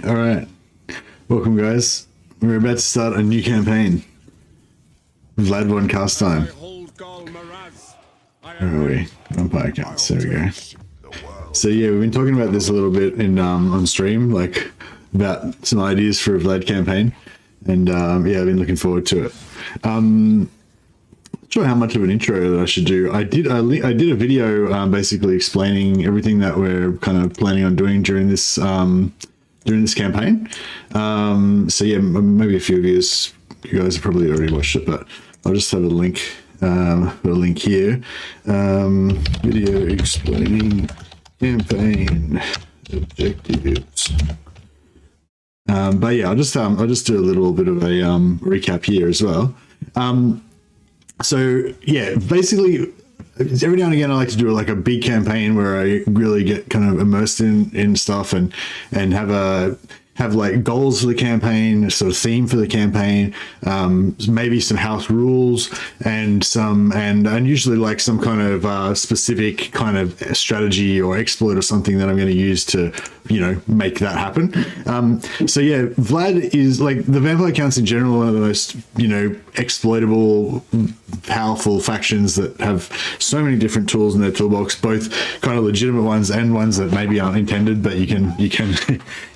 All right. Welcome, guys. We're about to start a new campaign. Vlad von Carstein. Where are we? Vampire counts. There we go. So yeah, we've been talking about this a little bit in on stream, like about some ideas for a Vlad campaign, and yeah, I've been looking forward to it. Not sure how much of an intro that I should do. I did a video basically explaining everything that we're kind of planning on doing during this campaign. So yeah, maybe a few of you guys have probably already watched it, but I'll just have a link. Put a link here. Video explaining campaign objectives. But yeah, I'll just do a little bit of a recap here as well. So yeah, basically every now and again I like to do like a big campaign where I really get kind of immersed in stuff and have like goals for the campaign, sort of theme for the campaign, maybe some house rules and usually like some kind of specific kind of strategy or exploit or something that I'm going to use to, you know, make that happen. So yeah, Vlad is like, the vampire counts in general, one of the most, you know, exploitable, powerful factions that have so many different tools in their toolbox, both kind of legitimate ones and ones that maybe aren't intended, but you can you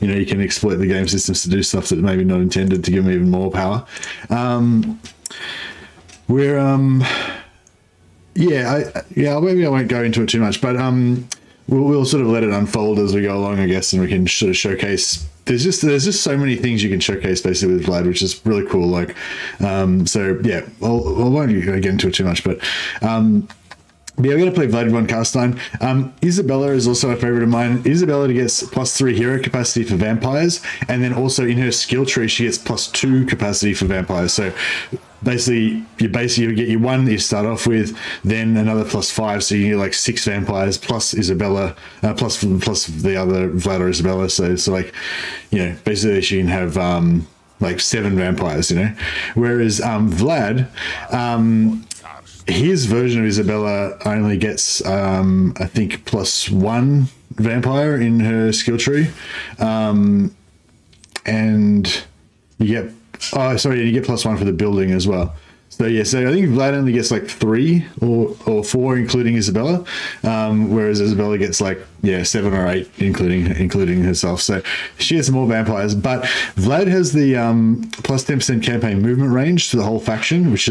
know, you can exploit the game systems to do stuff that maybe not intended to give them even more power. Maybe I won't go into it too much, but we'll sort of let it unfold as we go along, I guess, and we can sort of showcase. There's just so many things you can showcase basically with Vlad, which is really cool. Like, so yeah, I won't get into it too much, but yeah, we're going to play Vlad von Carstein. Isabella is also a favorite of mine. Isabella gets +3 hero capacity for vampires, and then also in her skill tree she gets +2 capacity for vampires. So basically you get your one that you start off with, then another +5, so you can get like 6 vampires plus Isabella, plus the other Vlad or Isabella. So like, you know, basically she can have like 7 vampires, you know. Whereas Vlad, his version of Isabella only gets I think +1 vampire in her skill tree, and you get you get +1 for the building as well. So yeah, so I think Vlad only gets like 3 or 4 including Isabella, whereas Isabella gets like 7 or 8 including herself. So she has more vampires, but Vlad has the +10% campaign movement range for the whole faction, which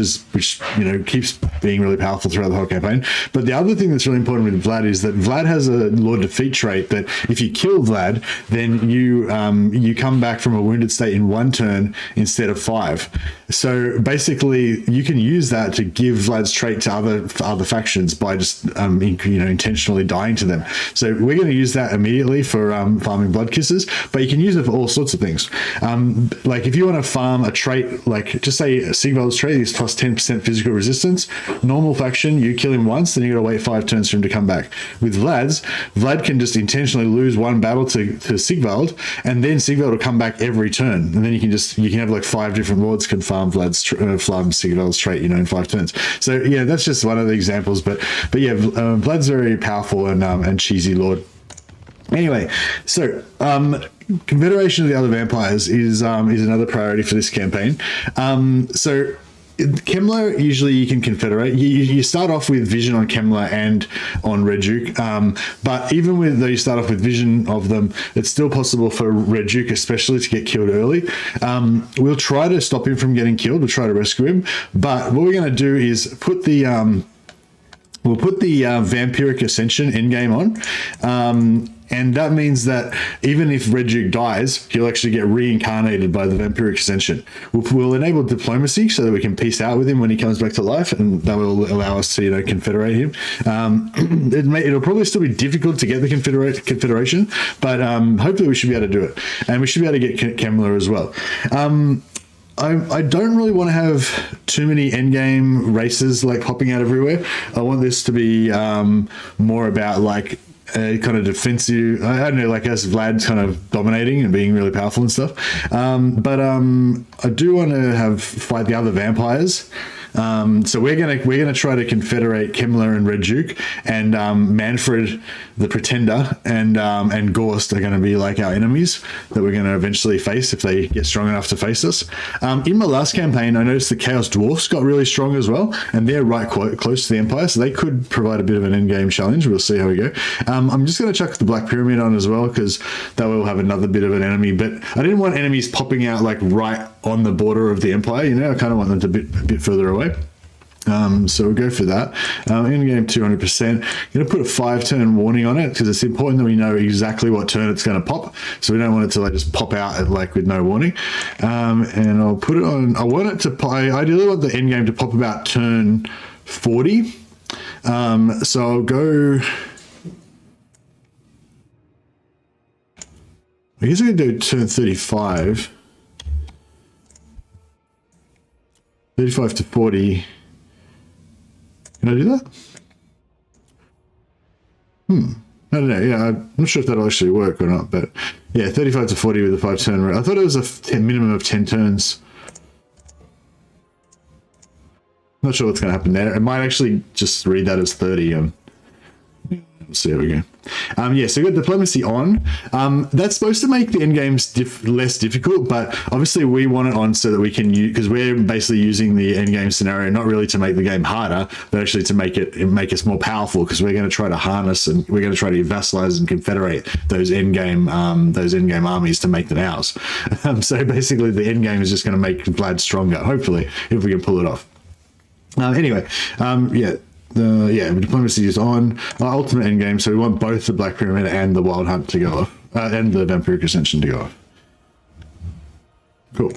you know keeps being really powerful throughout the whole campaign. But the other thing that's really important with Vlad is that Vlad has a Lord Defeat trait that if you kill Vlad, then you come back from a wounded state in 1 turn instead of 5. So basically, you can use that to give Vlad's trait to other factions by just you know, intentionally dying to them. So we're going to use that immediately for farming blood kisses, but you can use it for all sorts of things. Like if you want to farm a trait, like just say Sigvald's trait is +10% physical resistance, normal faction, you kill him once, then you got to wait 5 turns for him to come back. With Vlad can just intentionally lose 1 battle to Sigvald, and then Sigvald will come back every turn, and then you can have like 5 different lords can farm Sigvald's trait, you know, in 5 turns. So yeah, that's just one of the examples, but yeah, Vlad's very powerful and cheesy lord. Anyway, so confederation of the other vampires is another priority for this campaign. So Kemmler, usually you can confederate. You start off with vision on Kemmler and on Red Duke, but even though you start off with vision of them, it's still possible for Red Duke especially to get killed early. We'll try to stop him from getting killed. We'll try to rescue him, but what we're going to do is put the Vampiric Ascension endgame on, and that means that even if Red Duke dies, he'll actually get reincarnated by the Vampiric Ascension. We'll enable diplomacy so that we can peace out with him when he comes back to life, and that will allow us to, you know, confederate him. It'll probably still be difficult to get the confederation, but hopefully we should be able to do it, and we should be able to get Kemmler as well. I don't really want to have too many endgame races like popping out everywhere. I want this to be more about like kind of defensive. I don't know, like as Vlad's kind of dominating and being really powerful and stuff. But I do want to fight the other vampires. So we're gonna try to confederate Kemmler and Red Duke, and Manfred the Pretender and Gorst are going to be like our enemies that we're going to eventually face if they get strong enough to face us. In my last campaign, I noticed the Chaos Dwarfs got really strong as well, and they're right quite close to the Empire, so they could provide a bit of an in-game challenge. We'll see how we go. I'm just going to chuck the Black Pyramid on as well, because that will have another bit of an enemy, but I didn't want enemies popping out like right on the border of the Empire, you know. I kind of want them to be a bit further away. So we'll go for that. In game 200%. I'm going to put a 5-turn warning on it because it's important that we know exactly what turn it's going to pop. So we don't want it to like just pop out at, like with no warning. And I'll put it on. I want it to. I ideally want the end game to pop about turn 40. So I'll go. I guess I could do turn 35. 35 to 40. Can I do that? I don't know. Yeah, I'm not sure if that'll actually work or not, but yeah, 35 to 40 with a 5-turn. I thought it was a minimum of 10 turns. Not sure what's going to happen there. It might actually just read that as 30. We'll see how we go. Yeah, so we've got diplomacy on. That's supposed to make the end games less difficult, but obviously we want it on so that we can use, because we're basically using the end game scenario not really to make the game harder, but actually to make us more powerful, because we're going to try to harness and we're going to try to vassalize and confederate those end game armies to make them ours. So basically the end game is just going to make Vlad stronger, hopefully, if we can pull it off. Anyway, yeah. Diplomacy is on. Ultimate endgame, so we want both the Black Pyramid and the Wild Hunt to go off, and the Vampiric Ascension to go off. Cool.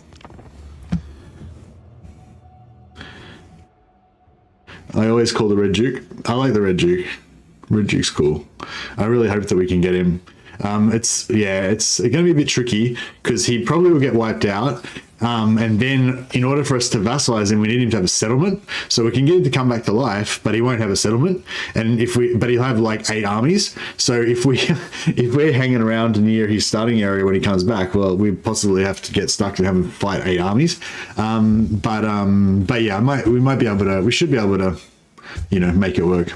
I always call the Red Duke. I like the Red Duke. Red Duke's cool. I really hope that we can get him. It's going to be a bit tricky because he probably will get wiped out. And then in order for us to vassalize him, we need him to have a settlement. So we can get him to come back to life, but he won't have a settlement. And but he'll have like 8 armies. So if we're hanging around near his starting area when he comes back, well, we possibly have to get stuck and have him fight 8 armies. But yeah, we should be able to, make it work.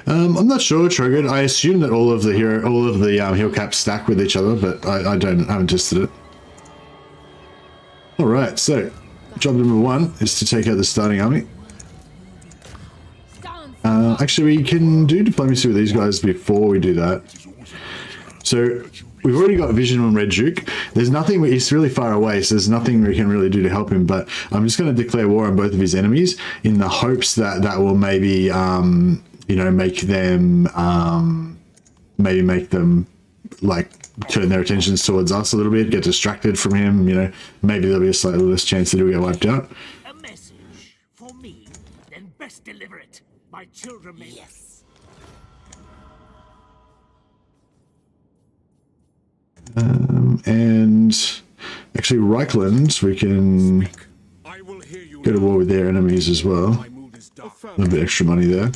I'm not sure, Triggered. I assume that all of the heel caps stack with each other, but I haven't tested it. All right, so job number 1 is to take out the starting army. Actually, we can do diplomacy with these guys before we do that. So we've already got vision on Red Duke. There's nothing, he's really far away, so there's nothing we can really do to help him, but I'm just going to declare war on both of his enemies in the hopes that that will maybe, make them like turn their attentions towards us a little bit, get distracted from him, maybe there'll be a slightly less chance that he'll get wiped out. A message for me, then best deliver it. My children may... Yes. And actually Reichland, we can go to war with their enemies as well. A little bit extra money there.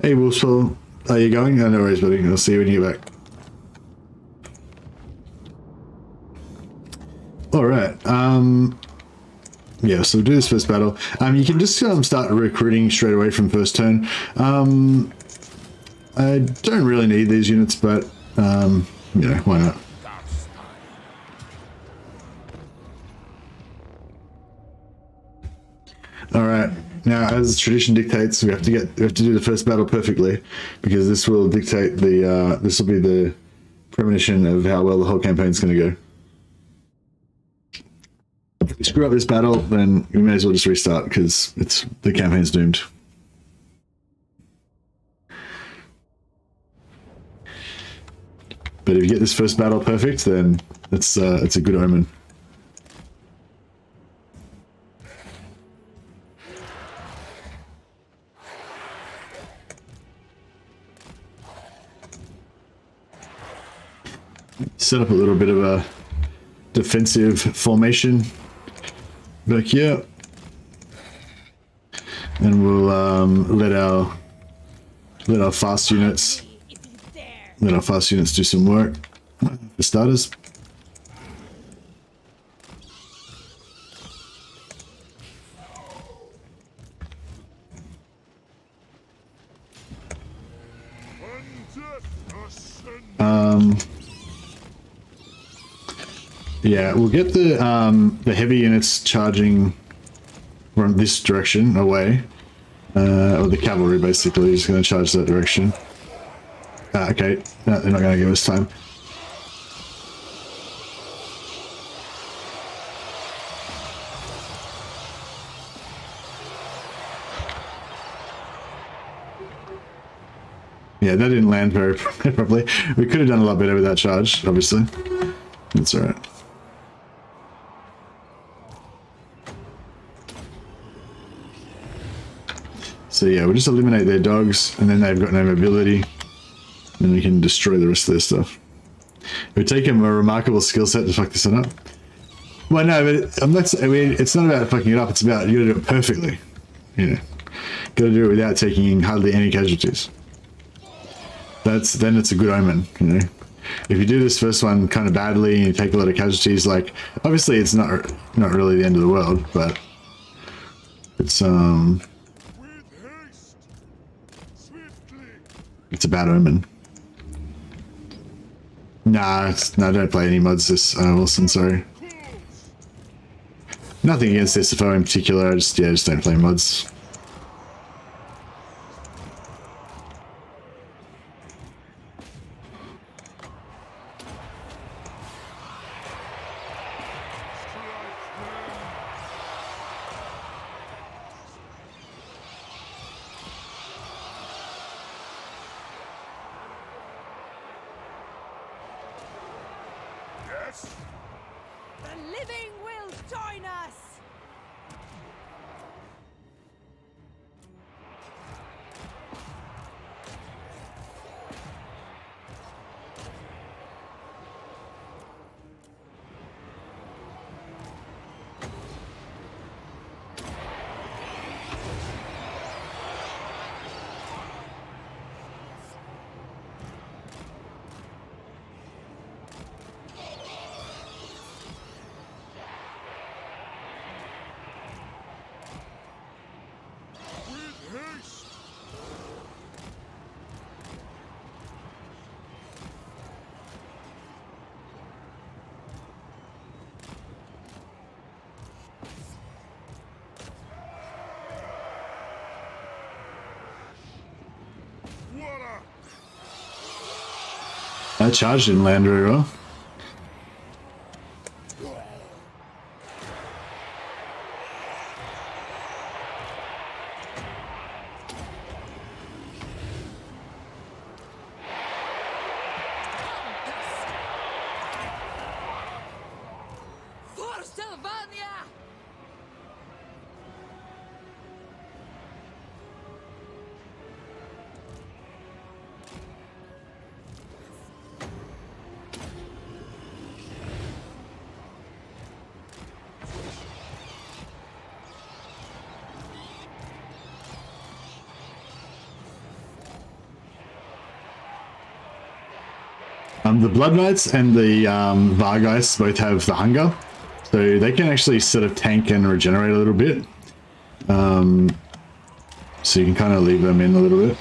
Hey Wolfswell, are you going? No worries, buddy. I'll see you when you get back. Alright, yeah, so we'll do this first battle. You can just start recruiting straight away from first turn. I don't really need these units, but, why not? Alright, now as tradition dictates, we have to do the first battle perfectly, because this will dictate this will be the premonition of how well the whole campaign's going to go. If we screw up this battle, then we may as well just restart, because the campaign's doomed. But if you get this first battle perfect, then it's a good omen. Set up a little bit of a defensive formation. back here. And we'll let our fast units do some work for starters. Yeah, we'll get the heavy units charging from this direction away, or the cavalry basically is going to charge that direction. Okay, no, they're not going to give us time. Yeah, that didn't land very properly. We could have done a lot better with that charge, obviously. That's all right. So yeah, we'll just eliminate their dogs, and then they've got no mobility, and we can destroy the rest of their stuff. It would take them a remarkable skill set to fuck this one up. Well, no, but I'm not. I mean, it's not about fucking it up. It's about you got to do it perfectly. You know, got to do it without taking hardly any casualties. Then it's a good omen. You know, if you do this first one kind of badly and you take a lot of casualties, like obviously it's not really the end of the world, but it's It's a bad omen. Nah, don't play any mods this, Wilson, sorry. Nothing against SFO in particular, just don't play mods. That charge didn't land very well. The Blood Knights and the Vargeists both have the Hunger, so they can actually sort of tank and regenerate a little bit. So you can kind of leave them in a little bit.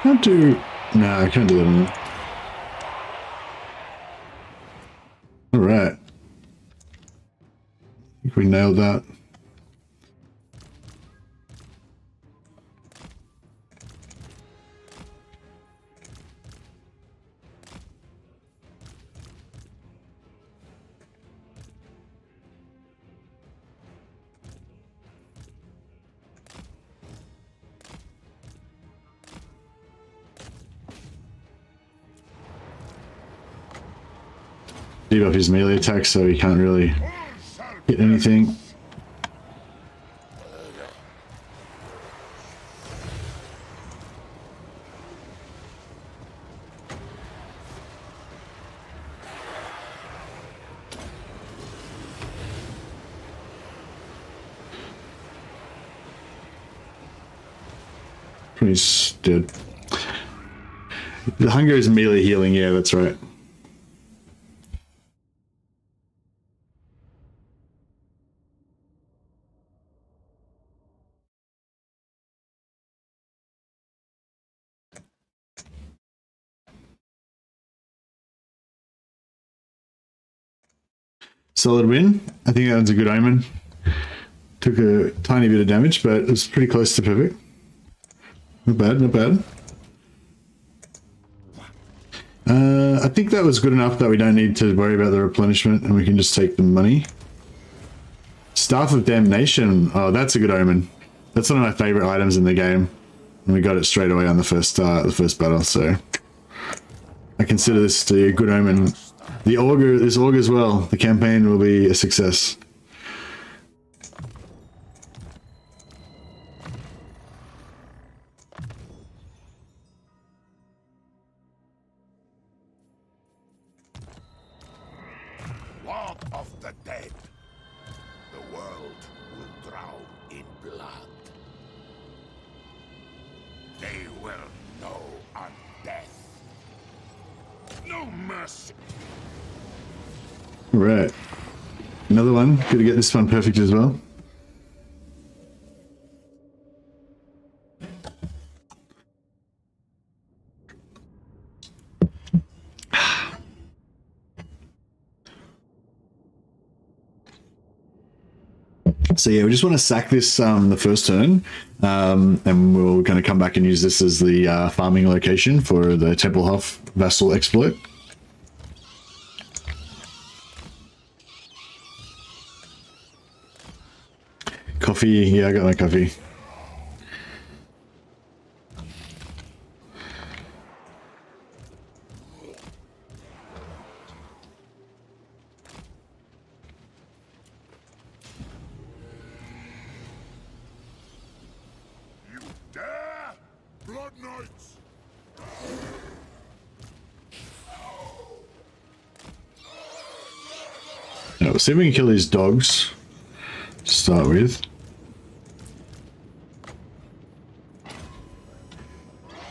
Can't do... No, I can't do that anymore. Alright. I think we nailed that. Debuff his melee attack so he can't really hit anything. He's dead. The hunger is melee healing, yeah, that's right. Solid win. I think that was a good omen. Took a tiny bit of damage, but it was pretty close to perfect. Not bad, not bad. I think that was good enough that we don't need to worry about the replenishment and we can just take the money. Staff of Damnation. Oh, that's a good omen. That's one of my favorite items in the game. And we got it straight away on the first battle, so I consider this to be a good omen. This augurs well. The campaign will be a success. Lord of the dead, the world will drown in blood. They will know on death. No mercy. Right. Another one. Good to get this one perfect as well. So yeah, we just want to sack this the first turn, and we're going to come back and use this as the farming location for the Templehof vassal exploit. Coffee, yeah, I got my coffee. You dare? Blood Knights! Now, we'll see if we can kill these dogs to start with.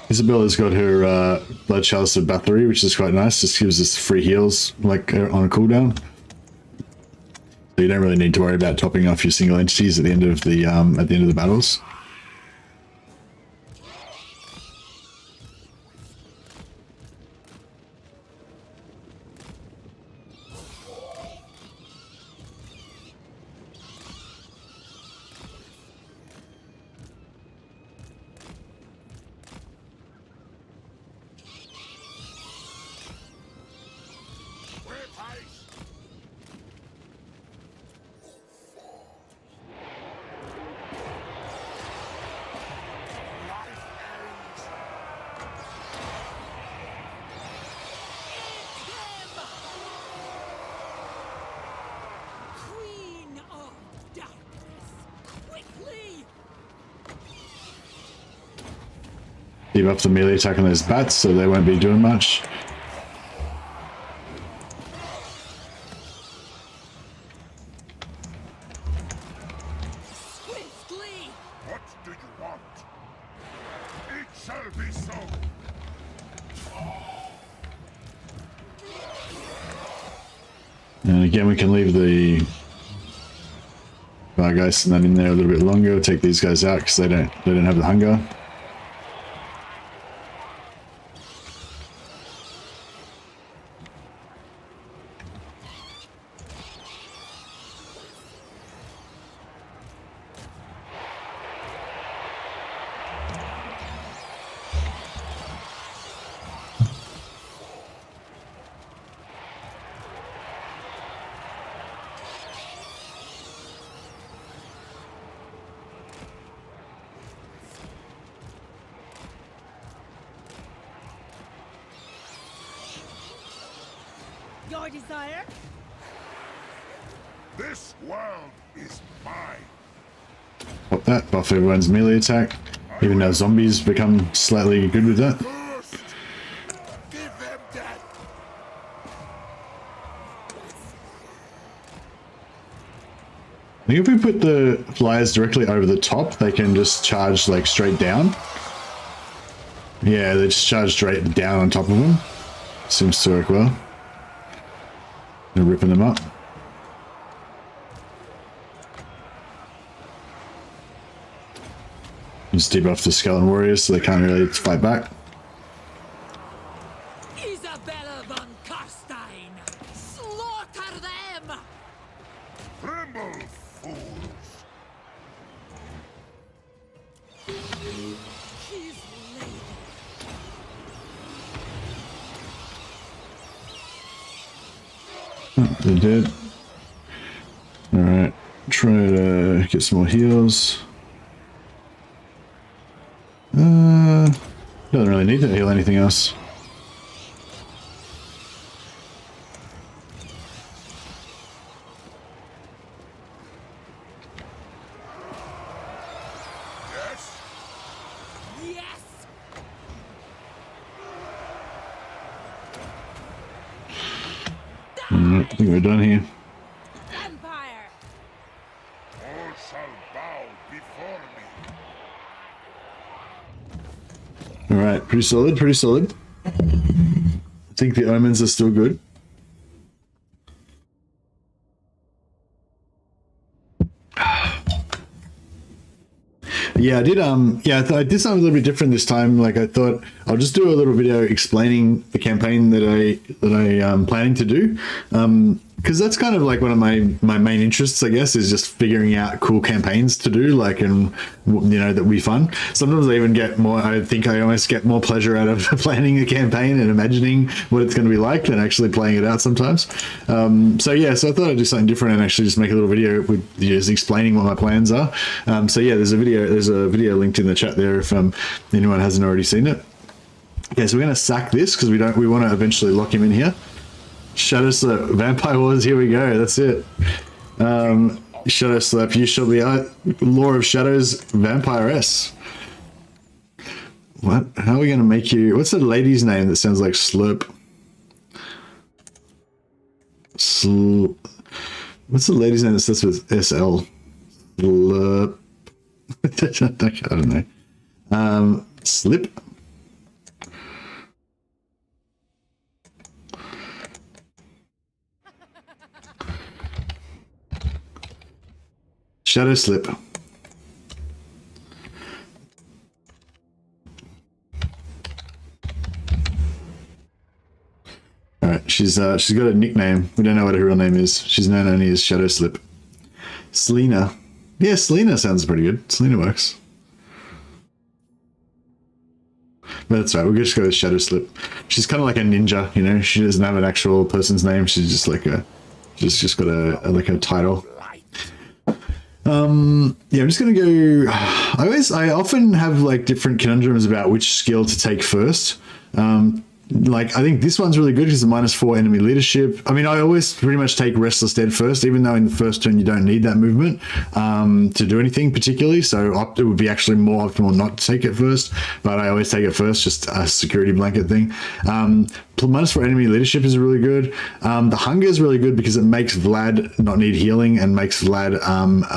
Isabella's got her Blood Chalice of Bathory, which is quite nice. Just gives us free heals, like on a cooldown. So you don't really need to worry about topping off your single entities at the end of the battles. Debuff the melee attack on those bats, so they won't be doing much. Swiftly! What do you want? It shall be so! And again, we can leave the Vargeist and that in there a little bit longer. Take these guys out because they don't have the hunger. your desire? This world is mine. Pop that, buff everyone's melee attack. Even now zombies become slightly good with that. First, give them that. I think if we put the flyers directly over the top, they can just charge like straight down. Yeah, they just charge straight down on top of them. Seems to work well. They're ripping them up. Just debuff the skeleton warriors so they can't really fight back. Isabella von Carstein! Slaughter them! Tremble, fools. His lady. Oh, they're dead. Alright, try to get some more heals. Doesn't really need to heal anything else. Yes. Yes! Alright, I think we're done here. Vampire! All shall bow before me. Alright, pretty solid, pretty solid. I think the omens are still good. Yeah, I did I did something a little bit different this time. Like I thought I'll just do a little video explaining the campaign that I'm planning to do. Because that's kind of like one of my main interests, I guess, is just figuring out cool campaigns to do, like, and you know, that we fun. Sometimes I even get more, I think I almost get more pleasure out of planning a campaign and imagining what it's going to be like than actually playing it out sometimes. So yeah, so I thought I'd do something different and actually just make a little video with just explaining what my plans are. So yeah, there's a video linked in the chat there if anyone hasn't already seen it. Okay, so we're going to sack this because we want to eventually lock him in here. Shadow Slap, Vampire Wars, here we go, that's it. Shadow Slap, you shall be Lore of Shadows Vampiress. What? How are we going to make you... What's the lady's name that sounds like Slurp? What's the lady's name that starts with SL? Slurp. I don't know. Slip? Shadow Slip. Alright, she's got a nickname. We don't know what her real name is. She's known only as Shadow Slip. Selena. Yeah, Selena sounds pretty good. Selena works. But that's right, we'll just go with Shadow Slip. She's kind of like a ninja, you know? She doesn't have an actual person's name. She's just like she's just got a title. Yeah, I'm just gonna go. I often have like different conundrums about which skill to take first. Like I think this one's really good because it's -4 enemy leadership. I mean, I always pretty much take Restless Dead first, even though in the first turn you don't need that movement to do anything particularly. So it would be actually more optimal not to take it first, but I always take it first, just a security blanket thing. -4 enemy leadership is really good. The hunger is really good because it makes Vlad not need healing and makes Vlad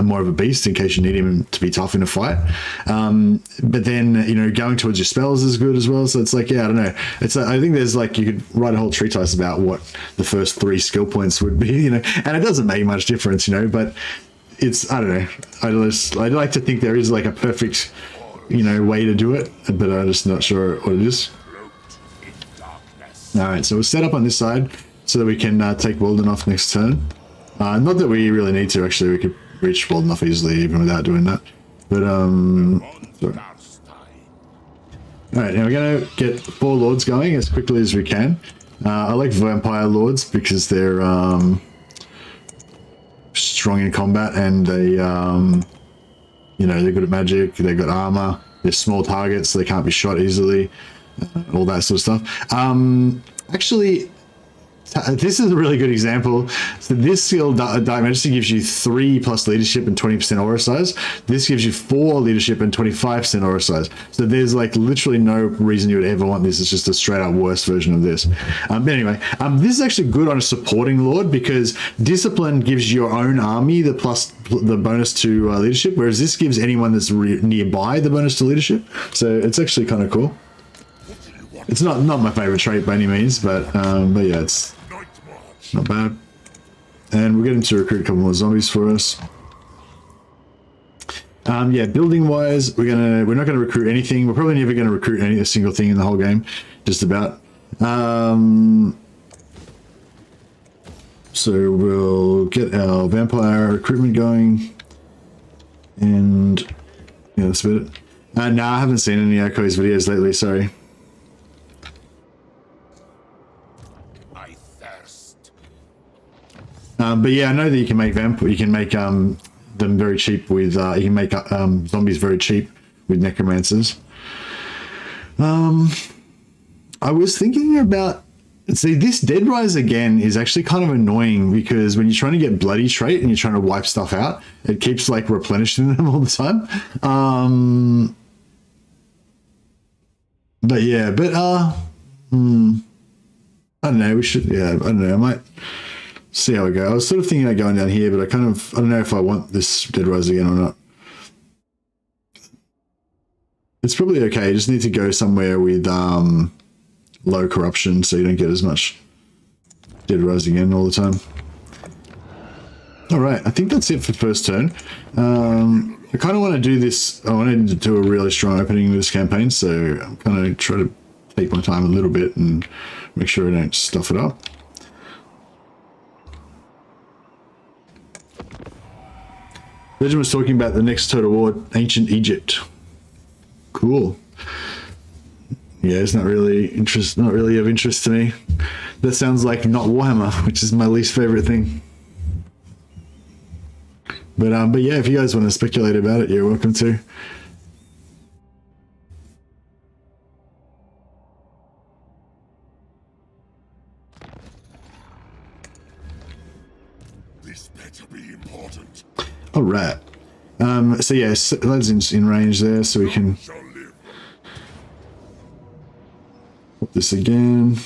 more of a beast in case you need him to be tough in a fight. But then, you know, going towards your spells is good as well. So it's like, yeah, I don't know. I think there's like, you could write a whole treatise about what the first 3 skill points would be, you know, and it doesn't make much difference, you know, but it's, I don't know. I'd like to think there is like a perfect, you know, way to do it, but I'm just not sure what it is. All right, so we'll set up on this side so that we can take Woldenoff next turn. Not that we really need to, actually. We could reach Woldenoff easily even without doing that. But, sorry. All right, now we're going to get 4 Lords going as quickly as we can. I like Vampire Lords because they're strong in combat and they, you know, they're good at magic, they've got armor, they're small targets, so they can't be shot easily. All that sort of stuff. Actually, this is a really good example. So this skill, Dark Majesty, gives you 3 plus leadership and 20% aura size. This gives you 4 leadership and 25% aura size. So there's like literally no reason you would ever want this. It's just a straight up worse version of this. But anyway, this is actually good on a supporting lord because discipline gives your own army the bonus to leadership, whereas this gives anyone that's nearby the bonus to leadership. So it's actually kind of cool. It's not my favorite trait by any means, but yeah, it's not bad. And we're getting to recruit a couple more zombies for us. Yeah, building wise, we're not gonna recruit anything. We're probably never gonna recruit a single thing in the whole game, just about. So we'll get our vampire recruitment going, and yeah, that's about it. No, I haven't seen any Echo's videos lately. Sorry. But yeah, I know that you can make them very cheap with you can make zombies very cheap with necromancers. I was thinking about, see, this Dead Rise again is actually kind of annoying because when you're trying to get bloody trait and you're trying to wipe stuff out, it keeps like replenishing them all the time. But yeah, but I don't know, we should, yeah, I don't know, I might see how we go. I was sort of thinking about going down here, but I don't know if I want this Dead Rise again or not. It's probably okay. You just need to go somewhere with low corruption so you don't get as much Dead Rise again all the time. All right, I think that's it for first turn. I kind of want to do this. I wanted to do a really strong opening with this campaign, so I'm kind of trying to take my time a little bit and make sure I don't stuff it up. Legend was talking about the next total war, ancient Egypt. Cool. Yeah, it's not really of interest to me. That sounds like not Warhammer, which is my least favorite thing. But yeah, if you guys want to speculate about it, you're welcome to. This better be important. All right. So yeah, that's in range there, so we can put this again.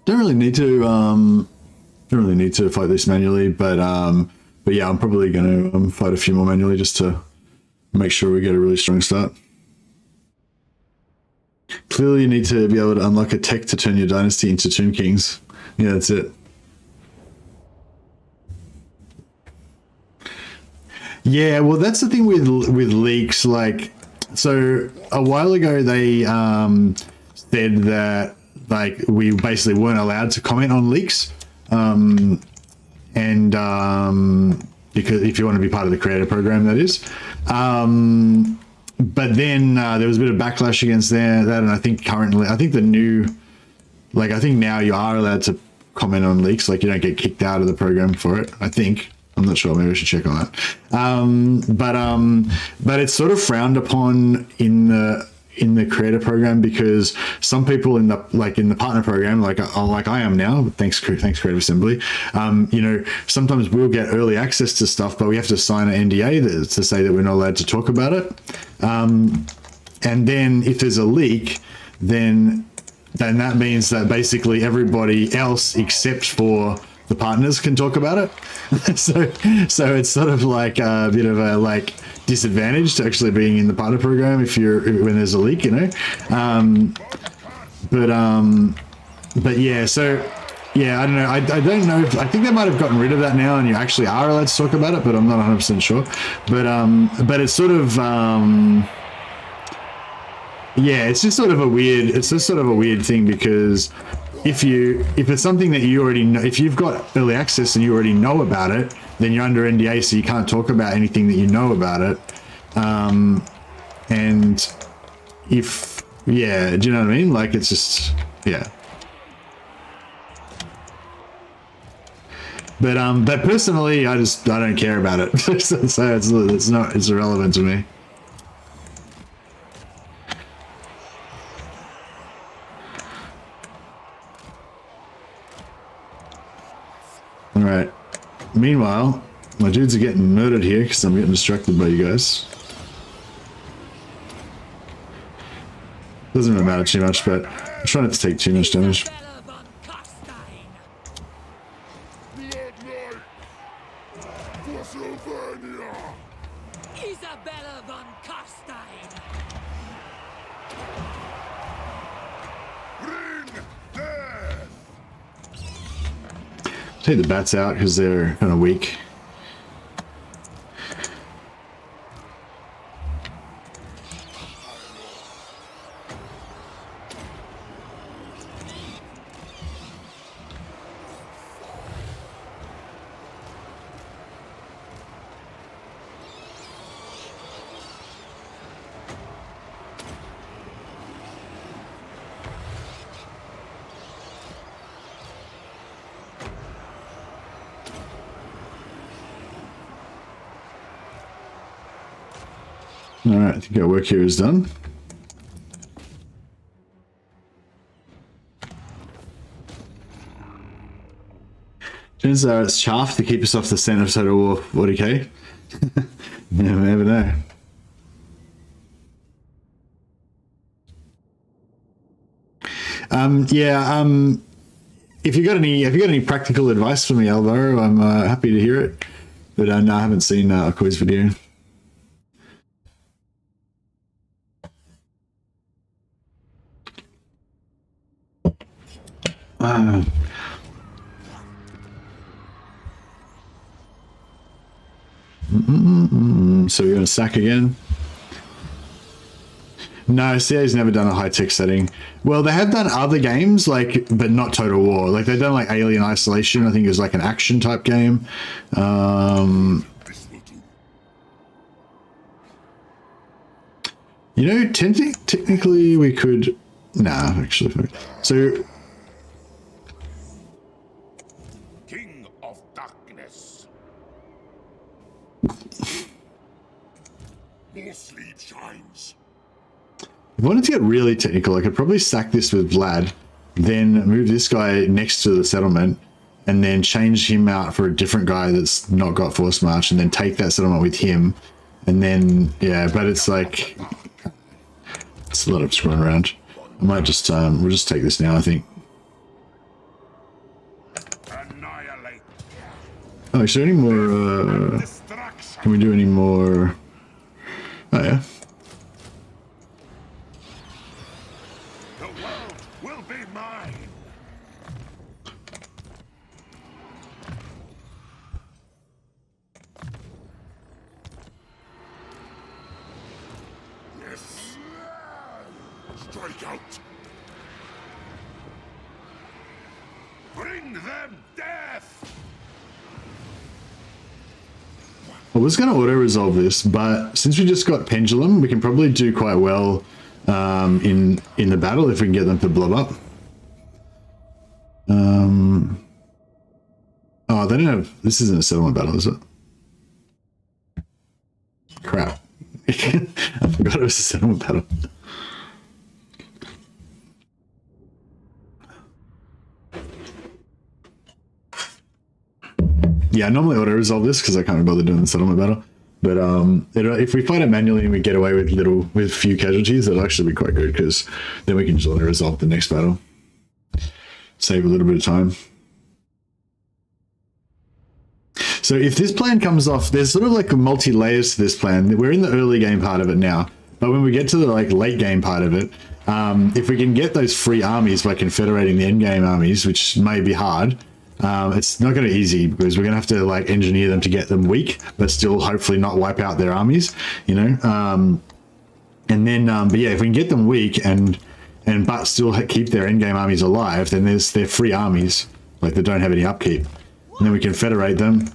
Don't really need to fight this manually, but yeah, I'm probably going to fight a few more manually just to make sure we get a really strong start. Clearly, you need to be able to unlock a tech to turn your dynasty into Tomb Kings. Yeah, that's it. Yeah, well, that's the thing with leaks. Like, so a while ago they said that like we basically weren't allowed to comment on leaks, and because if you want to be part of the creator program, that is. But then there was a bit of backlash against that, and I think currently, I think now you are allowed to comment on leaks. Like, you don't get kicked out of the program for it, I think. I'm not sure. Maybe I should check on that. But it's sort of frowned upon in the creator program because some people in the partner program, like I am now, thanks Creative Assembly, you know, sometimes we'll get early access to stuff, but we have to sign an NDA to say that we're not allowed to talk about it. And then if there's a leak, then that means that basically everybody else except for the partners can talk about it. so it's sort of like a bit of a like disadvantage to actually being in the partner program when there's a leak, you know. But yeah, so yeah, I don't know. I don't know. I think they might have gotten rid of that now, and you actually are allowed to talk about it, but I'm not 100% sure. But it's sort of yeah, it's just sort of a weird thing because if it's something that you already know, if you've got early access and you already know about it, then you're under NDA, so you can't talk about anything that you know about it. And if, yeah, do you know what I mean? Like, it's just, yeah. But personally, I don't care about it. So it's irrelevant to me. All right. Meanwhile, my dudes are getting murdered here because I'm getting distracted by you guys. Doesn't really matter too much, but I'm trying not to take too much damage. Isabella von Carstein. Bloodlight for Sylvania. Isabella von Carstein. Bring death. Take the bats out because they're kind of weak. Alright, I think our work here is done. Turns out it's chaff to keep us off the scent of Total War 40k. You never know. If you got any practical advice for me, Alvaro, I'm happy to hear it. But no, I haven't seen a quiz video. So we're going to sack again. No, CA's never done a high-tech setting. Well, they have done other games, like, but not Total War. Like, they've done, like, Alien Isolation. I think it was, like, an action-type game. You know, technically we could... Nah, actually. So... King of Darkness. More sleep shines. If I wanted to get really technical, I could probably stack this with Vlad, then move this guy next to the settlement, and then change him out for a different guy that's not got Force March, and then take that settlement with him, and then, yeah, but it's like... It's a lot of screwing around. I might just, we'll just take this now, I think. Annihilate. Oh, is there any more, Destruction. can we do any more? Oh, yeah. The world will be mine. Yes. Strike out. Bring them death. I was going to auto-resolve this, but since we just got Pendulum, we can probably do quite well in the battle if we can get them to blow up. Oh, they don't have... This isn't a settlement battle, is it? Crap. I forgot it was a settlement battle. Yeah, I normally auto-resolve this because I can't be bothered doing the settlement battle. But if we fight it manually and we get away with few casualties, it'll actually be quite good because then we can just auto-resolve the next battle. Save a little bit of time. So if this plan comes off, there's sort of like multi-layers to this plan. We're in the early game part of it now, but when we get to the like late game part of it, if we can get those free armies by confederating the end game armies, which may be hard, it's not going to be easy because we're going to have to like engineer them to get them weak, but still hopefully not wipe out their armies, you know. And then, but yeah, if we can get them weak but still keep their end game armies alive, then they're free armies, like they don't have any upkeep. And then we can federate them,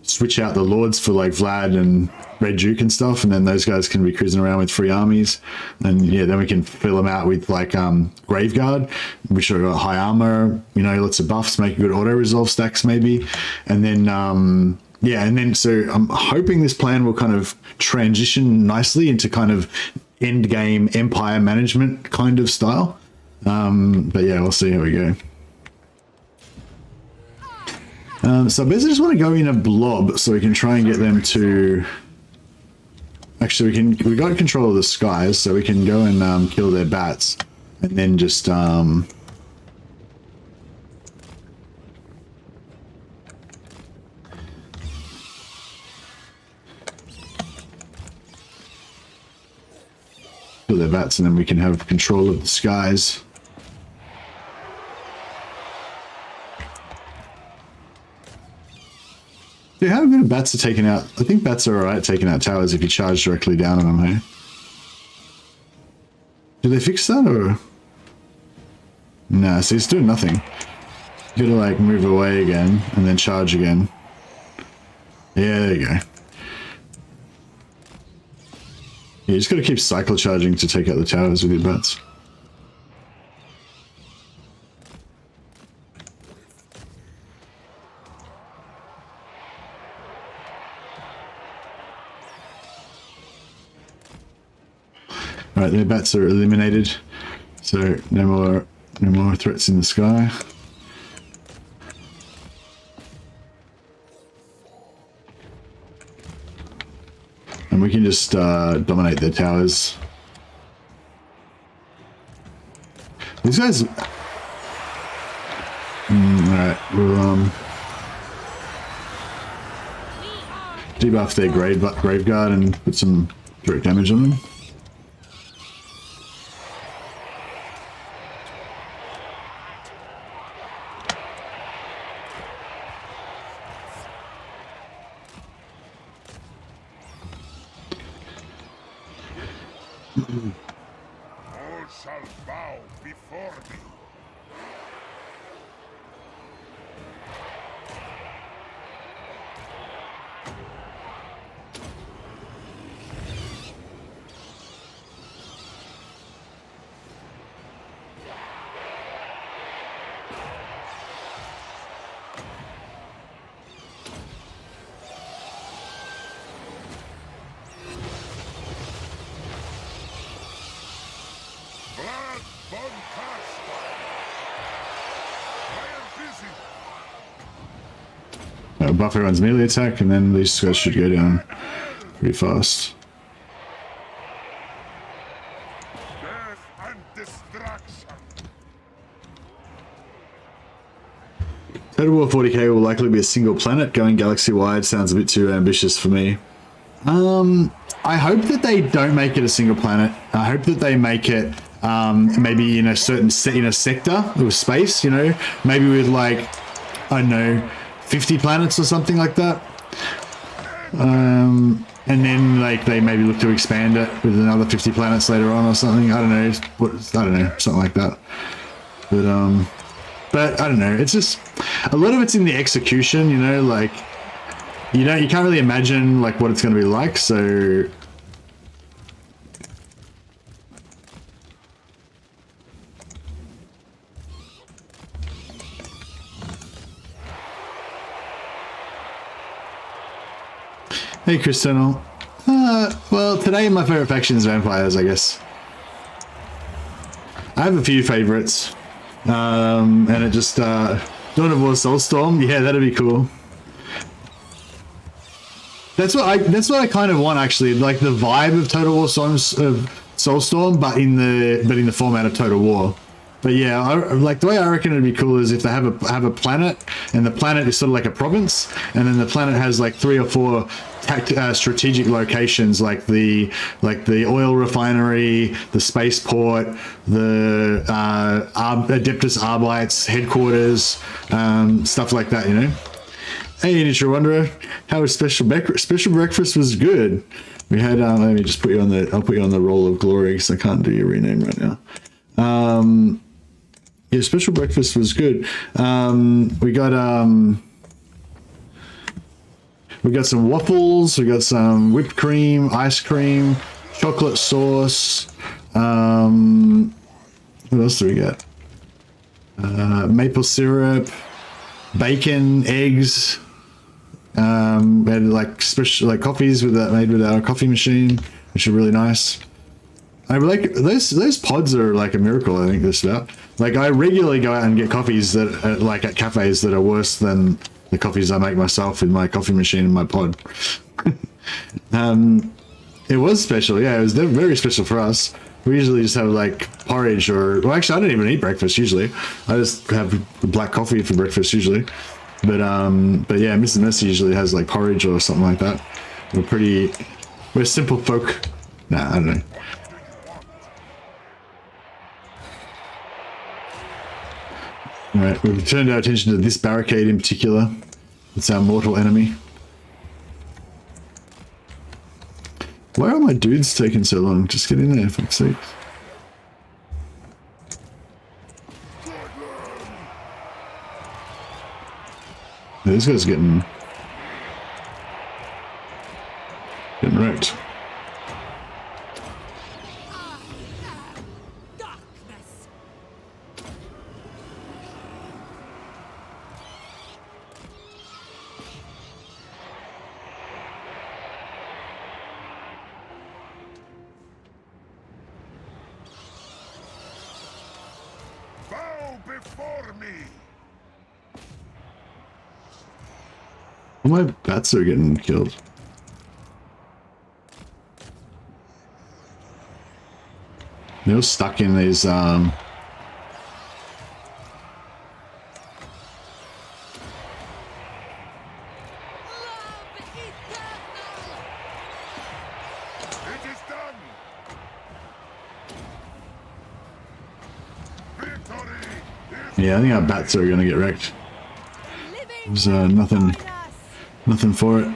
switch out the lords for like Vlad and Red Duke and stuff, and then those guys can be cruising around with free armies. And yeah, then we can fill them out with like Graveguard, which are high armor, you know, lots of buffs, make good auto resolve stacks maybe. And then yeah, and then so I'm hoping this plan will kind of transition nicely into kind of end game empire management kind of style. But yeah, we'll see how we go. So I basically just want to go in a blob so we can try and get them to. Actually, we got control of the skies, so we can go and kill their bats, and then just kill their bats, and then we can have control of the skies. Yeah, how good bats are taken out? I think bats are alright taking out towers if you charge directly down on them, hey? Did they fix that, or? Nah, see, it's doing nothing. You gotta, like, move away again, and then charge again. Yeah, there you go. Yeah, you just gotta keep cycle charging to take out the towers with your bats. Alright, their bats are eliminated, so no more threats in the sky. And we can just dominate their towers. These guys. Alright, we'll debuff their grave guard and put some direct damage on them. All shall bow before me. Vlad von Carstein. I am busy. Buff everyone's melee attack, and then these guys should go down pretty fast. Death and destruction. Total War 40k will likely be a single planet. Going galaxy-wide sounds a bit too ambitious for me. I hope that they don't make it a single planet. I hope that they make it maybe in a certain sector of space, you know, maybe with like, I don't know, 50 planets or something like that. And then like they maybe look to expand it with another 50 planets later on or something. I don't know, something like that. But I don't know, it's just a lot of it's in the execution, you know, like you can't really imagine like what it's going to be like, so hey, Cristiano. Well, today my favorite faction is vampires, I guess. I have a few favorites. And it just, Dawn of War Soulstorm. Yeah, that'd be cool. That's what I kind of want, actually. Like the vibe of Total War Soulstorm, but in the format of Total War. But yeah, like the way I reckon it'd be cool is if they have a planet, and the planet is sort of like a province, and then the planet has like 3 or 4 strategic locations, like the oil refinery, the spaceport, the Adeptus Arbites headquarters, stuff like that, you know. Hey, Ninja Wanderer, how was special breakfast? Was good. We had let me just put you on the. I'll put you on the roll of glory because I can't do your rename right now. Yeah, special breakfast was good. We got some waffles, we got some whipped cream, ice cream, chocolate sauce. What else do we get? Maple syrup, bacon, eggs. We had like special like coffees made with our coffee machine, which are really nice. I like those pods are like a miracle. I think this stuff. Like I regularly go out and get coffees that are, like at cafes that are worse than the coffees I make myself with my coffee machine in my pod. It was special, yeah. It was very special for us. We usually just have like porridge or, well, actually, I don't even eat breakfast usually. I just have black coffee for breakfast usually. But yeah, Mrs. Mercy usually has like porridge or something like that. We're simple folk. Nah, I don't know. All right, we've turned our attention to this barricade in particular. It's our mortal enemy. Why are my dudes taking so long? Just get in there, for fuck's sake. Yeah, this guy's getting wrecked. Darkness. Bow before me. All my bats are getting killed. They're all stuck in these It is done. Victory is yeah, I think our bats are gonna get wrecked. There's nothing for it.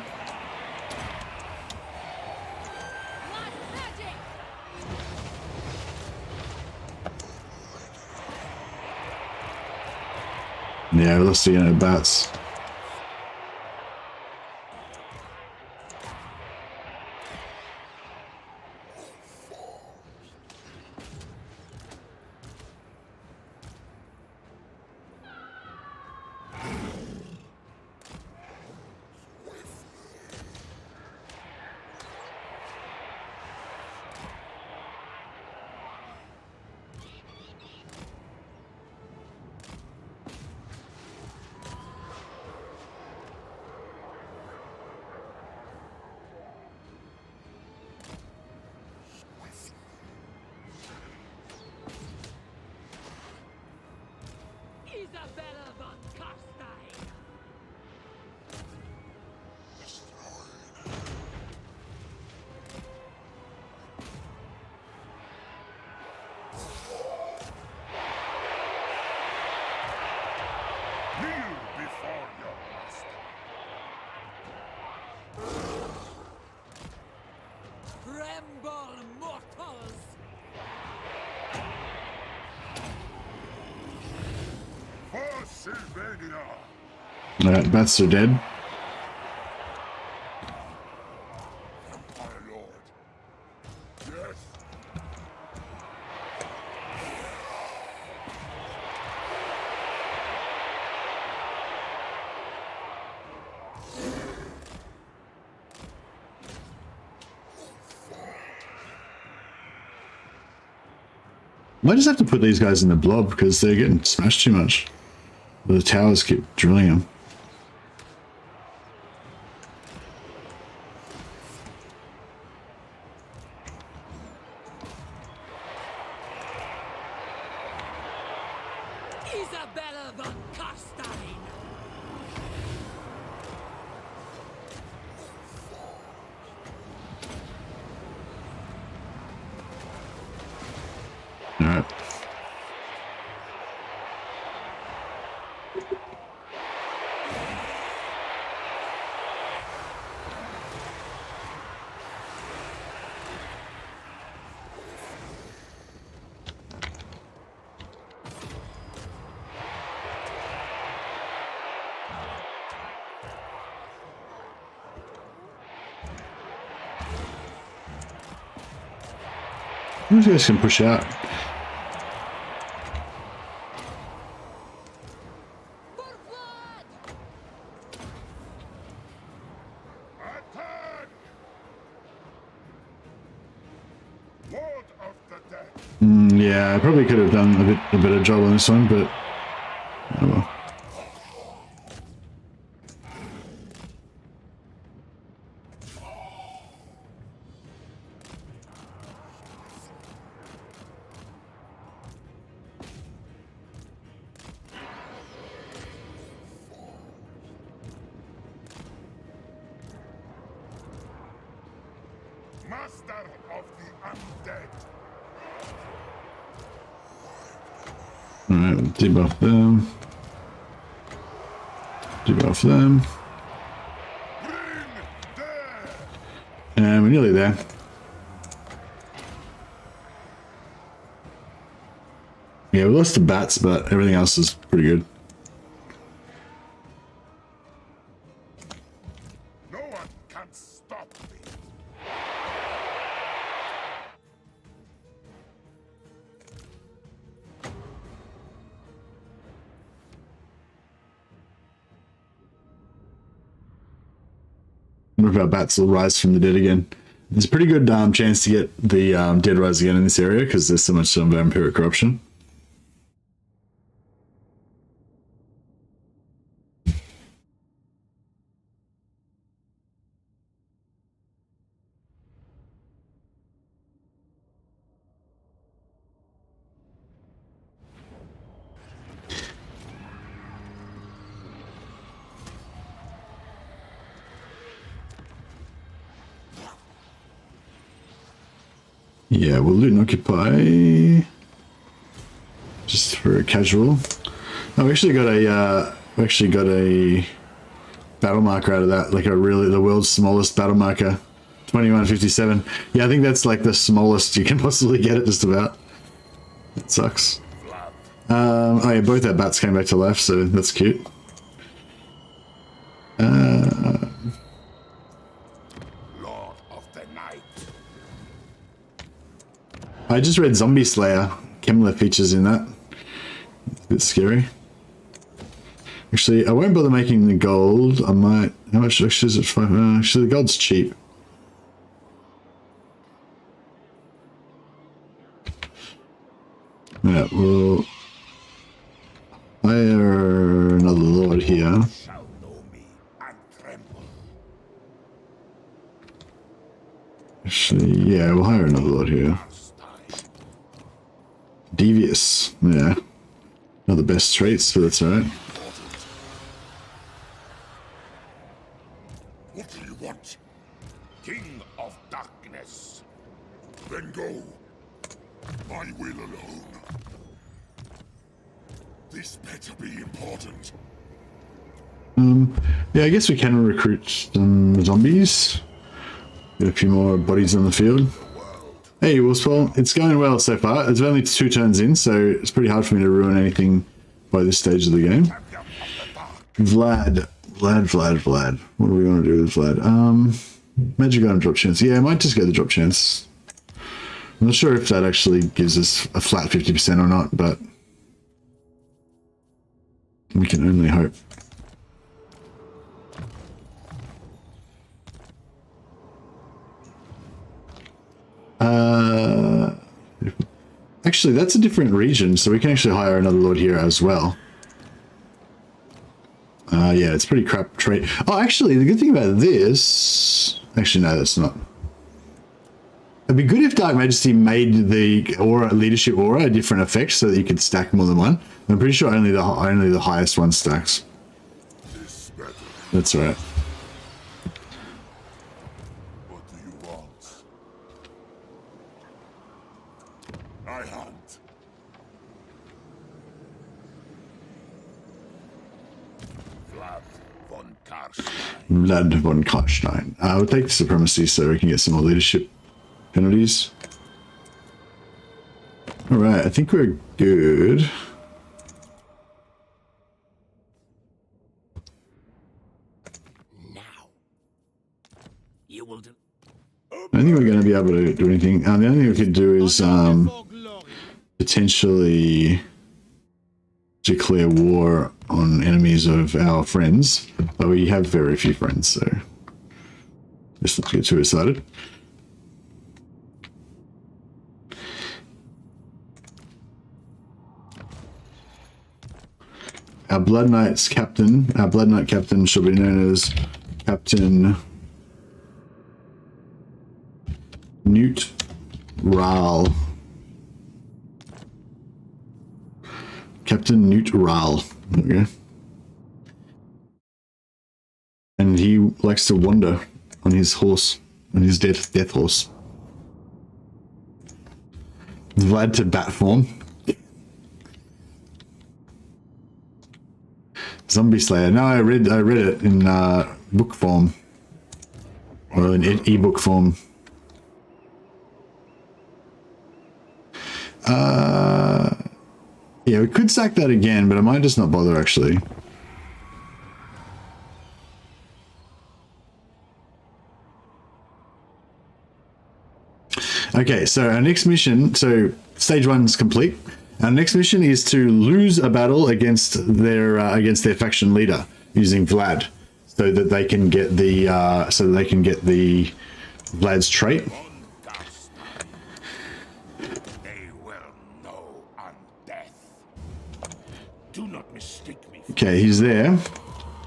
Yeah, we lost the bats. Isabella von Carstein. kneel before your master. Tremble, mortals. For Sylvania. Alright, bats are dead. My lord. Yes. I just have to put these guys in the blob because they're getting smashed too much. The towers keep drilling them. Isabella von Carstein. Alright. These guys can push out. For Vlad. Attack! Lord of the dead. Yeah, I probably could have done a better job on this one, but oh well. master of the undead. Alright, debuff them. Debuff them. Bring there. And we're nearly there. Yeah, we lost the bats, but everything else is pretty good. No one can stop me. I wonder if our bats will rise from the dead again. There's a pretty good chance to get the dead rise again in this area because there's so much vampiric corruption. Yeah, we'll loot and occupy just for a casual. Oh, we actually got a battle marker out of that, like the world's smallest battle marker, 2157. Yeah, I think that's like the smallest you can possibly get it, just about. It sucks. Oh yeah, both our bats came back to life, so that's cute. Lord of the night. I just read Zombie Slayer. Kemmler features in that. It's a bit scary. Actually, I won't bother making the gold. I might. How much actually is it? Actually, the gold's cheap. Yeah, we'll hire another lord here. Shall know me and tremble. Actually, yeah, we'll hire another lord here. Devious, yeah. Not the best traits, but that's alright. What do you want? King of darkness. Then go. My will alone. This better be important. Yeah, I guess we can recruit some zombies. Get a few more bodies on the field. Hey, well, it's going well so far. It's only 2 turns in, so it's pretty hard for me to ruin anything by this stage of the game. Vlad. What do we want to do with Vlad? Magic item drop chance. Yeah, I might just go the drop chance. I'm not sure if that actually gives us a flat 50% or not, but we can only hope. Actually, that's a different region, so we can actually hire another lord here as well. Yeah, it's pretty crap trait. Oh, actually, the good thing about this... Actually, no, that's not. It'd be good if Dark Majesty made the aura, leadership aura, a different effect so that you could stack more than one. I'm pretty sure only the highest one stacks. That's right. What do you want? I hunt. Vlad von Carstein. Vlad von Carstein. We'll take supremacy so we can get some more leadership penalties. Alright, I think we're good. Now, you will do. I don't think we're going to be able to do anything. The only thing we could do is potentially declare war on enemies of our friends, but we have very few friends, so let's not get too excited. Our Blood Knight's captain, our Blood Knight captain shall be known as Captain Newt Rahl. Captain Newt Rahl. There we go. And he likes to wander on his horse, on his death horse. Vlad to bat form. Zombie Slayer. No, I read it in book form. Or in ebook form. Yeah, we could sack that again, but I might just not bother actually. Okay, so our next mission, so stage 1's complete. Our next mission is to lose a battle against their faction leader using Vlad, so that they can get the Vlad's trait. They will know on death. Do not mistake me. Okay, he's there.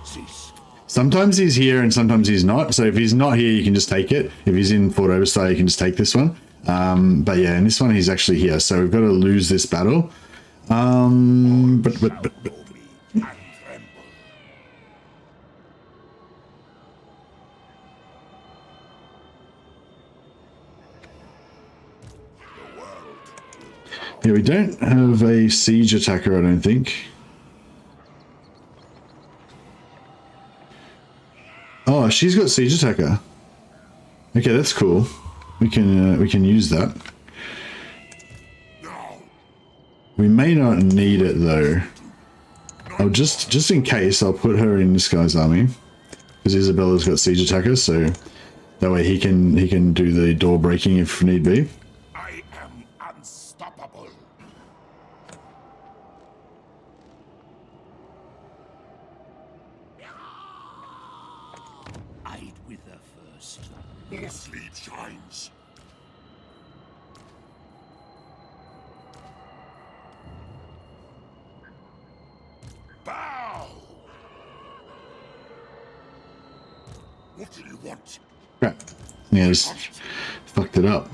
Cease. Sometimes he's here and sometimes he's not. So if he's not here, you can just take it. If he's in Fort Oversight, you can just take this one. But yeah, in this one, he's actually here. So we've got to lose this battle. But yeah, we don't have a siege attacker, I don't think. Oh, she's got siege attacker. Okay, that's cool. We can use that. We may not need it though. I'll just in case, I'll put her in this guy's army because Isabella's got siege attacker, so that way he can do the door breaking if need be. I am unstoppable. I'd wither first. More sleep shines. Bow. What do you want? Crap. Yeah, just fucked it up.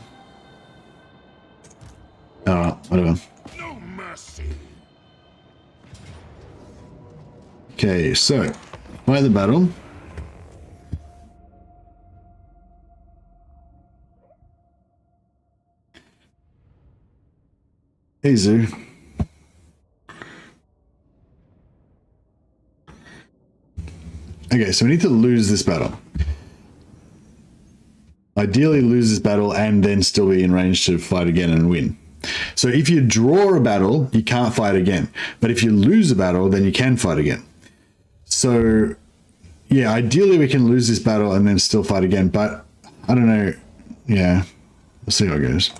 Alright, whatever. No mercy. Okay, so fight the battle. Hey, Zoo. Okay, so we need to lose this battle. Ideally lose this battle and then still be in range to fight again and win. So if you draw a battle, you can't fight again. But if you lose a battle, then you can fight again. So yeah, ideally we can lose this battle and then still fight again. But I don't know. Yeah, we'll see how it goes.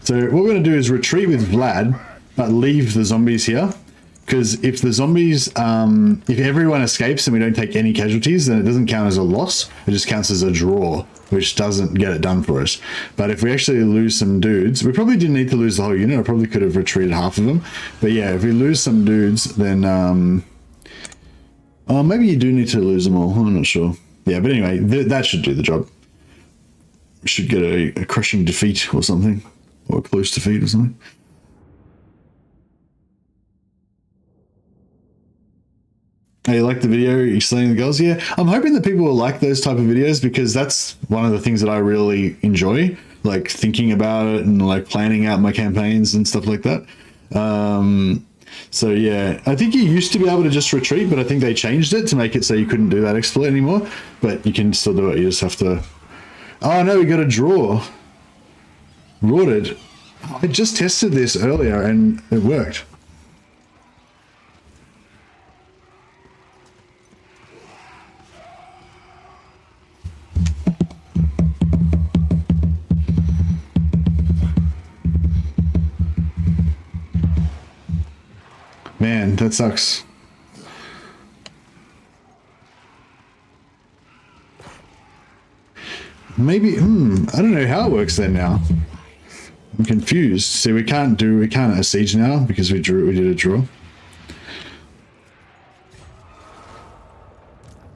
So what we're going to do is retreat with Vlad, but leave the zombies here. Because if the zombies, if everyone escapes and we don't take any casualties, then it doesn't count as a loss. It just counts as a draw, which doesn't get it done for us. But if we actually lose some dudes, we probably didn't need to lose the whole unit. I probably could have retreated half of them. But yeah, if we lose some dudes, then, oh, maybe you do need to lose them all. I'm not sure. Yeah, but anyway, that should do the job. We should get a crushing defeat or something. Or a close defeat or something. Hey, you like the video explaining the goals? Yeah, I'm hoping that people will like those type of videos because that's one of the things that I really enjoy, like thinking about it and like planning out my campaigns and stuff like that. So yeah, I think you used to be able to just retreat, but I think they changed it to make it so you couldn't do that exploit anymore, but you can still do it. You just have to... Oh no, we got a draw. Rorted. I just tested this earlier and it worked. Man, that sucks. Maybe, I don't know how it works then now. I'm confused. See, we can't siege now because we did a draw.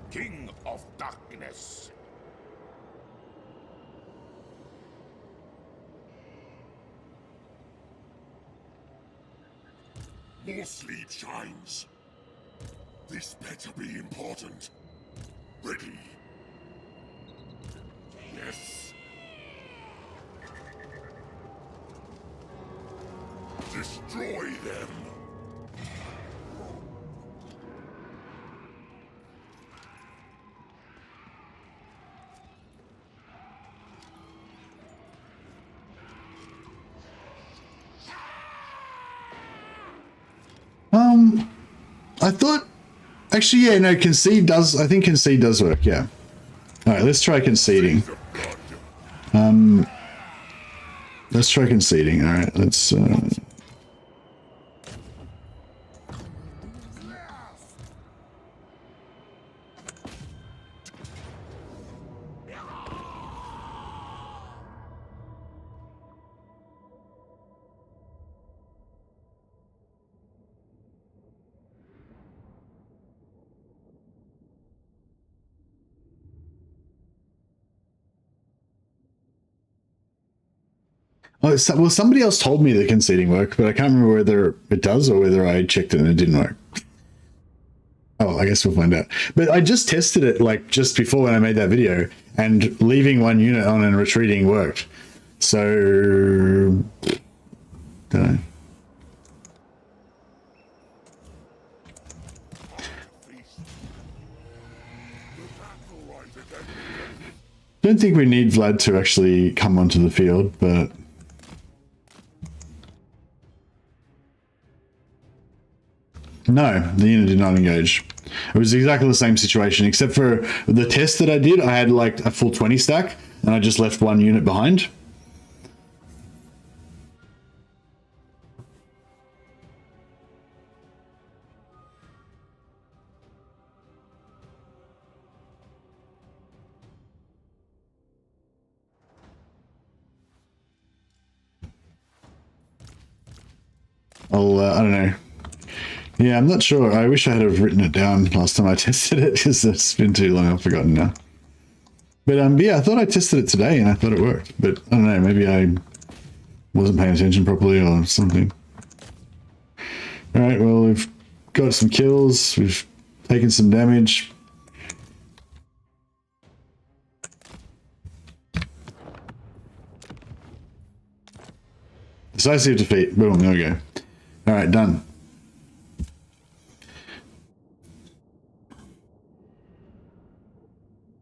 King of Darkness. More sleep shines. This better be important. Ready. Destroy them. I thought, actually, yeah, no, concede does, I think concede does work, yeah. All right, let's try conceding. Let's try conceding, all right, let's, oh, well, somebody else told me the conceding worked, but I can't remember whether it does or whether I checked it and it didn't work. Oh, I guess we'll find out. But I just tested it like just before when I made that video, and leaving one unit on and retreating worked. So, don't know. Don't think we need Vlad to actually come onto the field, but no, the unit did not engage. It was exactly the same situation, except for the test that I did, I had like a full 20 stack, and I just left one unit behind. I don't know. Yeah, I'm not sure. I wish I had have written it down last time I tested it, because it's been too long, I've forgotten now. But yeah, I thought I tested it today and I thought it worked. But I don't know, maybe I wasn't paying attention properly or something. Alright, well, we've got some kills, we've taken some damage. Decisive defeat. Boom, there we go. Alright, done.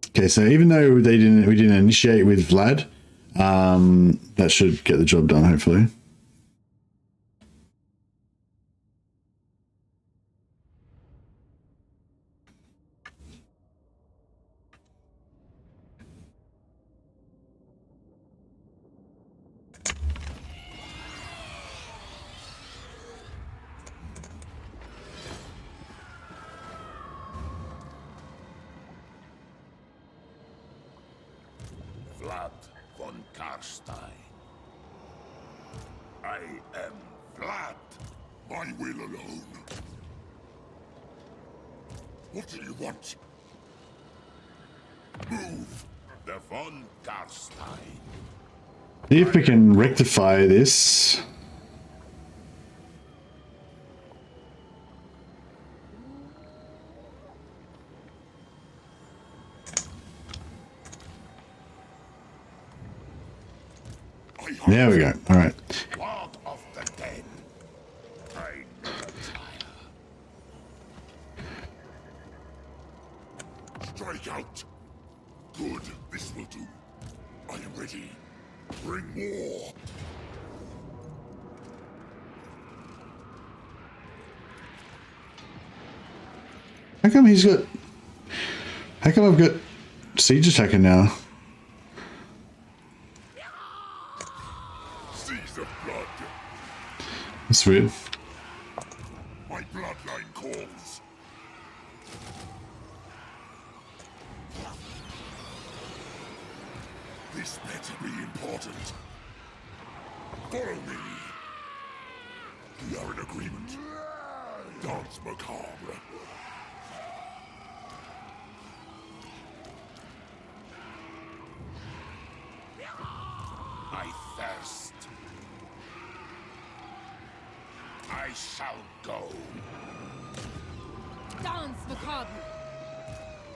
Okay, so even though we didn't initiate with Vlad, that should get the job done, hopefully. Vlad von Carstein. I am Vlad. My will alone. What do you want? Move. The von Carstein. See if we can rectify this. There we go. All right. Lord of the dead. I never tire. Strike out. Good. This will do. I am ready. Bring more. How come he's got... How come I've got siege attacker now? That's weird. My bloodline calls. This better be important. Follow me. We are in agreement. Dance macabre. I thirst. I shall go. Dance macabre.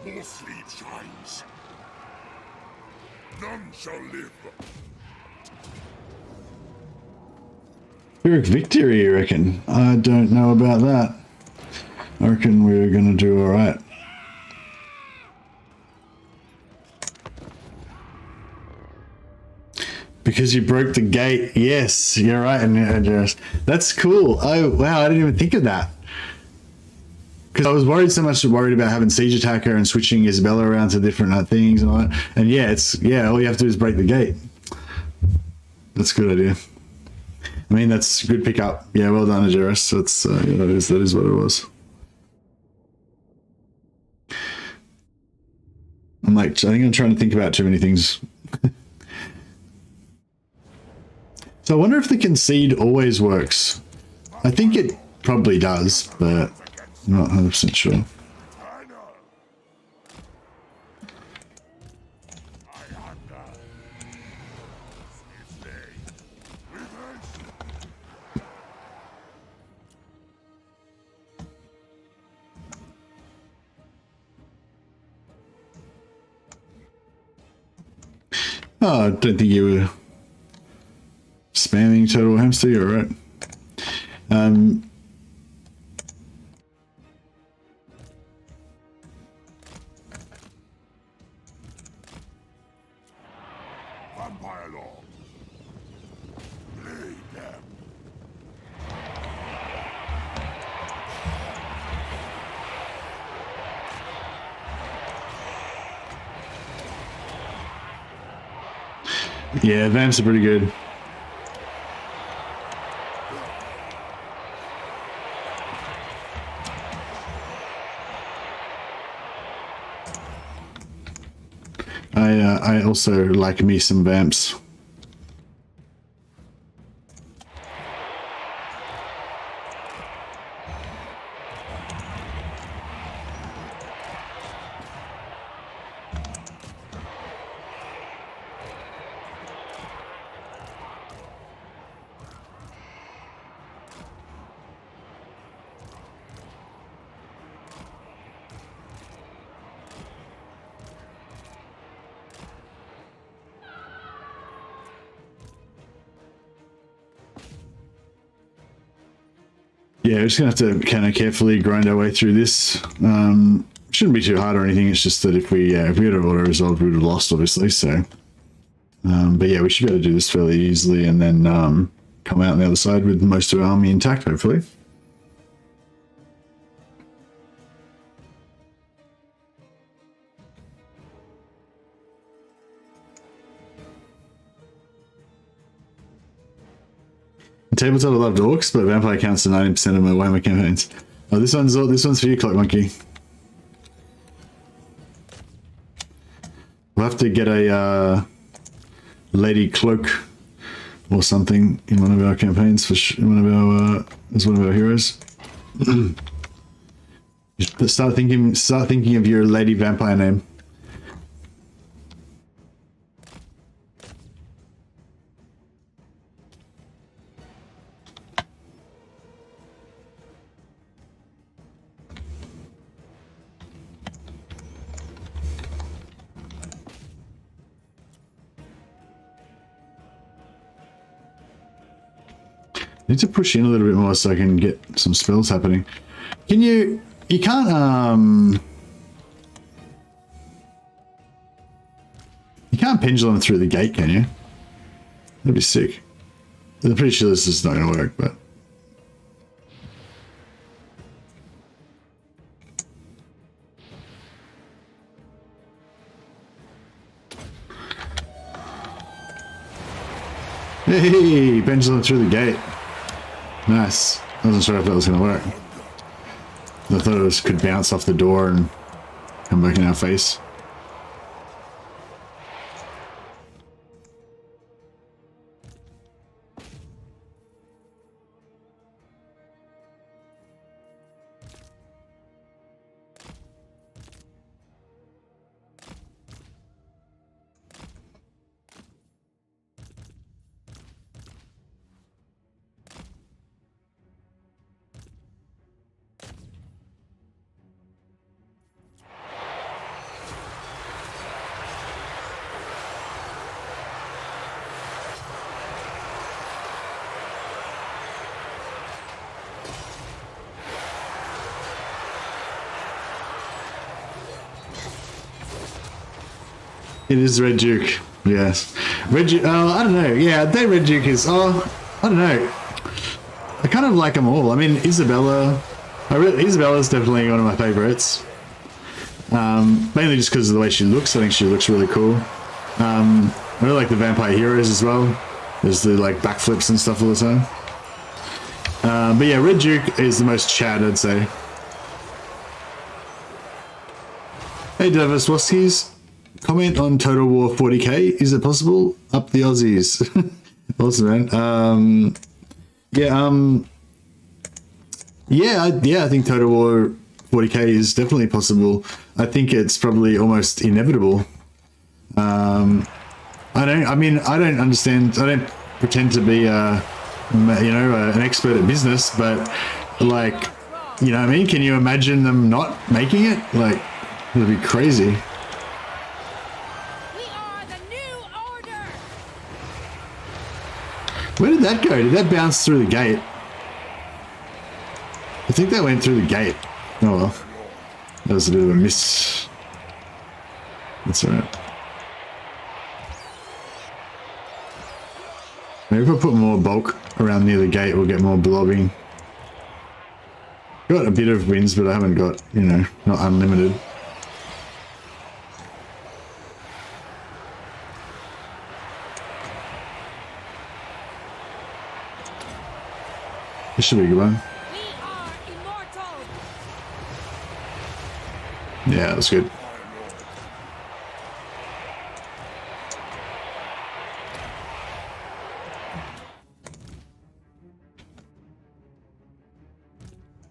More sleep shines. None shall live. Pyrrhic victory, you reckon? I don't know about that. I reckon we're gonna do alright. Because you broke the gate. Yes, you're right. And that's cool. Oh, wow. I didn't even think of that. Because I was worried about having Siege Attacker and switching Isabella around to different things and all that. And yeah, all you have to do is break the gate. That's a good idea. I mean, that's a good pickup. Yeah, well done, Ageris. That's, that is what it was. I think I'm trying to think about too many things. So I wonder if the concede always works. I think it probably does, but I'm not 100% sure. Oh, I don't think you were spamming Total Hamster, you're right. Vampire Law. Blade them. Yeah, vamps are pretty good. I also like me some vamps. Yeah, we're just gonna have to kind of carefully grind our way through this. Shouldn't be too hard or anything. It's just that if we had auto resolved, we would have lost, obviously. So, but yeah, we should be able to do this fairly easily, and then come out on the other side with most of our army intact, hopefully. Tabletop, I love orcs, but vampire counts to 90% of my Warhammer campaigns. Oh, this one's for you, Cloak Monkey. We'll have to get a Lady Cloak or something in one of our campaigns as one of our heroes. Start thinking of your Lady Vampire name. Need to push in a little bit more so I can get some spells happening. Can you can't pendulum through the gate, can you? That'd be sick. I'm pretty sure this is not gonna work, but hey, pendulum through the gate. Nice. I wasn't sure if that was going to work. I thought it could bounce off the door and come back in our face. It is Red Duke. Yes. Red Duke. Oh, I don't know. Yeah, I think Red Duke is. Oh, I don't know. I kind of like them all. I mean, Isabella. Isabella's definitely one of my favorites. Mainly just because of the way she looks. I think she looks really cool. I really like the vampire heroes as well. There's the like backflips and stuff all the time. But yeah, Red Duke is the most Chad, I'd say. Hey Davis Woskies, comment on Total War 40k. Is it possible? Up the Aussies. Awesome, man. I think Total War 40k is definitely possible. I think it's probably almost inevitable. I don't understand. I don't pretend to be, an expert at business, but like, you know what I mean? Can you imagine them not making it? Like, it'd be crazy. We are the new order. Where did that go? Did that bounce through the gate? I think that went through the gate. Oh well. That was a bit of a miss. That's alright. Maybe if I put more bulk around near the gate, we'll get more blobbing. Got a bit of wins, but I haven't got, not unlimited. This should be a good one. We are immortal. Yeah, that's good.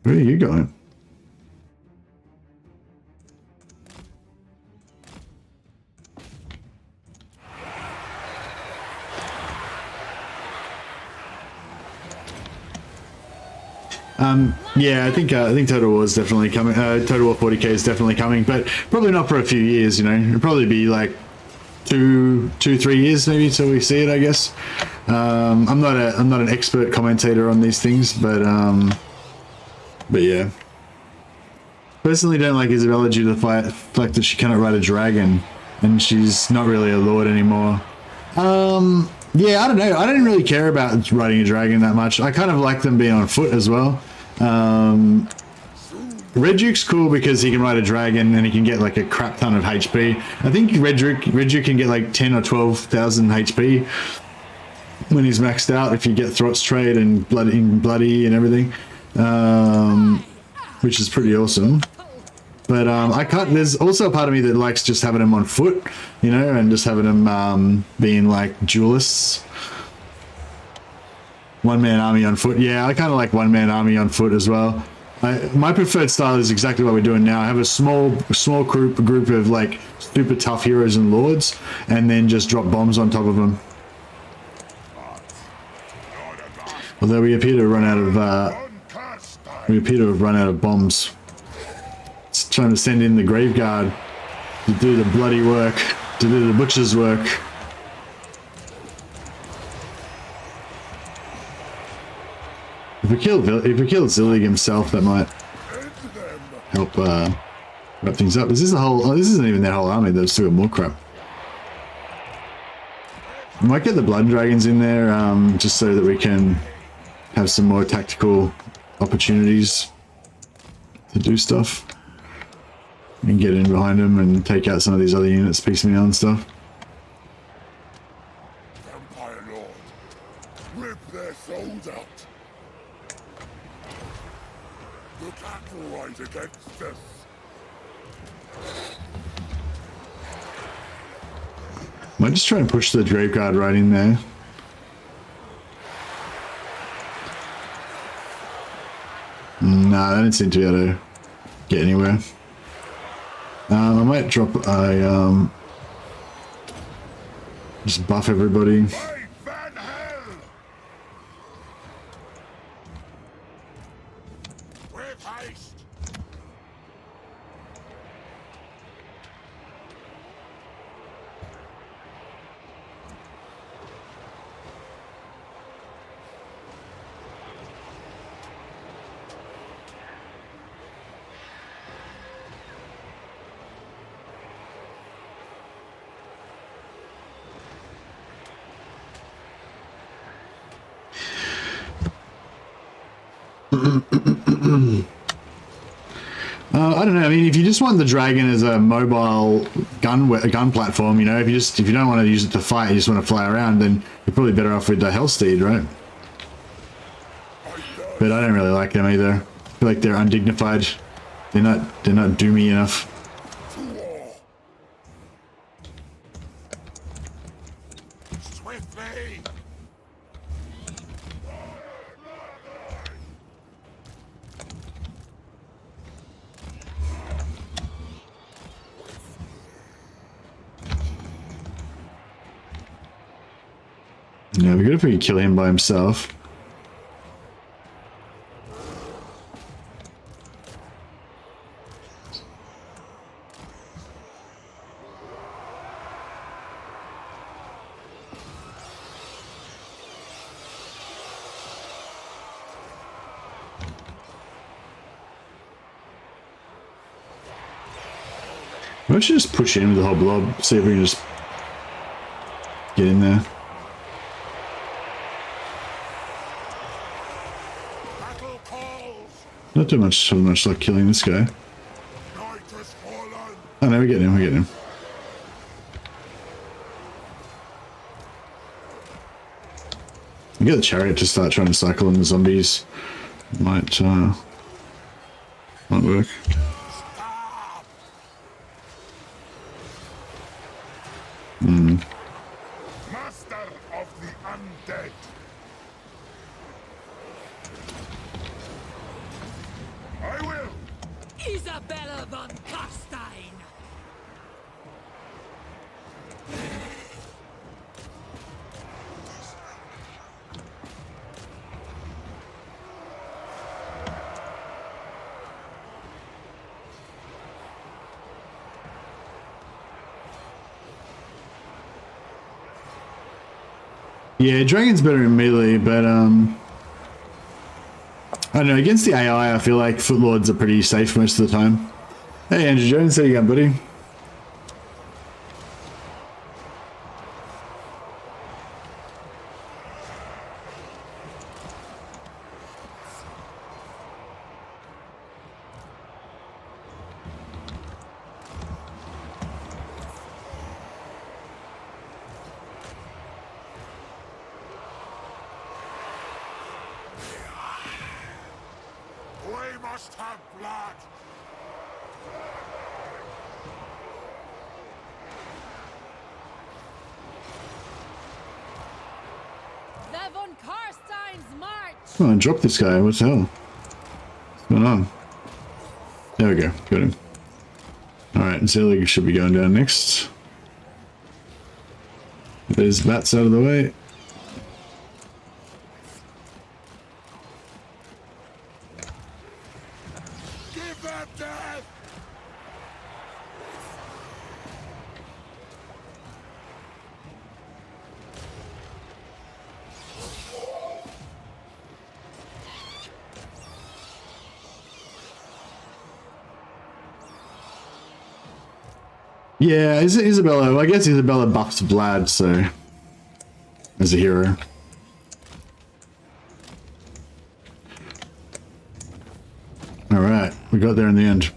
Where are you going? Yeah, I think Total War is definitely coming. Total War 40k is definitely coming, but probably not for a few years. It'll probably be like 2-3 years maybe till we see it. I guess. I'm not an expert commentator on these things, but yeah. Personally, don't like Isabella due to the fact that she cannot ride a dragon, and she's not really a lord anymore. Yeah, I don't know. I don't really care about riding a dragon that much. I kind of like them being on foot as well. Red Duke's cool because he can ride a dragon and he can get like a crap ton of HP. I think Red Duke can get like 10 or 12,000 HP when he's maxed out if you get Thrott's trade and bloody and everything, which is pretty awesome. But I can't. There's also a part of me that likes just having them on foot, and just having them being like duelists. One-man army on foot. Yeah, I kind of like one-man army on foot as well. My preferred style is exactly what we're doing now. I have a small group of like super tough heroes and lords, and then just drop bombs on top of them. Although we appear to have run out of bombs. It's trying to send in the grave guard to do the bloody work, to do the butcher's work. If we killed Zillig himself, that might help wrap things up. This isn't even their whole army. They've still got more crap. We might get the blood dragons in there just so that we can have some more tactical opportunities to do stuff and get in behind them and take out some of these other units piecemeal and stuff. Vampire Lord, rip their souls out. You can't rise against us. Might just try and push the Graveguard right in there. Nah, they don't seem to be able to get anywhere. I might drop a just buff everybody. Fight Van Hell! With haste! I don't know. I mean, if you just want the dragon as a mobile gun platform, you know, if you don't want to use it to fight, you just want to fly around, then you're probably better off with the Hellsteed, right? But I don't really like them either. I feel like they're undignified. They're not doomy enough. Swiftly! Yeah, we're good if we can kill him by himself. We should just push in with the whole blob, see if we can just get in there. Battle calls! Not too much like killing this guy. Night has fallen! Oh no, we're getting him, we're getting him. We get the chariot to start trying to cycle in the zombies. Might work. Master of the undead! I will! Isabella von Carstein. Yeah, Dragon's better in melee, but I don't know, against the AI I feel like Footlords are pretty safe most of the time. Hey Andrew Jones, how you going, buddy? We must have blood! The von Carstein's march. Oh, I dropped this guy, what the hell? What's going on? There we go, got him. Alright, Zillig should be going down next. There's bats out of the way. Give them death! Yeah, Isabella, well, I guess Isabella buffs Vlad, so as a hero. Alright, we got there in the end.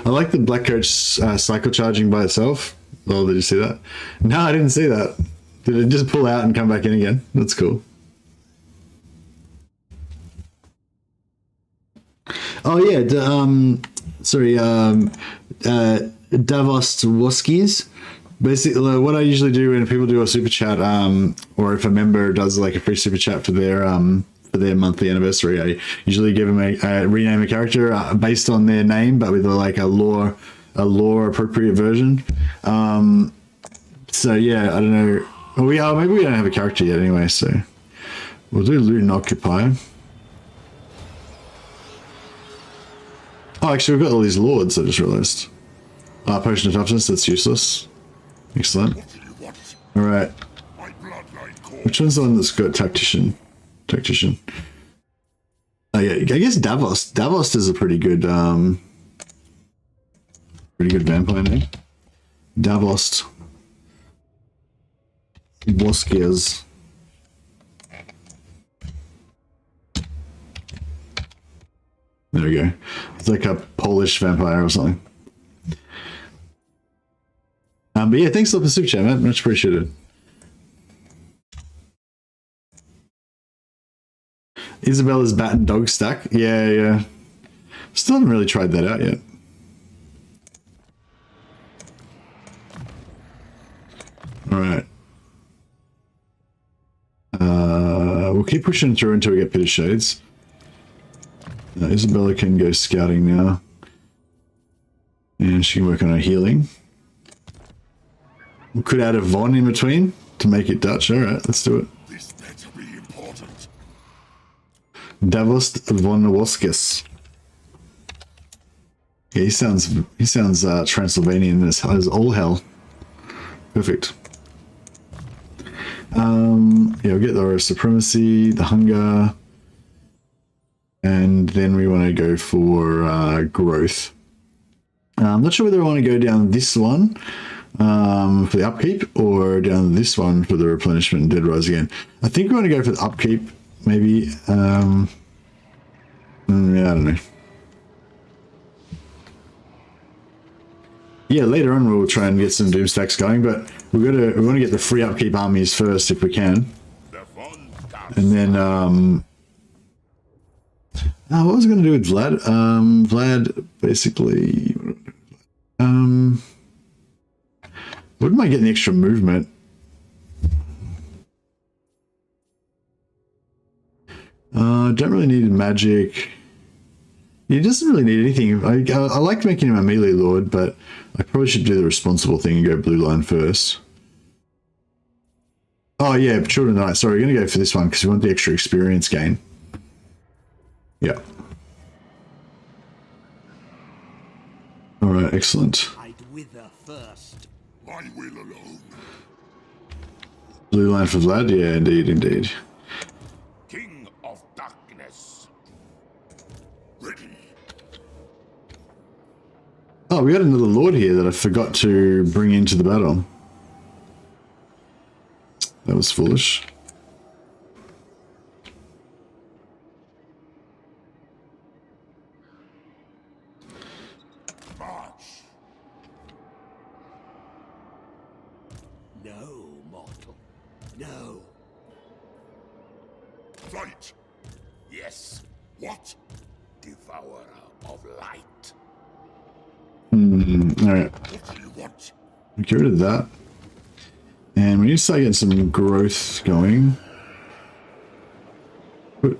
I like the black coach cycle charging by itself. Oh, did you see that? No, I didn't see that. Did it just pull out and come back in again? That's cool. Oh yeah, Davos Woskis. Basically, what I usually do when people do a super chat, or if a member does like a free super chat for their monthly anniversary, I usually give them a rename a character based on their name, but with like a lore appropriate version. So yeah, I don't know. Well, maybe we don't have a character yet anyway, so we'll do Loot and Occupy. Oh, actually, we've got all these lords. I just realized. Potion of toughness. That's useless. Excellent. What do you want? All right. My bloodline calls. Which one's the one that's got tactician? Oh yeah, I guess Davos. Davos is a pretty good vampire name. Davos. Woskiers. There we go. It's like a Polish vampire or something. But yeah, thanks a lot for the super chat, man. Much appreciated. Isabella's bat and dog stack. Yeah. Still haven't really tried that out yet. All right. We'll keep pushing through until we get Pit of Shades. Isabella can go scouting now. And she can work on her healing. We could add a Von in between to make it Dutch. All right, let's do it. This better be important. Davos von Woskis. Yeah, he sounds Transylvanian as all hell. Perfect. Yeah, we'll get the supremacy, the hunger, and then we want to go for growth. I'm not sure whether I want to go down this one for the upkeep or down this one for the replenishment and Dead Rise again. I think we want to go for the upkeep, maybe. Yeah, I don't know. Yeah, later on we'll try and get some Doom stacks going, but we want to get the free upkeep armies first if we can. And then what was I going to do with Vlad? Vlad basically wouldn't mind getting the extra movement. Don't really need magic. He doesn't really need anything. I like making him a melee lord, but I probably should do the responsible thing and go blue line first. Oh yeah, Children of the Night. Sorry, we're going to go for this one because we want the extra experience gain. Yeah. All right, excellent. I'd wither first. My will alone. Blue line for Vlad? Yeah, indeed. King of Darkness. Ready. Oh, we got another lord here that I forgot to bring into the battle. That was foolish. March. No, mortal. No. Fight. Yes. What? Devourer of light. All right. What do you want? Get rid of that. And we need to start getting some growth going. Put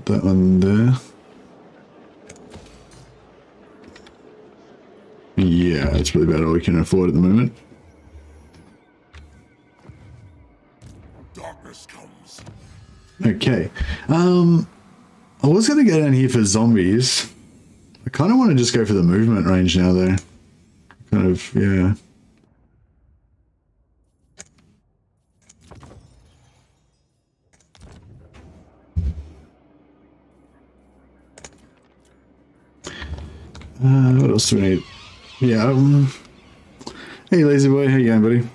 that one there. Yeah, that's really about all we can afford at the moment. Darkness comes. Okay. I was going to go down here for zombies. I kind of want to just go for the movement range now, though. Kind of, yeah. What else do we need? Yeah, hey, lazy boy, how you going, buddy?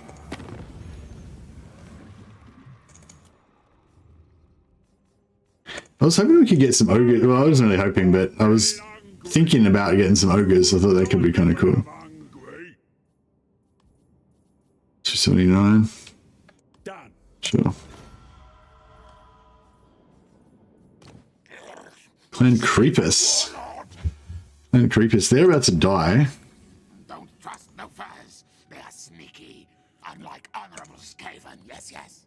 I was hoping we could get some ogres. Well, I wasn't really hoping, but I was thinking about getting some ogres. I thought that could be kind of cool. 279. Done. Sure. Clan Creepus. Clan Creepus. They're about to die. Don't trust no furs. They are sneaky. Unlike Honorable Skaven. Yes, yes.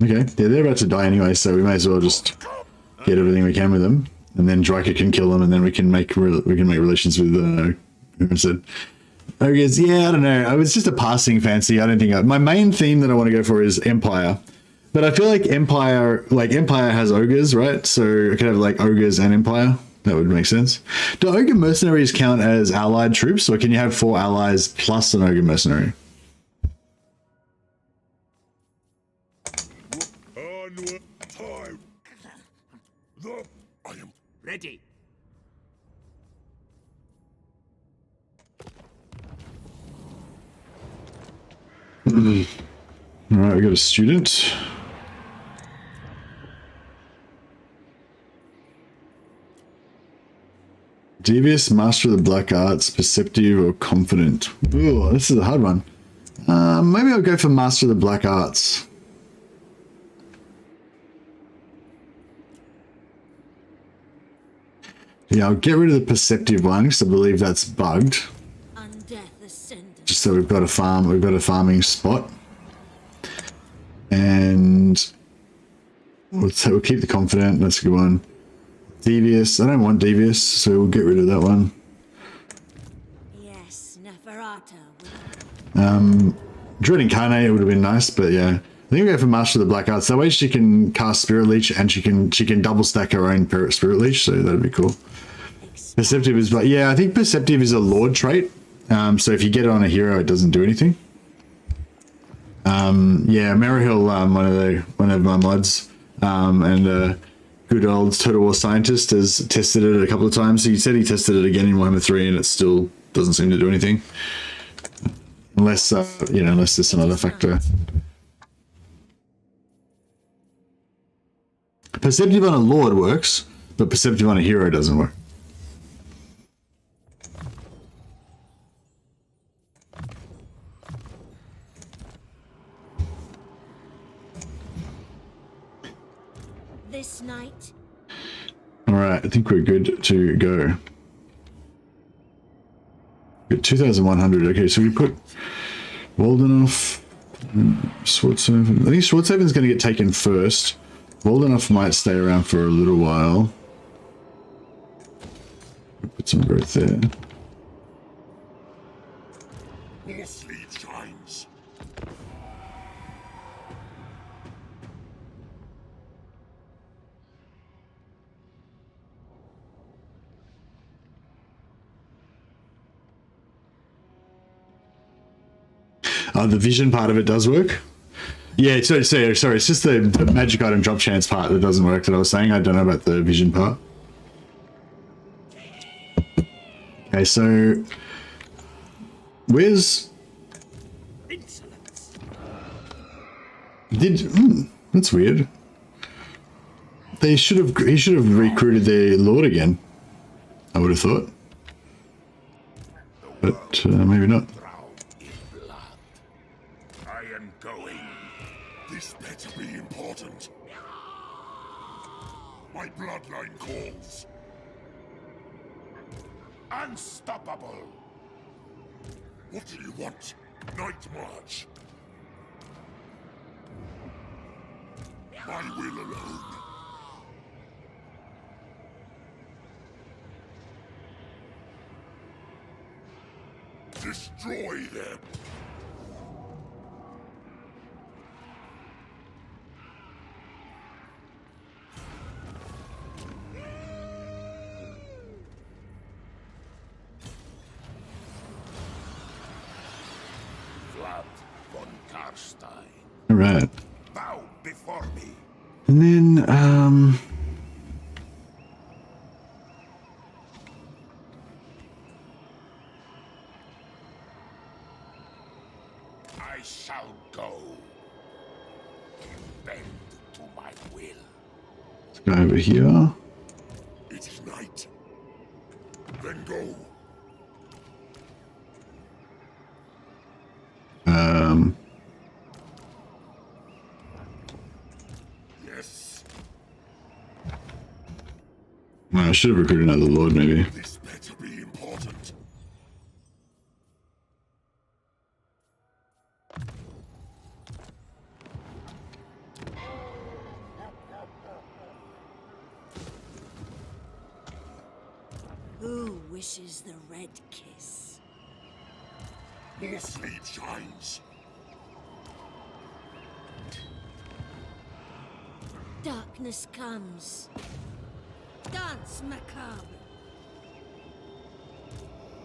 Okay, yeah, they're about to die anyway, so we may as well just get everything we can with them, and then Dryker can kill them, and then we can make relations with who said ogres. Yeah, I don't know. It was just a passing fancy. I don't think my main theme that I want to go for is Empire, but I feel like Empire has ogres, right? So I could have like ogres and Empire. That would make sense. Do ogre mercenaries count as allied troops, or can you have 4 allies plus an ogre mercenary? Time. I am Ready. All right, we got a student. Devious, master of the black arts, perceptive, or confident. Ooh, this is a hard one. Maybe I'll go for master of the black arts. Yeah, I'll get rid of the perceptive one because I believe that's bugged. Just so we've got a farming spot. And we'll keep the confident, that's a good one. Devious, I don't want devious, so we'll get rid of that one. Yes, Neferata. Dread Incarnate would have been nice, but yeah. I think we go for Master of the Black Arts. That way she can cast Spirit Leech and she can double stack her own Spirit Leech, so that'd be cool. Perceptive is, but yeah, I think Perceptive is a Lord trait. So if you get it on a hero, it doesn't do anything. Yeah, Merrihill, one of my mods, and good old Total War Scientist has tested it a couple of times. He said he tested it again in Warhammer 3 and it still doesn't seem to do anything. Unless, unless there's another factor. Perceptive on a Lord works, but Perceptive on a hero doesn't work. This night. All right, I think we're good to go. Good, 2,100. Okay, so we put Waldenhoff, Schwarzhaven. I think Schwarzhaven's going to get taken first. Waldenhoff might stay around for a little while. Put some growth there. Shines. The vision part of it does work. Yeah, sorry, it's just the magic item drop chance part that doesn't work that I was saying. I don't know about the vision part. Okay, so where's that's weird. He should have recruited their lord again, I would have thought. But maybe not. My bloodline calls. Unstoppable. What do you want? Night March. My will alone. Destroy them. Vlad von Carstein. All right. Bow before me. And then, I shall go. Bend to my will. let's go over here. It is night. Then go. Yes. I should have recruited another lord, maybe. This better be important. Who wishes the red kiss? More sleep shines. Darkness comes. Dance macabre.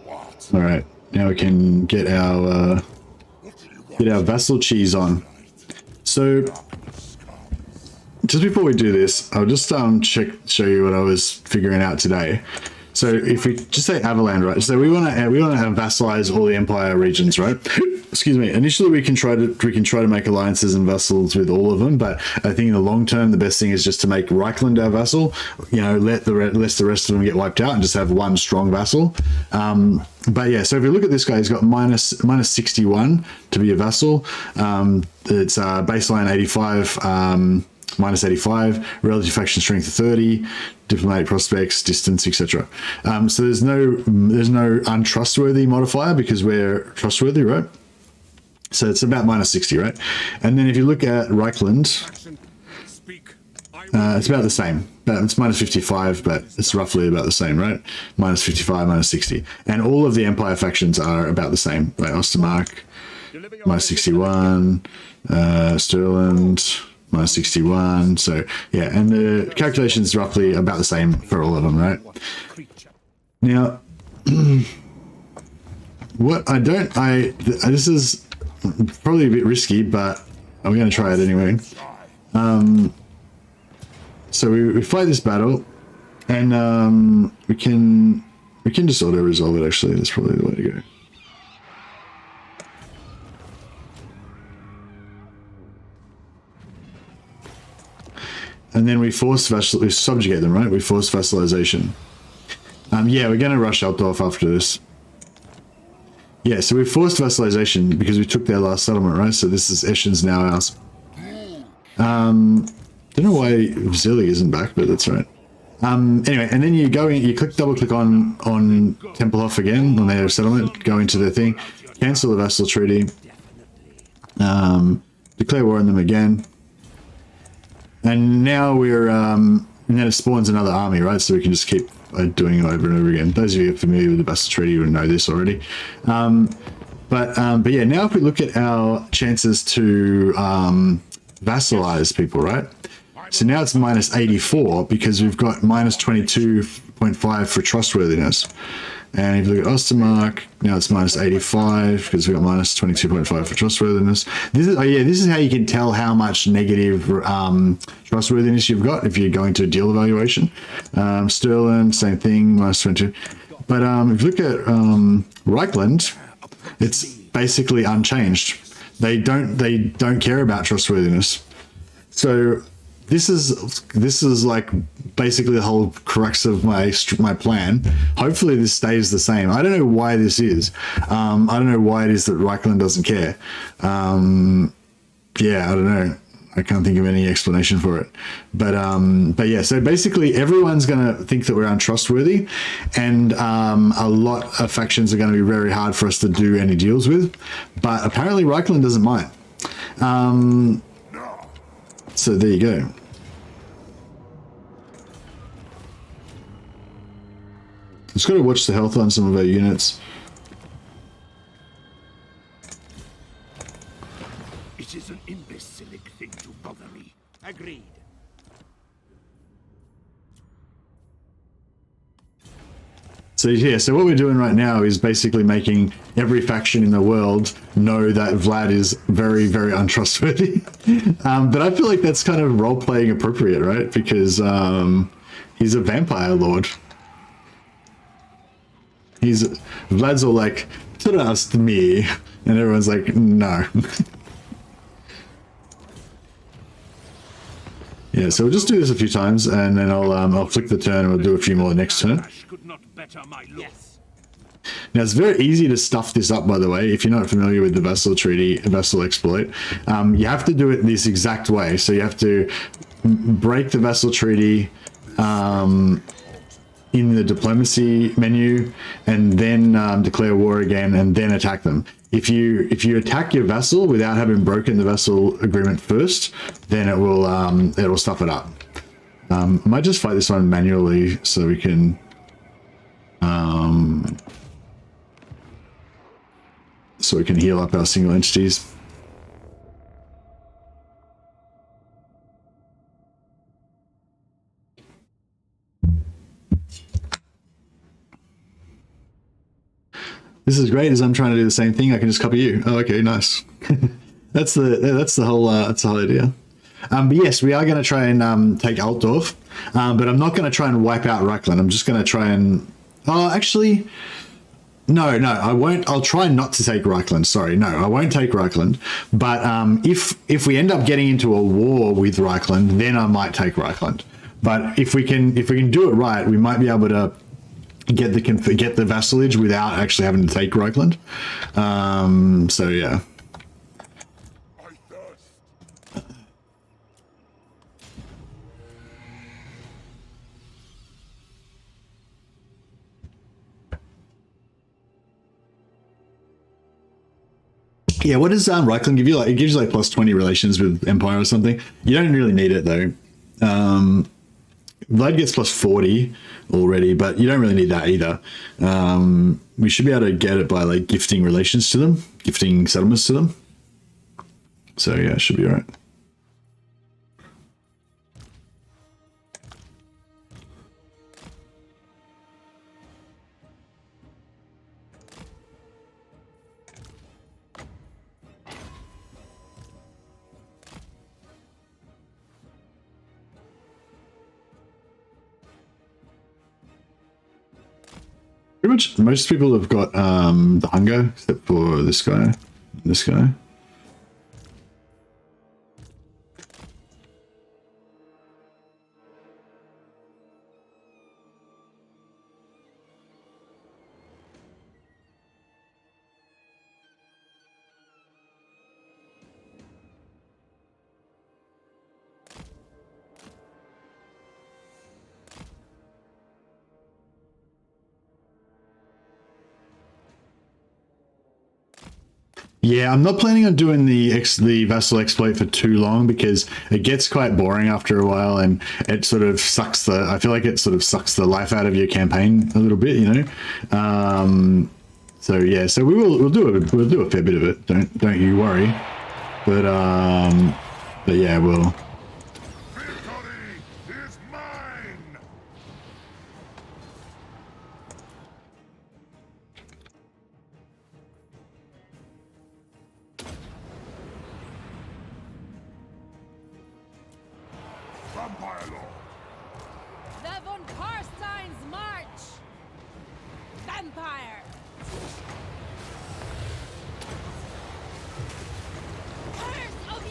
What? All right, now we can get our vassal cheese on. So just before we do this, I'll just show you what I was figuring out today. So if we just say Avaland, right? So we want to vassalize all the Empire regions, right? Excuse me. Initially, we can try to make alliances and vassals with all of them, but I think in the long term, the best thing is just to make Reichland our vassal. You know, let the rest of them get wiped out and just have one strong vassal. But yeah, so if you look at this guy, he's got minus 61 to be a vassal. It's baseline 85. Minus 85, relative faction strength of 30, diplomatic prospects, distance, etc. So there's no untrustworthy modifier because we're trustworthy, right? So it's about minus 60, right? And then if you look at Reichland, it's about the same. It's minus 55, but it's roughly about the same, right? Minus 55, minus 60. And all of the Empire factions are about the same. Like Ostermark, minus 61, Stirland, minus 61. So yeah, and the calculation is roughly about the same for all of them, right? Now, this is probably a bit risky, but I'm going to try it anyway. So we fight this battle, and we can just auto resolve it. Actually, that's probably the way to go. And then we subjugate them, right? We force vassalization. Yeah, we're going to rush Altdorf after this. Yeah, so we forced vassalization because we took their last settlement, right? So this is Eschen's now ours. Don't know why Zilli isn't back, but that's right. Anyway, and then you go in, you double click on Tempelhof again on their settlement, go into their thing, cancel the vassal treaty, declare war on them again. And now and then it spawns another army, right? So we can just keep doing it over and over again. Those of you who are familiar with the Vassal Treaty would know this already. But yeah, now if we look at our chances to vassalize people, right? So now it's minus 84 because we've got minus 22.5 for trustworthiness. And if you look at Ostermark, now it's minus 85 because we've got minus 22.5 for trustworthiness. This is how you can tell how much negative trustworthiness you've got if you're going to a deal evaluation. Stirland, same thing, minus 22. But if you look at Reichland, it's basically unchanged. They don't care about trustworthiness. So this is like basically the whole crux of my plan. Hopefully this stays the same. I don't know why this is. I don't know why it is that Reichland doesn't care. Yeah, I don't know. I can't think of any explanation for it. But yeah, so basically everyone's going to think that we're untrustworthy, and a lot of factions are going to be very hard for us to do any deals with. But apparently Reichland doesn't mind. So there you go. Just got to watch the health on some of our units. It is an imbecilic thing to bother me. Agreed. So yeah, so what we're doing right now is basically making every faction in the world know that Vlad is very, very untrustworthy. But I feel like that's kind of role-playing appropriate, right? Because he's a vampire lord. Vlad's all like, trust me. And everyone's like, no. Yeah, so we'll just do this a few times, and then I'll flick the turn, and we'll do a few more next turn. Now, it's very easy to stuff this up, by the way, if you're not familiar with the Vassal Treaty, Vassal Exploit. You have to do it this exact way. So you have to break the Vassal Treaty in the Diplomacy menu, and then declare war again, and then attack them. If you attack your vassal without having broken the vassal agreement first, then it'll stuff it up. I might just fight this one manually so we can heal up our single entities. This is great. As I'm trying to do the same thing, I can just copy you. Oh, okay, nice. that's the whole idea. But yes, we are going to try and take Altdorf, but I'm not going to try and wipe out Reichland. I'm just going to try and Actually, no, I won't. I'll try not to take Reichland. Sorry, no, I won't take Reichland. But if we end up getting into a war with Reichland, then I might take Reichland. But if we can do it right, we might be able to get the vassalage without actually having to take Reichland. So yeah. Yeah, what does Reichland give you? Like, it gives you like plus 20 relations with Empire or something. You don't really need it though. Vlad gets plus 40 already, but you don't really need that either. We should be able to get it by like gifting relations to them, gifting settlements to them. So yeah, it should be all right. Pretty much most people have got the hunger, except for this guy. This guy. Yeah, I'm not planning on doing the vassal exploit for too long because it gets quite boring after a while, and it sort of sucks I feel like it sort of sucks the life out of your campaign a little bit, you know. So yeah, so we'll do a fair bit of it. Don't you worry. But yeah, we'll. The von Carstein's march! Vampire! Curse of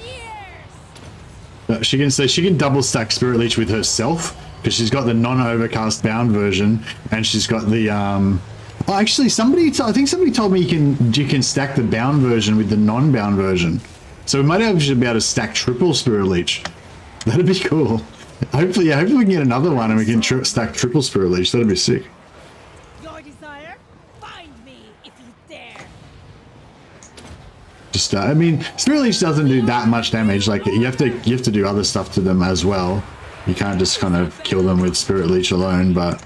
years! She can double stack Spirit Leech with herself because she's got the non-overcast bound version, and she's got the oh, actually, I think somebody told me you can stack the bound version with the non-bound version. So we might actually be able to stack triple Spirit Leech. That'd be cool. Hopefully we can get another one and we can stack triple Spirit Leech. That'd be sick. Your desire? Find me if you dare! Just I mean, Spirit Leech doesn't do that much damage. Like you have to do other stuff to them as well. You can't just kind of kill them with Spirit Leech alone, but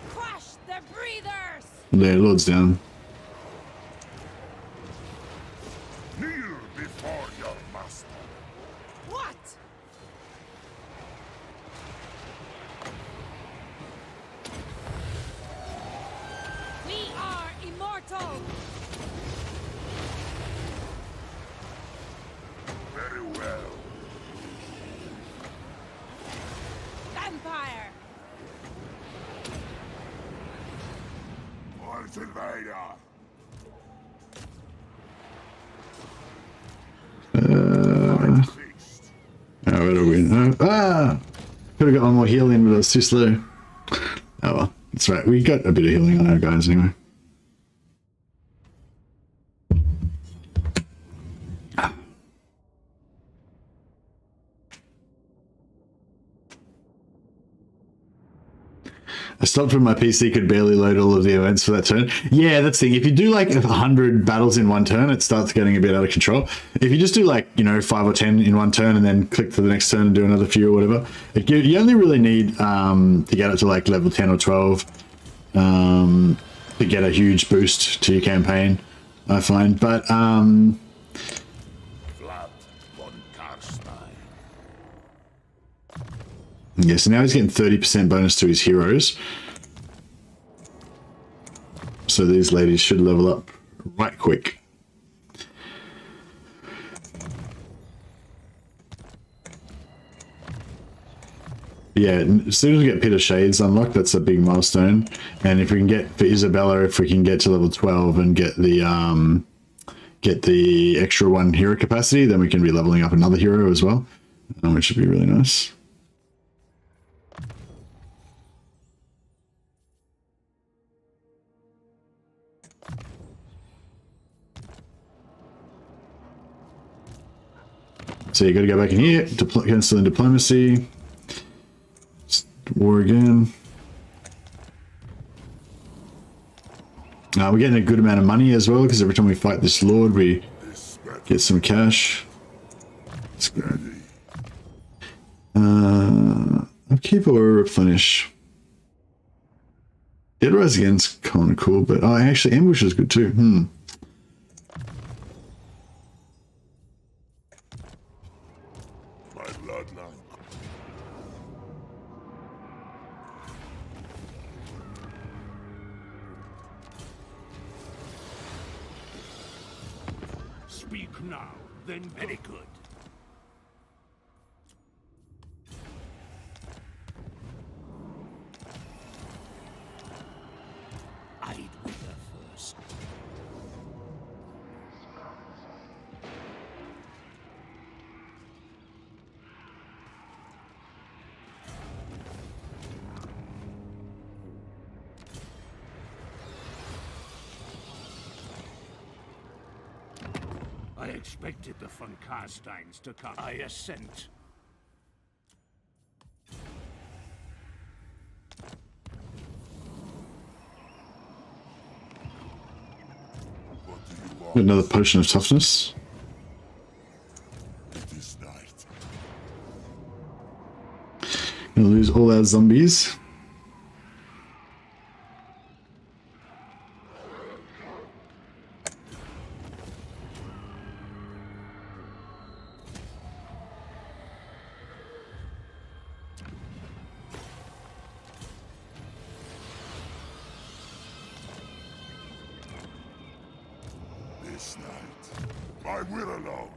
Crush the breathers! yeah, Lord's down. Kneel before your master. What? We are immortal! Very well. Vampire! Force Invader. Oh, it'll win. Could have got one more heal in, but it was too slow. Oh well, that's right. We got a bit of healing on our guys anyway. I stopped when my PC could barely load all of the events for that turn. Yeah, that's the thing. If you do like 100 battles in one turn, it starts getting a bit out of control. If you just do like, 5 or 10 in one turn and then click to the next turn and do another few or whatever, you only really need to get it to like level 10 or 12 to get a huge boost to your campaign, I find. But Vlad von Carstein. yeah, so now he's getting 30% bonus to his heroes. So these ladies should level up right quick. Yeah, as soon as we get Peter Shades unlocked, that's a big milestone. And if we can get for Isabella, if we can get to level 12 and get the extra 1 hero capacity, then we can be leveling up another hero as well, which should be really nice. So you got to go back in here, cancel in diplomacy, war again. We're getting a good amount of money as well, because every time we fight this lord, we get some cash. That's good. Upkeep or replenish? Dead Rise again's kind of cool, but actually ambush is good too. My bloodline. Speak now, then very good. I'd wither first. I expected the von Carsteins to come. I assent. What do you want? Another potion of toughness. It is night. Gonna lose all our zombies. This night, I will alone.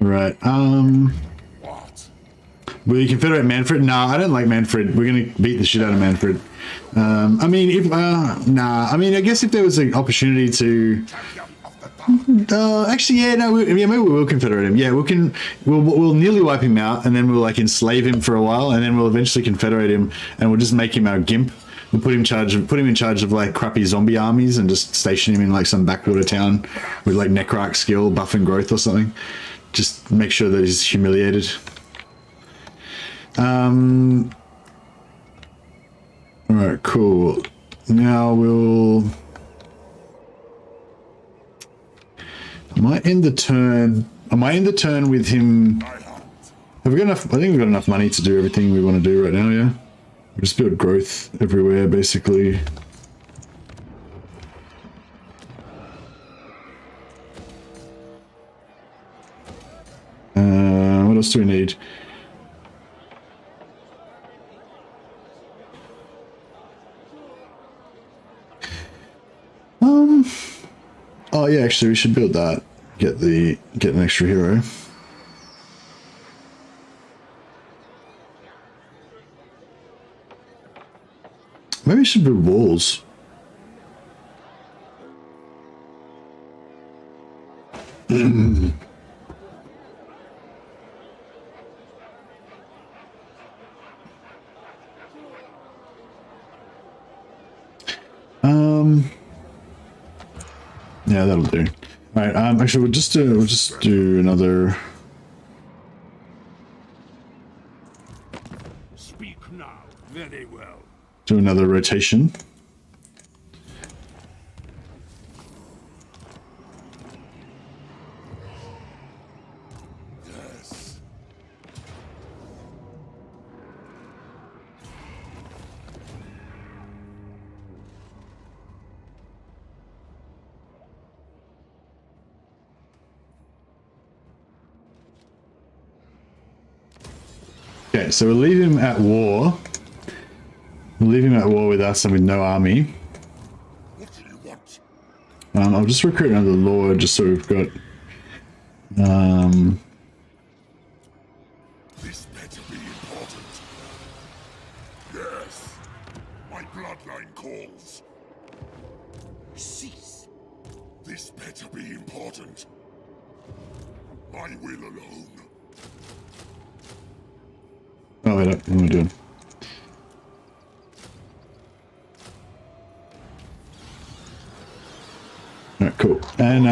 Right. What? Will you confederate Manfred? No, I don't like Manfred. We're gonna beat the shit out of Manfred. I mean, if nah. I mean, I guess if there was an opportunity to, actually, yeah, no, maybe we will confederate him. Yeah, we'll nearly wipe him out, and then we'll like enslave him for a while, and then we'll eventually confederate him, and we'll just make him our gimp. We'll put him in charge of like crappy zombie armies, and just station him in like some backwater town with like necroarch skill, buff and growth or something. Just make sure that he's humiliated. Alright, cool. Now we'll... I might end the turn with him. Have we got enough? I think we've got enough money to do everything we want to do right now, yeah? We'll just build growth everywhere, basically. What else do we need? Oh yeah, actually we should build that. Get an extra hero. Maybe we should build walls. Yeah, that'll do. All right. Actually, we'll just do another. Speak now. Very well. Do another rotation. Yes. Okay, so we'll leave him at war. We'll leave him at war with us and with no army. What do you want? I'll just recruit another lord just so we've got... This better be important. Yes. My bloodline calls. Cease. This better be important. My will alone. Oh, wait up. What am I doing? Alright, cool. And,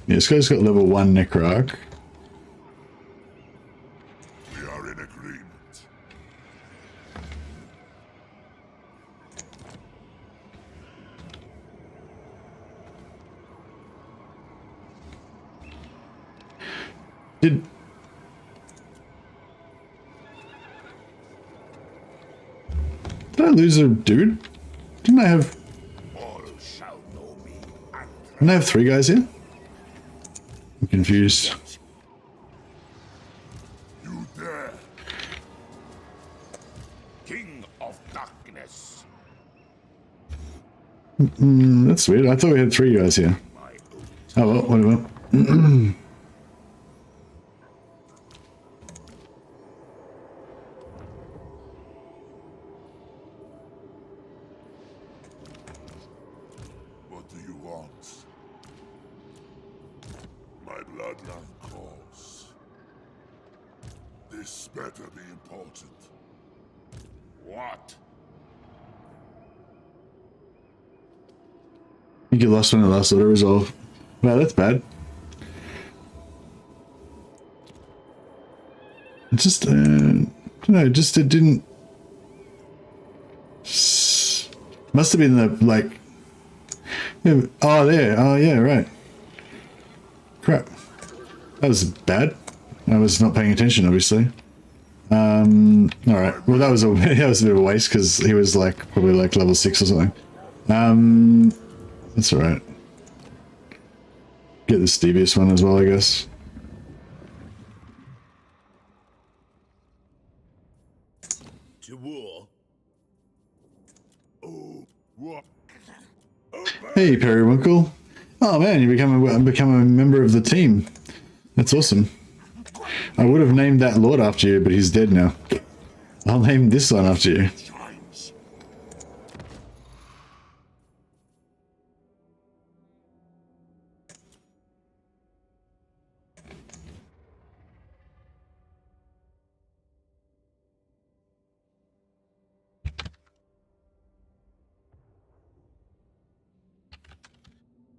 yeah, this guy's got level 1 Necrarch. We are in agreement. Did I lose a dude? Didn't I have... All shall know me. Didn't I have 3 guys here? I'm confused. You there. King of Darkness. That's weird. I thought we had 3 guys here. My oath. Oh well, whatever. What do you want? My bloodline calls. This better be important. What? I think you lost one of the last auto resolve. Wow, that's bad. It just, I don't know, just it didn't. Must have been the like. Yeah, oh, there. Oh, yeah, right. Crap. That was bad. I was not paying attention, obviously. All right. Well, that was a that was a bit of a waste because he was like probably like level 6 or something. That's all right. Get this devious one as well, I guess. To war. Oh, what? Hey, Periwinkle. Oh man, you become a member of the team. That's awesome. I would have named that lord after you, but he's dead now. I'll name this one after you. Times.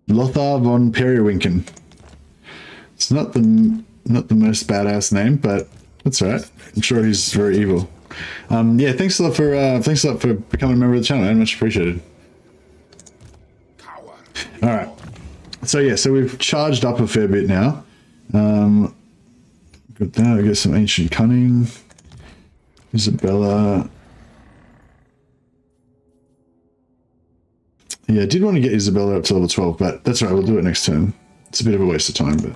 Lothar von Periwinken. It's not the most badass name, but that's alright. I'm sure he's very evil. Yeah, thanks a lot for becoming a member of the channel, man. Much appreciated. Coward. Alright. So yeah, so we've charged up a fair bit now. Got that, I got some ancient cunning. Isabella. Yeah, I did want to get Isabella up to level 12, but that's right, we'll do it next turn. It's a bit of a waste of time, but...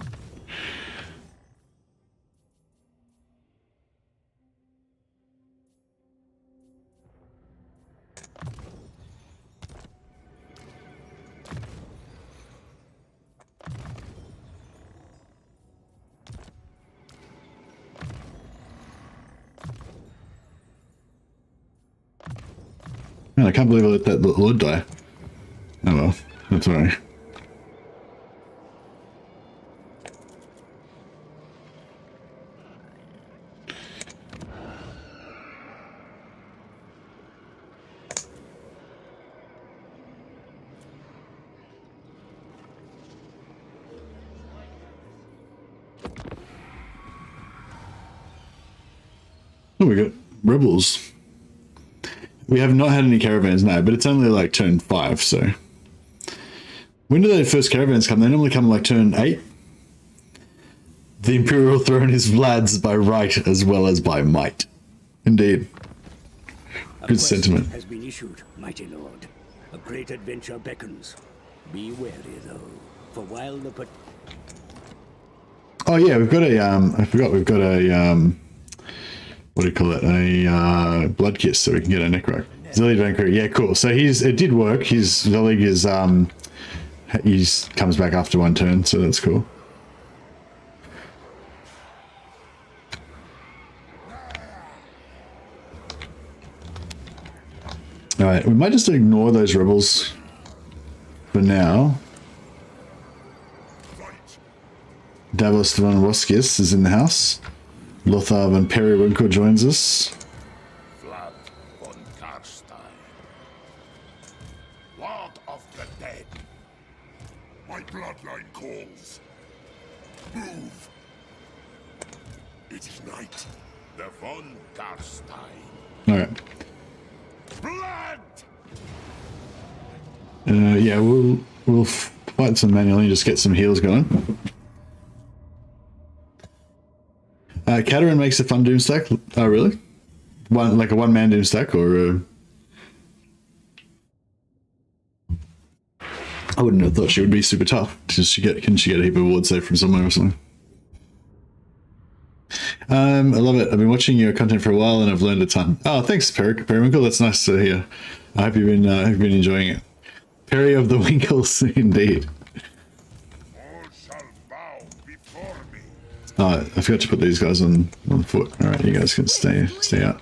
Man, I can't believe I let that lord die. Oh well, that's alright. Oh, we got rebels. We have not had any caravans now, but it's only like turn 5, so... When do the first caravans come? They normally come like turn 8. The Imperial throne is Vlad's by right as well as by might. Indeed. Good sentiment. Has been issued, mighty lord. A great adventure beckons. Be wary though, for while the Oh yeah, we've got a I forgot we've got a what do you call it? A blood kiss, so we can get a necro. Zelig Vancouver, yeah, cool. So it did work. His Zelig is he comes back after one turn, so that's cool. All right, we might just ignore those rebels for now. Davos von Roskis is in the house. Lothar von Periwinkle joins us. Vlad von Carstein, Lord of the Dead. My bloodline calls. Move. It is night. The von Carstein. All right. Blood. Yeah, we'll fight some manually, just get some heals going. Katerin makes a fun doom stack. Oh, really? Like a one-man doom stack, or? I wouldn't have thought she would be super tough. Can she get a heap of ward save from somewhere or something? I love it. I've been watching your content for a while and I've learned a ton. Oh, thanks, Periwinkle. That's nice to hear. I hope you've been enjoying it. Perry of the Winkles, indeed. All shall bow before me. I forgot to put these guys on foot. All right, you guys can stay out.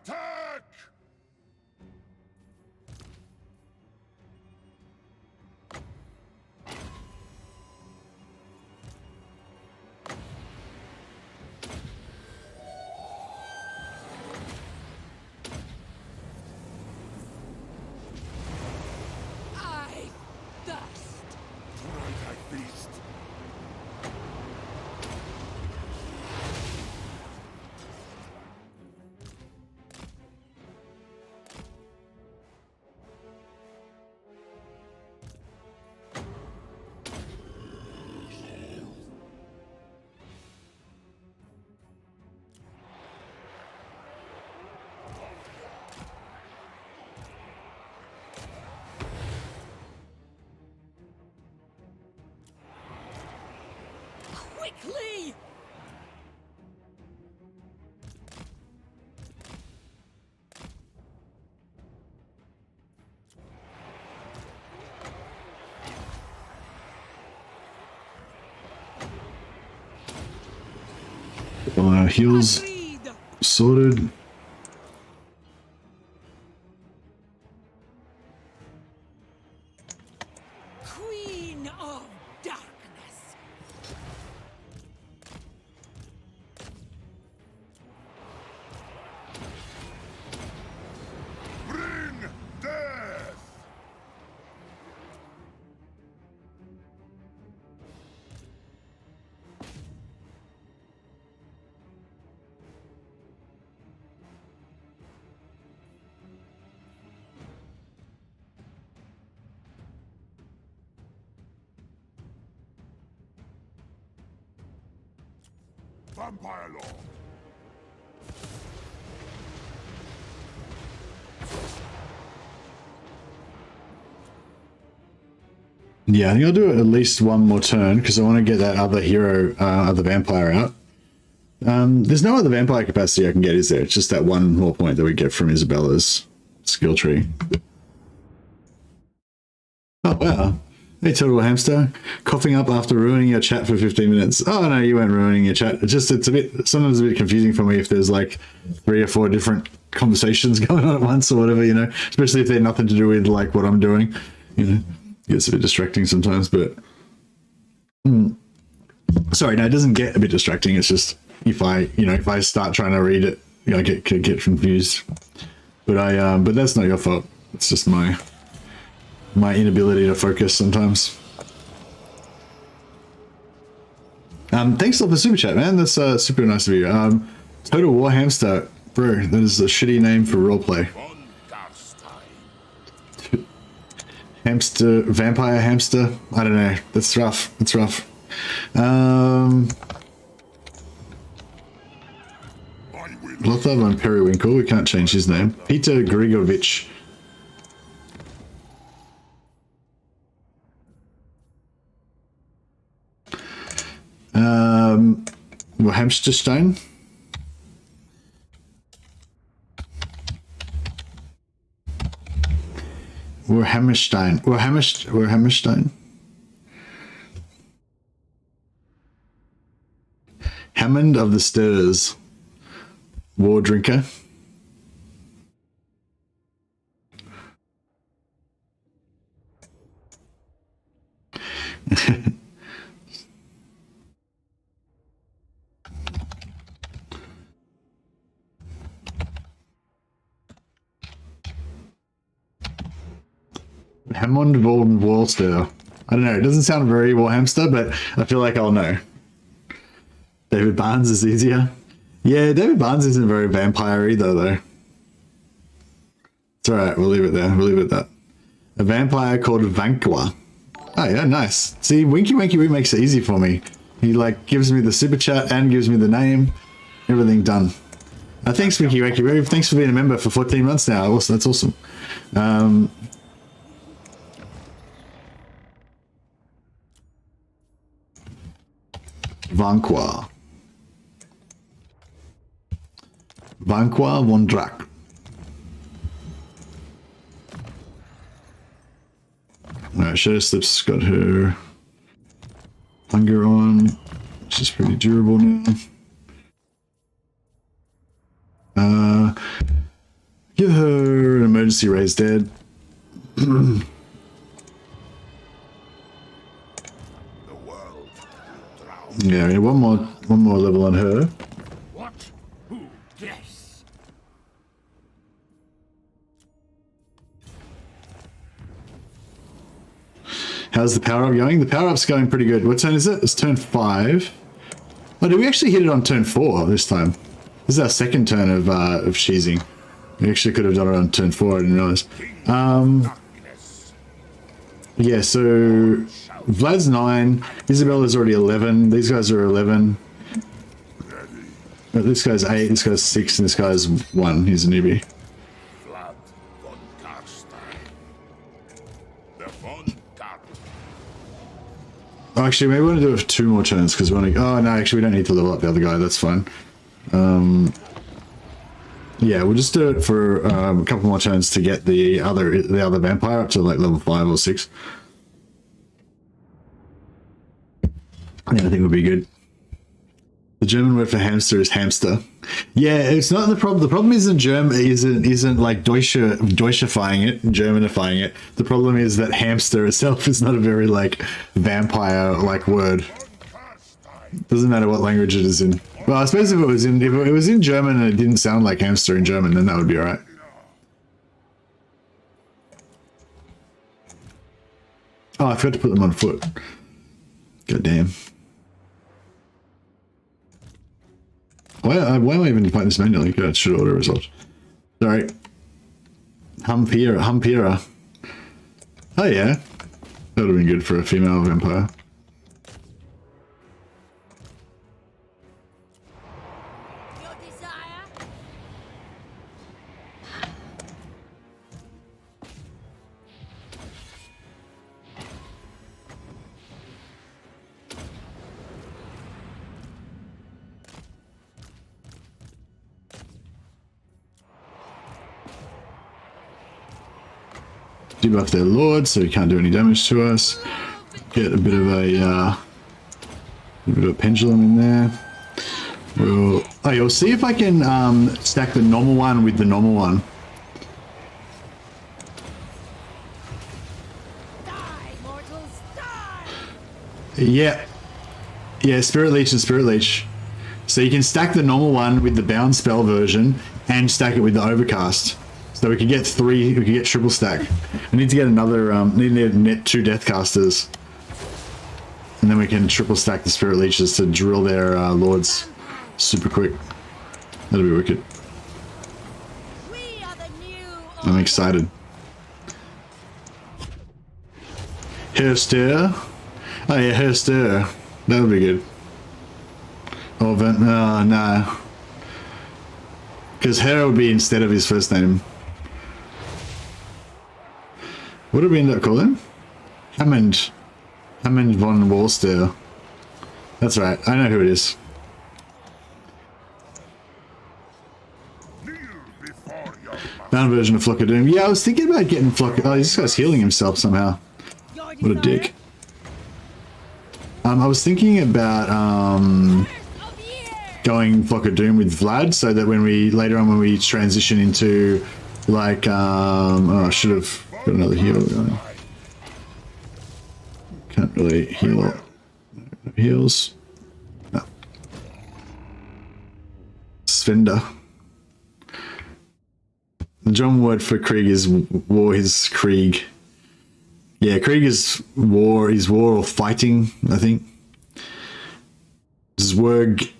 Attack! I thirst. Tonight I feast. Quickly! Heals Agreed. sorted. Queen of Darkness. Bring death! Vampire Lord. Yeah, I think I'll do it at least one more turn because I want to get that other hero, other vampire out. There's no other vampire capacity I can get, is there? It's just that one more point that we get from Isabella's skill tree. Oh, wow. Hey, Total Hamster. Coughing up after ruining your chat for 15 minutes. Oh, no, you weren't ruining your chat. It's sometimes a bit confusing for me if there's like 3 or 4 different conversations going on at once or whatever, you know, especially if they're nothing to do with like what I'm doing, you know. It gets a bit distracting sometimes, but Sorry, no, it doesn't get a bit distracting. It's just if I start trying to read it, I get confused. But that's not your fault. It's just my inability to focus sometimes. Thanks for the super chat, man. That's super nice of you. Total War Hamster, bro. That is a shitty name for roleplay. Von Carstein. Hamster, vampire hamster. I don't know. That's rough. That's rough. Vlad von Periwinkle. We can't change his name. Peter Grigovich. Hamsterstein. Hammerstein. Hammond of the Stairs. War Drinker. Hammond von Wallster. I don't know. It doesn't sound very Warhamster, but I feel like I'll know. David Barnes is easier. Yeah, David Barnes isn't very vampire either, though. It's alright, we'll leave it there. We'll leave it at that. A vampire called Vanqua. Oh yeah, nice. See, Winky Winky Woo makes it easy for me. He like gives me the super chat and gives me the name. Everything done. Thanks, Winky Winky Woo. Thanks for being a member for 14 months now. That's awesome. Vanqua. Vanqua von Drac. Alright, Shadow Slip's got her hunger on. She's pretty durable now. Give her an emergency raise dead. The world will drown. Yeah, one more level on her. What? Who? Yes. How's the power up going? The power up's going pretty good. What turn is it? It's turn 5. Oh, did we actually hit it on turn 4 this time? This is our second turn of cheesing. We actually could have done it on turn 4, I didn't realize. Yeah, so Vlad's 9, Isabella's already 11, these guys are 11. This guy's 8, this guy's 6, and this guy's 1. He's a newbie. Vlad von Carstein. The von Carstein. Oh, actually, maybe we want to do it for 2 more turns because we want to. Oh no, actually, we don't need to level up the other guy. That's fine. Yeah, we'll just do it for a couple more turns to get the other vampire up to like level 5 or 6. Yeah, I think would be good. The German word for hamster is hamster. Yeah, it's not the problem. The problem isn't isn't like Deutschifying it, Germanifying it. The problem is that hamster itself is not a very like vampire like word. Doesn't matter what language it is in. Well, I suppose if it was in German and it didn't sound like hamster in German, then that would be alright. Oh, I forgot to put them on foot. God damn. Why am I even playing this manually? God, it should auto result. Sorry. Humpira. Oh yeah. That would have been good for a female vampire. Your desire? Debuff their lord, so he can't do any damage to us. Get a bit of a pendulum in there. You'll see if I can stack the normal one with the normal one. Die, mortals, die! Yeah. Yeah, Spirit Leech and Spirit Leech. So you can stack the normal one with the bound spell version and stack it with the overcast. So we could get triple stack. We need to get another, need to net 2 Deathcasters. And then we can triple stack the Spirit Leeches to drill their lords super quick. That'll be wicked. We are the new I'm excited. Herster. Oh yeah, Herster. That'll be good. Oh, but no. Because Hera would be instead of his first name. What did we end up calling? Hammond von Warster. That's right. I know who it is. Bound version of Flock of Doom. Yeah, I was thinking about getting Flock. Oh, this guy's healing himself somehow. What a dick. I was thinking about going Flock of Doom with Vlad, so that when we later on when we transition into like oh, I should have got another heal going. Can't really heal it. No heals. No. Svenda. The German word for Krieg is war. His Krieg. Yeah, Krieg is war. Is war or fighting, I think. Zwerg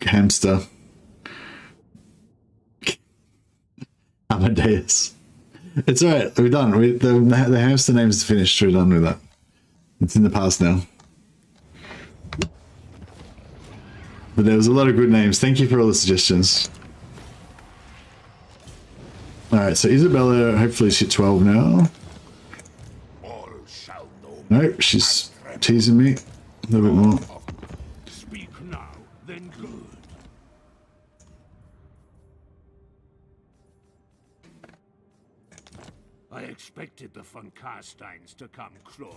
hamster. Amadeus. It's alright. We're done. The hamster name is finished. We're done with that. It's in the past now. But there was a lot of good names. Thank you for all the suggestions. Alright, so Isabella hopefully is hit 12 now. Nope, she's teasing me a little bit more. Speak now, then good. I expected the von Carsteins to come crawling.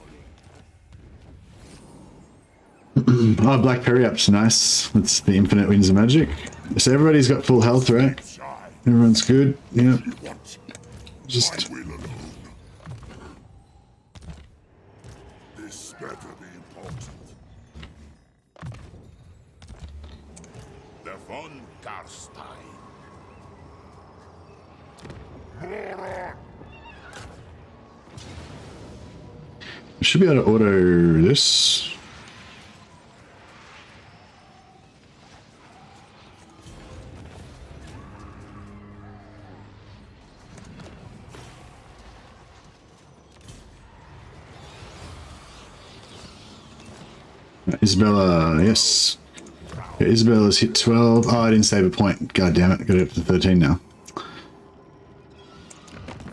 Oh, Black Periups, nice. That's the infinite winds of magic. So everybody's got full health, right? Everyone's good. Yeah. Just. This better be important. The von Carstein. I should be able to auto this. Isabella, yes. Yeah, Isabella's hit 12. Oh, I didn't save a point. God damn it. Got it up to 13 now.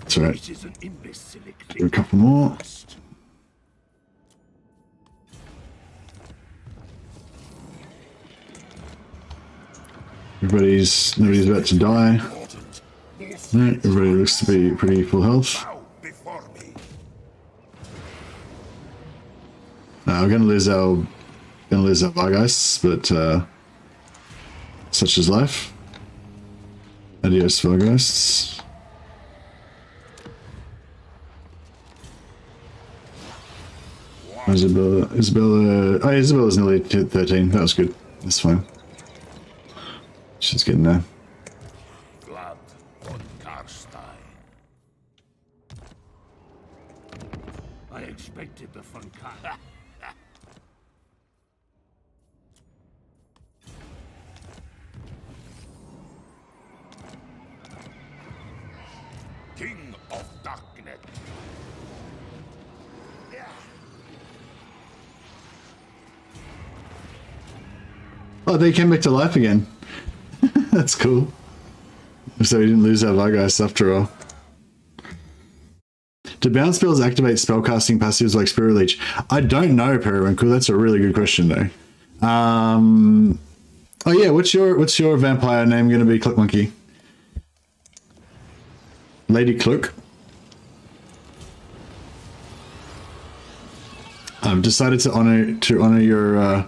That's alright. This is an imbecilic Do a thing. couple more. Nobody's about to die. No, everybody looks to be pretty full health. Bow before me. We're gonna lose our Vargeist, but such is life. Adios, Vargeists. Isabella. Oh, Isabella's nearly hit 13. That was good. That's fine. She's getting there. Vlad von Carstein. I expected the von Carstein. King of Darkness. Oh, they came back to life again. That's cool. So we didn't lose our Vargeist after all. Do bound spells activate spellcasting passives like Spirit Leech? I don't know, Periwinkle. That's a really good question, though. Oh yeah, what's your vampire name going to be, Cluck Monkey? Lady Cluck. I've decided to honor your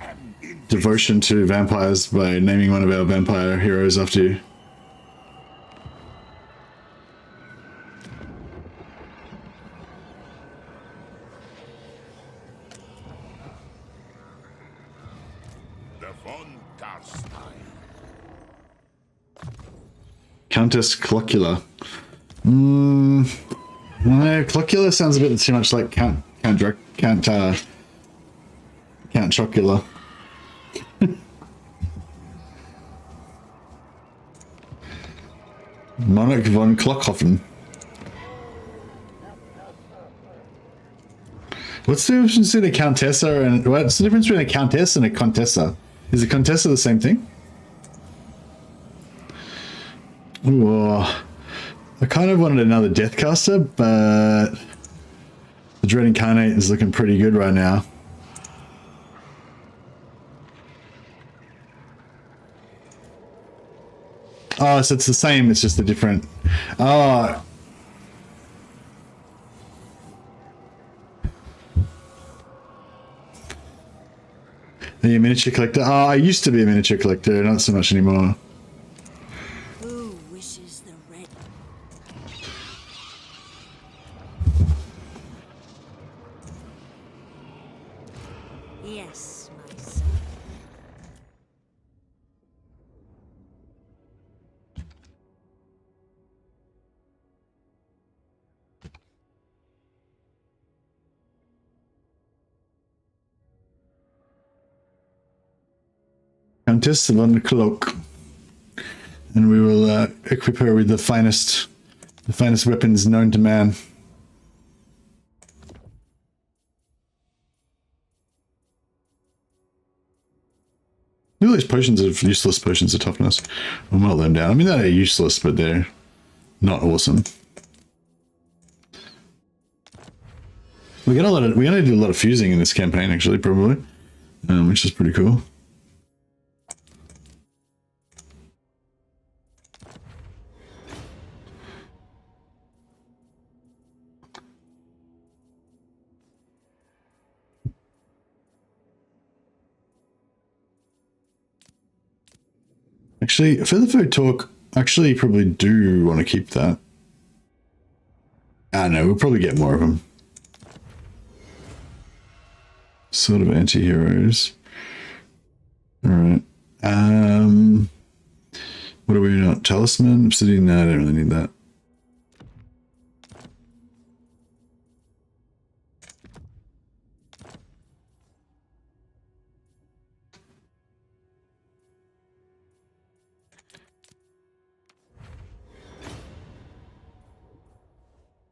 devotion to vampires by naming one of our vampire heroes after you. von Carstein. Countess Cloccula. No, Cloccula sounds a bit too much like Count Chocula. Monarch von Klockhoffen. What's the difference between a Countessa and what's the difference between a Countess and a Contessa? Is a Contessa the same thing? Ooh, I kind of wanted another Deathcaster, but the Dread Incarnate is looking pretty good right now. Oh, so it's the same, it's just a different... Oh. Are you a miniature collector? Oh, I used to be a miniature collector, not so much anymore. Who wishes the red? Yes, my son. Countess von Cloak. And we will equip her with the finest weapons known to man. Look at these potions of useless potions of toughness. We'll melt them down. I mean, they're useless, but they're not awesome. We're gonna do a lot of fusing in this campaign, actually, probably, which is pretty cool. Actually, Feather Food Talk, actually probably do want to keep that. I know, we'll probably get more of them. Sort of anti-heroes. Alright. What are we not? Talisman? Obsidian? No, I don't really need that.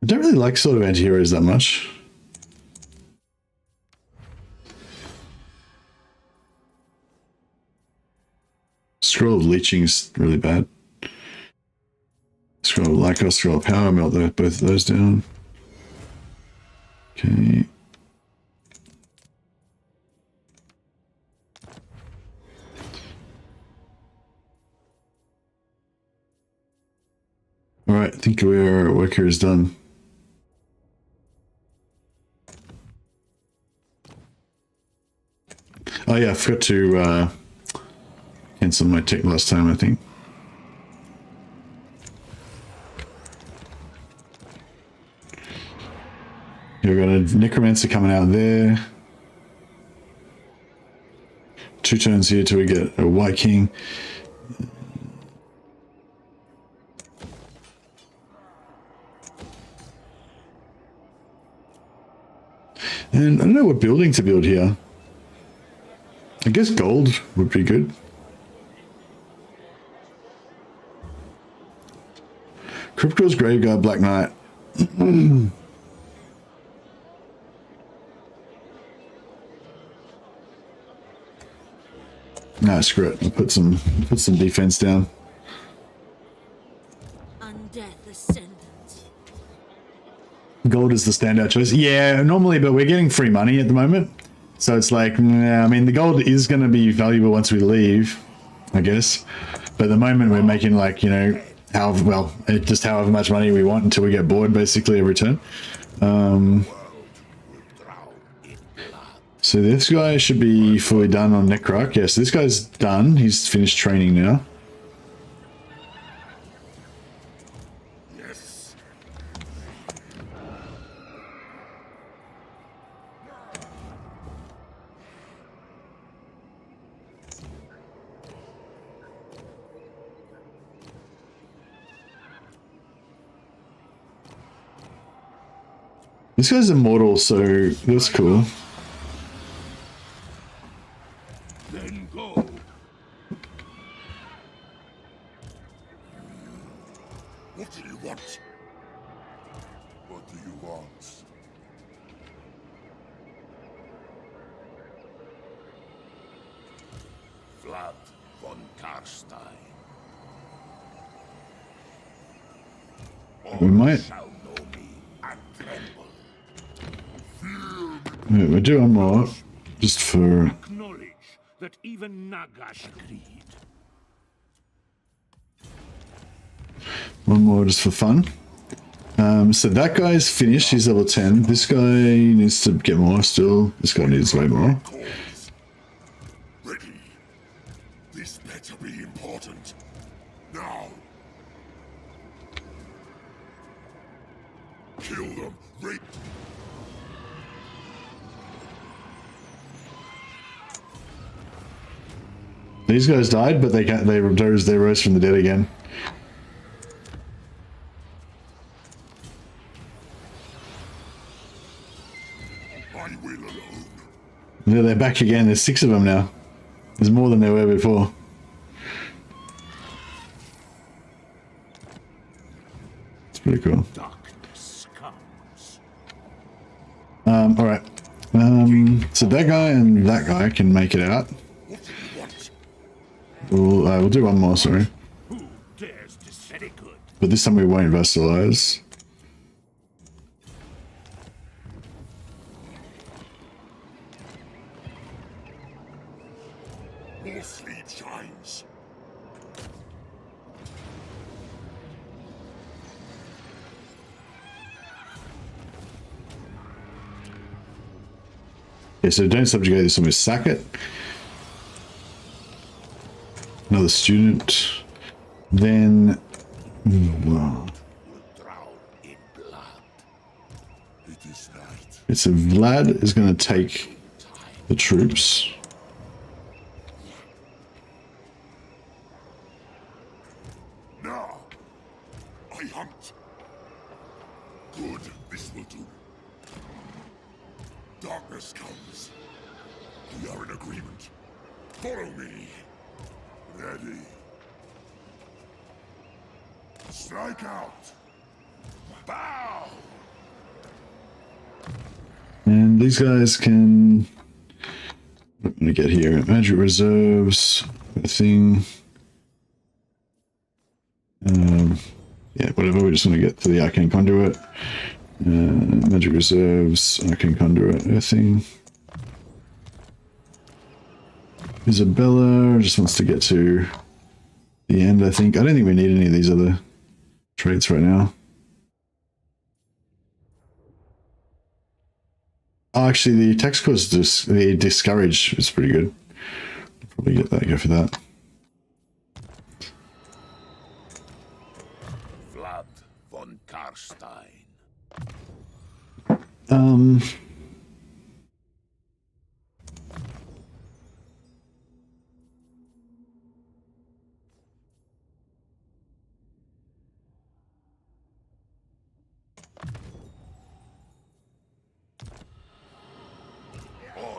I don't really like sort of anti-heroes that much. Scroll of Leeching's really bad. Scroll of Lycos, Scroll of Power, melt both of those down. Okay. Alright, I think our work here is done. Oh yeah, I forgot to cancel my tick last time, I think. We've got a Necromancer coming out there. 2 turns here till we get a White King. And I don't know what building to build here. I guess gold would be good. Crypto's Graveguard, Black Knight. Nah, screw it. I'll put some defense down. Undeath Ascendant. Gold is the standout choice. Yeah, normally, but we're getting free money at the moment. So it's like, I mean, the gold is going to be valuable once we leave, I guess. But at the moment, we're making like, you know, just however much money we want until we get bored, basically, every turn. So this guy should be fully done on Necroc. Yes, this guy's done. He's finished training now. This guy's immortal, so that's cool. Then go. What do you want? What do you want? Vlad von Carstein. We might. Shall know me and tremble. Yeah, we'll do one more, just for. Acknowledge that even Nagash agreed. One more just for fun. So that guy's finished, he's level 10. This guy needs to get more still. This guy needs way more. Ready. This better be important. Now. Kill them. Rape. These guys died, but they can't. They rose from the dead again. I will alone. Yeah, they're back again. There's 6 of them now. There's more than there were before. It's pretty cool. Darkness comes. All right. So that guy and that guy can make it out. What do you want? We'll do one more. Sorry, Who dares to set it good? but this time we won't vassalize. More sleep shines. Yeah, so don't subjugate this one, we sack it. Another student. Then, well, Drown in blood. It is night. it's a Vlad is going to take the troops. Now, I hunt. Good, this will do. Darkness comes. We are in agreement. Follow me. Ready. Strike out. Bow. And these guys can. What can we get here? Magic reserves. Thing. Yeah, whatever. We just want to get to the arcane conduit. Magic reserves, arcane conduit, thing. Isabella just wants to get to the end, I think. I don't think we need any of these other traits right now. Oh, actually, the tax cost, the discourage is pretty good. Probably get that, go for that. Vlad von Carstein.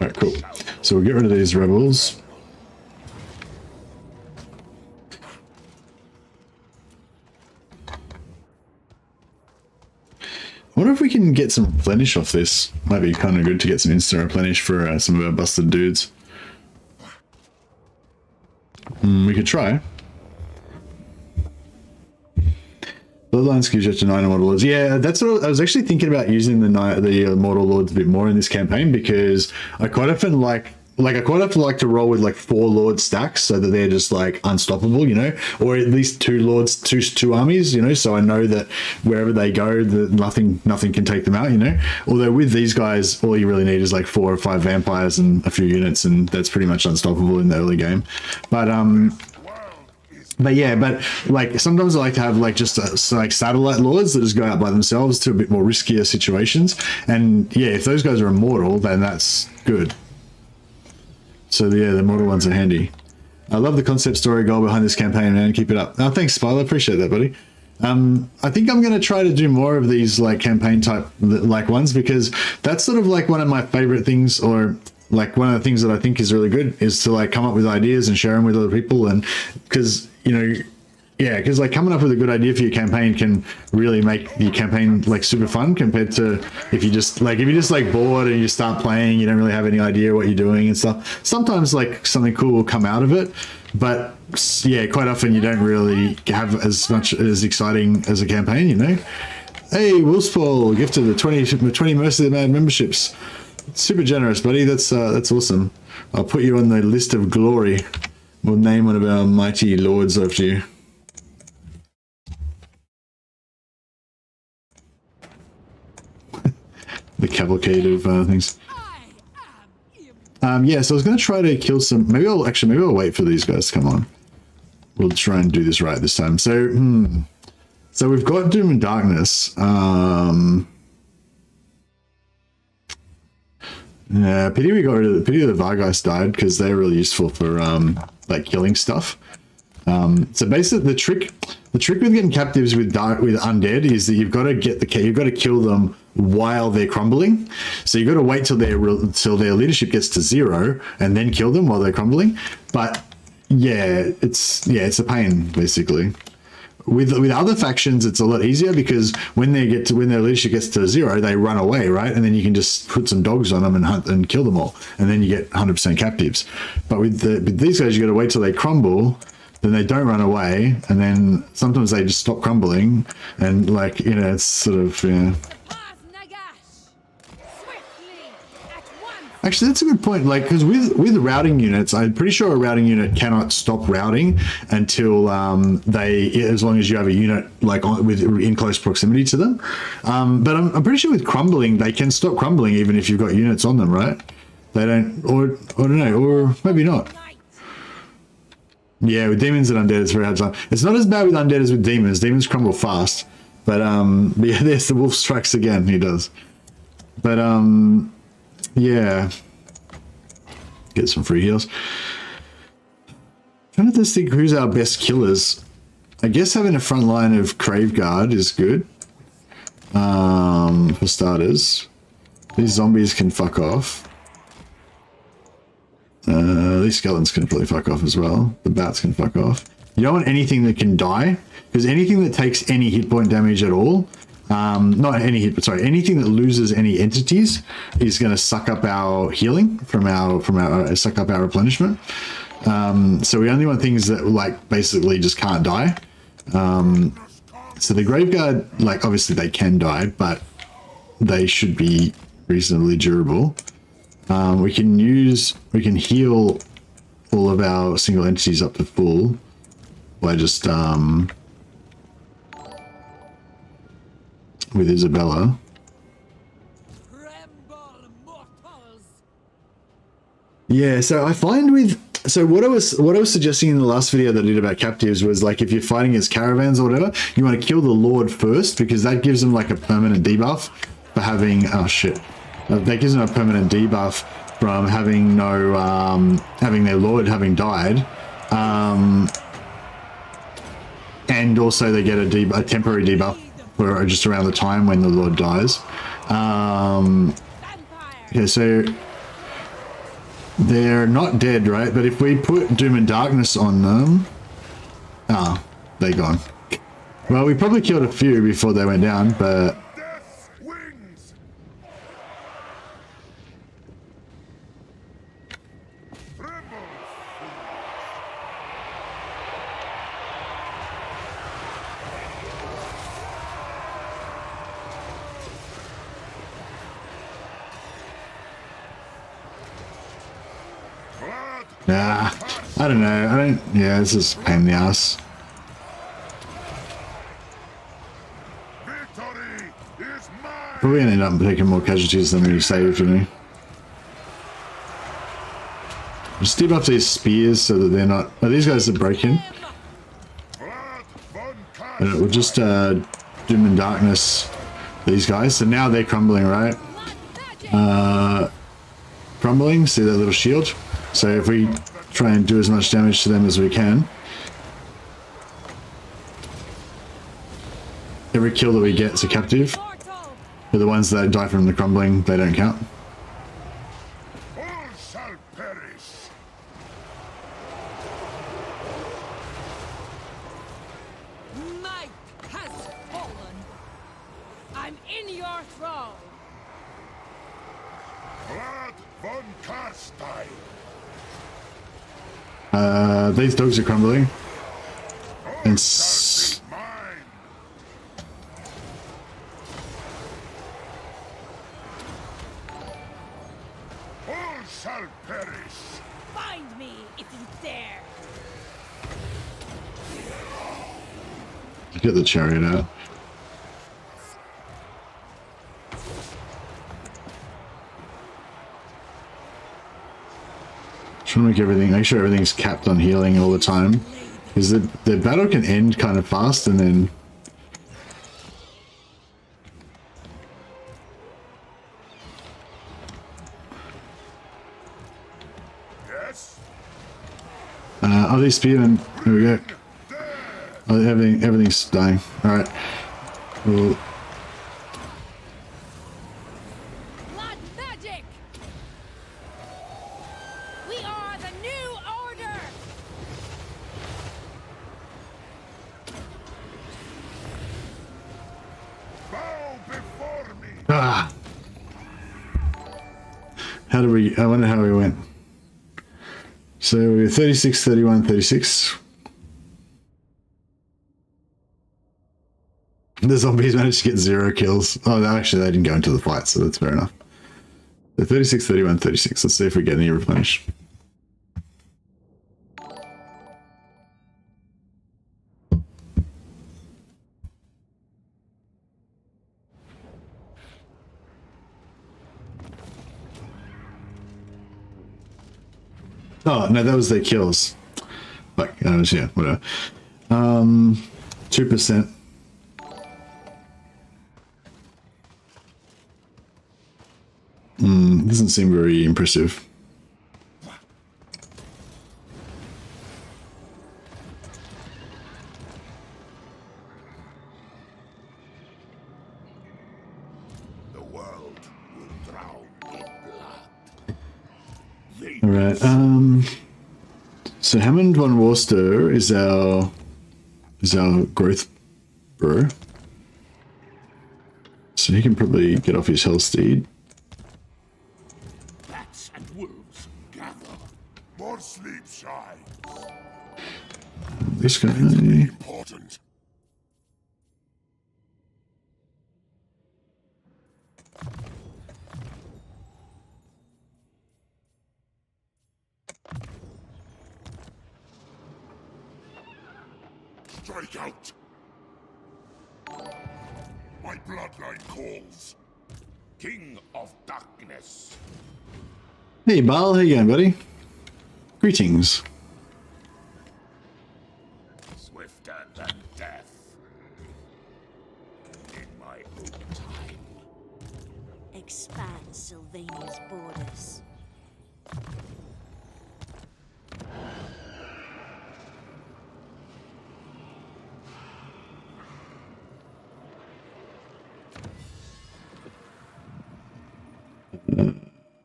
Alright, cool. So we'll get rid of these rebels. I wonder if we can get some replenish off this. Might be kind of good to get some instant replenish for some of our busted dudes. We could try. Bloodlines gives you up to 9 Immortal Lords. Yeah, that's what I was actually thinking about, using the Immortal Lords a bit more in this campaign, because I quite often like to roll with like 4 Lord stacks so that they're just like unstoppable, you know, or at least 2 Lords, two armies, you know, so I know that wherever they go, that nothing can take them out, you know. Although with these guys, all you really need is like 4 or 5 vampires and a few units, and that's pretty much unstoppable in the early game. But yeah, but like sometimes I like to have like just like satellite lords that just go out by themselves to a bit more riskier situations. And yeah, if those guys are immortal, then that's good. So yeah, the immortal ones are handy. I love the concept story goal behind this campaign, man. Keep it up. Oh, thanks, Spilo. Appreciate that, buddy. I think I'm going to try to do more of these like campaign type like ones, because that's sort of like one of my favorite things, or like one of the things that I think is really good, is to like come up with ideas and share them with other people. And because, you know, yeah, because like coming up with a good idea for your campaign can really make your campaign like super fun, compared to if you're just like bored and you start playing, you don't really have any idea what you're doing and stuff. Sometimes like something cool will come out of it, but yeah, quite often you don't really have as much as exciting as a campaign, you know. Hey, Wolfspaul gifted the 20 Mercy of the Mad memberships. Super generous, buddy. That's awesome. I'll put you on the list of glory. We'll name one of our mighty lords after you. The cavalcade of things. Yeah, so I was going to try to kill some. Maybe I'll wait for these guys to come on. We'll try and do this right this time. So, so we've got Doom and Darkness. Yeah, pity we got rid of the Vargeist died, because they're really useful for like killing stuff. So basically, the trick with getting captives with undead is that you've got to kill them while they're crumbling. So you've got to wait till their leadership gets to 0 and then kill them while they're crumbling. But yeah, it's a pain basically. With other factions, it's a lot easier, because when their leadership gets to 0, they run away, right? And then you can just put some dogs on them and hunt and kill them all, and then you get 100% captives. But with these guys, you got to wait till they crumble. Then they don't run away, and then sometimes they just stop crumbling, and like, you know, it's sort of, yeah. Actually, that's a good point. Like, because with routing units, I'm pretty sure a routing unit cannot stop routing until as long as you have a unit like in close proximity to them. But I'm pretty sure with crumbling, they can stop crumbling even if you've got units on them, right? They don't, or I don't know, or maybe not. Yeah, with demons and undead, it's very hard to time. It's not as bad with undead as with demons. Demons crumble fast, but yeah, there's the wolf strikes again. He does, but yeah, get some free heals. Trying to think who's our best killers. I guess having a front line of Crave Guard is good. For starters, these zombies can fuck off. These skeletons can probably fuck off as well. The bats can fuck off. You don't want anything that can die, because anything that takes any hit point damage at all, not any hit, but sorry, anything that loses any entities is going to suck up our healing suck up our replenishment. So we only want things that like basically just can't die. So the Graveguard, like obviously they can die, but they should be reasonably durable. We can heal all of our single entities up to full by just with Isabella. Yeah, so I find what I was suggesting in the last video that I did about captives was like, if you're fighting against caravans or whatever, you want to kill the Lord first, because that gives them like a permanent debuff for having that gives them a permanent debuff from having having their Lord having died, and also they get a temporary debuff for just around the time when the Lord dies. Yeah, so they're not dead, right? But if we put Doom and Darkness on them, they're gone. Well, we probably killed a few before they went down, but I don't know. Yeah, this is a pain in the ass. Probably gonna end up taking more casualties than we saved, you know. Just debuff these spears so that they're not. Oh, these guys are broken. And we'll just Doom and Darkness these guys. So now they're crumbling, right? Crumbling. See that little shield? So if we try and do as much damage to them as we can. kill that we get is a captive. But the ones that die from the crumbling, they don't count. All shall perish. Night has fallen. I'm in your thrall. Vlad von Carstein. These dogs are crumbling. And Mine. All shall perish. Find me if you dare. get the chariot out. Trying to make sure everything's capped on healing all the time. Because the battle can end kind of fast and then... Yes. Are these spearmen? Here we go. Oh, everything's dying. Alright. Well, Blood magic! We are the new order! Bow before me. ah! How do we... I wonder how we went. So we're 36, 31, 36. The zombies managed to get 0 kills. Oh, no, actually, they didn't go into the fight, so that's fair enough. So 36, 31, 36. Let's see if we get any replenished. Oh, no, that was their kills. Like, yeah, whatever. 2%. Doesn't seem very impressive. The world will drown in blood. All right. So Hammond von Worcester is our growth bro. So he can probably get off his hell steed. Bats and wolves gather. More sleep shines. This guy. Important. Strike out. My bloodline calls. King of Darkness. Hey, Baal, how you going, buddy? Greetings. Swifter than death. In my own time. Expand Sylvania's borders.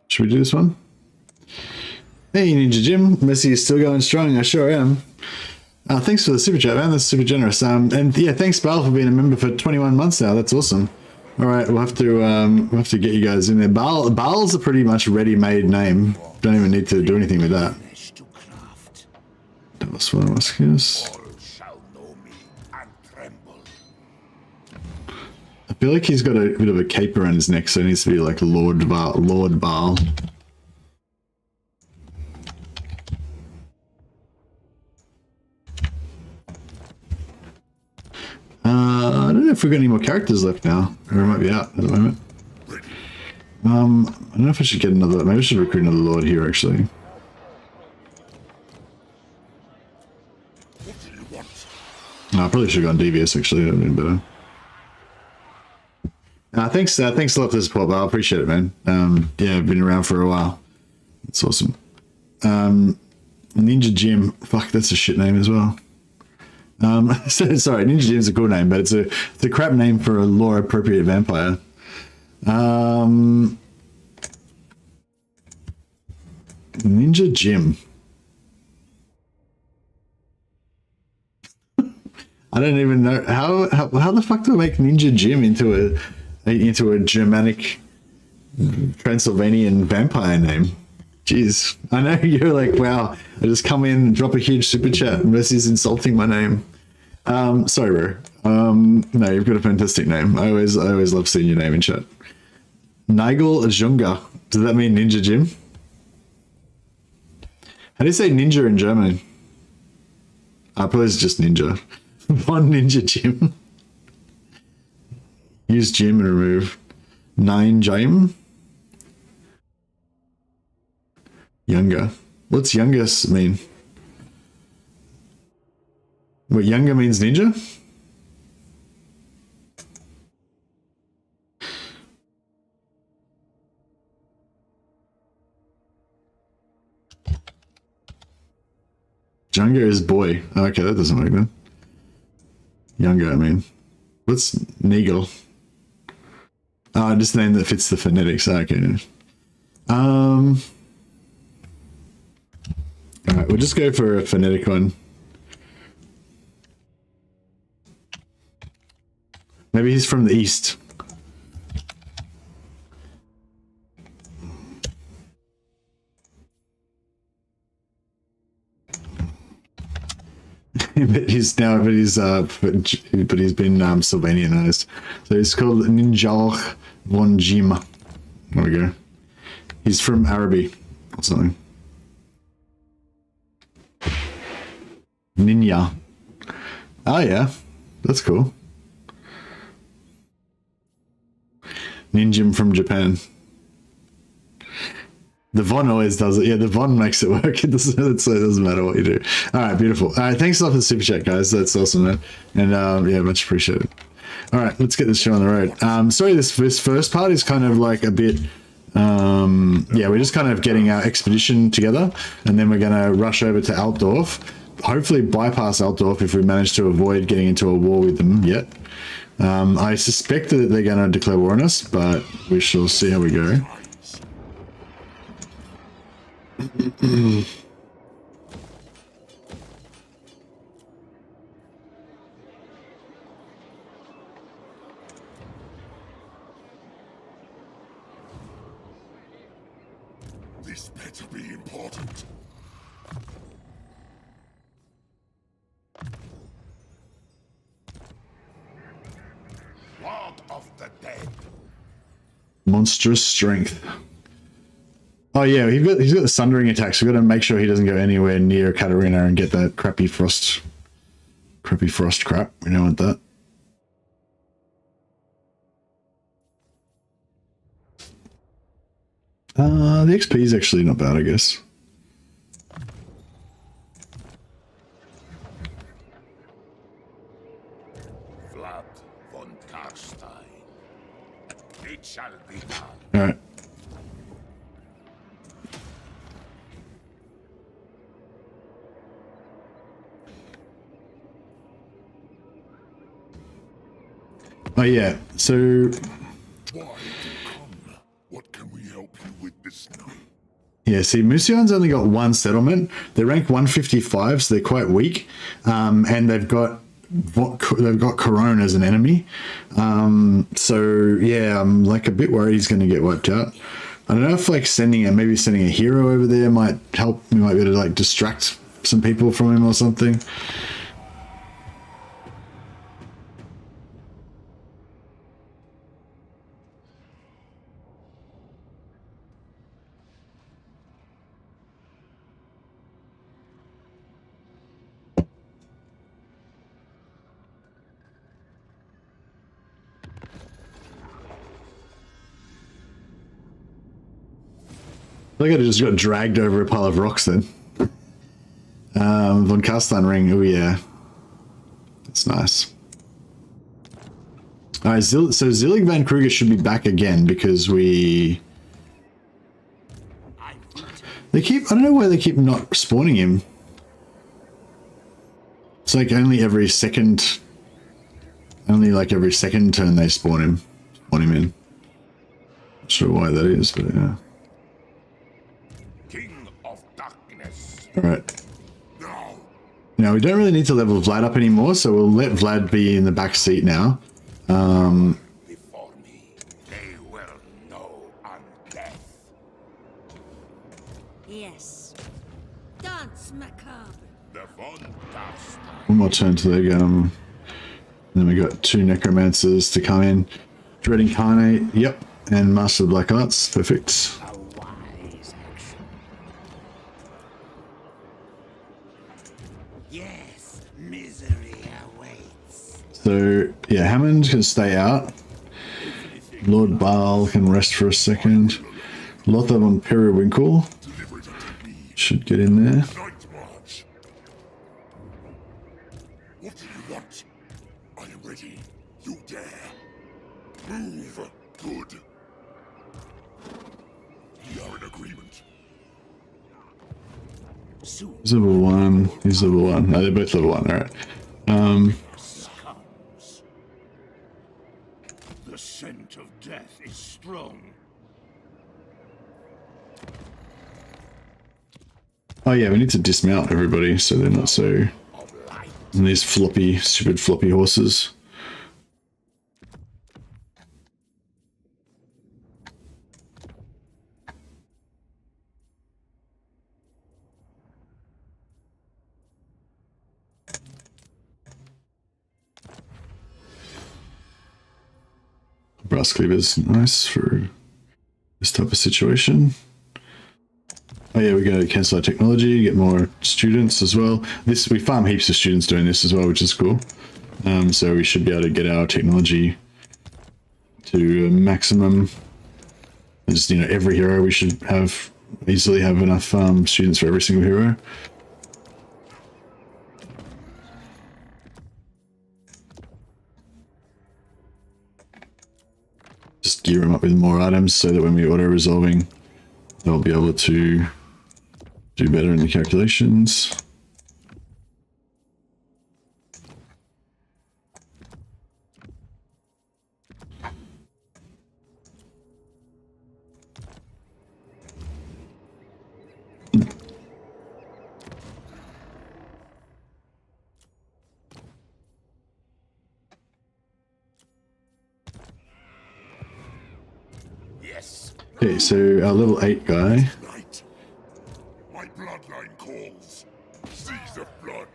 Should we do this one? Hey, Ninja Jim. Messi is still going strong. I sure am. Thanks for the super chat, man. That's super generous. And yeah, thanks, Baal, for being a member for 21 months now. That's awesome. All right, we'll have to get you guys in there. Baal's a pretty much ready-made name. Don't even need to do anything with that. To craft. That was one of us. Yes. All shall know me and tremble. I feel like he's got a bit of a cape around his neck, so he needs to be like Lord Baal. Lord Baal. I don't know if we've got any more characters left now, or it might be out at the moment. I don't know if I should get another. Maybe I should recruit another Lord here, actually. What do you want? No, I probably should have gone devious, actually. That would have been better. Thanks a lot for the support, Baal. I appreciate it, man. Yeah, I've been around for a while. It's awesome. Ninja Jim. Fuck, that's a shit name as well. Sorry, Ninja Jim's a cool name, but it's a crap name for a lore appropriate vampire. Ninja Jim. I don't even know how the fuck do I make Ninja Jim into a Germanic Transylvanian vampire name? Jeez, I know you're like, wow, I just come in and drop a huge super chat. Mercy's insulting my name. Sorry, bro. No, you've got a fantastic name. I always love seeing your name in chat. Nigel Junga. Does that mean Ninja Jim? How do you say ninja in German? Probably it's just ninja. One Ninja Jim. Use Jim and remove. 9 Jim. Younger. What's youngest mean? What, younger means ninja? Younger is boy. Okay, that doesn't work then. Younger, I mean. What's Nigel? Oh, just a name that fits the phonetics. Okay. Alright, we'll just go for a phonetic one. Maybe he's from the east. but he's been Sylvanianized. So he's called Ninja von Jim. There we go. He's from Araby or something. Ninja. Oh yeah, that's cool. Ninjim from Japan. The Von always does it. Yeah, the Von makes it work. It doesn't matter what you do. All right, beautiful. All right, thanks a lot for the super chat, guys. That's awesome, man. And yeah, much appreciated. All right, let's get this show on the road. Sorry, this first part is kind of like a bit. Yeah, we're just kind of getting our expedition together, and then we're going to rush over to Altdorf. Hopefully, bypass Altdorf if we manage to avoid getting into a war with them yet. I suspect that they're going to declare war on us, but we shall see how we go. This better be important. Lord of the Dead. Monstrous strength. Oh yeah, he's got the sundering attacks. So we've got to make sure he doesn't go anywhere near Katarina and get that crappy frost crap. We don't want that. The XP is actually not bad, I guess. Vlad von Carstein. It shall be done. All right. Oh yeah, so Why come? What can we help you with this night? yeah, see, Musion's only got one settlement. They're ranked 155, so they're quite weak, and they've got Corone as an enemy. So yeah, I'm like a bit worried he's going to get wiped out. I don't know if like maybe sending a hero over there might help. We might be able to like distract some people from him or something. I think I just got dragged over a pile of rocks then. Von Carstein ring. Oh yeah, that's nice. All right, so Zillig Van Kruger should be back again because I don't know why they keep not spawning him. It's like only like every second turn they spawn him in. Not sure why that is, but yeah. King of Darkness. Alright. Now, Now we don't really need to level Vlad up anymore, so we'll let Vlad be in the back seat now. before me, they will know undeath. Yes. Dance macabre. The von Carstein. One more turn to the then we got 2 necromancers to come in. Dread Incarnate, yep, and Master of Black Arts, perfect. A wise action. Yes, misery awaits. So yeah, Hammond can stay out. Lord Baal can rest for a second. Lothar von Periwinkle should get in there. Night march. What do you want? I am ready. You dare. Move. Good. We are in agreement. Soon He's level 1. He's level 1. No, they're both level 1. All right. comes. The scent of death is strong. Oh yeah, we need to dismount everybody so they're not so. And these stupid floppy horses. Brass cleaver's nice for this type of situation. Oh yeah, we gotta cancel our technology, get more students as well. We farm heaps of students doing this as well, which is cool. So we should be able to get our technology to a maximum. Just, every hero we should easily have enough students for every single hero. Just gear them up with more items so that when we're auto-resolving, they'll be able to do better in the calculations. Yes. Okay, so our level 8 guy. Night. My bloodline calls. Seas of blood.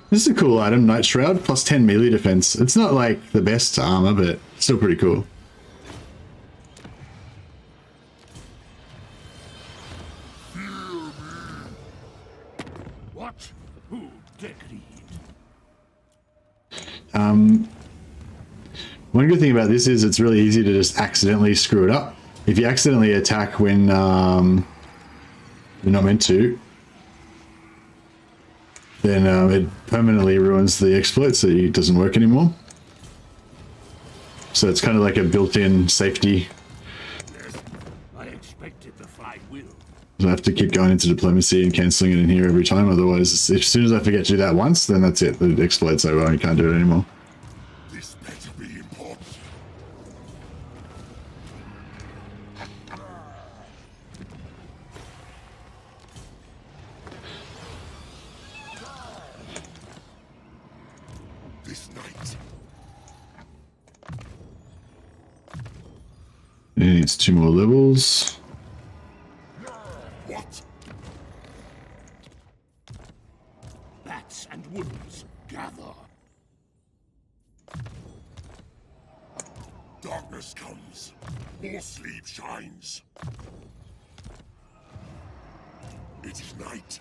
This is a cool item, Night Shroud, plus 10 melee defense. It's not like the best armor, but still pretty cool. What? Who decreed? One good thing about this is it's really easy to just accidentally screw it up. If you accidentally attack when you're not meant to, then it permanently ruins the exploit, so it doesn't work anymore. So it's kind of like a built-in safety. I expected the fight will. I have to keep going into diplomacy and cancelling it in here every time, otherwise as soon as I forget to do that once, then that's it. The exploit's over, I can't do it anymore. This better be important. This night. It needs 2 more levels. What? Bats and wolves gather. Darkness comes. More sleep shines. It is night.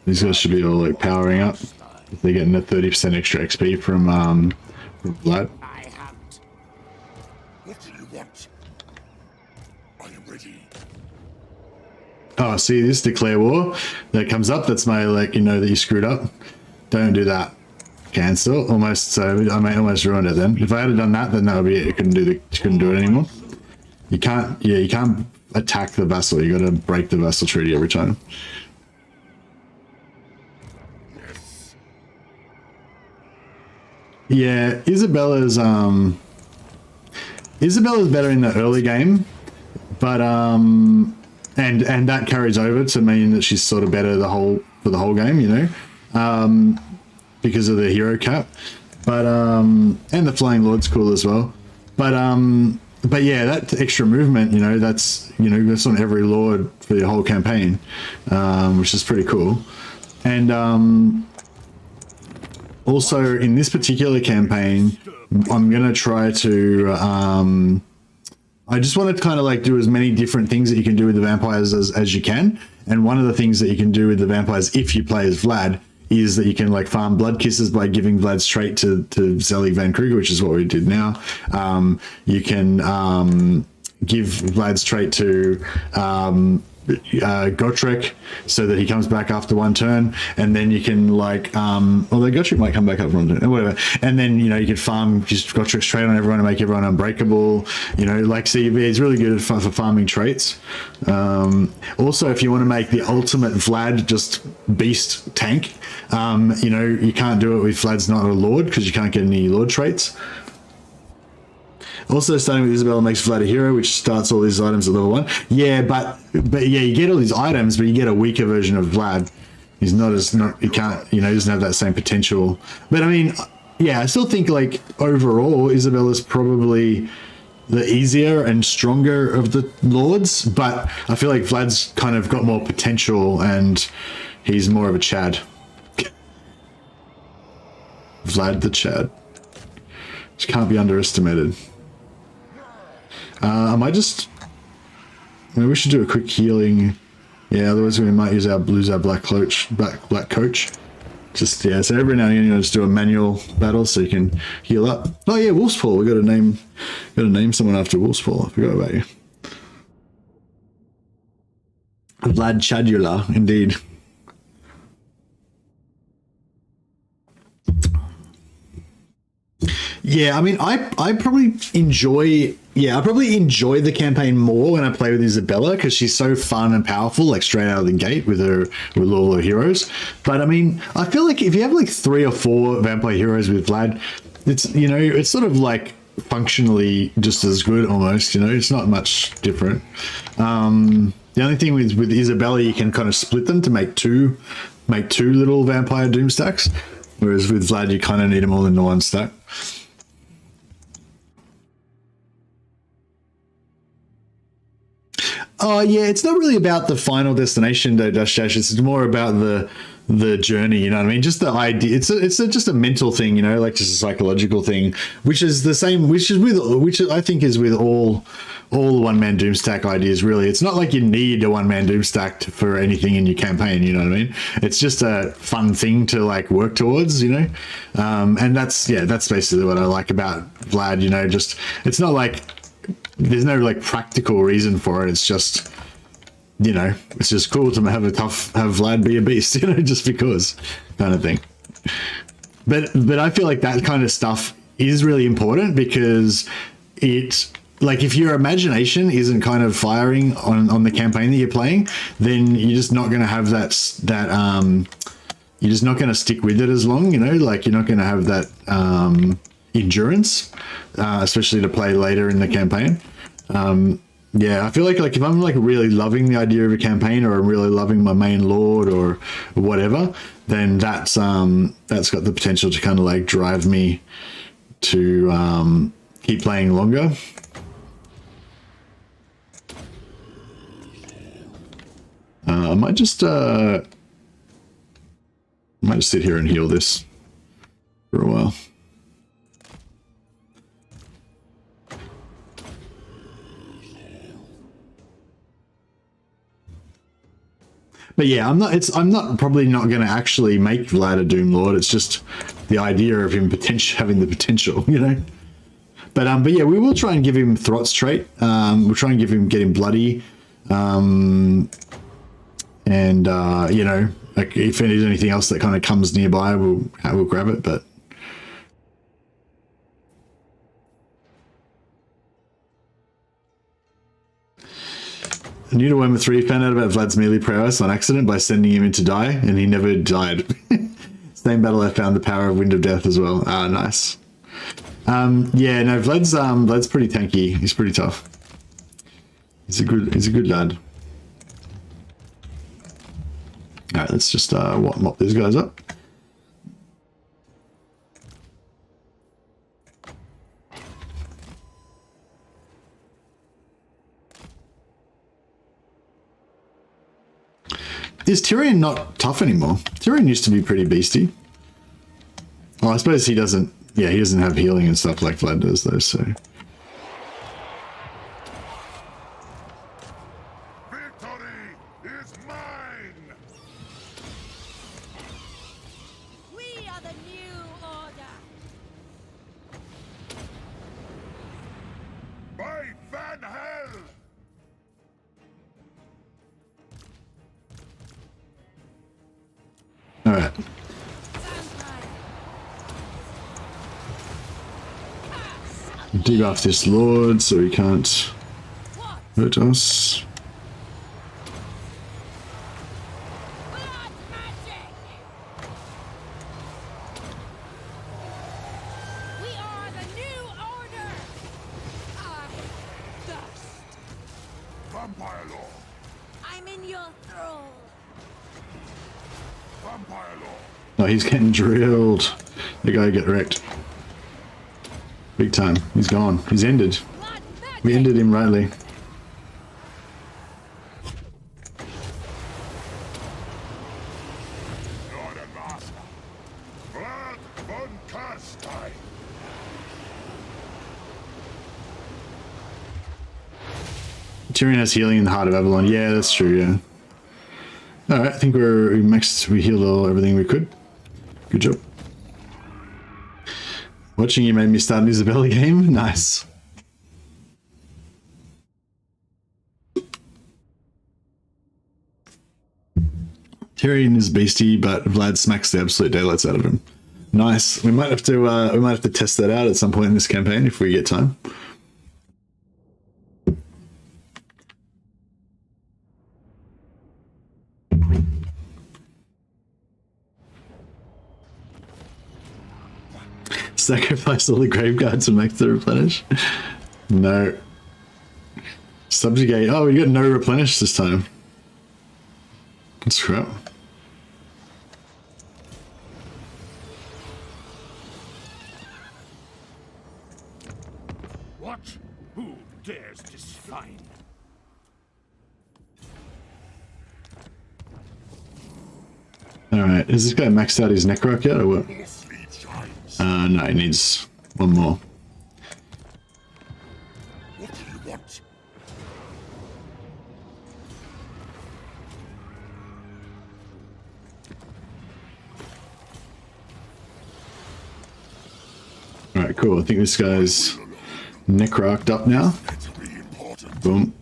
These guys should be all like powering up. If they're getting a 30% extra XP from Vlad. I hunt. What do you want? I am ready. Oh, see this declare war that comes up. That's my that you screwed up. Don't do that. Cancel. Almost. So I may almost ruined it. Then if I had done that, then that would be it. You couldn't do it anymore. You can't. Yeah, you can't attack the vassal. You got to break the vassal treaty every time. Yeah, Isabella's better in the early game, but and that carries over to mean that she's sort of better for the whole game, because of the hero cap. But and the Flying Lord's cool as well. But yeah, that extra movement, that's that's on every lord for the whole campaign, which is pretty cool. And also, in this particular campaign, I'm going to try to... I just want to kind of do as many different things that you can do with the vampires as you can. And one of the things that you can do with the vampires, if you play as Vlad, is that you can farm blood kisses by giving Vlad's trait to Zelig Van Kruger, which is what we did now. You can give Vlad's trait to... Gotrek, so that he comes back after one turn, and then you can although Gotrek might come back up one turn, whatever, and then you can farm just Gotrek's trait on everyone and make everyone unbreakable. CV is really good for farming traits. Also, if you want to make the ultimate Vlad just beast tank, you can't do it with Vlad's not a lord because you can't get any lord traits. Also, starting with Isabella makes Vlad a hero, which starts all these items at level 1. Yeah, but yeah, you get all these items, but you get a weaker version of Vlad. He's he can't, he doesn't have that same potential. But I mean, yeah, I still think overall, Isabella's probably the easier and stronger of the lords, but I feel like Vlad's kind of got more potential and he's more of a Chad. Vlad the Chad. Which can't be underestimated. Maybe we should do a quick healing. Yeah, otherwise we might lose our black coach. Just so every now and again just do a manual battle so you can heal up. Oh yeah, Wolf's Paw. We got to name someone after Wolf's Paw. I forgot about you. Vlad Chadula, indeed. Yeah, I mean, I probably enjoy the campaign more when I play with Isabella because she's so fun and powerful, straight out of the gate with all her heroes. But I mean, I feel like if you have 3 or 4 vampire heroes with Vlad, it's it's sort of functionally just as good almost. It's not much different. The only thing with Isabella, you can kind of split them to make two little vampire doom stacks, whereas with Vlad, you kind of need them all into one stack. Oh yeah, it's not really about the final destination though, Dash. It's more about the journey, you know what I mean? Just the idea. It's just a mental thing, just a psychological thing, which is the same, which I think is with all one-man doom stack ideas, really. It's not like you need a one-man doom stack for anything in your campaign, you know what I mean? It's just a fun thing to work towards, and that's basically what I like about Vlad, just, it's not there's no practical reason for it. It's just, it's just cool to have Vlad be a beast, just because kind of thing. But I feel like that kind of stuff is really important because it, if your imagination isn't kind of firing on the campaign that you're playing, then you're just not going to have you're just not going to stick with it as long, you're not going to have that endurance, especially to play later in the campaign. Yeah, I feel like if I'm really loving the idea of a campaign, or I'm really loving my main lord or whatever, then that's got the potential to kind of drive me to keep playing longer. I might just sit here and heal this for a while. But yeah, I'm probably not going to actually make Vlad a Doom Lord. It's just the idea of him having the potential, But yeah, we will try and give him Throt's trait. We'll try and get him bloody. and you know, like if there's anything else that kind of comes nearby, we'll grab it. But new to Warhammer 3 found out about Vlad's melee prowess on accident by sending him in to die, and he never died. Same battle I found the power of Wind of Death as well. Ah, nice. Yeah, no, Vlad's pretty tanky. He's pretty tough. He's a good lad. All right, let's just mop these guys up. Is Tyrion not tough anymore? Tyrion used to be pretty beasty. Oh, I suppose he doesn't. Yeah, he doesn't have healing and stuff like Vlad does, though. So. Victory is mine! We are the new order. By Van Hell! All right. Debuff this Lord so he can't hurt us. Blood magic. We are the new order. I thirst. Vampire Lord! I'm in your thrall. Vampire Lord! Oh, he's getting drilled. The guy get wrecked. Big time. He's gone. He's ended. Blood magic. We ended him rightly. Lord and Master! Vlad von Carstein! Tyrion has healing in the Heart of Avalon. Yeah, that's true, yeah. Alright, I think we healed everything we could. Good job. Watching you made me start an Isabella game. Nice. Tyrion is beasty, but Vlad smacks the absolute daylights out of him. Nice. We might have to test that out at some point in this campaign if we get time. Sacrifice all the grave guards and make the replenish? No. Subjugate. Oh, we got no replenish this time. That's crap. What? Who dares define? Alright, has this guy maxed out his Necroc yet or what? Sleep shines. No, he needs one more. What do you want? Alright, cool. I think this guy's Necroc'd up now. That's really important. Boom.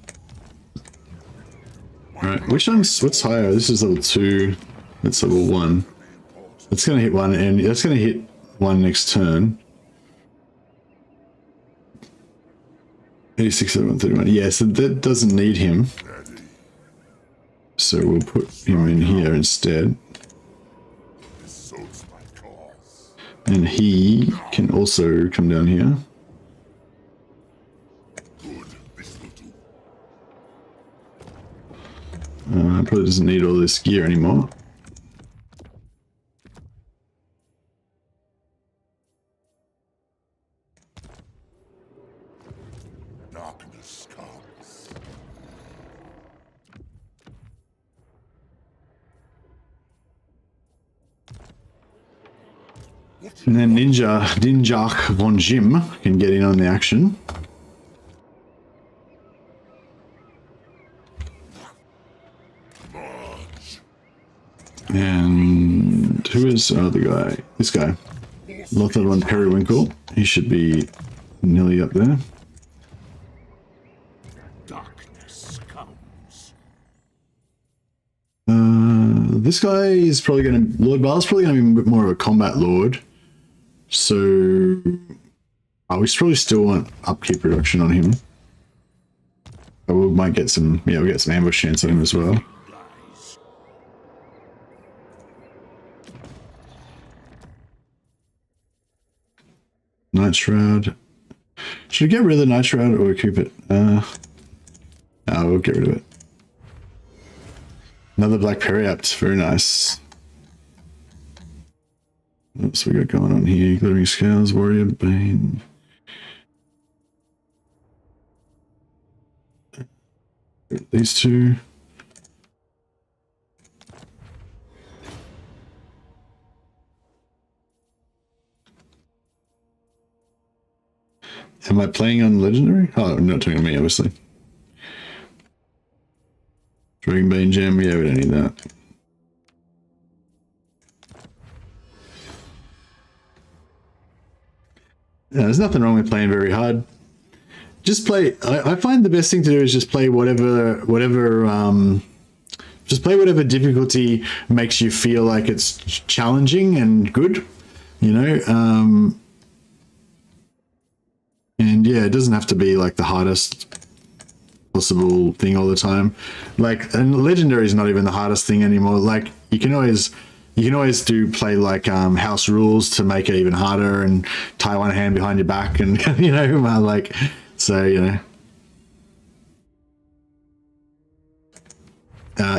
Alright, what's higher? This is level 2. That's level 1. That's going to hit one, and that's going to hit one next turn. 86, 71, 31. Yeah, so that doesn't need him. So we'll put him in here instead. This suits my cause. And he can also come down here. Good. This will do. Probably doesn't need all this gear anymore. Darkness comes. And then Ninjak von Jim can get in on the action. And who is the guy? This guy. Lothar von Periwinkle. He should be nearly up there. Darkness comes. this guy is probably going to... Lord Baal's probably going to be a bit more of a combat lord. So... Oh, we probably still want upkeep reduction on him. But we might get some... Yeah, we'll get some ambush chance on him as well. Night Shroud. Should we get rid of the Night Shroud or keep it? No, we'll get rid of it. Another Black Periapt. Very nice. What's we got going on here? Glittering Scales, Warrior, Bane. These two. Am I playing on Legendary? Oh, I'm not talking to me, obviously. Dragonbane Gem, yeah, we don't need that. Yeah, there's nothing wrong with playing very hard. Just play. I find the best thing to do is just play whatever difficulty makes you feel like it's challenging and good, you know. And yeah, it doesn't have to be like the hardest possible thing all the time. Like, and Legendary is not even the hardest thing anymore. Like, you can always play like house rules to make it even harder and tie one hand behind your back and you know, like, so you know.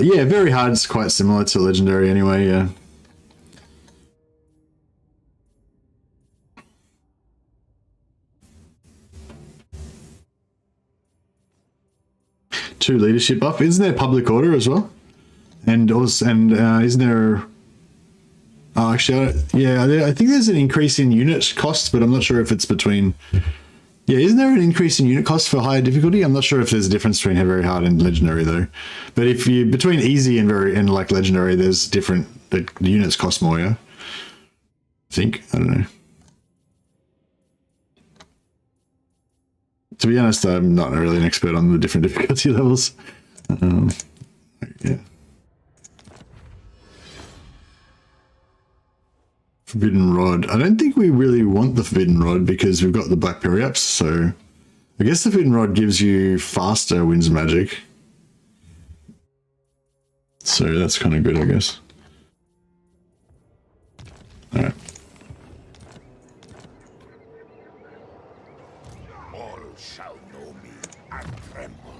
Yeah, very hard is quite similar to Legendary anyway. Yeah. Two leadership buff. Isn't there public order as well? And also, isn't there? Oh, actually, I think there's an increase in unit cost, but I'm not sure if it's between. Yeah, isn't there an increase in unit cost for higher difficulty? I'm not sure if there's a difference between very hard and legendary though. But if you between easy and like legendary, there's different. The units cost more. Yeah. I think, I don't know. To be honest, I'm not really an expert on the different difficulty levels. Yeah. Forbidden Rod. I don't think we really want the Forbidden Rod because we've got the Black Periaps, so I guess the Forbidden Rod gives you faster Winds of Magic. So that's kind of good, I guess. Alright. All shall know me and tremble.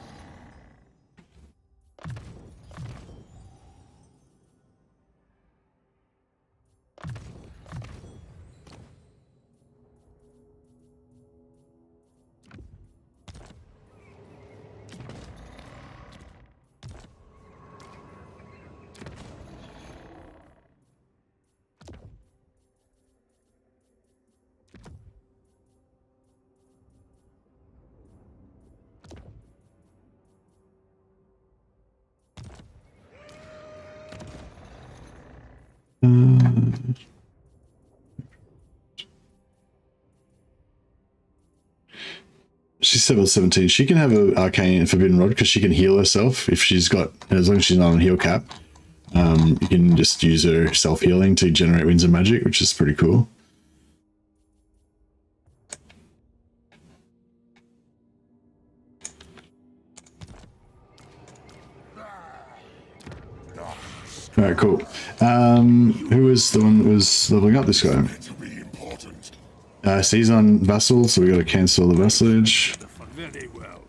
She's level 17. She can have an Arcane and Forbidden Rod because she can heal herself if she's got, as long as she's not on heal cap. You can just use her self-healing to generate Winds of Magic, which is pretty cool. Alright, cool. Who was the one that was leveling up this guy? Seize on Vassal, so we got to cancel the vassalage. Very well.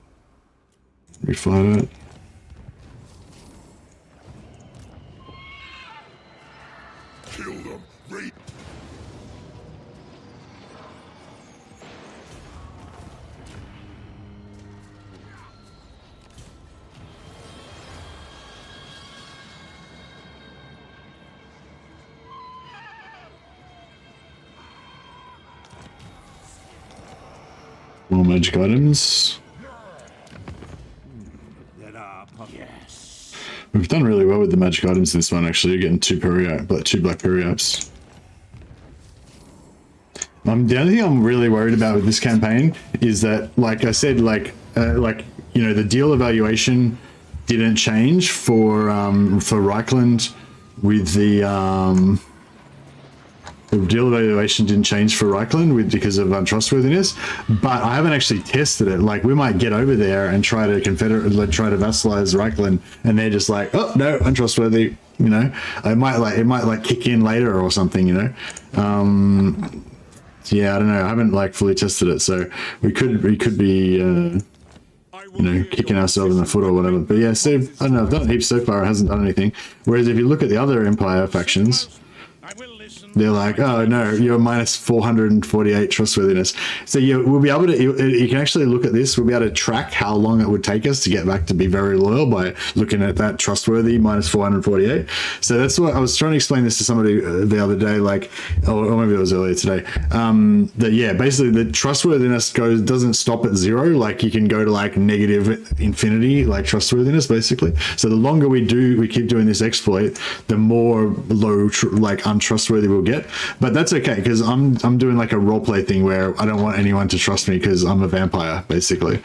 Refight it. Kill them. Raid. More magic items. Yes. We've done really well with the magic items in this one, actually. You're getting two Black Periaps. The only thing I'm really worried about with this campaign is that, like I said, you know, the deal evaluation didn't change for Reichland with the deal evaluation didn't change for Reichland because of untrustworthiness, but I haven't actually tested it. Like, we might get over there and try to try to vassalize Reichland, and they're just like, oh no, untrustworthy. You know, it might kick in later or something. You know, yeah, I don't know. I haven't like fully tested it, so we could be you know, kicking ourselves in the foot or whatever. But yeah, so I don't know. I've done heaps so far. It hasn't done anything. Whereas if you look at the other Empire factions, they're like, oh no, you're minus 448 trustworthiness. So we'll be able to, you can actually look at this, we'll be able to track how long it would take us to get back to be very loyal by looking at that trustworthy minus 448. So that's what I was trying to explain this to somebody the other day, like, or maybe it was earlier today, that yeah, basically the trustworthiness doesn't stop at 0. Like, you can go to like negative infinity, like trustworthiness basically. So the longer we keep doing this exploit, the more low, like untrustworthy we'll get. But that's okay, because I'm doing like a roleplay thing where I don't want anyone to trust me because I'm a vampire basically.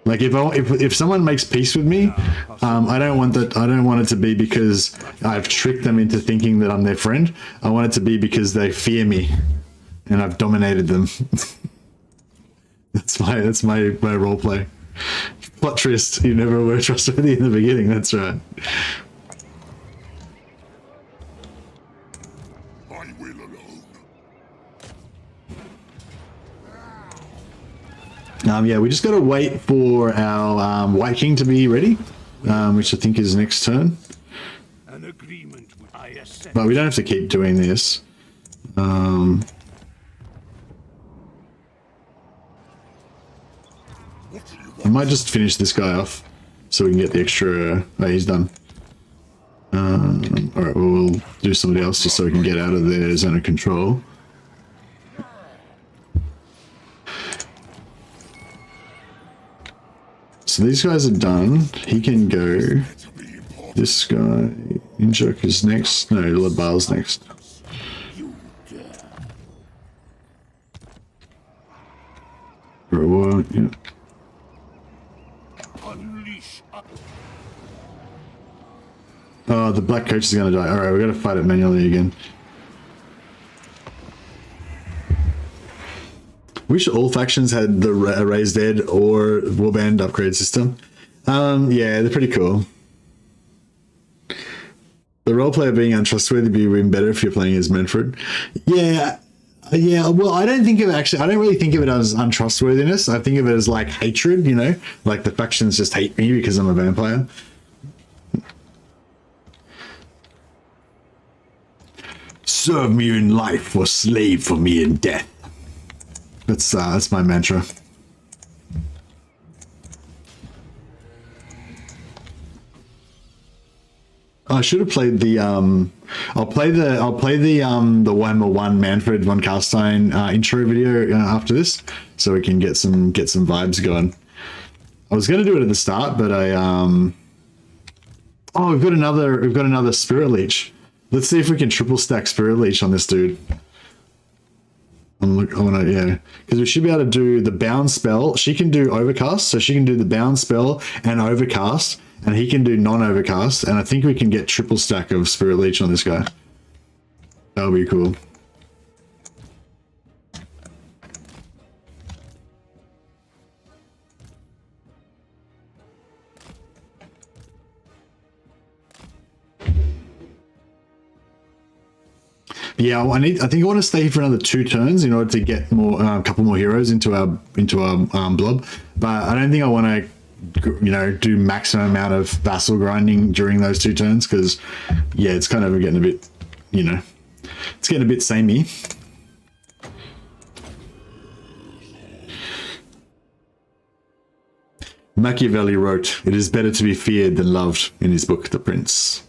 Like, if someone makes peace with me, I don't want it to be because I've tricked them into thinking that I'm their friend. I want it to be because they fear me and I've dominated them. that's my roleplay. Plot twist: you never were trustworthy in the beginning. That's right. Yeah, we just got to wait for our White King to be ready, which I think is next turn. But we don't have to keep doing this. I might just finish this guy off so we can get the extra... Oh, he's done. Alright, we'll do somebody else just so we can get out of their zone of control. So these guys are done. He can go. This guy, Injok is next. No, Labal's next. Reward, yeah. Oh, the black coach is going to die. Alright, we got to fight it manually again. Wish all factions had the Raised Dead or Warband upgrade system. Yeah, they're pretty cool. The roleplayer being untrustworthy would be even better if you're playing as Manfred. Yeah. Well, I don't really think of it as untrustworthiness. I think of it as like hatred, you know? Like the factions just hate me because I'm a vampire. Serve me in life or slave for me in death. That's my mantra. I should have played the I'll play the Warhammer 1 Manfred von Carstein intro video after this, so we can get some vibes going. I was going to do it at the start, but I oh, we've got another Spirit Leech. Let's see if we can triple stack Spirit Leech on this dude. Yeah, because we should be able to do the bound spell. She can do overcast, so she can do the bound spell and overcast, and he can do non-overcast, and I think we can get triple stack of Spirit Leech on this guy. That'll be cool. Yeah, I think I want to stay for another 2 turns in order to get more, a couple more heroes into our blob. But I don't think I want to, you know, do maximum amount of vassal grinding during those 2 turns because, yeah, it's kind of getting a bit, you know, it's getting a bit samey. Machiavelli wrote, "It is better to be feared than loved" in his book, The Prince.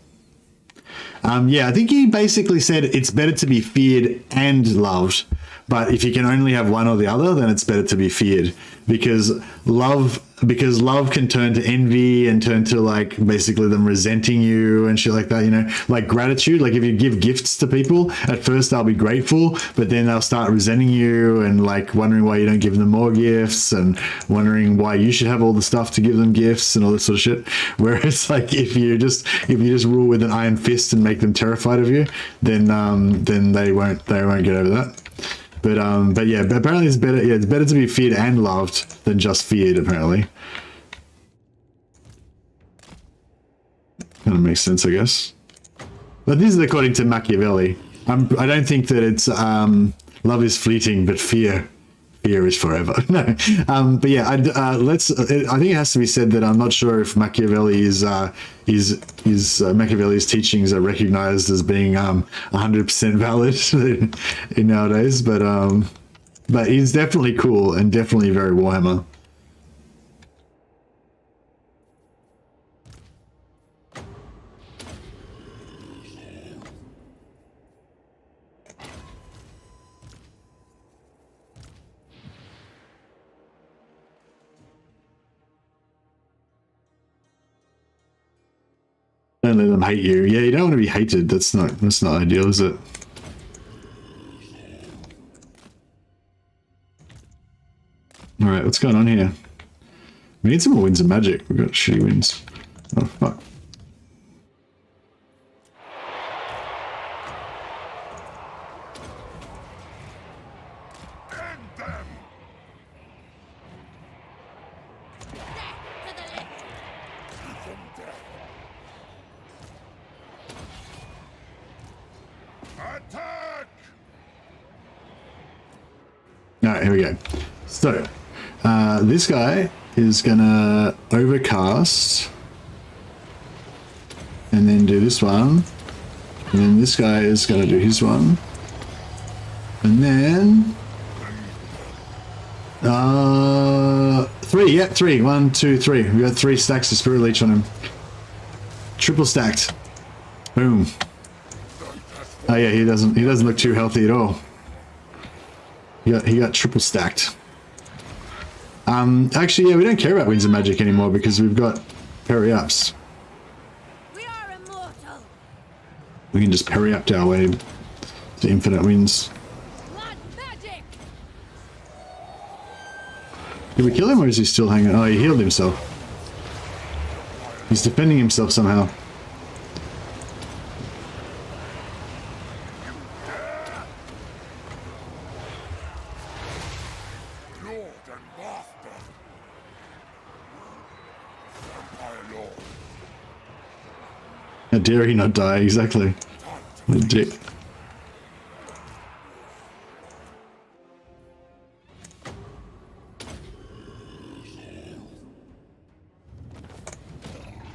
Yeah, I think he basically said it's better to be feared and loved, but if you can only have one or the other, then it's better to be feared because love because love can turn to envy and turn to like basically them resenting you and shit like that, you know, like gratitude. Like if you give gifts to people, at first they'll be grateful, but then they'll start resenting you and like wondering why you don't give them more gifts and wondering why you should have all the stuff to give them gifts and all this sort of shit. Whereas like if you just rule with an iron fist and make them terrified of you, then they won't get over that. But yeah, apparently it's better. Yeah, it's better to be feared and loved than just feared. Apparently, kind of makes sense, I guess. But this is according to Machiavelli. I don't think that it's love is fleeting, but fear is forever. No, but yeah, I think it has to be said that I'm not sure if Machiavelli is Machiavelli's teachings are recognized as being 100% valid in nowadays, but he's definitely cool and definitely very Warhammer. Don't let them hate you. Yeah, you don't want to be hated. That's not ideal, is it? All right, what's going on here? We need some more winds of magic. We've got shitty winds. Oh fuck. Alright, here we go. So, this guy is gonna overcast and then do this one. And then this guy is gonna do his one. And then three, yeah, three. 1, 2, 3. We got 3 stacks of Spirit Leech on him. Triple stacked. Boom. Oh yeah, he doesn't look too healthy at all. He got triple stacked. Actually, yeah, we don't care about Winds of Magic anymore because we've got parry ups. We are immortal. We can just parry up our way to infinite wins. Blood magic. Did we kill him or is he still hanging? Oh, he healed himself. He's defending himself somehow. How dare he not die? Exactly. What a dick.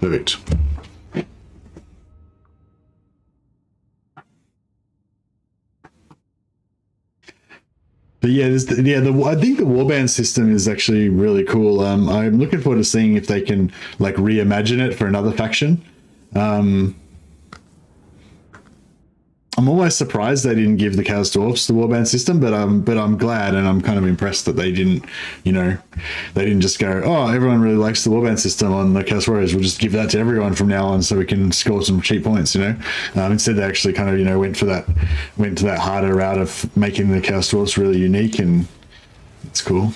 Perfect. But yeah, I think the warband system is actually really cool. I'm looking forward to seeing if they can like reimagine it for another faction. I'm almost surprised they didn't give the Chaos Dwarfs the warband system, but I'm glad and I'm kind of impressed that they didn't, you know, they didn't just go, oh, everyone really likes the warband system on the Chaos Warriors, we'll just give that to everyone from now on so we can score some cheap points, you know. Instead they actually kind of, you know, went to that harder route of making the Chaos Dwarfs really unique, and it's cool.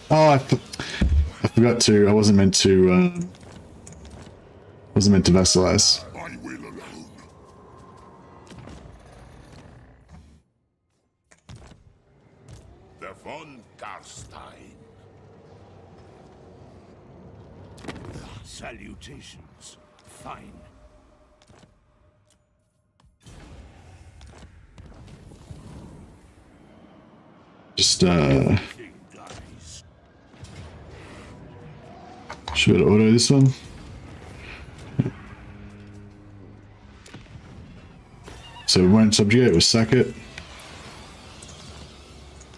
Oh, I forgot to, I wasn't meant to vassalize. Von Carstein. Salutations. Fine. Just should auto this one. So we won't subjugate, we'll sack it.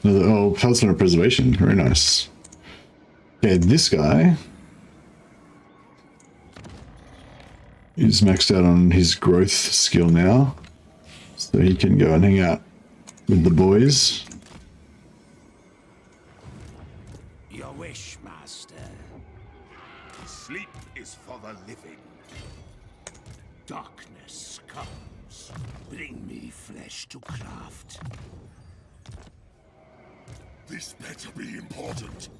Another, oh, Paladin of Preservation, very nice. Okay, this guy is maxed out on his growth skill now, so he can go and hang out with the boys. Your wish, master. Sleep is for the living. Darkness comes. Bring me flesh to craft. This better be important.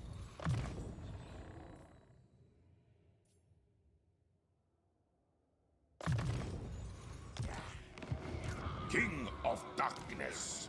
King of Darkness.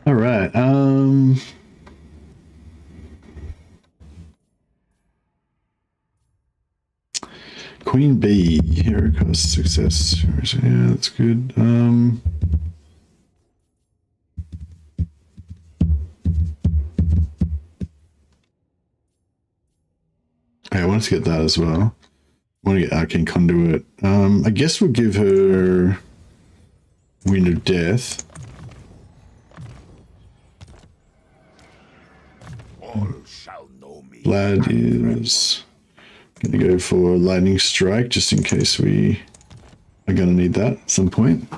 All right. Queen Bee, here cost success. Yeah, that's good. I wanted to get that as well. I want to get Arcane Conduit. I guess we'll give her Wind of Death. All shall know me. Vlad is going to go for Lightning Strike, just in case we are going to need that at some point.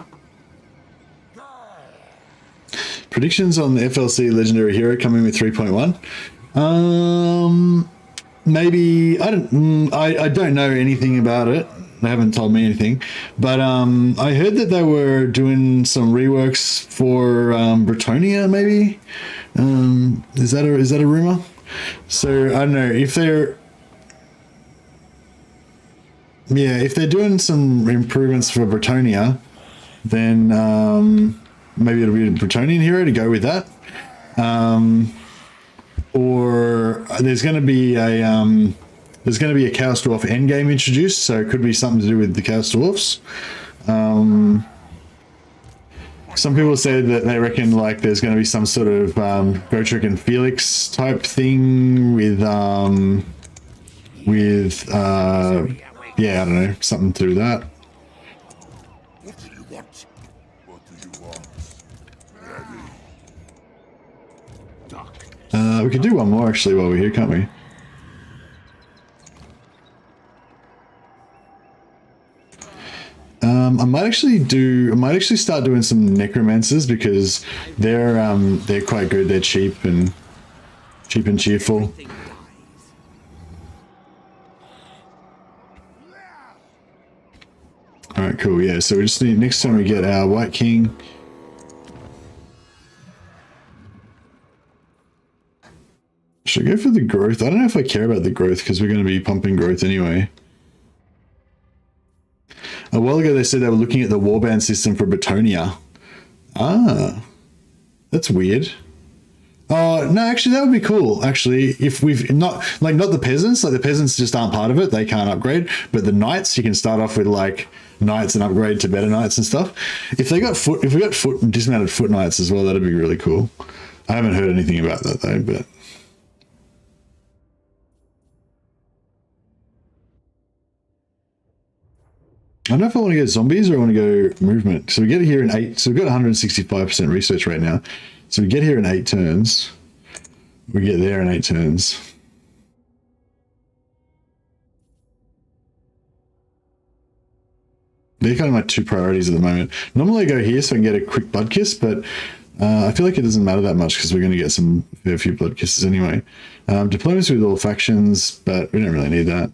Predictions on the FLC Legendary Hero coming with 3.1. Maybe I don't know anything about it. They haven't told me anything, but I heard that they were doing some reworks for Bretonia. Maybe is that a rumor? So I don't know if they're if they're doing some improvements for Bretonia, then maybe it'll be a Bretonian hero to go with that. Or there's going to be a Chaos Dwarf endgame introduced, so it could be something to do with the Chaos Dwarfs. Some people said that they reckon like there's going to be some sort of Gotrek and Felix type thing with I don't know, something to do with that. What do you want? What do you want? Ready. Darkness. We could do one more actually while we're here, can't we? I might actually start doing some necromancers because they're quite good. They're cheap and cheerful. All right, cool. Yeah, so we just need next time we get our White King. Should I go for the growth? I don't know if I care about the growth because we're going to be pumping growth anyway. A while ago they said they were looking at the warband system for Bretonia. Ah, that's weird. No, actually that would be cool. Actually, if we've not the peasants, like the peasants just aren't part of it. They can't upgrade, but the knights, you can start off with like knights and upgrade to better knights and stuff. If we got dismounted foot knights as well, that'd be really cool. I haven't heard anything about that though, but. I don't know if I want to go zombies or I want to go movement. So we get here in 8. So we've got 165% research right now. So we get here in 8 turns. We get there in 8 turns. They're kind of my 2 priorities at the moment. Normally I go here so I can get a quick blood kiss, but I feel like it doesn't matter that much because we're going to get a few blood kisses anyway. Diplomacy with all factions, but we don't really need that.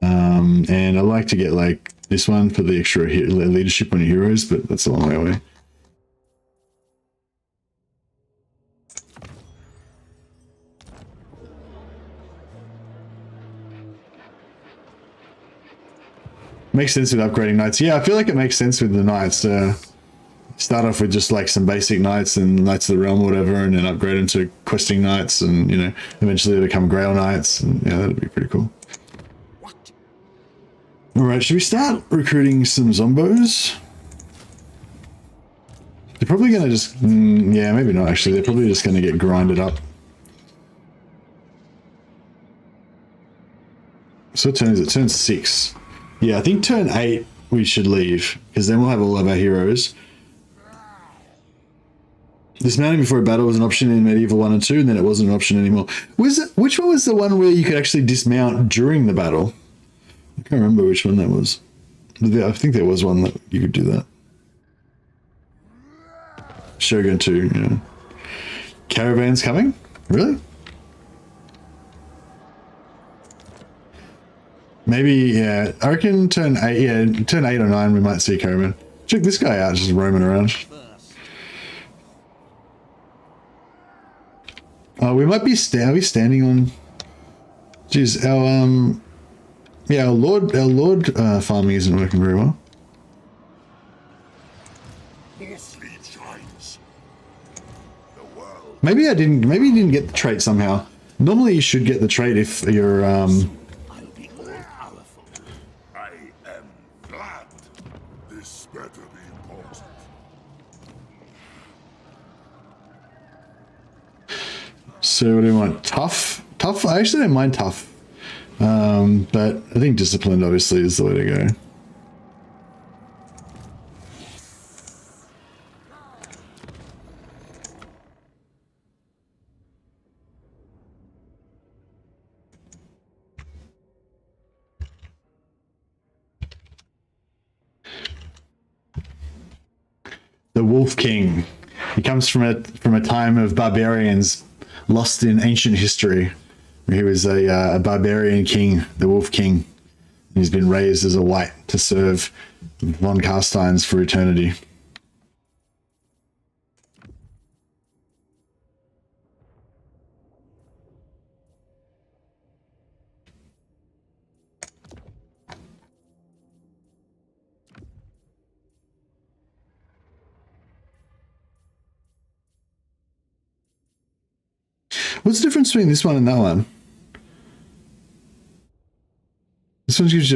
And I like to get like this one for the extra leadership on your heroes, but that's a long way away. Makes sense with upgrading knights. Yeah, I feel like it makes sense with the knights. Start off with just like some basic knights and Knights of the Realm or whatever, and then upgrade them to questing knights, and eventually they become Grail knights, and yeah, that'd be pretty cool. Alright, should we start recruiting some zombos? They're probably going to just... yeah, maybe not, actually. They're probably just going to get grinded up. So what turn is it? Turn 6. Yeah, I think turn 8 we should leave, because then we'll have all of our heroes. Dismounting before a battle was an option in Medieval 1 and 2, and then it wasn't an option anymore. Which one was the one where you could actually dismount during the battle? I can't remember which one that was. I think there was one that you could do that. Shogun 2, yeah. Caravans coming? Really? Maybe, yeah. I reckon turn 8, yeah, turn 8 or 9 we might see a caravan. Check this guy out, just roaming around. Oh, we might be are we standing on... Jeez, our, yeah, our lord farming isn't working very well. Maybe you didn't get the trait somehow. Normally you should get the trait if you're, I'll be all powerful. I am Vlad. This better be important. So what do you want? Tough? Tough? I actually don't mind tough. But I think disciplined obviously is the way to go. The Wolf King. He comes from a time of barbarians lost in ancient history. He was a barbarian king, the Wolf King. He's been raised as a white to serve von Carsteins for eternity. What's the difference between this one and that one? This one gives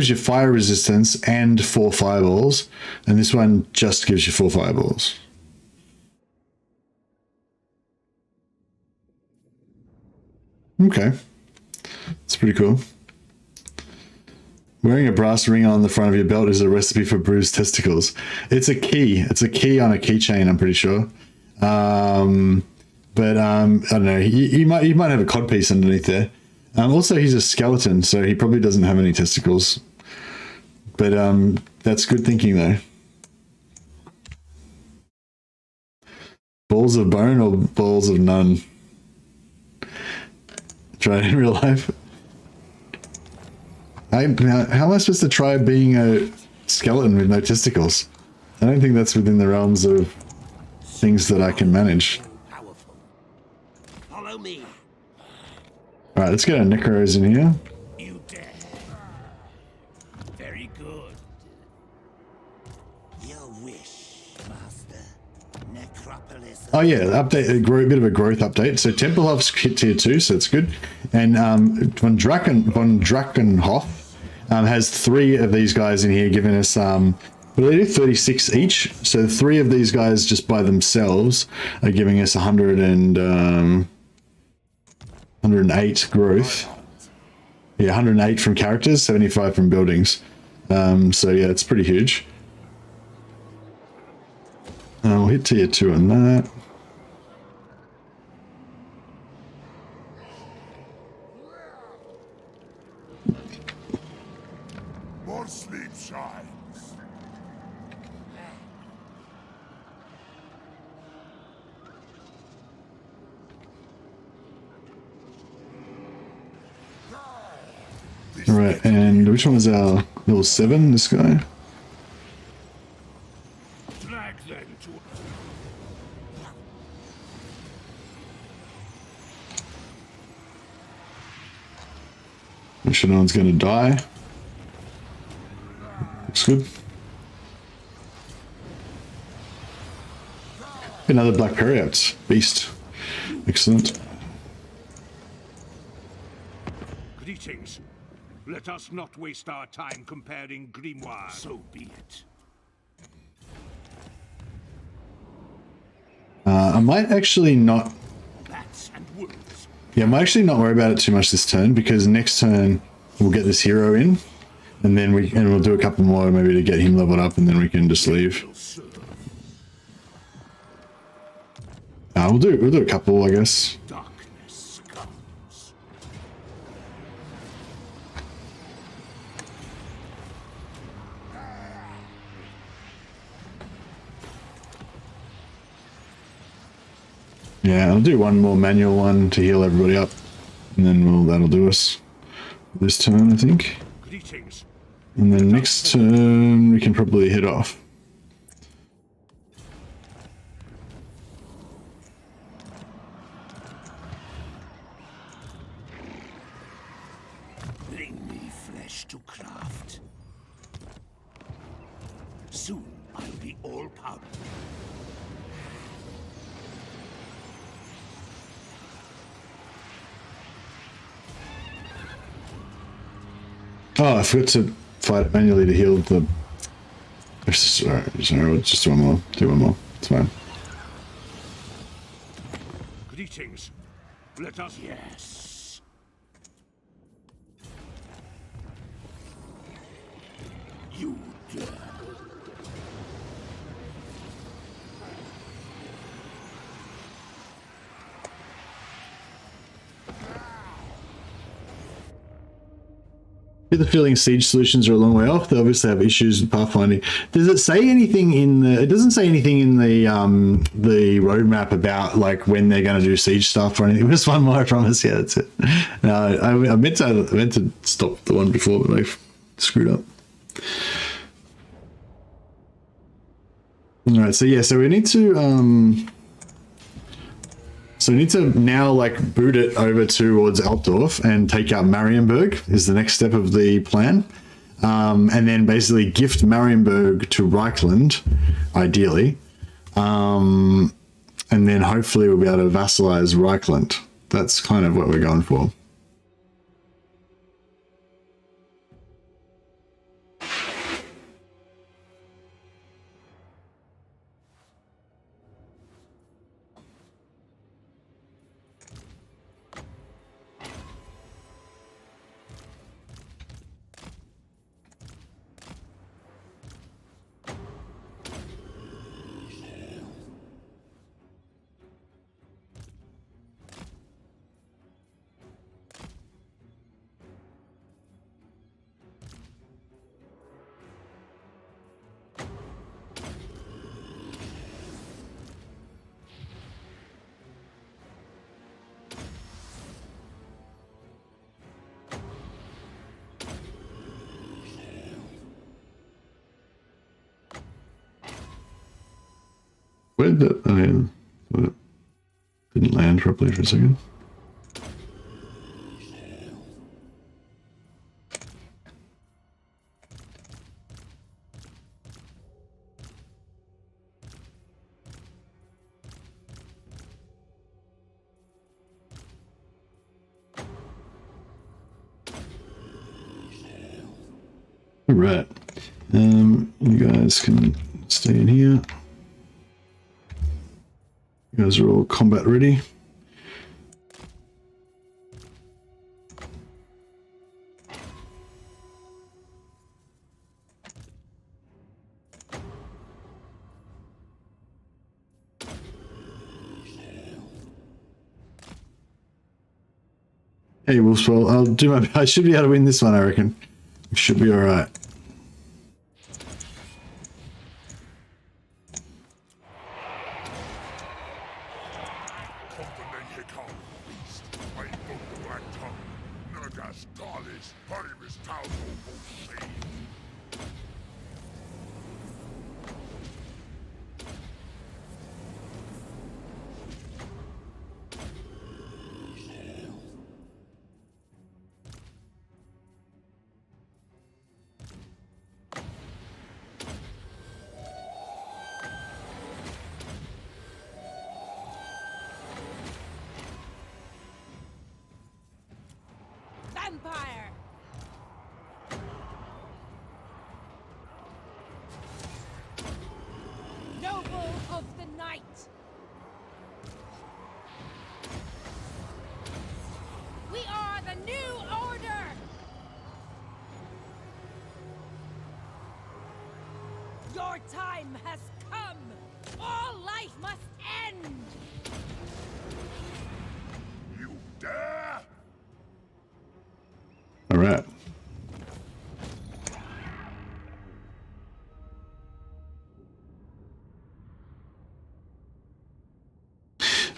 you fire resistance and 4 fireballs, and this one just gives you 4 fireballs. Okay, that's pretty cool. Wearing a brass ring on the front of your belt is a recipe for bruised testicles. It's a key. It's a key on a keychain, I'm pretty sure. But I don't know. He might have a codpiece underneath there. Also, he's a skeleton, so he probably doesn't have any testicles. But that's good thinking, though. Balls of bone or balls of none? Try it in real life. How am I supposed to try being a skeleton with no testicles? I don't think that's within the realms of things that I can manage. Follow me. Alright, let's get our necros in here. You dare. Very good. Your wish, Master. Necropolis. Oh yeah, update, a bit of a growth update. So Tempelhof's hit tier 2, so it's good. And von Drakenhof has 3 of these guys in here, giving us what do they do? 36 each. So 3 of these guys just by themselves are giving us 108 growth. Yeah, 108 from characters, 75 from buildings. So yeah, it's pretty huge. We'll hit tier 2 on that. More sleep shines. Alright, and which one was our level 7, this guy? Drag them to Make sure no one's going to die. Looks good. Another Black Periapts. Beast. Excellent. greetings. Let us not waste our time comparing grimoires. So be it. I might actually not. Bats and wolves. Yeah, I might actually not worry about it too much this turn, because next turn we'll get this hero in, and then we'll do a couple more maybe to get him leveled up, and then we can just leave. We'll do a couple, I guess. Darkness comes. Yeah, I'll do one more manual one to heal everybody up, and then that'll do us this turn, I think. Greetings. And then next turn we can probably hit off. Bring me flesh to craft. Soon I'll be all power. Oh, I forgot to fight it manually to heal the... Sorry, just do one more. Do one more. It's fine. Greetings. Let us. Yes. You dare. Get the feeling siege solutions are a long way off. They obviously have issues with pathfinding. Does it say anything in the? It doesn't say anything in the roadmap about like when they're going to do siege stuff or anything. Just one more, I promise. Yeah, that's it. No, I meant to stop the one before, but I screwed up. All right, so yeah, so we need to now like boot it over towards Altdorf and take out Marienburg is the next step of the plan. And then basically gift Marienburg to Reichland, ideally. And then hopefully we'll be able to vassalize Reichland. That's kind of what we're going for. Where did that? Oh, yeah. It didn't land properly for a second. All right. You guys can stay in here. You guys are all combat ready. Hey, Wolfswell, I'll do my. I should be able to win this one, I reckon. Should be all right. Vampire!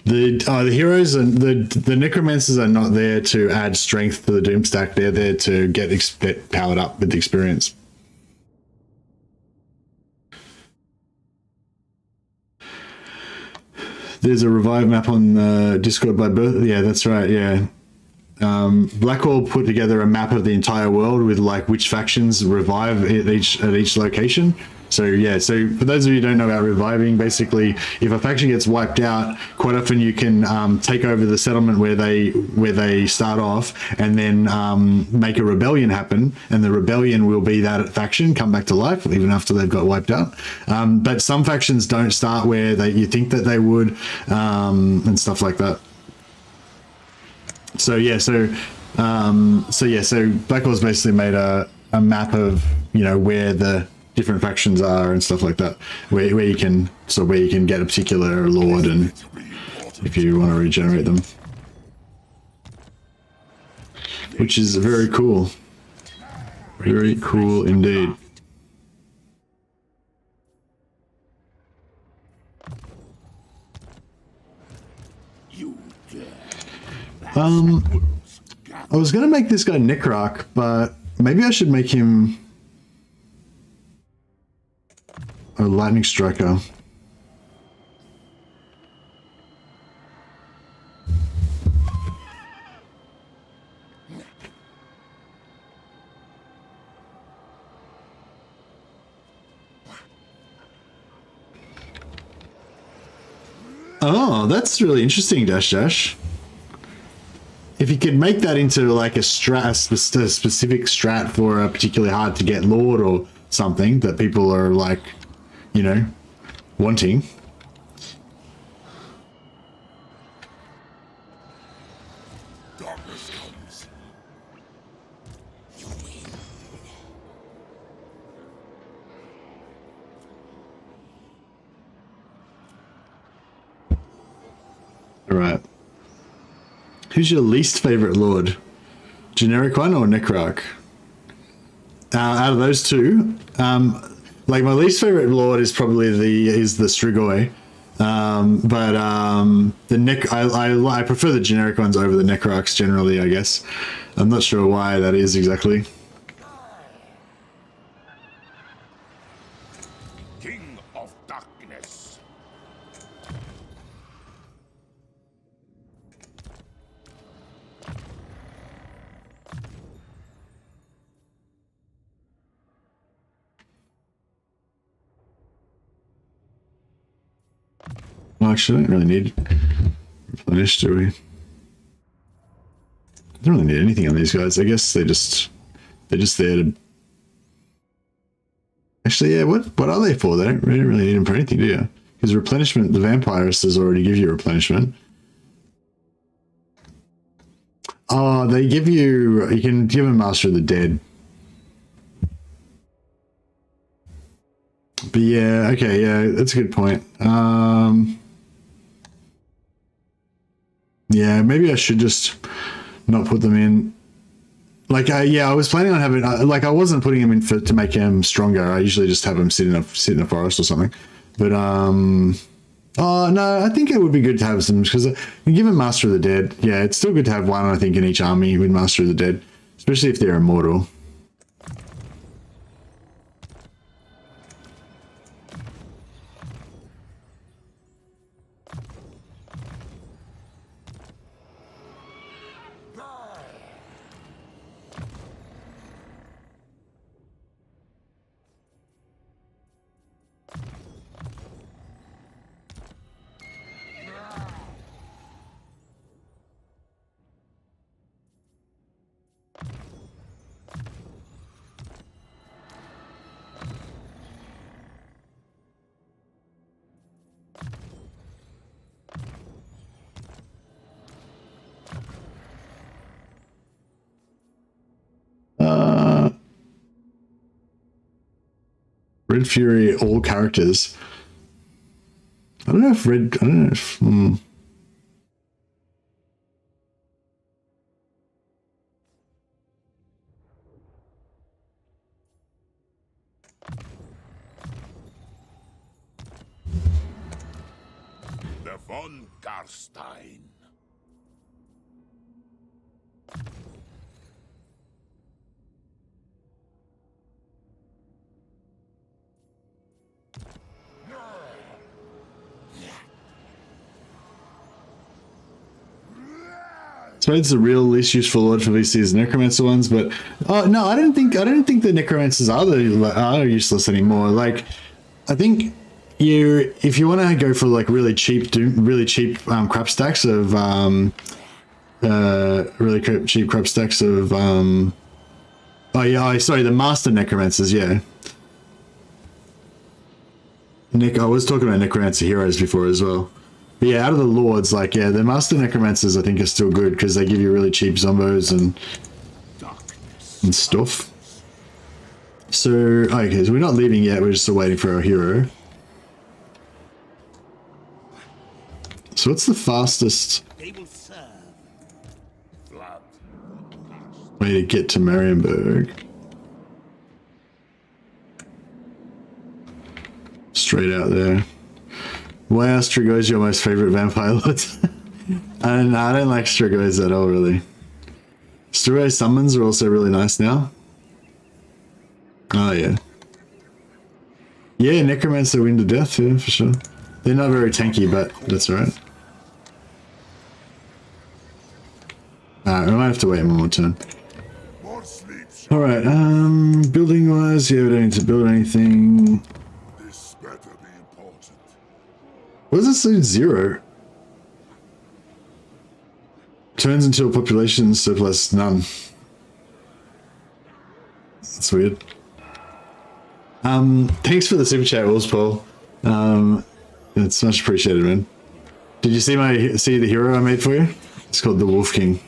The heroes and the necromancers are not there to add strength to the doom stack. They're there to get powered up with experience. There's a revive map on Discord by birth. Yeah, that's right. Yeah. Blackwall put together a map of the entire world with like which factions revive at each location. So yeah, so for those of you who don't know about reviving, basically if a faction gets wiped out, quite often you can take over the settlement where they start off, and then make a rebellion happen, and the rebellion will be that faction come back to life even after they've got wiped out. But some factions don't start where you think that they would, and stuff like that. So yeah, so Blackwall's basically made a map of, you know, where the different factions are and stuff like that, where you can get a particular lord, and if you want to regenerate them, which is very cool indeed. I was gonna make this guy Necroc, but maybe I should make him a lightning striker. Oh, that's really interesting, Dash Dash. If you could make that into like a specific strat for a particularly hard to get lord or something that people are like, you know, wanting. Darkness comes. All right. Who's your least favorite lord? Generic one or Necroc? Out of those two, like my least favorite lord is probably the Strigoi, but I prefer the generic ones over the Necrocs generally. I guess I'm not sure why that is exactly. King of Darkness. Well, actually, I don't really need replenish, do we? I don't really need anything on these guys. I guess they're just there to. Actually, yeah. What are they for? They don't really need them for anything, do you? Because replenishment, the vampires already give you replenishment. Oh, they give you. You can give them Master of the Dead. But yeah, okay, yeah, that's a good point. Yeah, maybe I should just not put them in. Like, yeah, I was planning on having, like, I wasn't putting him in to make him stronger. I usually just have him sit in a forest or something. But oh no, I think it would be good to have some, because you give him Master of the Dead. Yeah, it's still good to have one, I think, in each army with Master of the Dead, especially if they're immortal. Red Fury, all characters. I don't know if Vlad von Carstein. So it's the real least useful lord for VCs necromancer ones, but no, I don't think the necromancers are useless anymore. Like, I think if you want to go for like really cheap crap stacks of the master necromancers, yeah. Nick, I was talking about necromancer heroes before as well. But yeah, out of the lords, like, yeah, the master necromancers I think are still good because they give you really cheap zombos and stuff. So, okay, so we're not leaving yet, we're just still waiting for our hero. So what's the fastest They will serve. Vlad. way to get to Marienburg? Straight out there. Why are Strigoi your most favorite vampire lords? I don't like Strigoi at all, really. Strigoi summons are also really nice now. Oh, yeah. Yeah, Necromancer win to death, yeah, for sure. They're not very tanky, but that's alright. Alright, we might have to wait one more turn. More sleep. Alright, building wise, yeah, we don't need to build anything. This better be important. What does this say? 0? Turns into a population surplus, none. That's weird. Thanks for the super chat, Wolves Paul. It's much appreciated, man. Did you see the hero I made for you? It's called the Wolf King.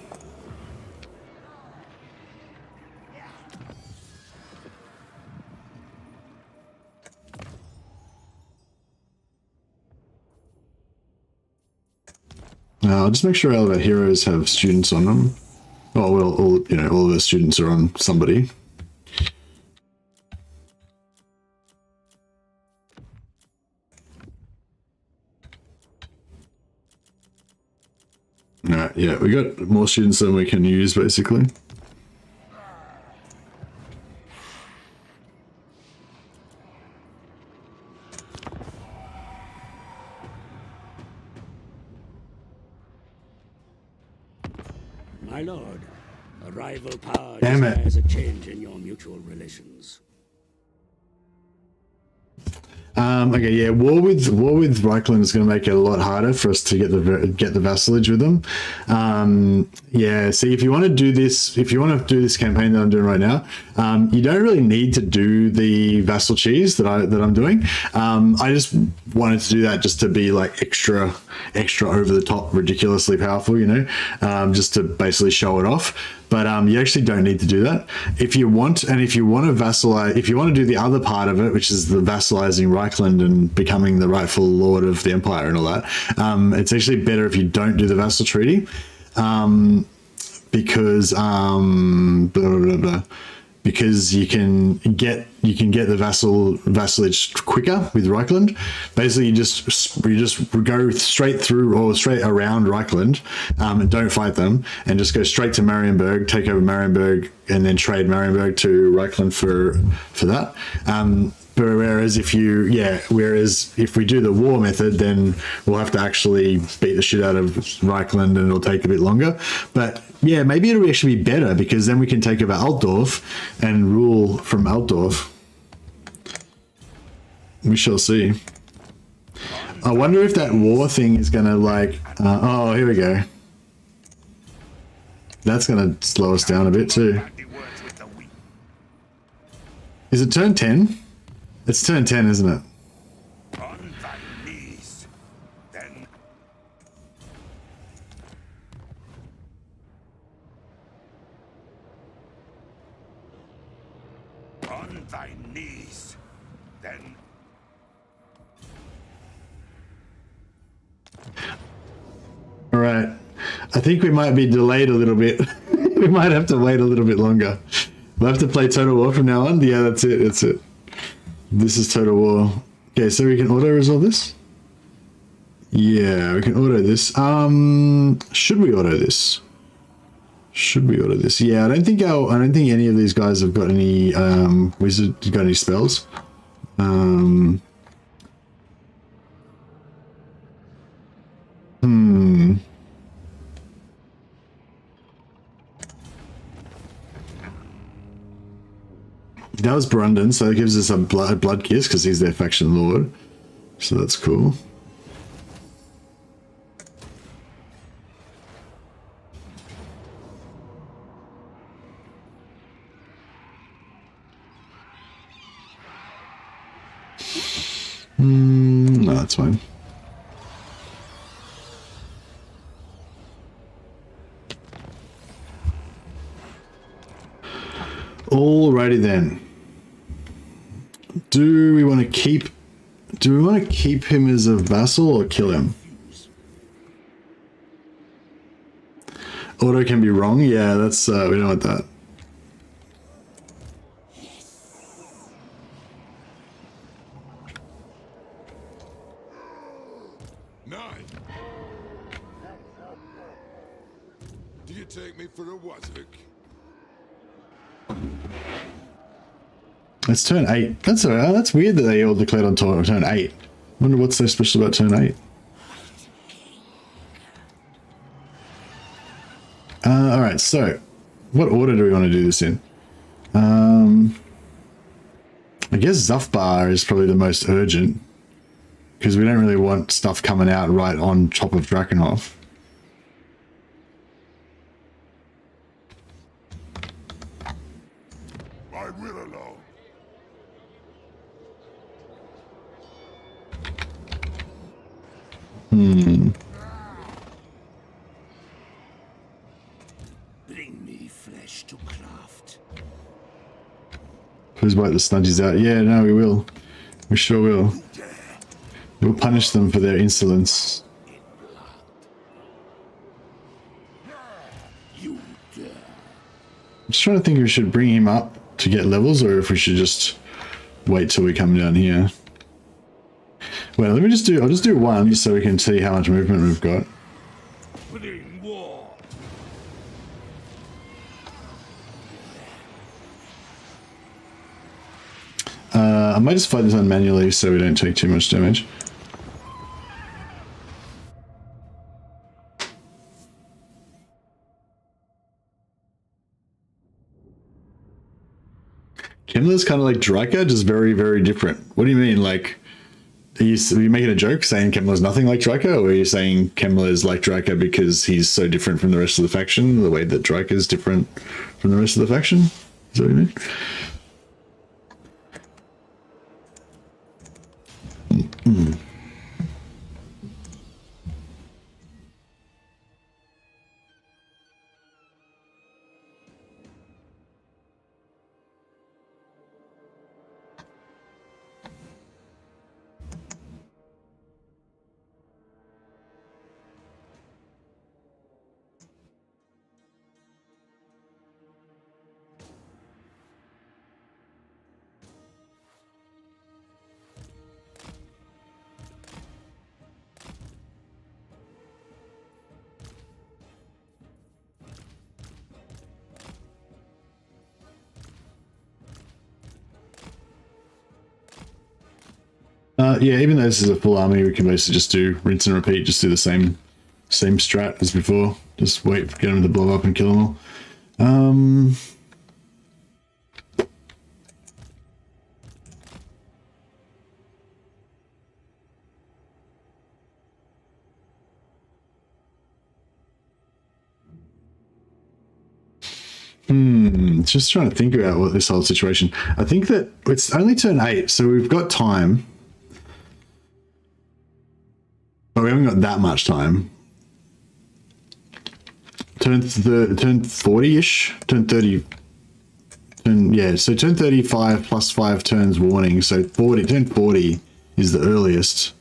I'll just make sure all of our heroes have students on them. Oh well, all of our students are on somebody. Alright, yeah, we got more students than we can use, basically. My lord, a rival power Damn it. desires a change in your mutual relations. Okay, yeah, war with Reichland is going to make it a lot harder for us to get the vassalage with them. Yeah, see, if you want to do this campaign that I'm doing right now, you don't really need to do the vassal cheese that I'm doing. I just wanted to do that just to be like extra over the top, ridiculously powerful, just to basically show it off. But you actually don't need to do that. If you want to vassalize, if you want to do the other part of it, which is the vassalizing Reichland and becoming the rightful lord of the empire and all that, it's actually better if you don't do the vassal treaty, because because you can get the vassalage quicker with Reichland. Basically, you just go straight through or straight around Reichland, and don't fight them, and just go straight to Marienburg, take over Marienburg, and then trade Marienburg to Reichland for that. Whereas if we do the war method, then we'll have to actually beat the shit out of Reichland, and it'll take a bit longer. But yeah, maybe it'll actually be better because then we can take over Altdorf and rule from Altdorf. We shall see. I wonder if that war thing is gonna oh, here we go. That's gonna slow us down a bit too. Is it turn 10? It's turn 10, isn't it? On thy knees. Then on thy knees. Then All right. I think we might be delayed a little bit. We might have to wait a little bit longer. We'll have to play Total War from now on. Yeah, that's it. That's it. This is Total War. Okay, so we can auto-resolve this. Yeah, we can auto this. Should we auto this? Should we auto this? Yeah, I don't think any of these guys have got any got any spells. That was Brandon, so it gives us a blood kiss because he's their faction lord. So that's cool. No, that's fine. Alrighty then. Do we want to keep him as a vassal or kill him? Auto can be wrong. Yeah, that's we don't want that. Nine. Do you take me for a Wazvik? It's turn 8. That's alright. That's weird that they all declared on turn 8. Wonder what's so special about turn 8. Alright, so what order do we want to do this in? I guess Zufbar is probably the most urgent because we don't really want stuff coming out right on top of Drakenhof. I will alone. Bring me flesh to craft. Please wipe the snudgies out. Yeah, no, we will. We sure will. We'll punish them for their insolence. You dare. I'm just trying to think if we should bring him up to get levels or if we should just wait till we come down here. Well, I'll just do one just so we can see how much movement we've got. Bring war. I might just fight this one manually so we don't take too much damage. Kemler's kind of like Dryka, just very, very different. What do you mean? Like, are you making a joke saying Kemler's nothing like Dryka, or are you saying Kemler's like Dryka because he's so different from the rest of the faction, the way that Dryka is different from the rest of the faction? Is that what you mean? Yeah, even though this is a full army, we can basically just do rinse and repeat, just do the same strat as before. Just wait for get them to blow up and kill them all. Just trying to think about what this whole situation. I think that it's only turn 8, so we've got time. But we haven't got that much time. Turn 40-ish? Turn 30. Yeah, so turn 35 plus 5 turns warning. So 40. Turn 40 is the earliest.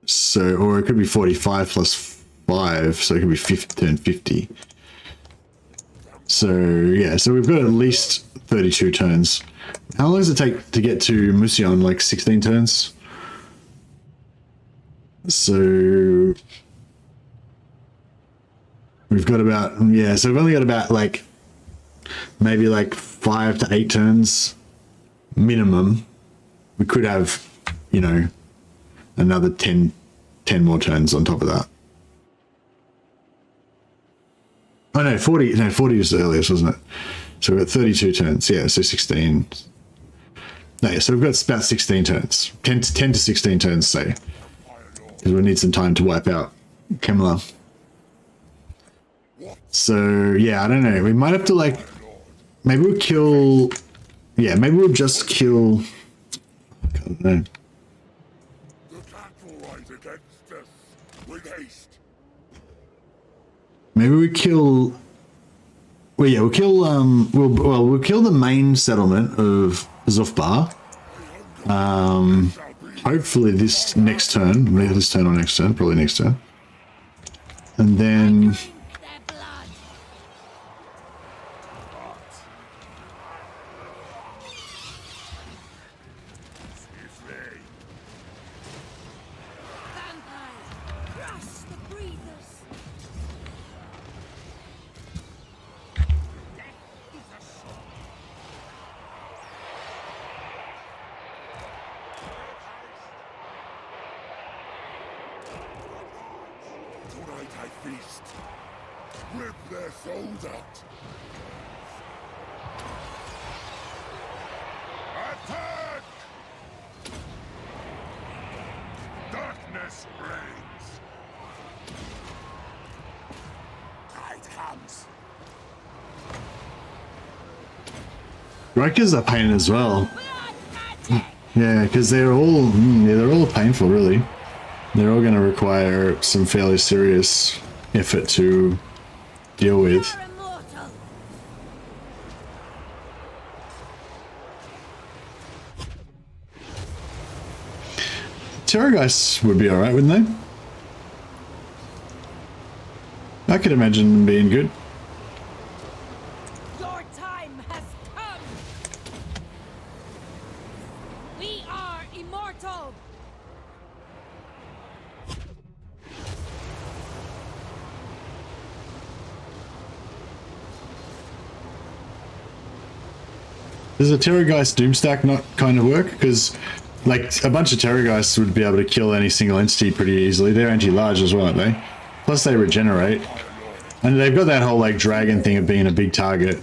So, or it could be 45 plus 5, so it could be turn 50. So, yeah, so we've got at least 32 turns. How long does it take to get to Musion? Like 16 turns? So we've got about, yeah, so we've only got about like maybe like 5 to 8 turns minimum. We could have, you know, another 10 more turns on top of that. Oh no, 40 was the earliest, wasn't it? So we've got 32 turns, yeah, so 16. No, yeah, so we've got about 16 turns, 10 to 16 turns, say, because we need some time to wipe out Kemla. So yeah, I don't know. We might have to like, maybe we'll kill. Yeah, maybe we'll just kill. I don't know. The battle rise against us with haste. Maybe we kill. Well, yeah, we'll kill. We'll kill the main settlement of Zufbar. Hopefully this next turn. Maybe this turn or next turn. Probably next turn. And then. Their blood. Vampires, crush the breathers. Tonight I feast. Rip their souls out. Attack! Darkness reigns. Night comes. Rikers are pain as well. Blood magic. Yeah, because they're all painful, really. They're all going to require some fairly serious effort to deal with. You're immortal. Terrorgeists would be alright, wouldn't they? I could imagine them being good. Your time has come. We are immortal. Does a Terrorgeist Doomstack not kind of work? Because, like, a bunch of Terrorgeists would be able to kill any single entity pretty easily. They're anti-large as well, aren't they? Plus they regenerate. And they've got that whole, like, dragon thing of being a big target.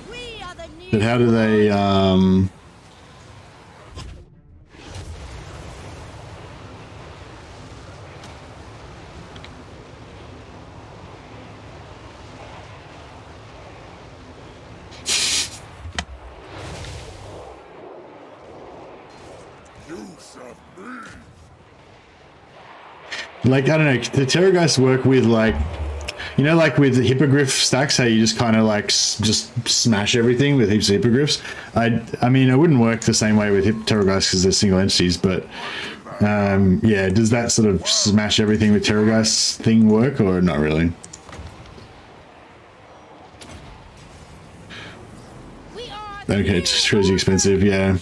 We are the new But how do they, You serve me. like, I don't know, the Terrorgeists work with, like, you know, like with the Hippogriff stacks, how you just kind of, like, just smash everything with heaps of Hippogriffs? I mean, it wouldn't work the same way with Terrorgeists because they're single entities, but, yeah, does that sort of smash everything with Terrorgeists thing work, or not really? We are the Okay, new it's crazy expensive, yeah.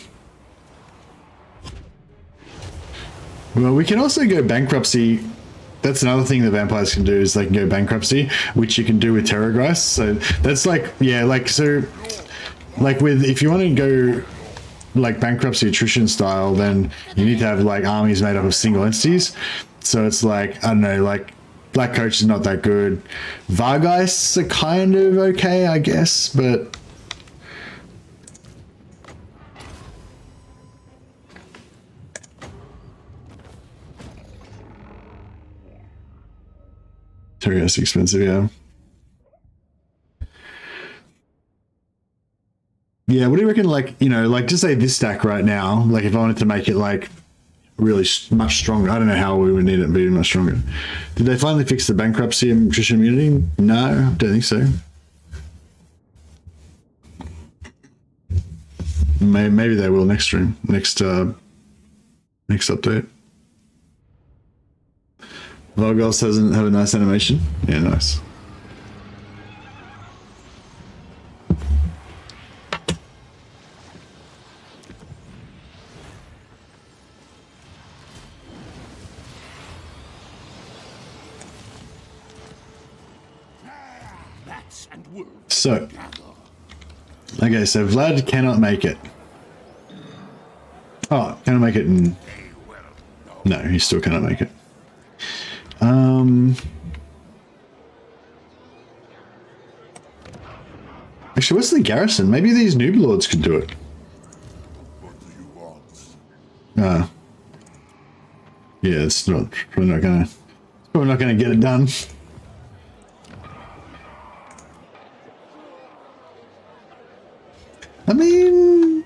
Well, we can also go bankruptcy. That's another thing the vampires can do, is they can go bankruptcy, which you can do with Terrorgeist. So that's like, yeah, like, so, like with, if you want to go like bankruptcy attrition style, then you need to have like armies made up of single entities. So it's like, I don't know, like Black Coach is not that good. Vargeists are kind of okay, I guess, but Terrorgeist is expensive, yeah. Yeah, what do you reckon, like, you know, like, just say this stack right now, like, if I wanted to make it, like, really much stronger, I don't know how we would need it to be much stronger. Did they finally fix the bankruptcy and attrition immunity? No, I don't think so. Maybe they will next stream, next update. Vargos doesn't have a nice animation. Yeah, nice. beasts and wolves So, gather. okay, so Vlad cannot make it. Oh, can I make it? No, he still cannot make it. Actually, what's the garrison? Maybe these noob lords could do it. What do you want? Yeah, it's not probably not gonna get it done. I mean,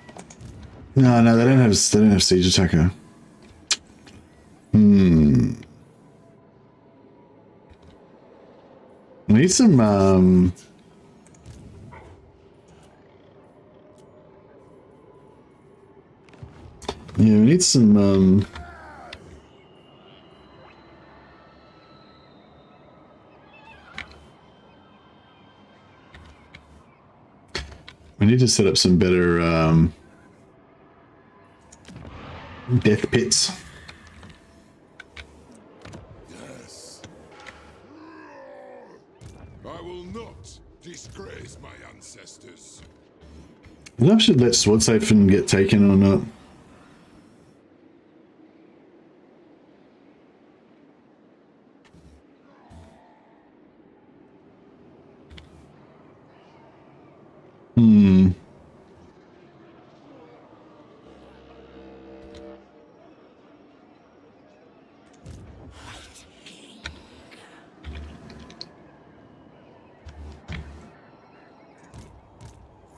no, they don't have siege attacker. We need some yeah, we need some we need to set up some better death pits. Yes. I will not disgrace my ancestors. I don't know if I should let Sword Siphon get taken or not.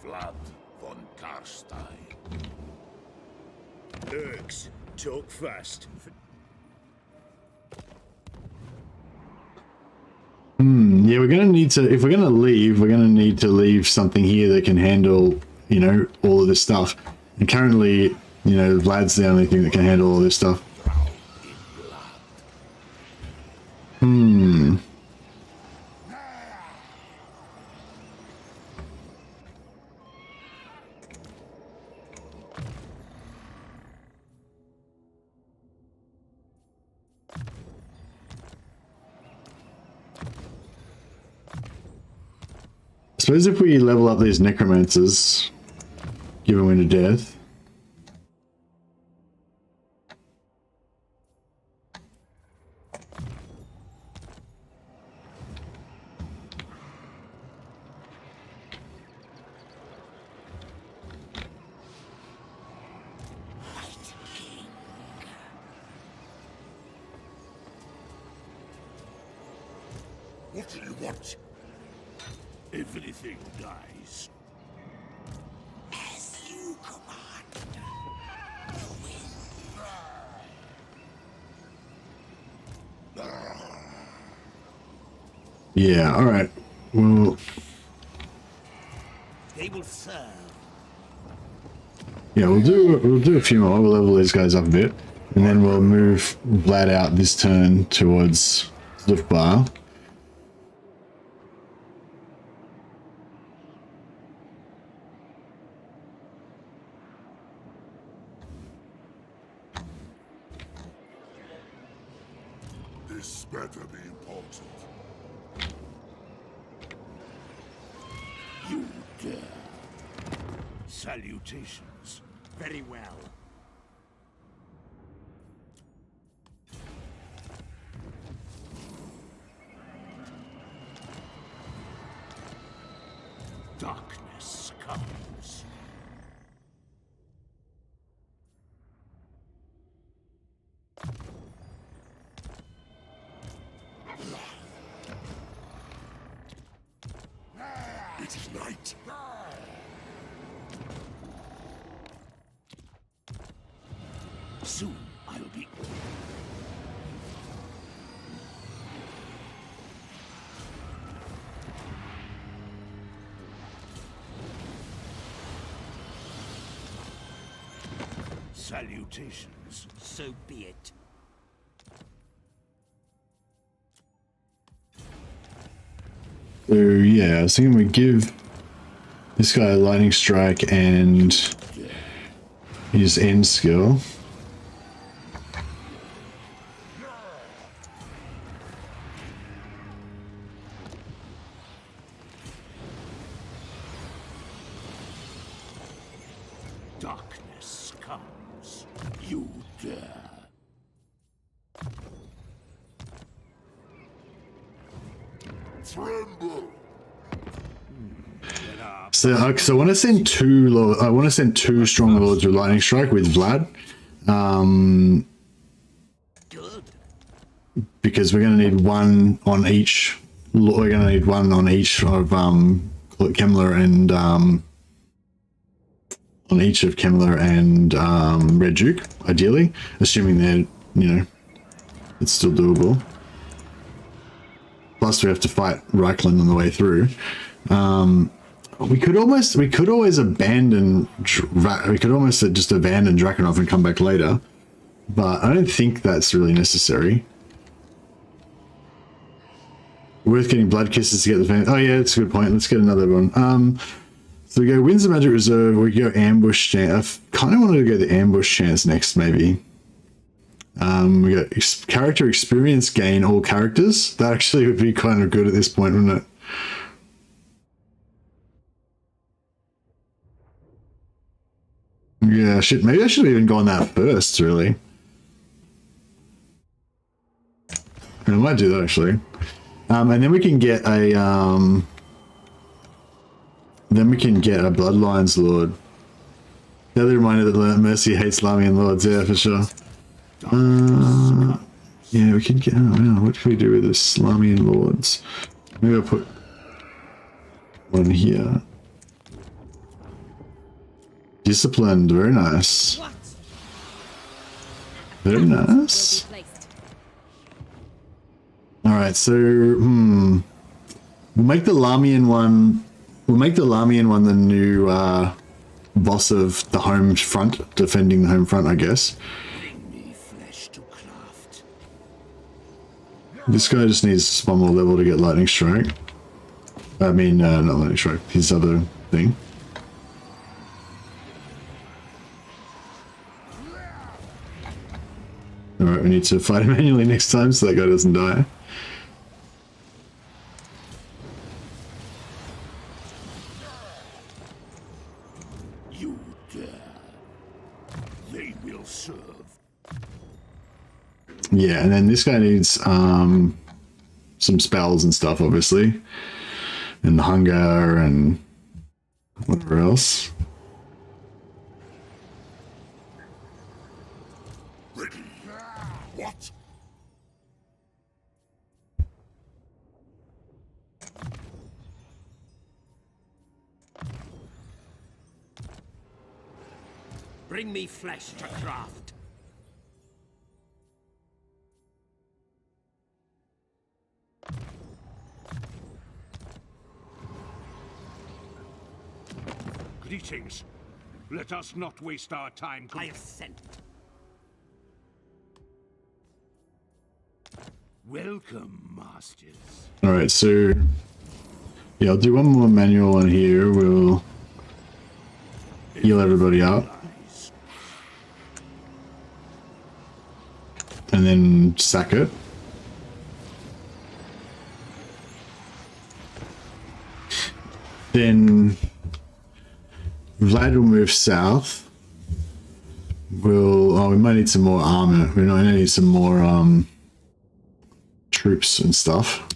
Vlad von Carstein. Urks, talk fast. Yeah, we're gonna need to, if we're gonna leave, we're gonna need to leave something here that can handle, you know, all of this stuff. And currently, you know, Vlad's the only thing that can handle all this stuff. I suppose if we level up these necromancers, give them into death. What do you want? Everything dies. As you command. Yeah, alright. Well, They will serve. yeah, we'll do a few more. We'll level these guys up a bit. And then we'll move Vlad out this turn towards Luftbar. This better be important. You dare. Salutations. Very well. Darkness comes. It is night. Soon I'll be... Salutations. So be it. So yeah, I was thinking we give this guy a lightning strike and his end skill. dare. Tremble. So I want to send I want to send two strong lords with lightning strike with Vlad. Good. Because we're going to need one on each. We're going to need one on each of Kemmler and on each of Kemmler and Red Duke, ideally, assuming they're, you know, it's still doable. Plus, we have to fight Reichland on the way through. We could always abandon. We could almost just abandon Drakenhof and come back later, but I don't think that's really necessary. Worth getting blood kisses to get the fan. Oh yeah, that's a good point. Let's get another one. So we go Winds of Magic Reserve. We go Ambush chance. I kind of wanted to go the Ambush chance next, maybe. We got character experience gain all characters. That actually would be kind of good at this point, wouldn't it? Yeah, shit. Maybe I should have even gone that first, really. I might do that actually. And then we can get a Bloodlines Lord. The other reminder that Mercy hates Lamian Lords, yeah, for sure. Yeah, we can get. Oh, wow, what can we do with this Lamian Lords? Maybe I'll put one here. Disciplined, very nice. Very nice. Alright, so we'll make the Lamian one. We'll make the Lamian one the new boss of the home front, defending the home front, I guess. This guy just needs one more level to get lightning strike. I mean, not lightning strike. His other thing. Alright, we need to fight him manually next time so that guy doesn't die. You dare. They will serve. Yeah, and then this guy needs some spells and stuff, obviously. And the hunger and whatever else. Ready. What? Bring me flesh to craft. Greetings. Let us not waste our time. I assent. Welcome, masters. Alright, so yeah, I'll do one more manual one here. We'll heal everybody up. And then sack it. Then Vlad will move south. We might need some more armor. We might need some more troops and stuff.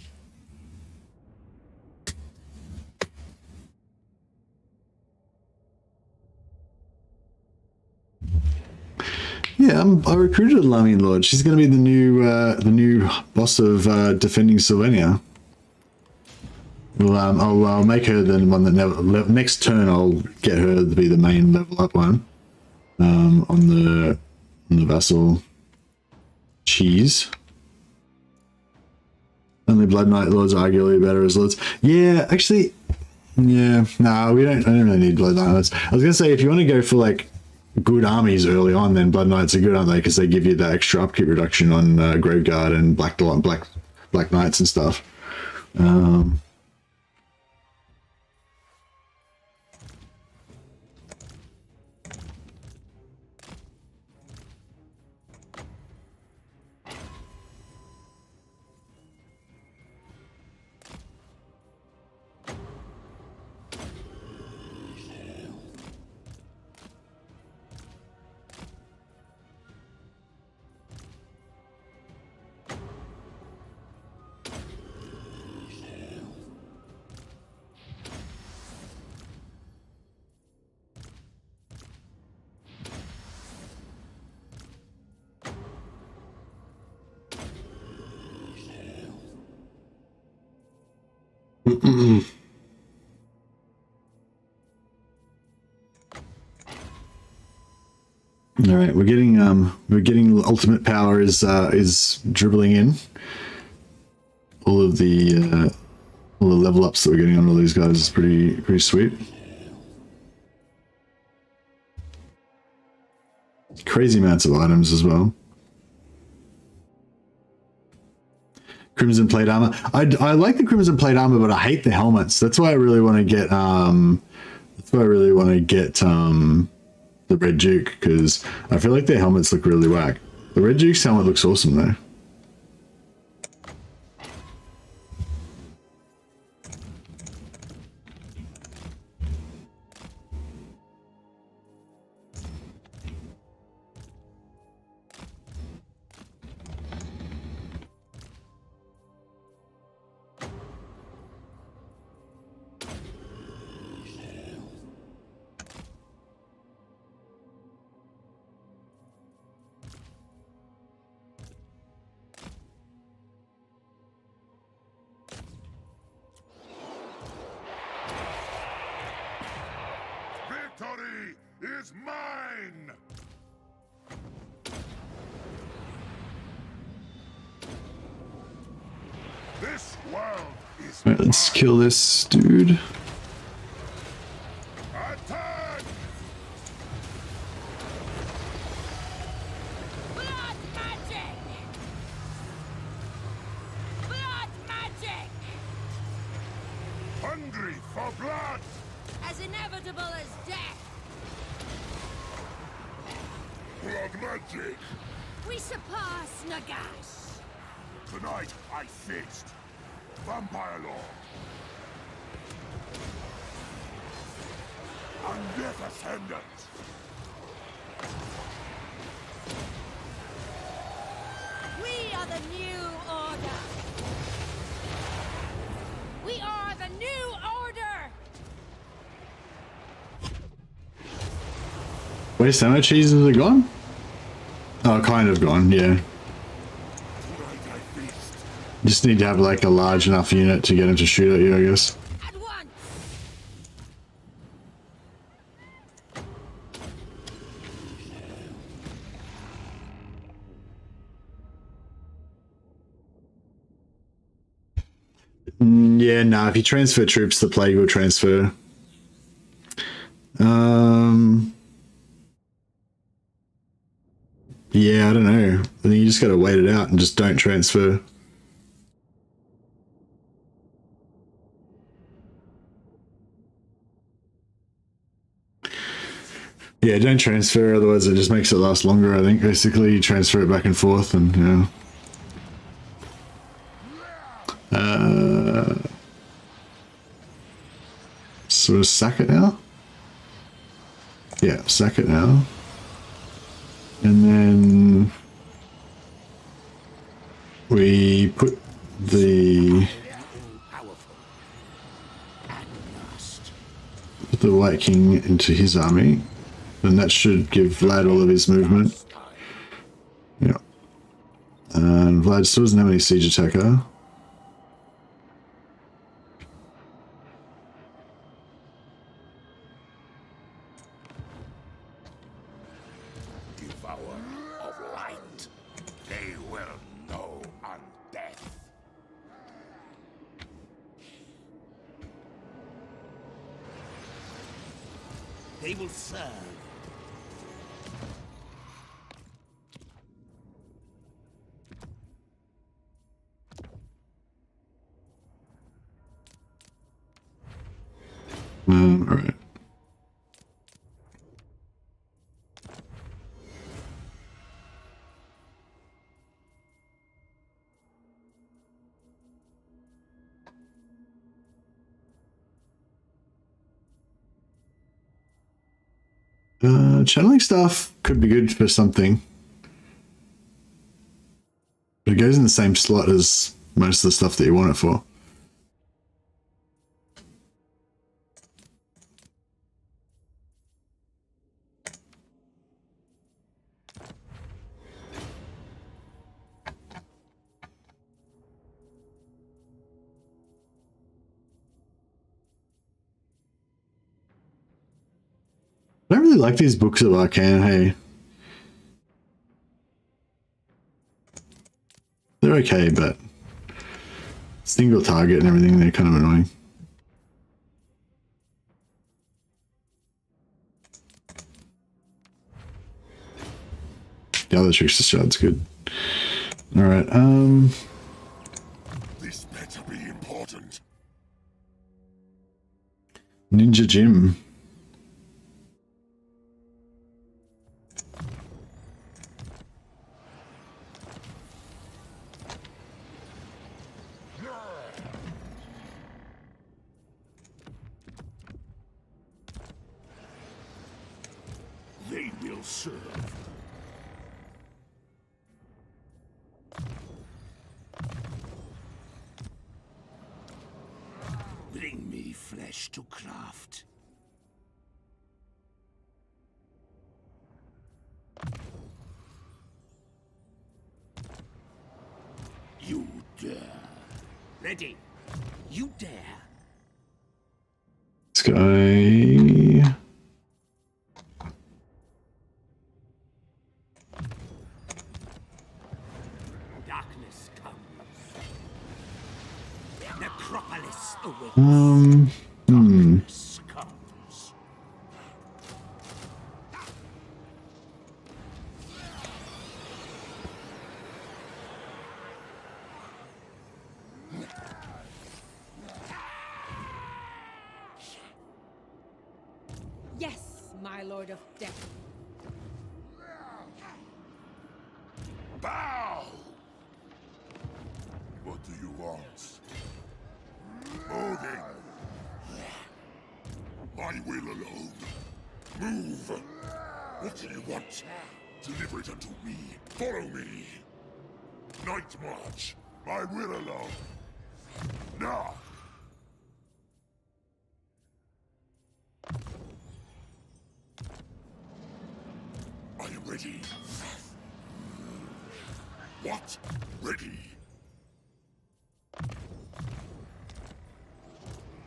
Yeah, I recruited a Lamian Lord. She's going to be the new boss of defending Sylvania. Well, I'll make her the one that next turn. I'll get her to be the main level up one on the vassal cheese. Only Blood Knight Lords are arguably better as lords. Yeah, actually, yeah. No, we don't. I don't really need Blood Knight Lords. I was gonna say if you want to go for like good armies early on, then Blood Knights are good, aren't they? Because they give you that extra upkeep reduction on Graveguard and Black Knights and stuff. All right, we're getting ultimate power is dribbling in. All the level ups that we're getting on all these guys is pretty sweet. Crazy amounts of items as well. Crimson plate armor. I like the crimson plate armor, but I hate the helmets. That's why I really want to get the Red Duke, because I feel like their helmets look really whack. The Red Duke's helmet looks awesome though. Victory is mine! This world is All right, let's kill this dude. attack! Blood magic! Blood magic! Hungry for blood! As inevitable as death! Blood magic! We surpass Nagash! Tonight I feast. Vampire Lord. And Death Ascendant. We are the new order! We are the new order! Wait, so much cheeses are gone? Oh, kind of gone, yeah. Tonight I feast. Just need to have like a large enough unit to get him to shoot at you, I guess. At once! Yeah, no, if you transfer troops, the plague will transfer. Yeah, I don't know. I think you just gotta wait it out and just don't transfer. Yeah, don't transfer, otherwise it just makes it last longer, I think. Basically, you transfer it back and forth and, you know. So sack it now? Yeah, sack it now. And then we put the White King into his army. And that should give Vlad all of his movement. Yeah. And Vlad still doesn't have any siege attacker. Devourer of light. They will know undeath. They will serve. All right. Channeling stuff could be good for something. But it goes in the same slot as most of the stuff that you want it for. I don't really like these books of Arcane, hey. They're okay, but single target and everything, they're kind of annoying. The other trickster shard's good. Alright, This better be important. Ninja Gym. They will serve. Bring me flesh to craft. You dare. Ready. You dare. This guy. Darkness comes. Necropolis awaits. Darkness comes. Yes, my lord of death. Bow! What do you want? Moving! My will alone. Move! What do you want? Deliver it unto me. Follow me. Night march. My will alone. Now! I am ready. What? Ready?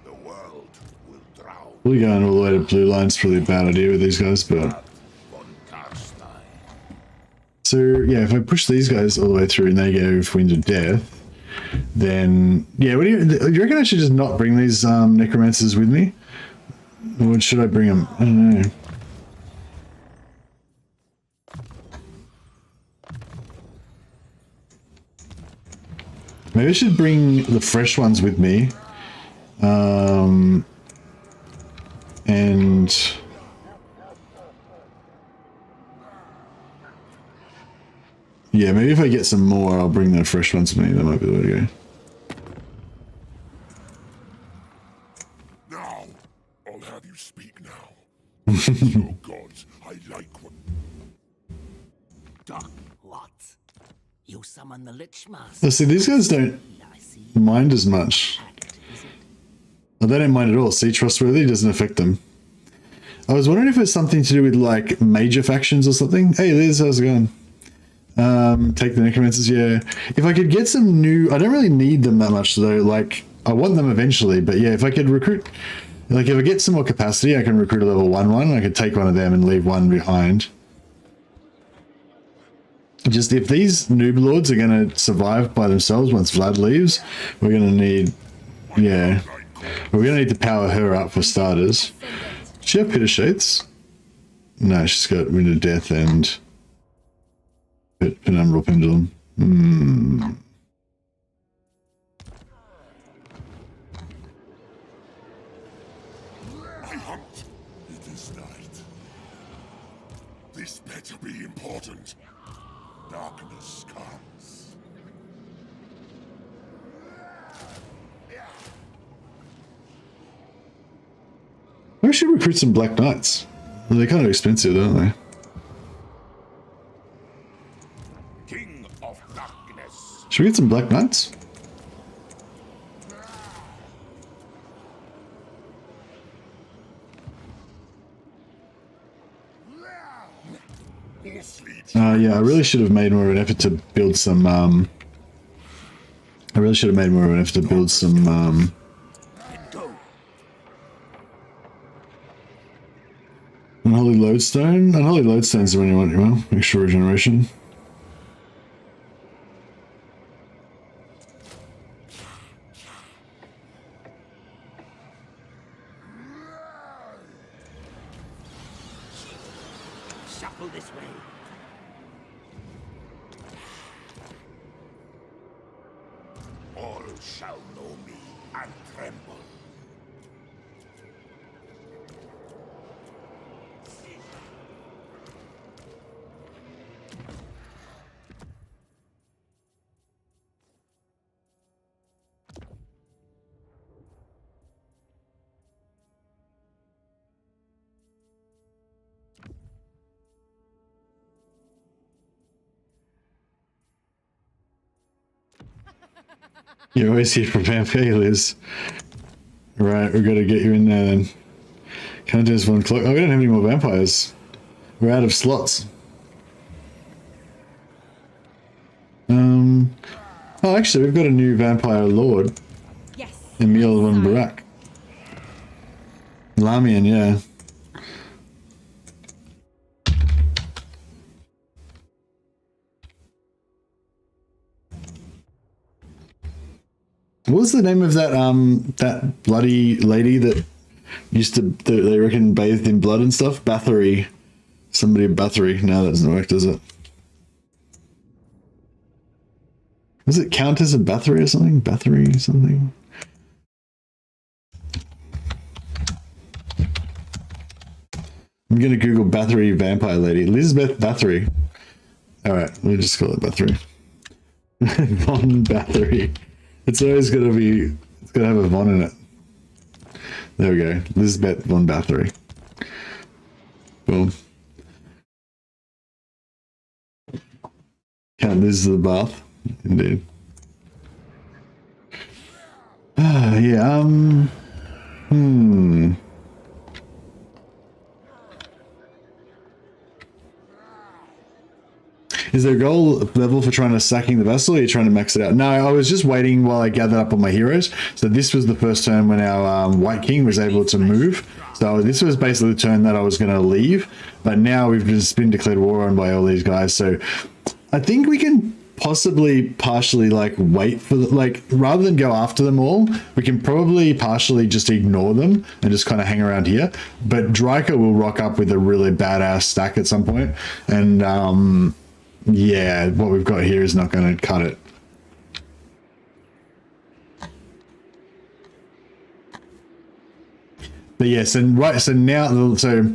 The world will drown. We're going all the way to blue line's probably a bad idea with these guys, but Vlad von Carstein. so yeah, if I push these guys all the way through and they go Wind of Death, then yeah, do you reckon I should just not bring these necromancers with me? Or should I bring them? I don't know. Maybe I should bring the fresh ones with me. And yeah, maybe if I get some more, I'll bring the fresh ones with me. That might be the way to go. Now! I'll have you speak now. So gods, I like what... Dark what? You summon the Lich Master. Let's see, these guys don't I see. mind as much. Oh, they don't mind at all. See, trustworthy doesn't affect them. I was wondering if it's something to do with like major factions or something. Hey Liz, how's it going? Take the necromancers, yeah. If I could get some new, I don't really need them that much though. Like I want them eventually, but yeah, if I could recruit, like if I get some more capacity, I can recruit a level 1. I could take one of them and leave one behind. Just if these noob lords are going to survive by themselves once Vlad leaves, we're going to need, yeah, we're going to need to power her up for starters. Does she have Pitter Shades? No, she's got Wind of Death and Penumbral Pendulum. I hunt. It is night. This better be important. Darkness comes. I should recruit some Black Knights. Well, they're kind of expensive, aren't they? King of Darkness. Should we get some Black Knights? Yeah, I really should have made more of an effort to build some, I really should have made more of an effort to build some, Go. hold Unholy Lodestone. Unholy Lodestones are when you want, well, extra regeneration. Shuffle this way. All shall know me and tremble. You're always here for vampire, Liz. Right, we've got to get you in there then. Countess 1 o'clock. Oh, we don't have any more vampires. We're out of slots. Oh, actually, we've got a new vampire lord. Yes. Emil von Barak. Lamian, yeah. What was the name of that that bloody lady that used to they reckon bathed in blood and stuff? Bathory. Somebody Bathory. No, that doesn't work, does it? Was it Countess of Bathory or something? Bathory something? I'm gonna Google Bathory vampire lady. Elizabeth Bathory. Alright, we'll just call it Bathory. Von Bathory. It's always gonna be, it's gonna have a Von in it. There we go. Lisbeth von Bathory. Boom. Count this is the bath. Indeed. Yeah, Is there a goal level for trying to sacking the vessel, or are you trying to max it out? No, I was just waiting while I gathered up on my heroes. So this was the first turn when our White King was able to move. So this was basically the turn that I was going to leave. But now we've just been declared war on by all these guys. So I think we can possibly partially like wait for the, like, rather than go after them all, we can probably partially just ignore them and just kind of hang around here. But Dryker will rock up with a really badass stack at some point. And yeah, what we've got here is not going to cut it. But yes, and right, so now, so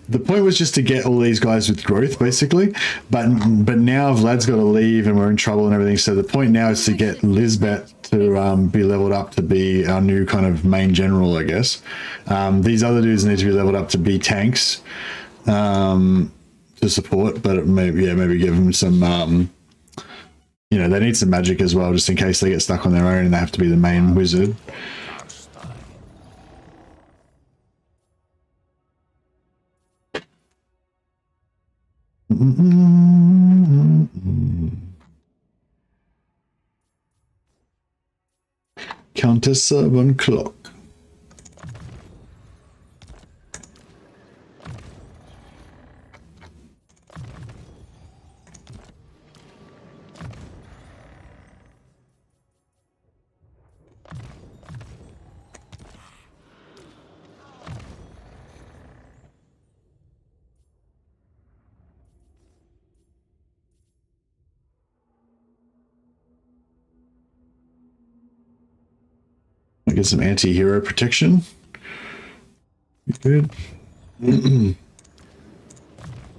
the point was just to get all these guys with growth, basically. But now Vlad's got to leave and we're in trouble and everything. So the point now is to get Lisbeth to be leveled up to be our new kind of main general, I guess. These other dudes need to be leveled up to be tanks. To support, but maybe give them some you know, they need some magic as well, just in case they get stuck on their own and they have to be the main wizard. Countess von Clock. Get some anti-hero protection. Good.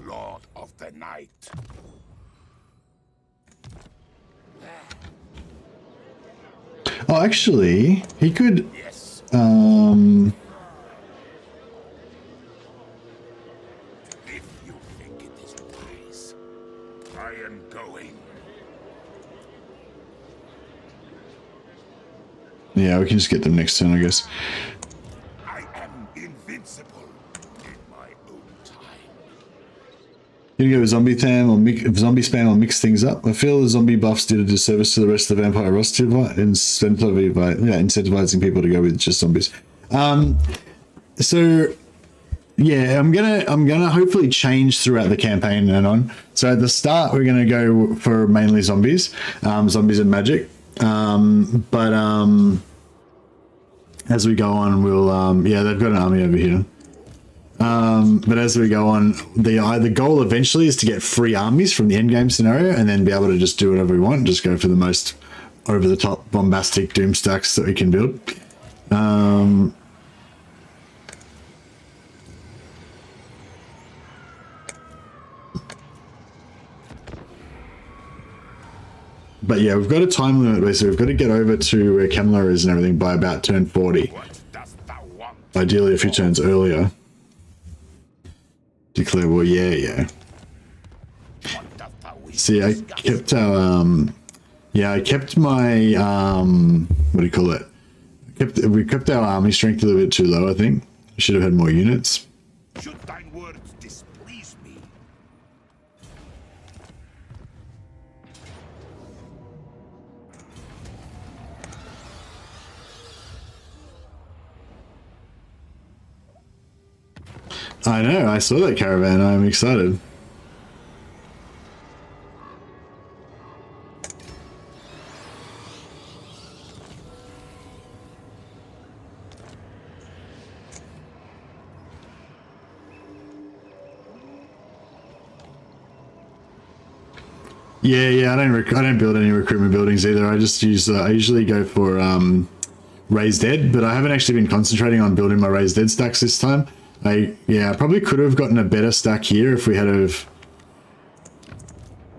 Lord of the Night. Oh, actually, he could. Yes. If you think it is wise, I am going. Yeah, we can just get them next turn, I guess. I am invincible in my own time. You go with zombie spam or zombie spam or mix things up. I feel the zombie buffs did a disservice to the rest of the vampire roster, incentivizing people to go with just zombies. So Yeah, I'm gonna hopefully change throughout the campaign and on. So at the start, we're gonna go for mainly zombies, zombies and magic. But as we go on, we'll yeah, they've got an army over here. But as we go on, the goal eventually is to get free armies from the end game scenario, and then be able to just do whatever we want, just go for the most over the top bombastic doom stacks that we can build. But yeah, we've got a time limit basically. We've got to get over to where Kemler is and everything by about turn 40. Ideally a few turns earlier. Declare war, yeah. See, I kept our, yeah, I kept my, what do you call it? We kept our army strength a little bit too low, I think. Should have had more units. Should thine words displease me? I know, I saw that caravan. I'm excited. Yeah. I don't build any recruitment buildings either. I just use. I usually go for raised dead, but I haven't actually been concentrating on building my raised dead stacks this time. I probably could have gotten a better stack here if we had have.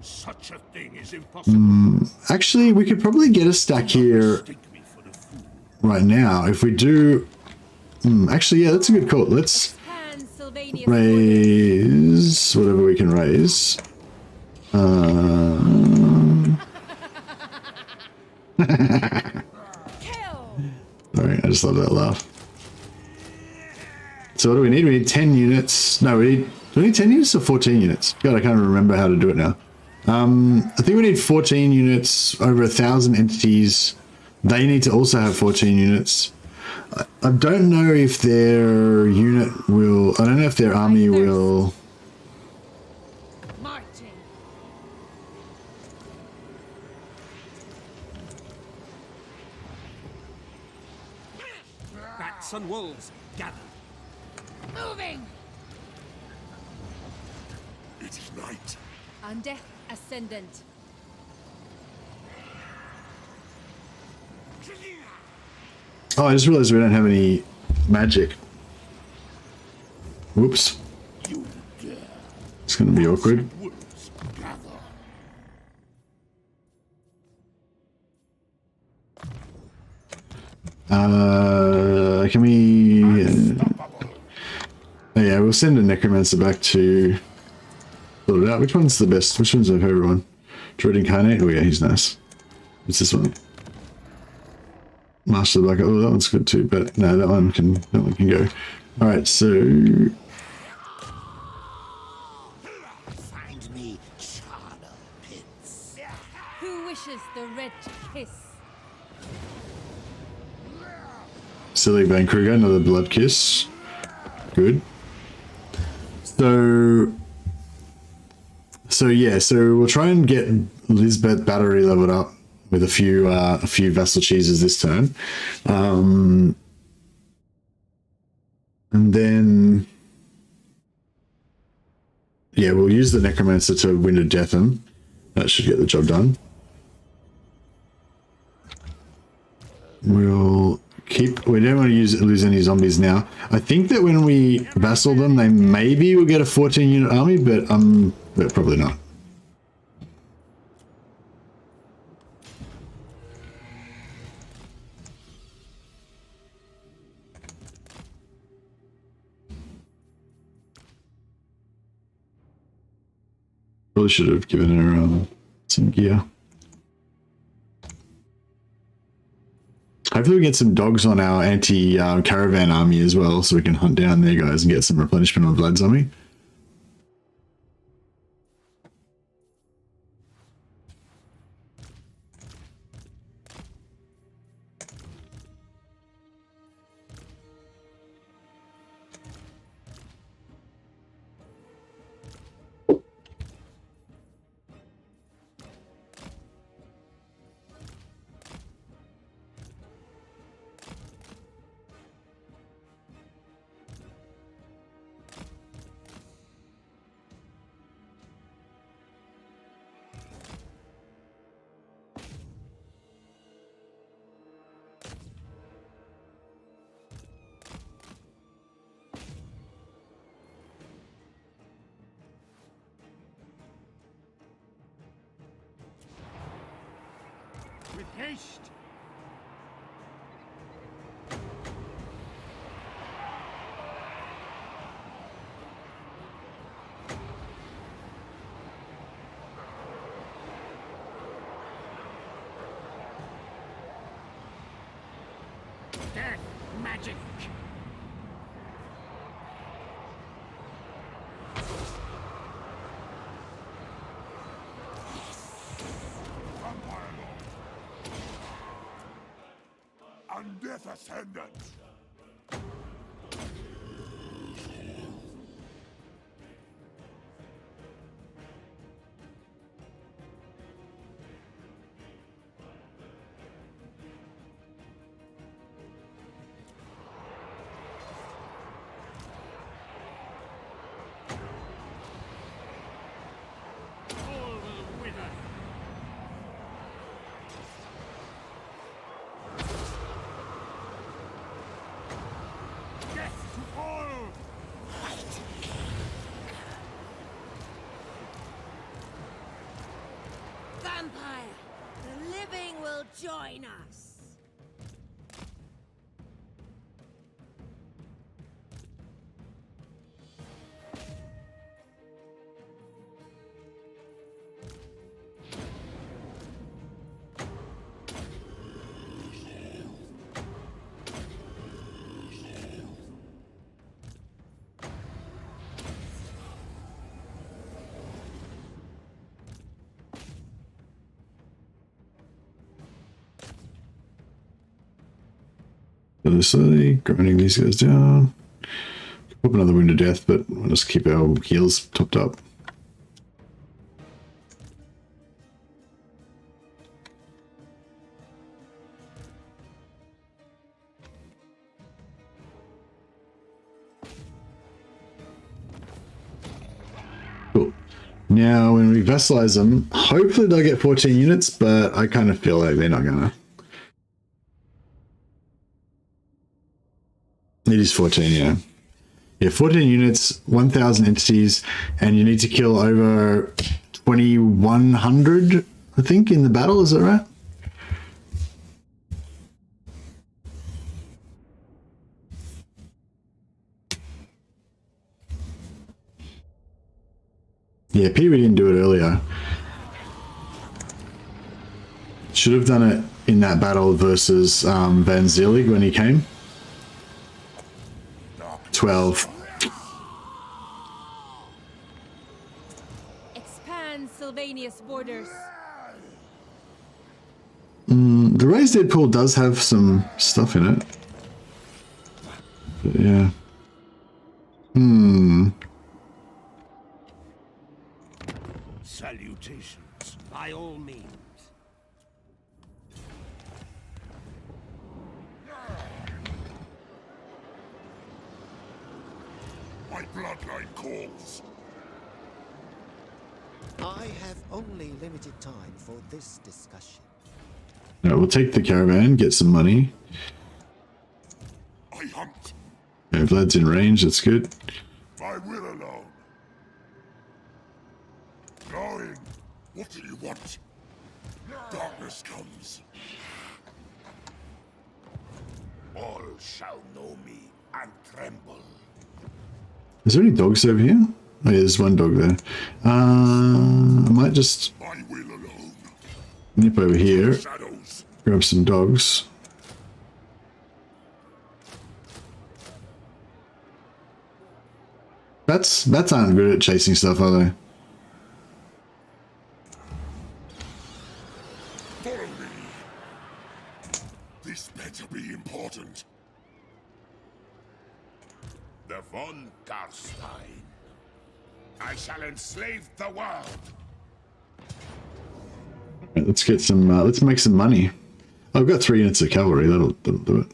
Such a thing is impossible. Actually, we could probably get a stack here right now if we do. Actually, yeah, that's a good call. Let's raise whatever we can raise. Sorry, I just love that laugh. So what do we need? We need 10 units. No, do we need 10 units or 14 units? God, I can't remember how to do it now. I think we need 14 units, over 1,000 entities. They need to also have 14 units. I don't know if their unit will... I don't know if their army will... Marching. Bats and wolves, gather. Moving. It is night. Undeath Ascendant. Oh, I just realized we don't have any magic. Whoops. It's going to be awkward. Wolves gather. Can we... oh yeah, we'll send a necromancer back to sort it out. Which one's the best? Which one's my favorite one? Druid Incarnate? Oh yeah, he's nice. What's this one? Master of the Black. Oh, that one's good too, but no, that one can go. All right, so Find me charnel pits. Who wishes the red kiss? Silly Van Kruger, another blood kiss. Good. So yeah, so we'll try and get Lisbeth Battery leveled up with a few Vassal Cheeses this turn. And then yeah, we'll use the Necromancer to Wind of Death him. That should get the job done. We'll keep... we don't want to lose any zombies now. I think that when we vassal them, they maybe will get a 14 unit army, but probably not. Probably should have given her some gear. Hopefully we get some dogs on our anti-caravan army as well, so we can hunt down their guys and get some replenishment on Vlad's army. with haste. Death magic. And death ascendant. All will wither. Death to all! Vampire! The living will join us! Slowly grinding these guys down. Pop another wound to death, but we'll just keep our heals topped up. Cool. Now, when we vassalize them, hopefully they'll get 14 units, but I kind of feel like they're not gonna. It is 14, yeah. Yeah, 14 units, 1,000 entities, and you need to kill over 2,100, I think, in the battle. Is that right? Yeah, P, we didn't do it earlier. Should have done it in that battle versus Van Zielig when he came. 12. Expand Sylvania's borders. The Raised Dead pool does have some stuff in it. But yeah. Salutations, by all means. My bloodline calls. I have only limited time for this discussion. No, we'll take the caravan, get some money. I hunt. Yeah, Vlad's in range, that's good. My will alone. Going. What do you want? Darkness comes. All shall know me and tremble. Is there any dogs over here? Oh yeah, there's one dog there. I might just My will alone. nip over here, Shadows. grab some dogs. Bats aren't good at chasing stuff, are they? Follow me. This better be important. The von Carstein. I shall enslave the world. Right, let's get some. Let's make some money. I've got 3 units of cavalry. That'll do it.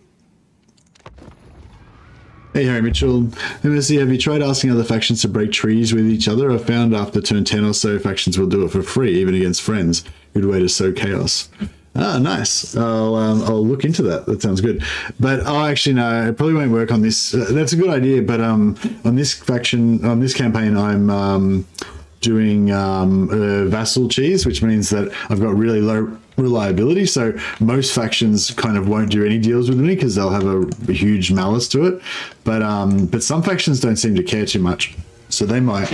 Hey Harry Mitchell, MSC, have you tried asking other factions to break treaties with each other? I found after turn 10 or so, factions will do it for free, even against friends. Good way to sow chaos. Ah, nice. I'll look into that. That sounds good. But actually no, it probably won't work on this. That's a good idea, but on this faction, on this campaign, I'm doing vassal cheese, which means that I've got really low reliability. So most factions kind of won't do any deals with me because they'll have a huge malice to it. But some factions don't seem to care too much, so they might.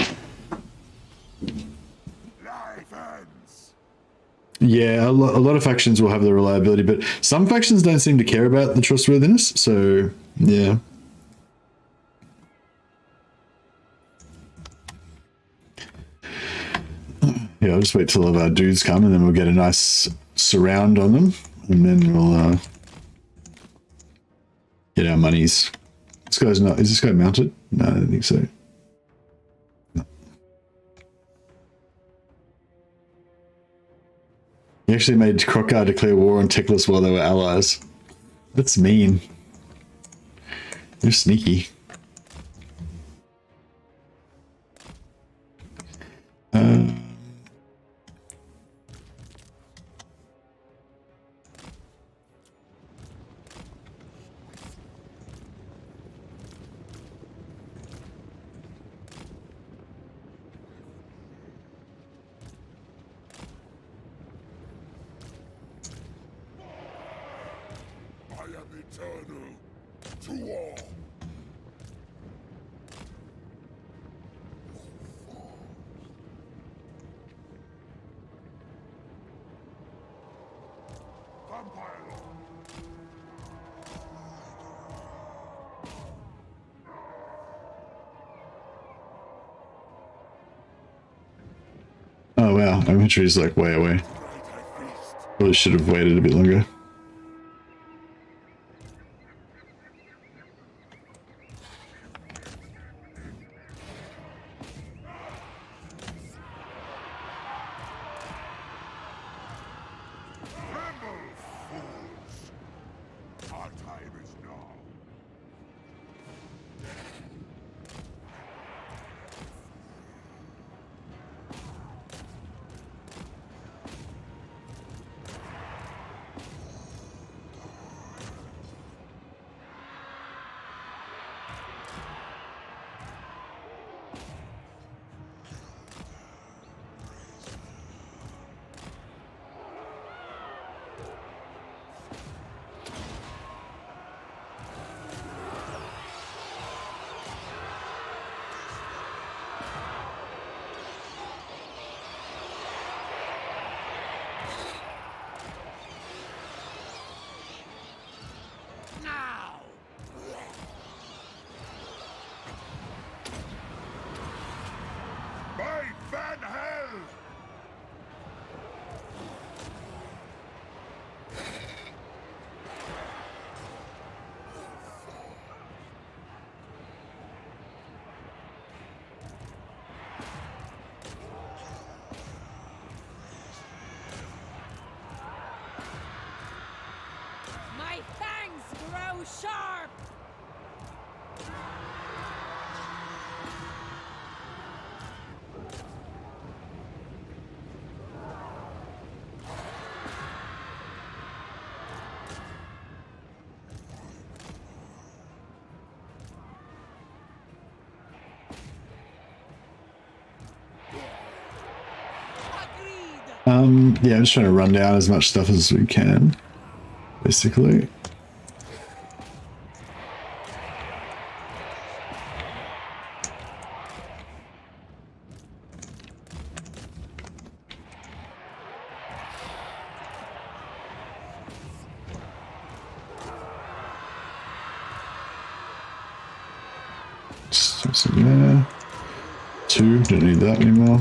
Life ends. Yeah, a lot of factions will have the reliability, but some factions don't seem to care about the trustworthiness. So yeah. Yeah, I'll just wait till all of our dudes come, and then we'll get a nice surround on them, and then we'll get our monies. This guy's not. Is this guy mounted? No, I don't think so. No. He actually made Krokar declare war on Teclis while they were allies. That's mean. You're sneaky. I am eternal. To war. Vampire Lord. Oh wow, my inventory is like way away. Probably should have waited a bit longer. Tremble, fools. Our time is now. Now! By Van Hell! My fangs grow sharp! Yeah, I'm just trying to run down as much stuff as we can, basically. Just some there. 2, don't need that anymore.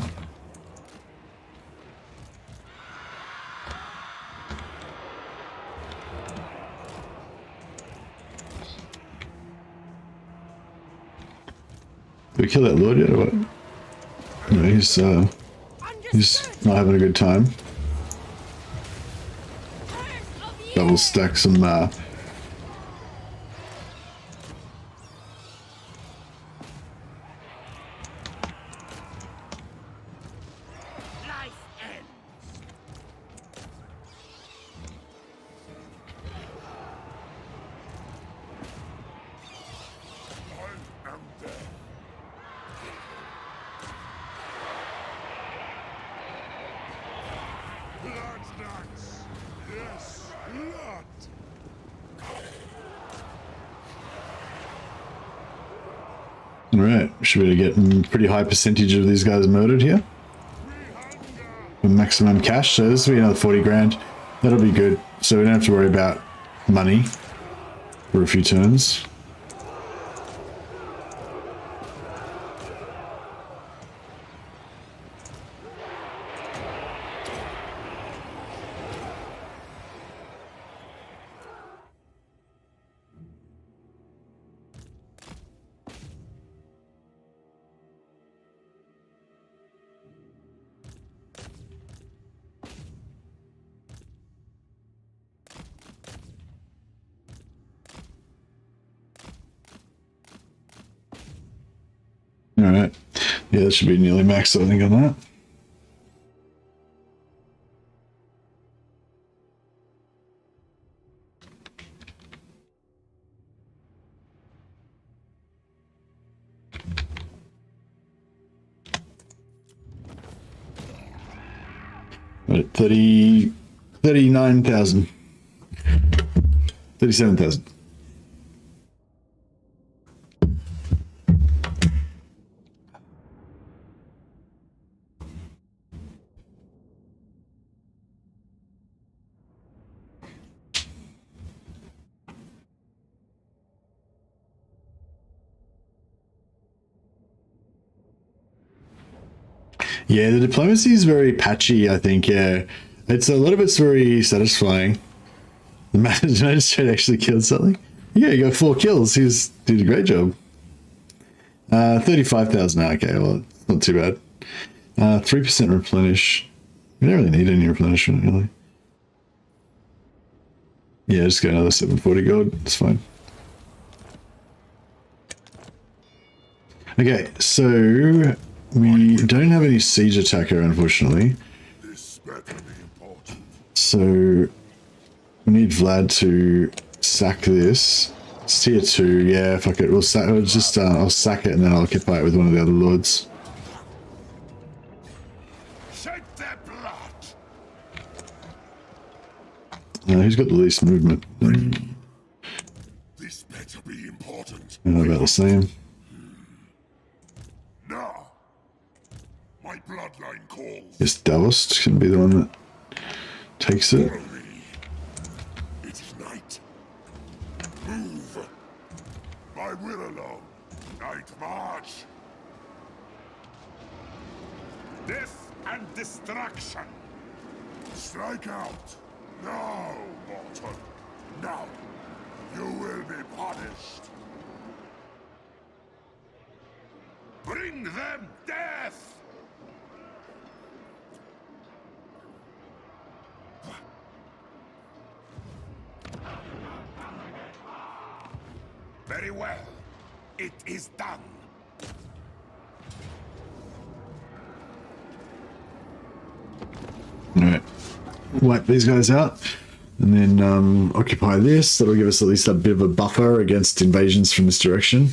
Did we kill that lord yet or what? No, he's not having a good time. Double stack some Life ends! I am dead. Nuts. Yes, blood. All right, should we get a pretty high percentage of these guys murdered here? For maximum cash, so this will be another 40 grand. That'll be good. So we don't have to worry about money for a few turns. All right. Yeah, that should be nearly maxed, I think, on that. Right, 39,000. 37,000. Yeah, the diplomacy is very patchy, I think, yeah. It's a lot of it's very satisfying. The magistrate actually killed something. Yeah, he got 4 kills. He did a great job. 35,000, okay, well, it's not too bad. 3% replenish. We don't really need any replenishment, really. Yeah, just get another 740 gold. It's fine. Okay, so we don't have any siege attacker, unfortunately. This better be important. So we need Vlad to sack this. It's tier 2. Yeah, fuck it. We'll sack. I'll sack it and then I'll occupy it with one of the other lords. Shed their blood. Who's got the least movement? This better be important. About the same. Now, my bloodline calls. Yes, Davos can be the one that takes it. Follow me. It is night. Move. My will alone. Night march. Death and destruction. Strike out. Now, mortal. Now. You will be punished. Bring them death! Very well. It is done. Alright. Wipe these guys out. And then occupy this. That'll give us at least a bit of a buffer against invasions from this direction.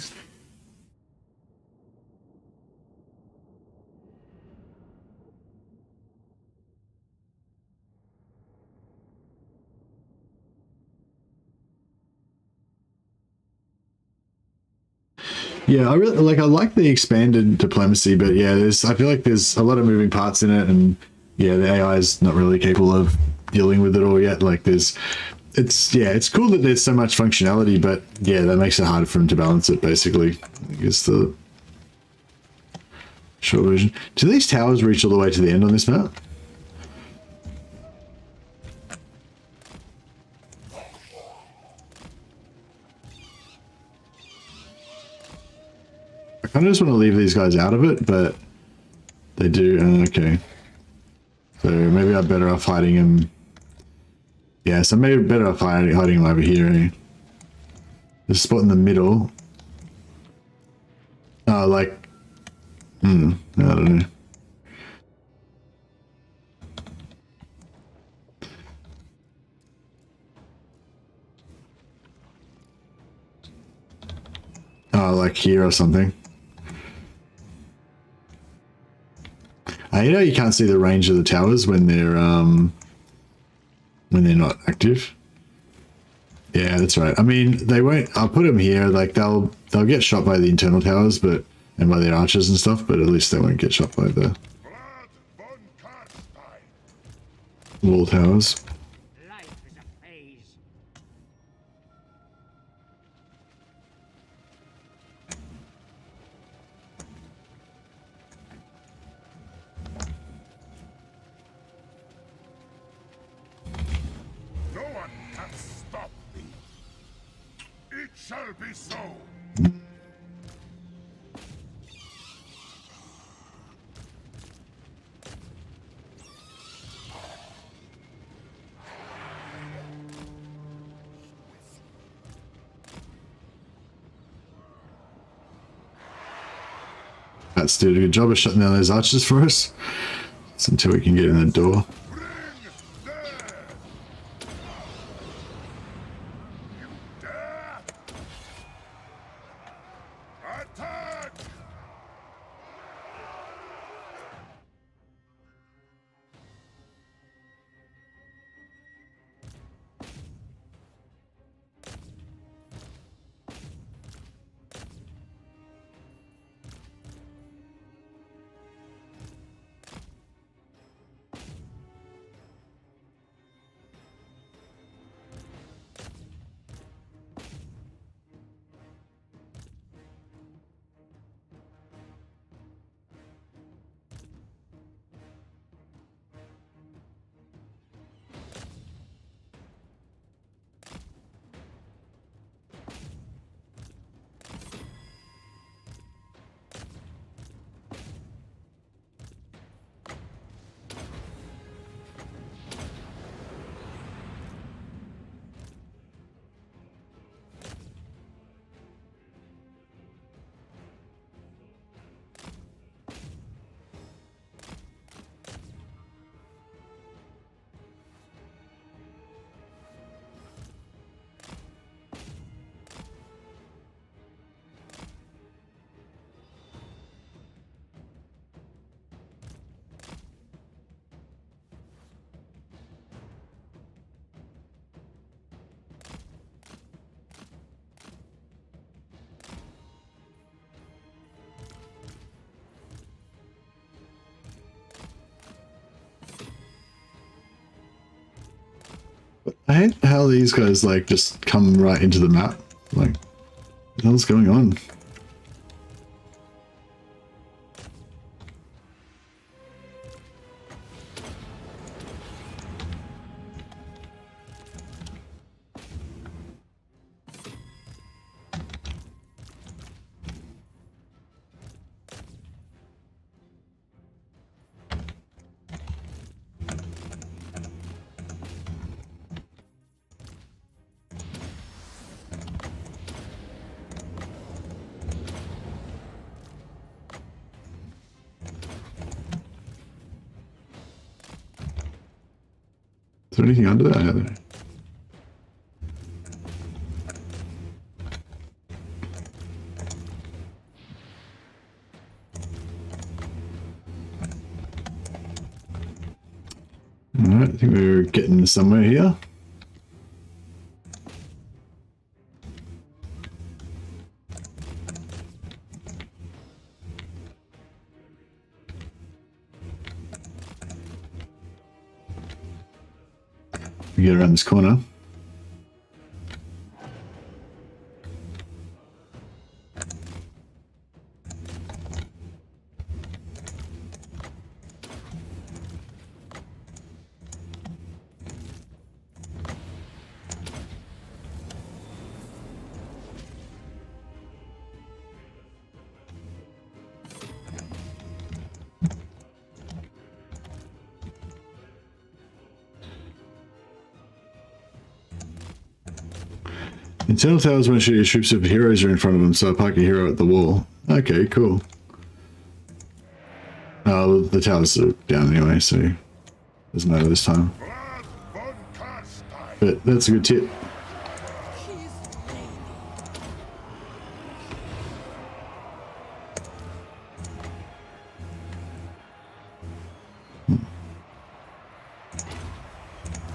Yeah, I like the expanded diplomacy, but yeah, I feel like there's a lot of moving parts in it, and yeah, the AI is not really capable of dealing with it all yet. Like it's cool that there's so much functionality, but yeah, that makes it harder for them to balance it, basically. I guess the short version. Do these towers reach all the way to the end on this map? I kind of just want to leave these guys out of it, but they do. Okay. So maybe I'm better off hiding him. Yeah, so maybe better off hiding him over here. Eh? There's a spot in the middle. Oh, like... I don't know. Oh, like here or something. You know, you can't see the range of the towers when they're when they're not active. Yeah, that's right. I mean, they won't. I'll put them here. Like they'll get shot by the internal towers, and by their archers and stuff. But at least they won't get shot by the Vlad von Carstein. wall towers. Life is a phase. No one can stop me. It shall be so. That's did a good job of shutting down those archers for us. Just until we can get in the door. Bring them. You dare? Attack! I hate how these guys like just come right into the map. Like, what the hell's going on? Is there anything under that? Either? Alright, I think we're getting somewhere here. We get around this corner. Internal towers won't shoot your troops if heroes are in front of them, so park a hero at the wall. Okay, cool. Oh, the towers are down anyway, so doesn't matter this time. Vlad von Carstein. But that's a good tip.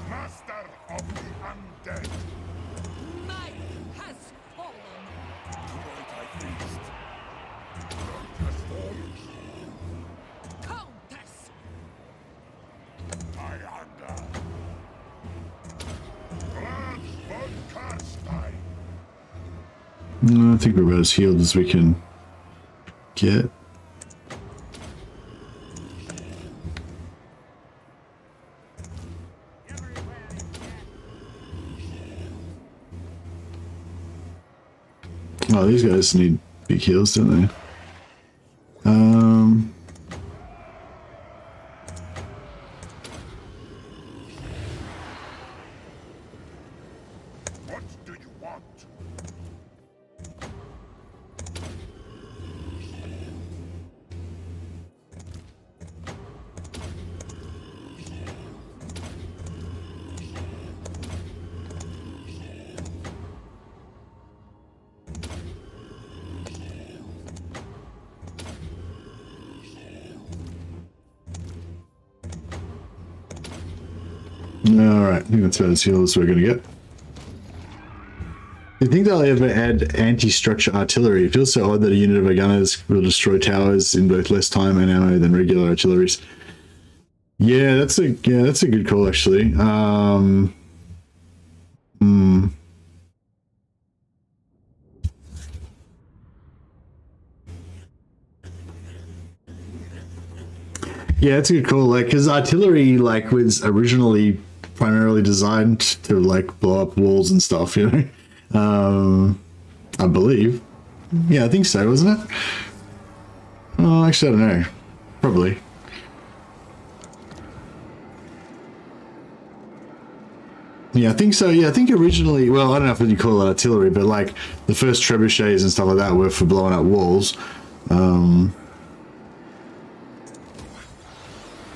Master of the undead. Night has fallen. Tonight I feast. Night has fallen. Countess. I hunger. Vlad von Carstein. No, I think we're about as healed as we can get. Oh, these guys need big heals, don't they? What do you want? Alright, I think that's about as healed as we're gonna get. Do you think they'll ever add anti-structure artillery? It feels so odd that a unit of our gunners will destroy towers in both less time and ammo than regular artilleries. Yeah, that's a good call actually. Yeah, it's a good call. Like, because artillery was originally primarily designed to blow up walls and stuff. You know, I believe. Yeah, I think so, wasn't it? Oh, actually, I don't know. Probably. Yeah, I think so. Yeah, I think originally, well, I don't know if you call it artillery, but the first trebuchets and stuff like that were for blowing up walls.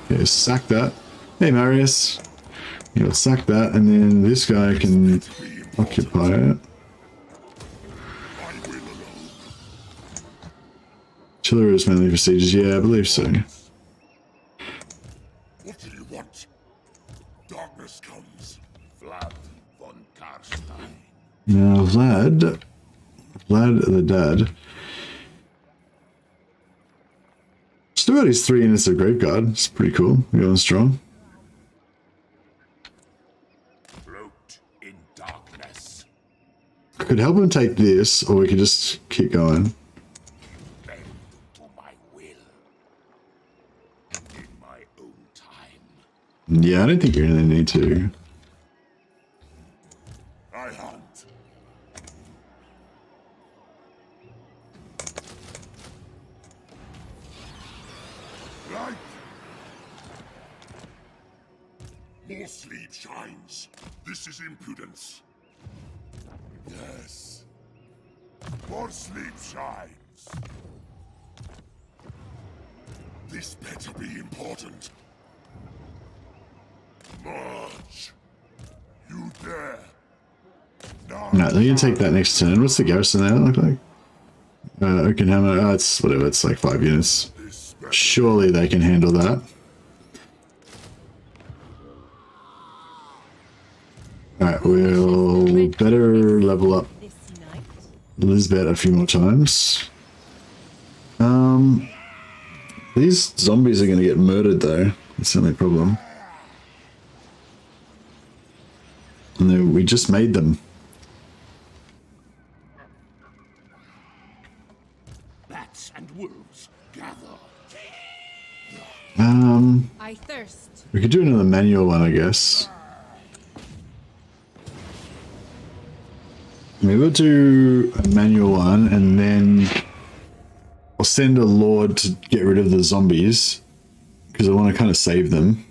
Okay, sack that. Hey, Marius. You'll sack that, and then this guy can occupy it. Artillery is mainly for sieges. Yeah, I believe so. What do you want? Darkness comes. Vlad von Carstein. Now, Vlad the Dad. Still got his 3 units of Grave Guard. It's pretty cool. We're going strong. Float in darkness. I could help him take this, or we could just keep going. Bend to my will. In my own time. Yeah, I don't think you're gonna need to. I hunt. Light. More sleep shines. This is impudence. Yes. More sleep shines. This better be important. March. You dare. No, they're gonna take that next turn. What's the garrison there look like? Oakenhammer. Oh, it's whatever. It's 5 units. Surely they can handle that. Alright, we'll better level up Lisbeth a few more times. These zombies are going to get murdered though. That's the only problem. And then we just made them. Bats and wolves gather. I thirst. We could do another manual one, I guess. Maybe we'll do a manual one, and then I'll send a lord to get rid of the zombies, because I want to kind of save them.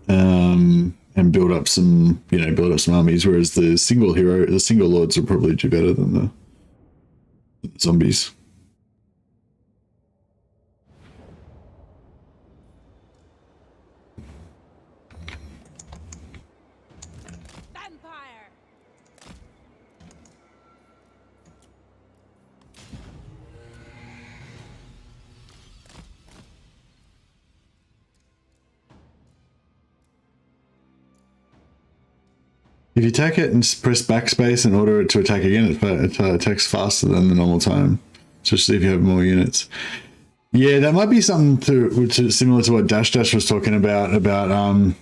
And build up some, build up some armies, whereas the single lords will probably do better than the zombies. Vampire. If you attack it and press backspace and order it to attack again, it attacks faster than the normal time, especially if you have more units. Yeah, that might be something to similar to what Dash was talking about. I can't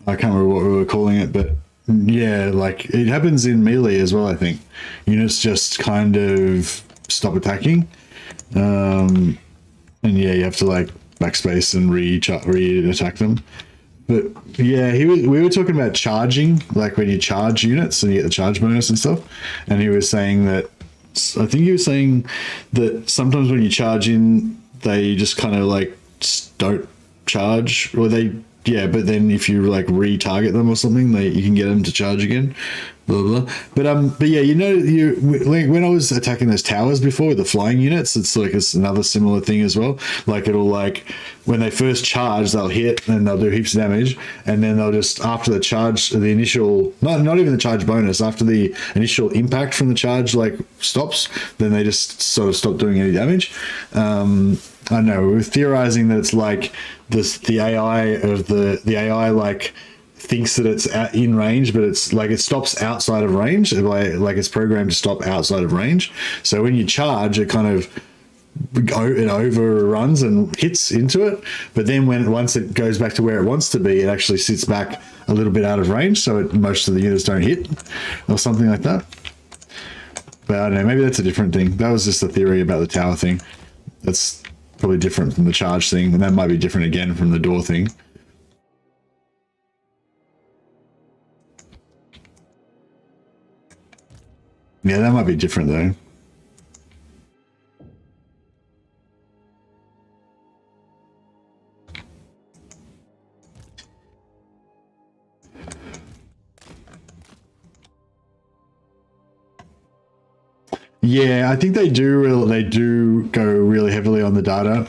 remember what we were calling it, but yeah, like it happens in melee as well. I think units just kind of stop attacking, and yeah, you have to like backspace and re-attack them. But yeah, we were talking about charging, like when you charge units and you get the charge bonus and stuff. And he was saying that, I think he was saying that sometimes when you charge in, they just kind of like don't charge, or but then if you like retarget them or something, you can get them to charge again. Blah, blah. But yeah, when I was attacking those towers before with the flying units, it's another similar thing as well. Like it'll like when they first charge, they'll hit and they'll do heaps of damage, and then they'll just after the charge, the initial not even the charge bonus, after the initial impact from the charge like stops, then they just sort of stop doing any damage. I know we were theorizing that it's like the AI like thinks that it's in range, but it's like it stops outside of range. Like it's programmed to stop outside of range. So when you charge, it kind of overruns and hits into it. But then once it goes back to where it wants to be, it actually sits back a little bit out of range, so most of the units don't hit or something like that. But I don't know. Maybe that's a different thing. That was just a theory about the tower thing. That's probably different from the charge thing, and that might be different again from the door thing. Yeah, that might be different though. Yeah, I think they do go really heavily on the data.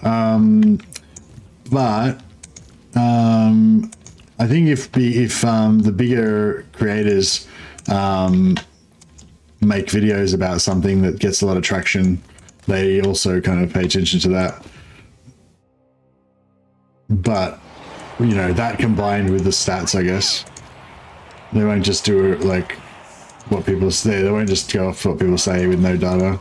But I think if the bigger creators make videos about something that gets a lot of traction, they also kind of pay attention to that. But that combined with the stats, I guess they won't just do it like what people say. They won't just go off what people say with no data.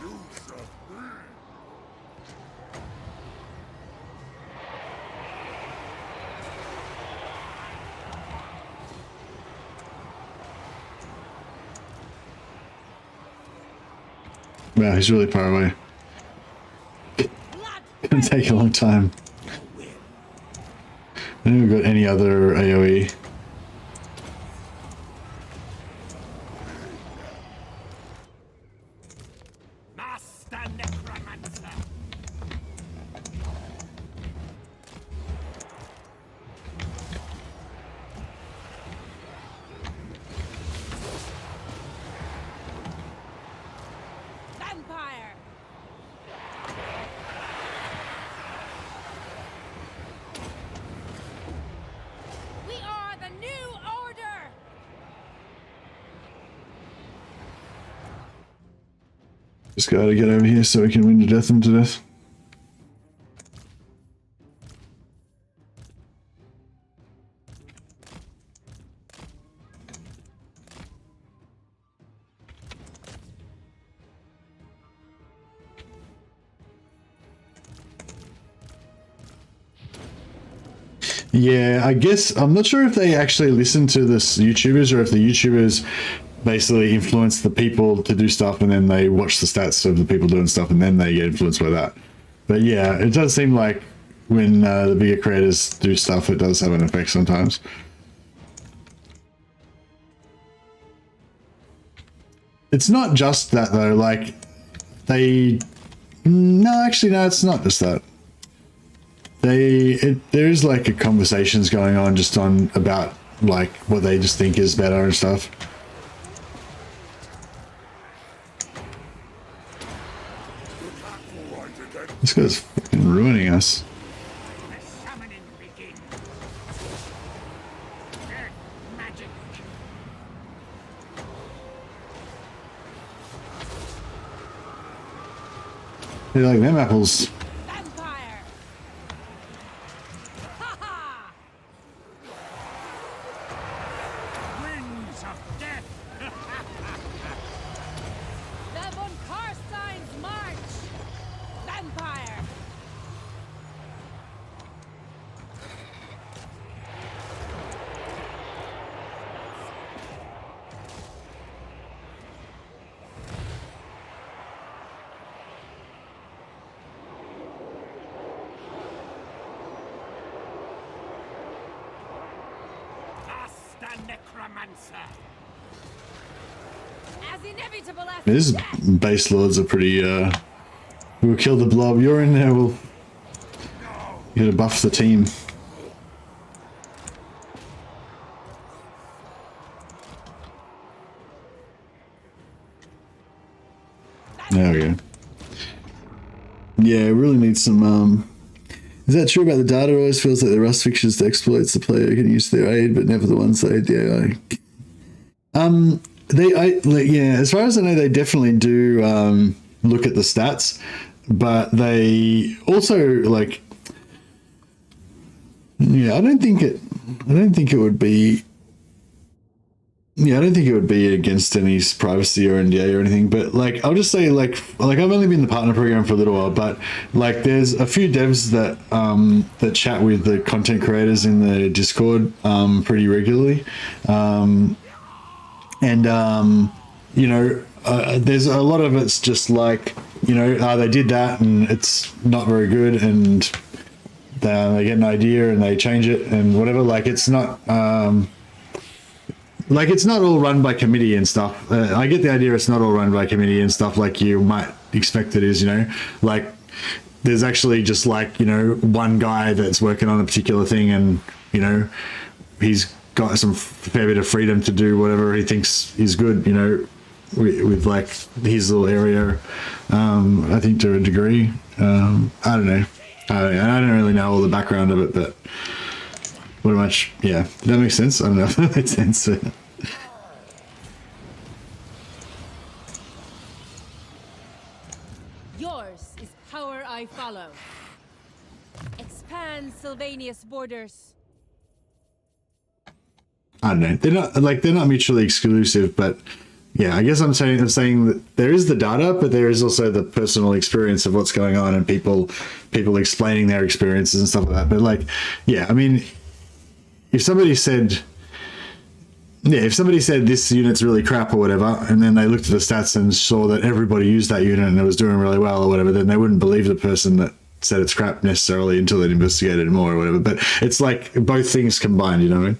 Wow, he's really far away. It'll take a long time. I don't think we've got any other AoE. Master Necromancer. Vampire! We are the new order! Just gotta get over here so we can win to death and to death. Yeah, I guess I'm not sure if they actually listen to this YouTubers or if the YouTubers basically influence the people to do stuff and then they watch the stats of the people doing stuff and then they get influenced by that. But yeah, it does seem like when the bigger creators do stuff, it does have an effect sometimes. It's not just that though, like no, it's not just that. There's like a conversations going on just about like what they just think is better and stuff. This guy's fucking ruining us. The summoning begins. Earth magic. They like them apples. Vampire! Ha ha! Winds of death. necromancer. As inevitable as These death. base lords are pretty. We'll kill the blob. You're in there. We'll. You gotta buff the team. There we go. Yeah, really need some. Is that true about the data? It always feels like the Rust fixtures the exploits the player can use their aid, but never the ones that aid the AI. Yeah, as far as I know, they definitely do look at the stats, but they also like. Yeah, I don't think it would be. Yeah, I don't think it would be against any privacy or NDA or anything. But like, I'll just say like I've only been in the partner program for a little while, but like, there's a few devs that that chat with the content creators in the Discord pretty regularly, you know, there's a lot of it's just like, you know, they did that and it's not very good, and they get an idea and they change it and whatever. Like, it's not. Like, it's not all run by committee and stuff. I get the idea it's not all run by committee and stuff like you might expect it is, you know. Like, there's actually just like, you know, one guy that's working on a particular thing, and, you know, he's got some fair bit of freedom to do whatever he thinks is good, you know, with like his little area, I think, to a degree. I don't know. I don't really know all the background of it, but pretty much, yeah. Did that make sense? I don't know if that made sense. Yours is power I follow. Expand Sylvania's borders. I don't know. They're not mutually exclusive, but yeah, I guess I'm saying that there is the data, but there is also the personal experience of what's going on and people explaining their experiences and stuff like that. But like, yeah, I mean, if somebody said this unit's really crap or whatever, and then they looked at the stats and saw that everybody used that unit and it was doing really well or whatever, then they wouldn't believe the person that said it's crap necessarily until they'd investigated more or whatever. But it's like both things combined, you know what I mean?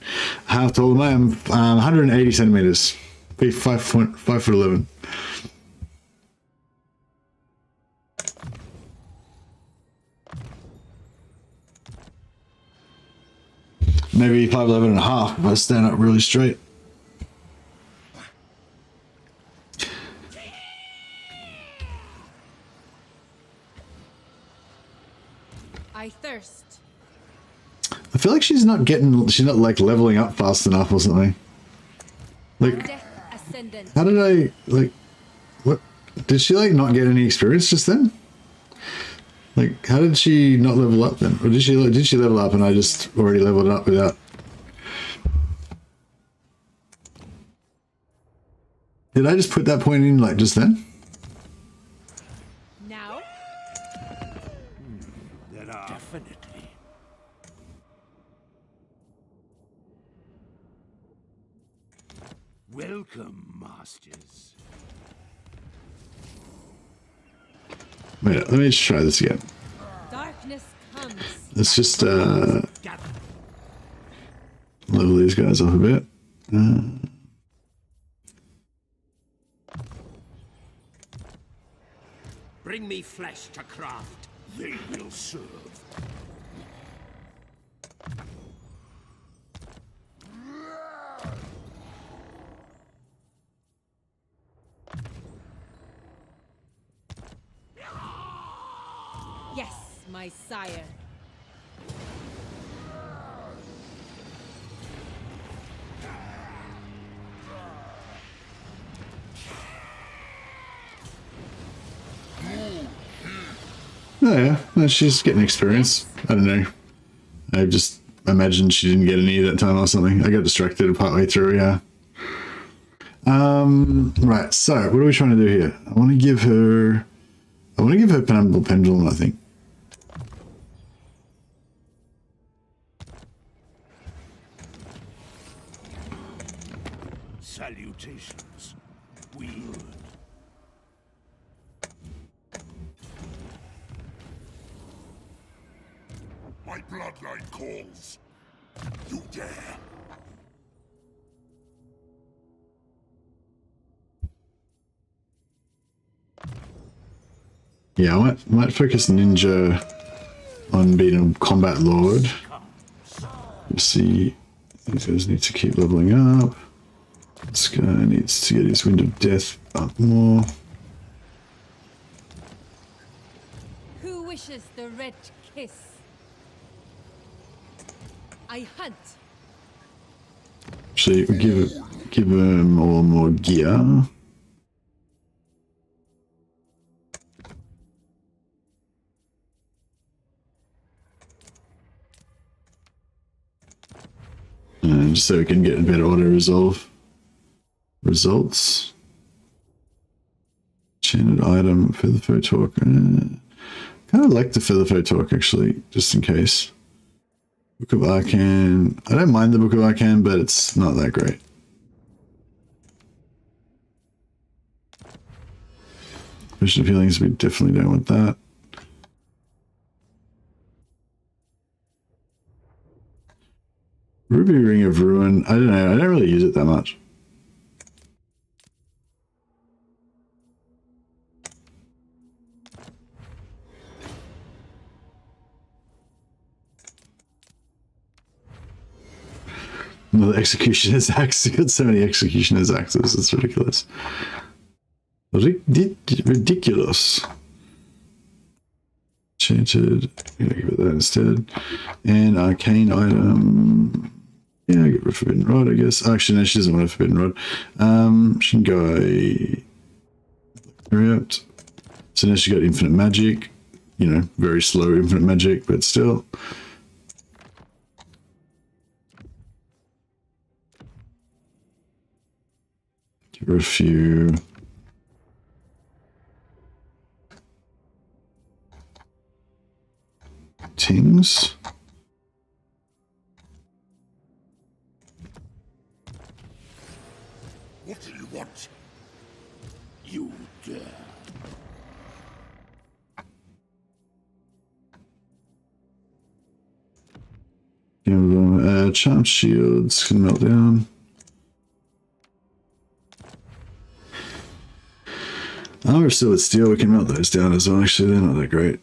How tall am I? I'm 180 centimeters, 5'11". Maybe 5'11 and a half if I stand up really straight. I thirst. I feel like she's not like leveling up fast enough or something. Like, Death ascendant. how did I, like, what? Did she like not get any experience just then? Like, how did she not level up then? Or did she level up and I just already leveled it up without? Did I just put that point in like just then? Now? There are definitely. Welcome, masters. Wait, let me just try this again. Darkness comes. Let's just level these guys up a bit. Bring me flesh to craft. They will serve. Yes, my sire. Oh yeah, no, she's getting experience. I don't know. I just imagined she didn't get any that time or something. I got distracted partway through, yeah. Right, so what are we trying to do here? I want to give her Penumbral Pendulum, I think. Salutations. Wield. My bloodline calls. You dare? Yeah, I might focus ninja on being a combat lord. Let's see, these guys need to keep leveling up. This guy needs to get his Wind of Death up more. Who wishes the red kiss? I hunt. Actually, we'll give him all more gear. And so we can get a better auto resolve results. Enchanted item, Feather Foe Talk. Kind of like the Feather Foe Talk actually, just in case. Book of Arcane. I don't mind the Book of Arcane, but it's not that great. Vision of Healings, we definitely don't want that. Ruby Ring of Ruin. I don't know. I don't really use it that much. Another Executioner's Axe. You got so many Executioner's Axes. It's ridiculous. Ridiculous. Enchanted. I'm gonna give it that instead. And Arcane item. Yeah, get rid of Forbidden Rod, I guess. Actually, no, she doesn't want a Forbidden Rod. She can go React. So now she got Infinite Magic. You know, very slow Infinite Magic, but still. Give her a few. Tings. What do you want? You dare. Give them charm shields can melt down. Armor of Silver Steel, we can melt those down as well. Actually, they're not that great.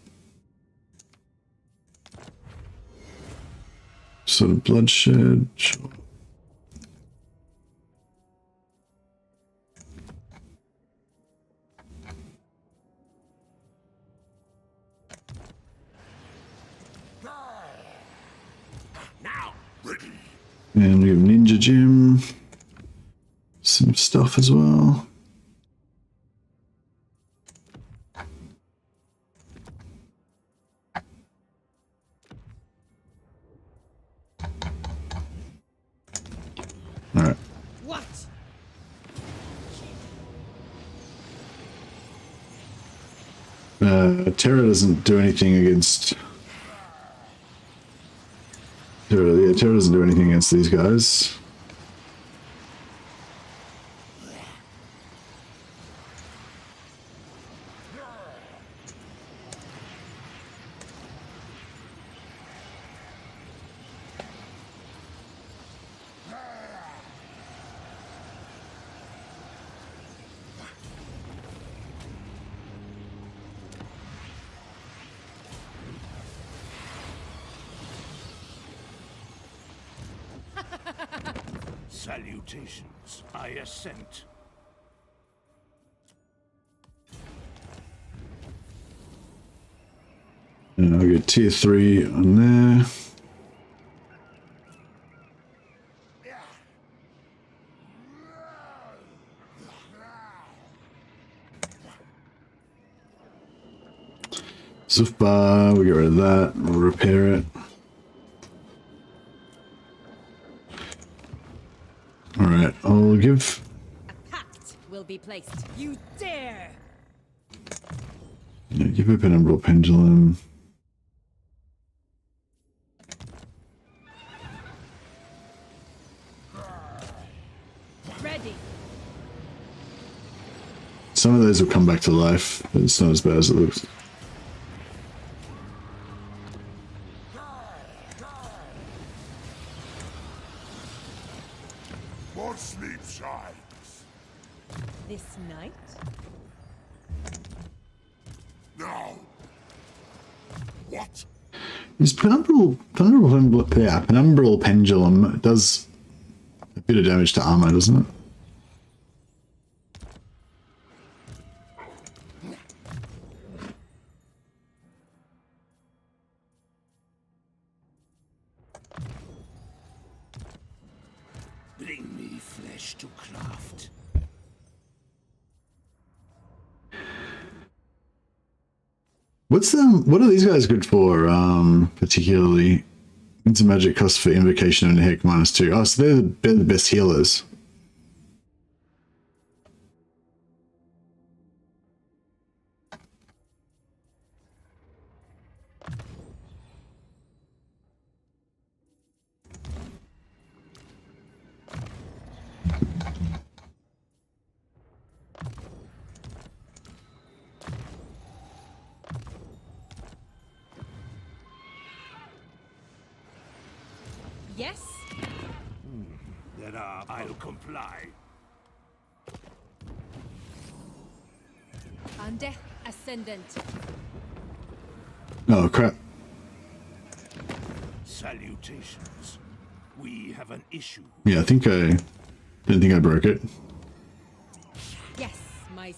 Sort of bloodshed. Sure. Now, ready. And we have Ninja Gym. Some stuff as well. Alright. What? Terra doesn't do anything against... Terra doesn't do anything against these guys. Salutations. I assent. And I'll get tier 3 on there. Zoof bar, we get rid of that, we'll repair it. Alright, I'll give... A pact will be placed. You dare! Yeah, give a Penumbral Pendulum. Ready. Some of those will come back to life, but it's not as bad as it looks. More sleep shines. This night? Now. What? This penumbral pendulum does a bit of damage to armor, doesn't it? Bring me flesh to craft. What are these guys good for? Particularly, it's a magic cost for invocation and heck -2. Oh, so they're the best healers. Yes? I'll comply. Ande Ascendant. Oh crap! Salutations. We have an issue. Yeah, I didn't think I broke it. Yes, my...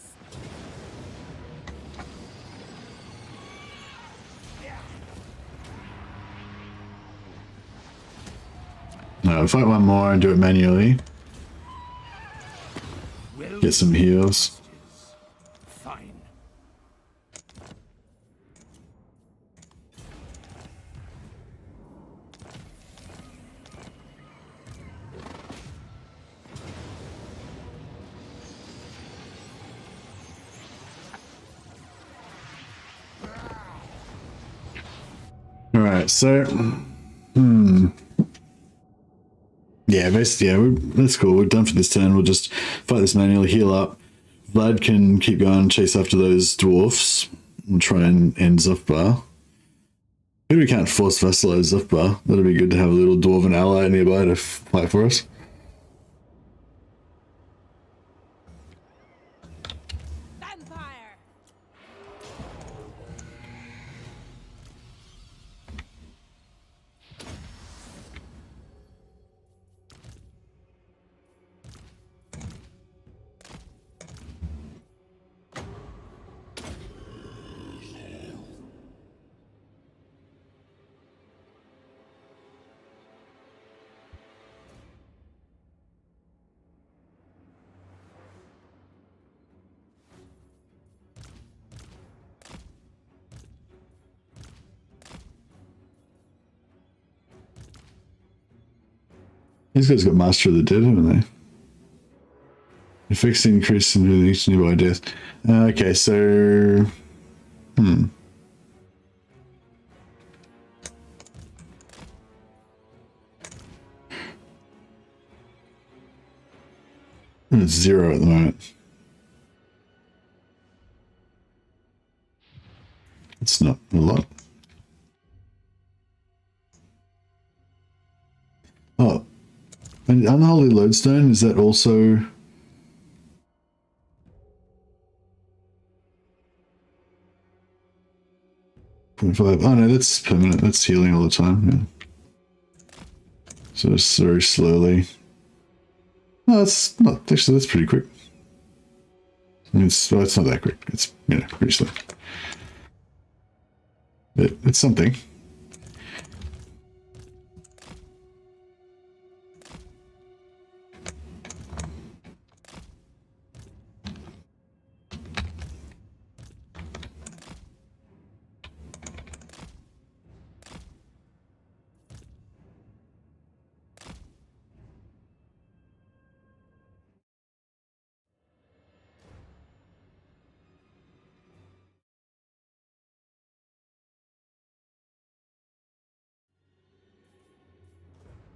No, fight one more and do it manually. Get some heals. Fine. All right, so, yeah, basically, yeah, that's cool. We're done for this turn. We'll just fight this manually, heal up. Vlad can keep going, chase after those dwarfs. We'll try and end Zufbar. Maybe we can't force vassalize Zufbar. That'd be good to have a little dwarven ally nearby to fight for us. Vampire! These guys got Master of the Dead, haven't they? Effects increase in each nearby death. Okay, so... It's 0 at the moment. It's not a lot. Oh, and Unholy Lodestone, is that also... Oh no, that's permanent. That's healing all the time. Yeah. So it's very slowly. No, that's not actually. That's pretty quick. It's not that quick. It's pretty slow. But it's something.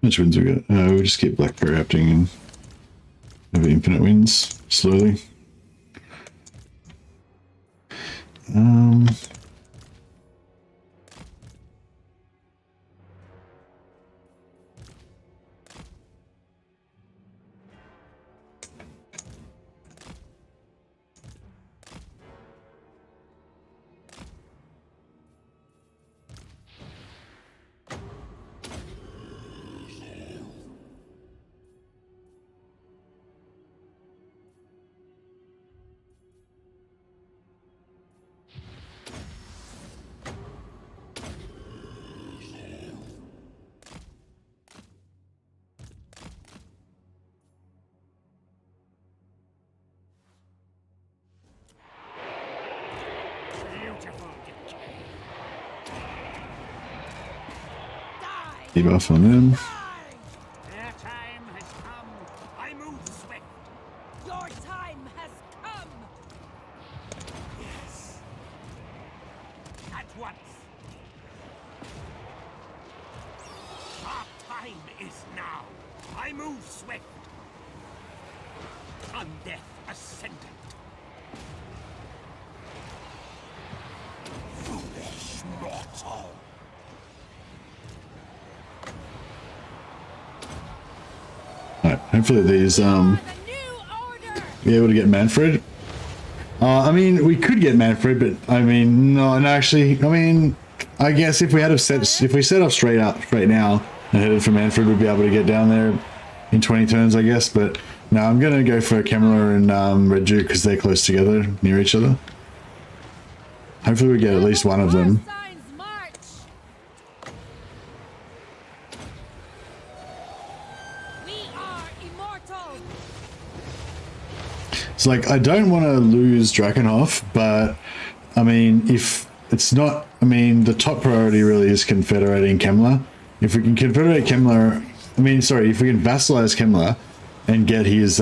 Which wins we got? We just keep black corrupting and have infinite wins slowly. Debuff on them. Their time has come. I move swift. Your time has come! Yes. At once. Our time is now. I move swift. Undeath ascendant. Foolish mortal. Alright, hopefully these The new order! be able to get Manfred. I mean, we could get Manfred, but I mean, no, actually, I mean, I guess if we had if we set off straight now and headed for Manfred, we'd be able to get down there in 20 turns, I guess. But no, I'm gonna go for Kemmler and Red Duke because they're close together, near each other. Hopefully, we get at least one of them. Carstein's march! We are immortal! It's like I don't want to lose Drakenhof, but I mean, if it's not, I mean, the top priority really is confederating Kemmler. If we can confederate Kemmler, I mean, sorry, if we can vassalize Kemmler and get his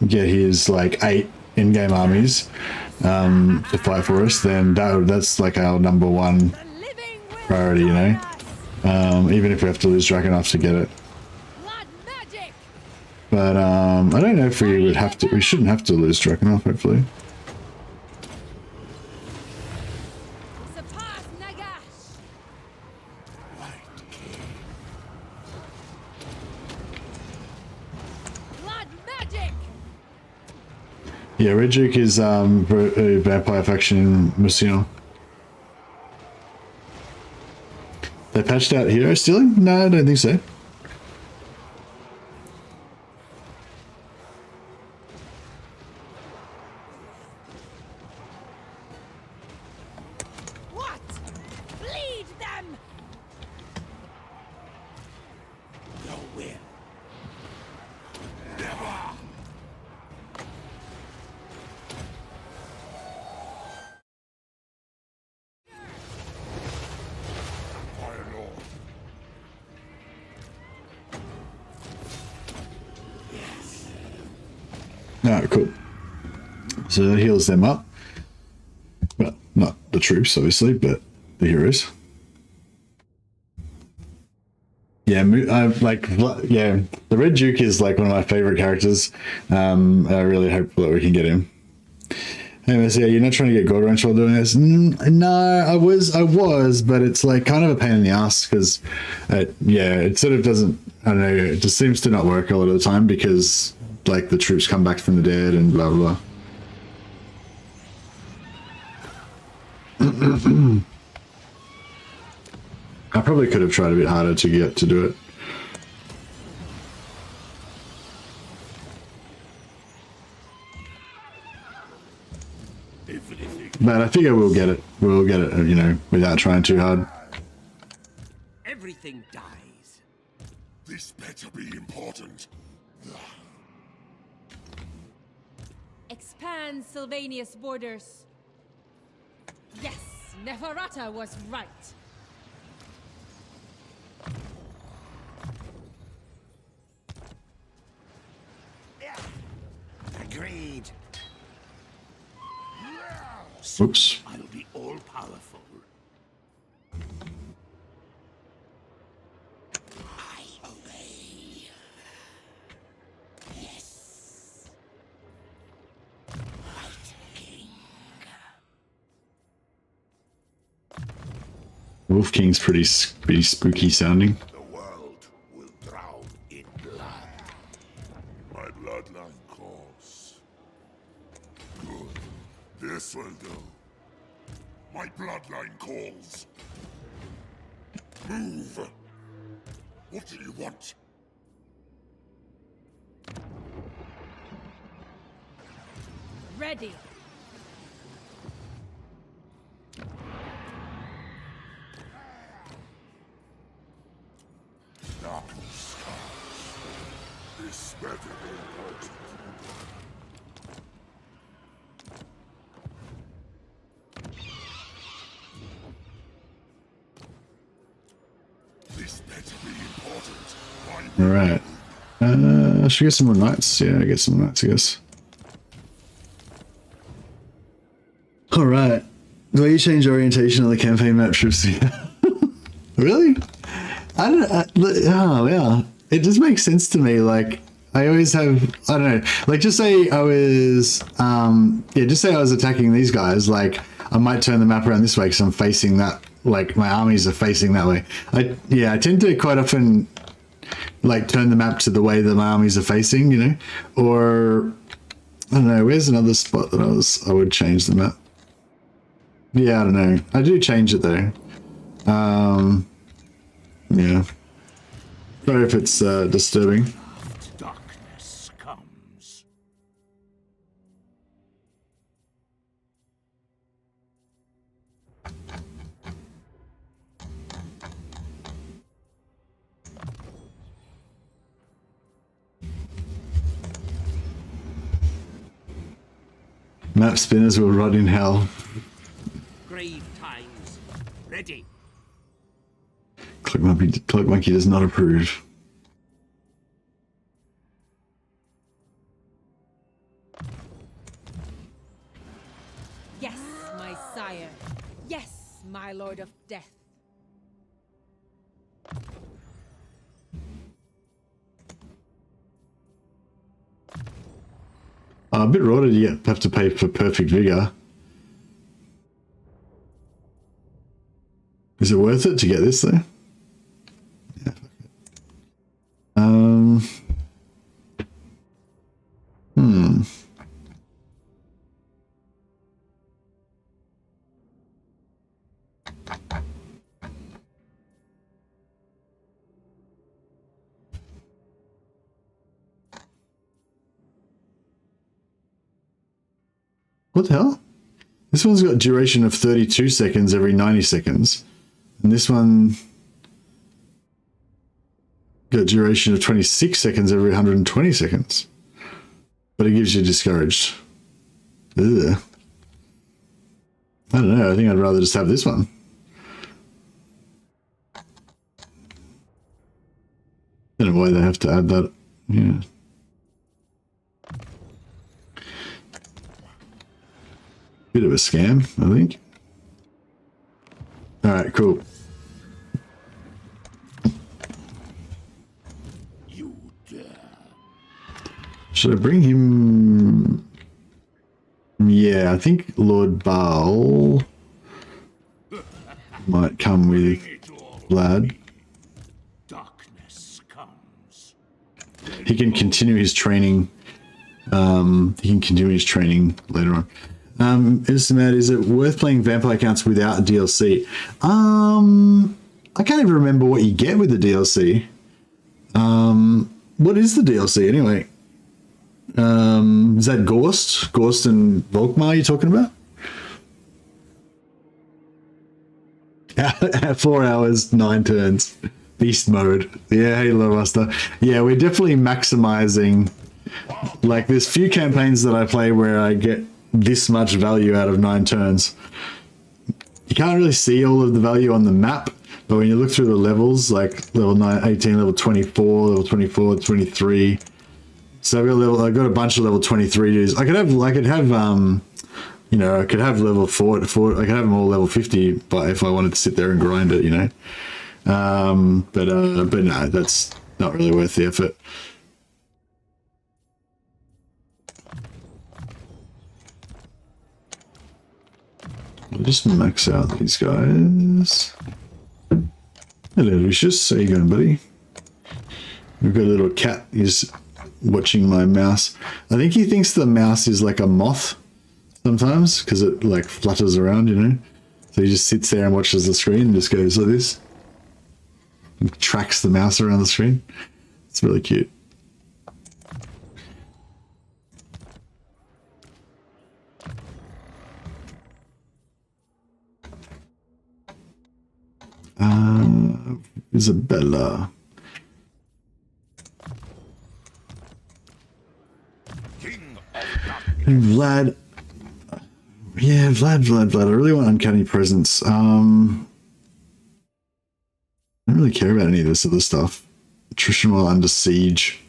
get his like 8 in-game armies to fight for us, then that's like our #1 The living will priority, you know. join us. Even if we have to lose Drakenhof to get it. Blood magic! But I don't know if we would have to. We shouldn't have to lose Drakenhof, hopefully. Surpass Nagash! Blood magic! Yeah, Red Duke is a vampire faction in Messina. They patched out hero stealing? No, I don't think so. What? Bleed them! Your will. Fire Lord. Alright, cool. So that heals them up. Well, not the troops, obviously, but the heroes. Yeah, yeah, the Red Duke is like one of my favorite characters. I really hope that we can get him. Anyways, yeah, you're not trying to get Gold Wrench while doing this? No, I was, but it's like kind of a pain in the ass because, yeah, it sort of doesn't, I don't know, it just seems to not work a lot of the time because like the troops come back from the dead and blah, blah, blah. I probably could have tried a bit harder to get to do it. But I figure we'll get it. We'll get it, you know, without trying too hard. Everything dies. This better be important. Expand Sylvania's borders. Yes, Neferata was right. Agreed. Oops. I'll be all powerful. I obey. Yes. White King. Wolf King's pretty spooky sounding. The world will drown in blood. My bloodline calls. Good. This will do. My bloodline calls. Move. What do you want? Ready. Darkness. This better be important. This better be important. All right. Should we get some more knights? Yeah, I get some knights, I guess. All right. The way you change orientation on the campaign map trips. Really? I don't. Oh yeah. It just makes sense to me. Like I always have. I don't know. Like just say I was. Yeah. Just say I was attacking these guys. Like I might turn the map around this way because I'm facing that. Like my armies are facing that way. I tend to quite often like turn the map to the way that my armies are facing, you know, or I don't know. Where's another spot that I would change the map? Yeah, I don't know. I do change it though. Yeah. Sorry if it's disturbing. Darkness comes. Map spinners will rot in hell. Grave times. Ready. Cloak Monkey does not approve. Yes, my sire. Yes, my lord of death. A bit raw to have to pay for perfect vigor. Is it worth it to get this though? Yeah. What the hell? This one's got duration of 32 seconds every 90 seconds. And this one got duration of 26 seconds every 120 seconds. But it gives you discouraged. Ugh. I don't know. I think I'd rather just have this one. I don't know why they have to add that. Yeah. Bit of a scam, I think. All right, cool. You dare. Should I bring him? Yeah, I think Lord Baal might come with Vlad. Darkness comes. He can continue his training. He can continue his training later on. Is it worth playing vampire accounts without DLC? I can't even remember what you get with the DLC. What is the DLC anyway? Is that Gorst and Volkmar you're talking about? 4 hours, 9 turns. Beast mode. Yeah, hey, Lowbuster. Yeah, we're definitely maximizing. Like, there's few campaigns that I play where I get this much value out of 9 turns. You can't really see all of the value on the map, but when you look through the levels, like level 9, 18, level 24, level 24, 23. So I've got a bunch of level 23 dudes. I could have you know, I could have level 4, I could have them all level 50, but if I wanted to sit there and grind it, you know. But no, that's not really worth the effort. I'll just max out these guys. Hello, Lucius. How you going, buddy? We've got a little cat. He's watching my mouse. I think he thinks the mouse is like a moth sometimes because it like flutters around, you know. So he just sits there and watches the screen and just goes like this. And tracks the mouse around the screen. It's really cute. Isabella. And Vlad. Yeah, Vlad. I really want Uncanny Presence. I don't really care about any of this other stuff. Attrition while under siege.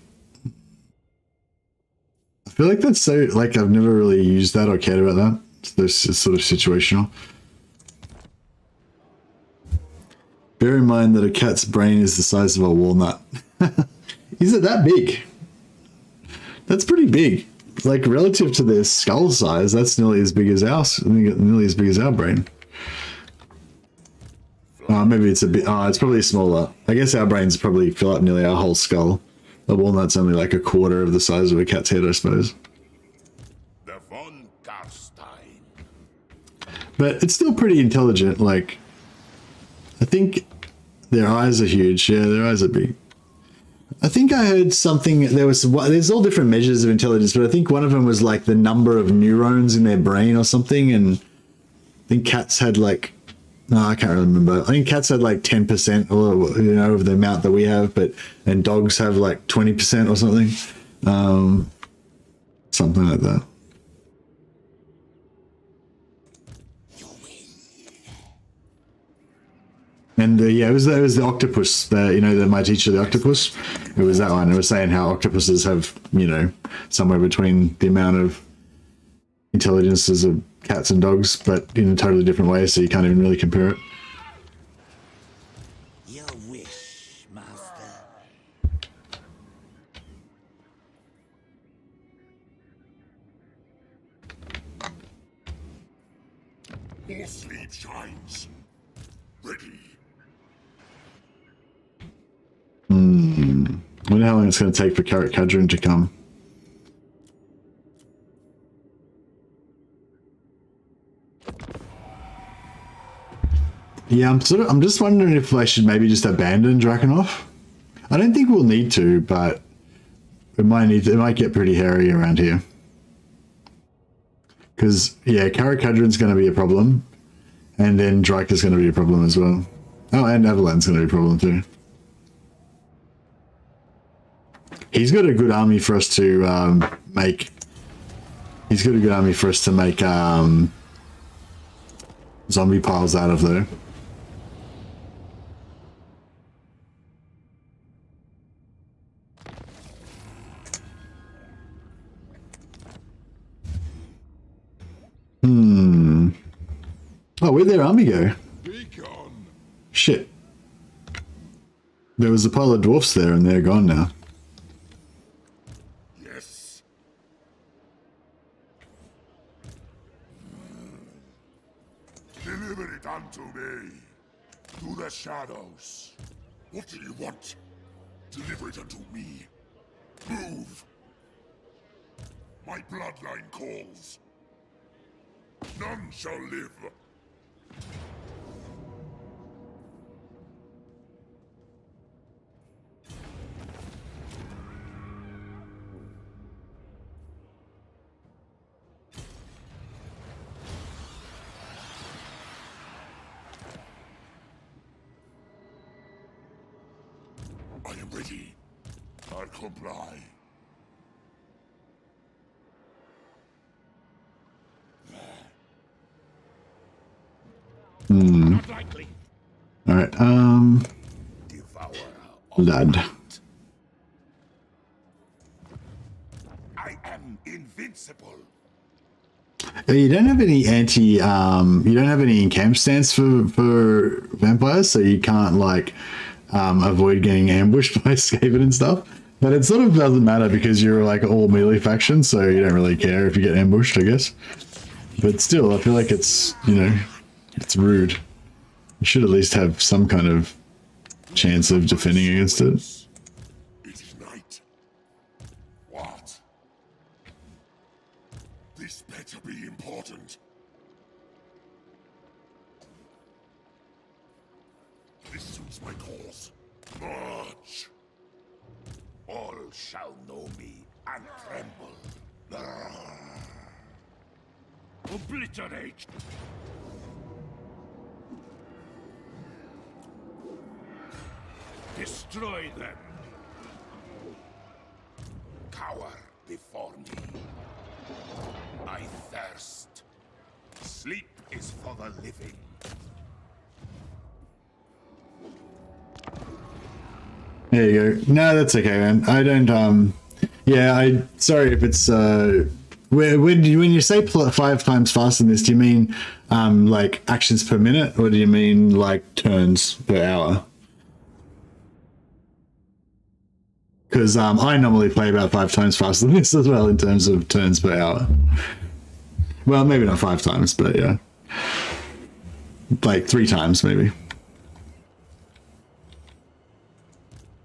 I feel like that's so, like, I've never really used that or cared about that. It's sort of situational. Bear in mind that a cat's brain is the size of a walnut. Is it that big? That's pretty big. Like, relative to their skull size, that's nearly as big as ours. I think nearly as big as our brain. Maybe it's a bit... it's probably smaller. I guess our brains probably fill up nearly our whole skull. A walnut's only like a quarter of the size of a cat's head, I suppose. The von Carstein. But it's still pretty intelligent. Like, I think their eyes are huge. Yeah, their eyes are big. I think I heard something, there's all different measures of intelligence, but I think one of them was like the number of neurons in their brain or something, and I think cats had like, no, I can't remember. I think cats had like 10% or, you know, of the amount that we have, and dogs have like 20% or something. Something like that. And yeah, it was the octopus. My teacher, the octopus. It was that one. It was saying how octopuses have, you know, somewhere between the amount of intelligences of cats and dogs, but in a totally different way. So you can't even really compare it. Your wish, master. More sleep shines. Ready. I wonder how long it's going to take for Carrot Cadron to come. Yeah, I'm just wondering if I should maybe just abandon Drakenhof. I don't think we'll need to, but it might get pretty hairy around here. Because yeah, Carrot Cadron's going to be a problem, and then Drake is going to be a problem as well. Oh, and Avalan's going to be a problem too. He's got a good army for us to make. He's got a good army for us to make zombie piles out of, though. Oh, where'd their army go? Shit. There was a pile of dwarfs there, and they're gone now. Yes. Deliver it unto me. To the shadows. What do you want? Deliver it unto me. Move. My bloodline calls. None shall live. I am ready. I'll comply. Not likely. All right. Devour. Lad. I am invincible. You don't have any you don't have any encamp stance for vampires, so you can't like avoid getting ambushed by Skaven and stuff. But it sort of doesn't matter because you're like all melee faction, so you don't really care if you get ambushed, I guess. But still, I feel like it's, you know, it's rude. You should at least have some kind of chance of defending against it. It is night. What? This better be important. This suits my cause. March. All shall know me and tremble. Obliterate. Destroy them. Cower before me. I thirst. Sleep is for the living. There you go. No, that's okay, man. I don't. Yeah, sorry if it's. When you say 5 times faster than this, do you mean like actions per minute, or do you mean like turns per hour? Because I normally play about 5 times faster than this as well in terms of turns per hour. Well, maybe not 5 times, but yeah, like 3 times maybe.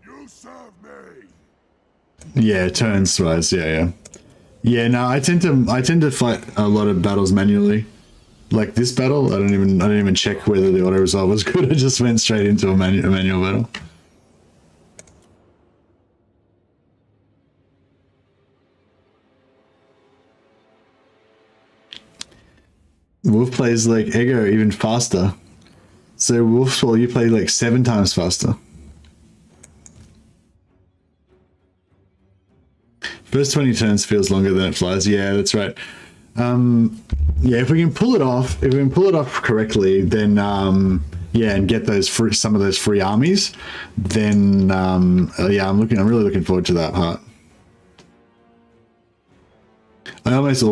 You serve me. Yeah, turns wise. Yeah. No, I tend to fight a lot of battles manually. Like this battle, I don't even check whether the auto resolve was good. I just went straight into a manual battle. Wolf plays like Ego even faster. So Wolf, well, you play like 7 times faster. First 20 turns feels longer than it flies. Yeah, that's right. Yeah, if we can pull it off, correctly, then yeah, and get those some of those free armies, then yeah, I'm really looking forward to that part. I almost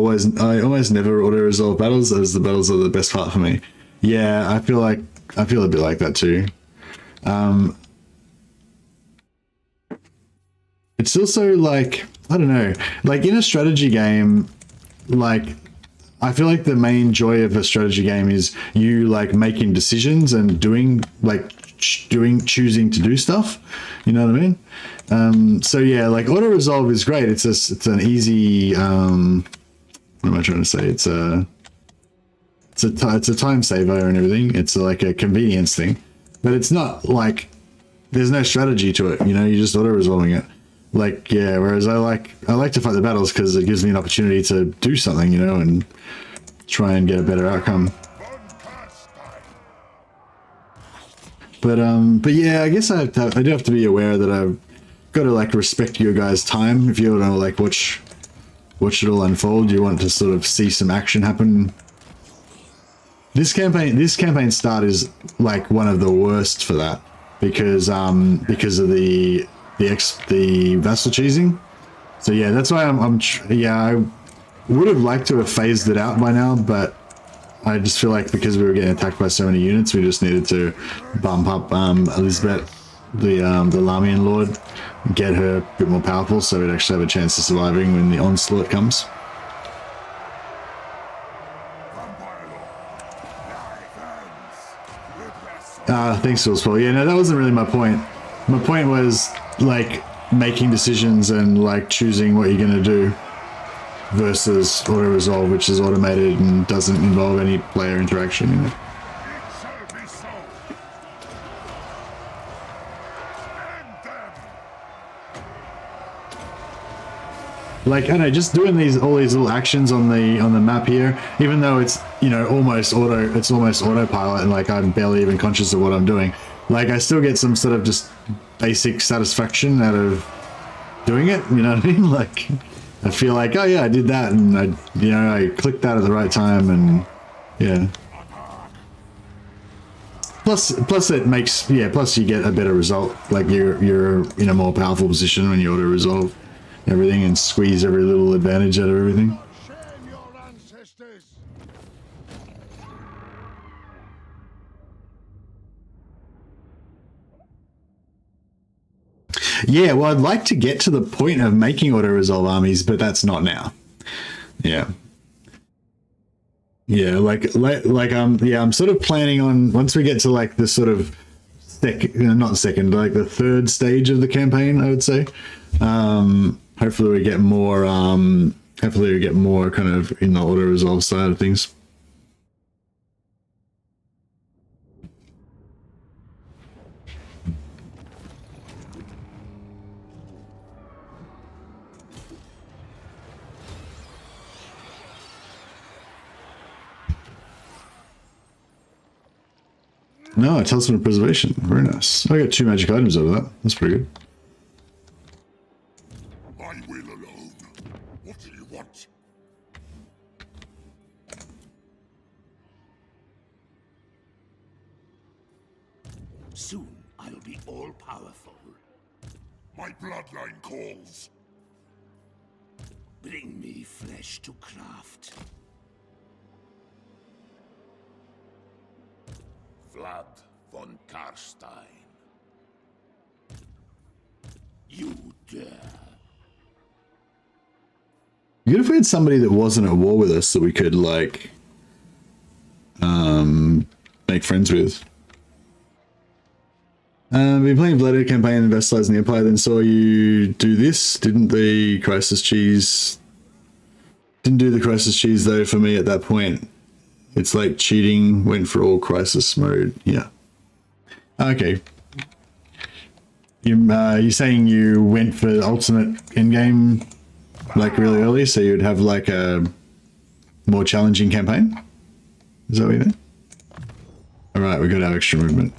never auto resolve battles, as the battles are the best part for me. Yeah, I feel a bit like that too. It's also like, I don't know, like in a strategy game, like I feel like the main joy of a strategy game is you like making decisions and doing choosing to do stuff. You know what I mean? So yeah, like auto resolve is great. It's an easy. What am I trying to say? It's a time saver and everything. It's like a convenience thing, but it's not like there's no strategy to it. You know, you're just auto resolving it. Like, yeah, whereas I like to fight the battles because it gives me an opportunity to do something, you know, and try and get a better outcome. But yeah, I guess I do have to be aware that I've got to like respect your guys' time. If you want to like watch it all unfold, you want to sort of see some action happen. This campaign start is like one of the worst for that because of the vassal cheesing. So yeah, that's why I would have liked to have phased it out by now, but I just feel like because we were getting attacked by so many units, we just needed to bump up Elizabeth, the Lamian Lord, get her a bit more powerful so we'd actually have a chance of surviving when the onslaught comes. Thanks, Phil. Yeah, no, that wasn't really my point. My point was like making decisions and like choosing what you're going to do versus auto resolve, which is automated and doesn't involve any player interaction in it. Like, I don't know, just doing all these little actions on the map here, even though it's, you know, almost autopilot and like I'm barely even conscious of what I'm doing. Like I still get some sort of just basic satisfaction out of doing it, you know what I mean? Like I feel like, oh yeah, I did that and I clicked that at the right time and yeah. Plus it makes, yeah, plus you get a better result. Like you're in a more powerful position when you auto resolve everything and squeeze every little advantage out of everything. Yeah, well, I'd like to get to the point of making auto resolve armies, but that's not now. Yeah. Yeah, I'm sort of planning on once we get to like the sort of not second, like the third stage of the campaign, I would say. Hopefully we get more kind of in the auto resolve side of things. No, a talisman of preservation. Very nice. I got 2 magic items out of that. That's pretty good. I will alone. What do you want? Soon I'll be all powerful. My bloodline calls. Bring me flesh to craft. Vlad von Carstein. You dare. Good if we had somebody that wasn't at war with us that we could like make friends with. Been playing Vlad campaign and Vassalizing the Empire, then saw you do this. Didn't the Crisis Cheese... Didn't do the Crisis Cheese though for me at that point. It's like cheating, went for all Crisis mode. Yeah. Okay. You're saying you went for ultimate endgame like really early, so you'd have like a more challenging campaign? Is that what you think? Alright, we got our extra movement.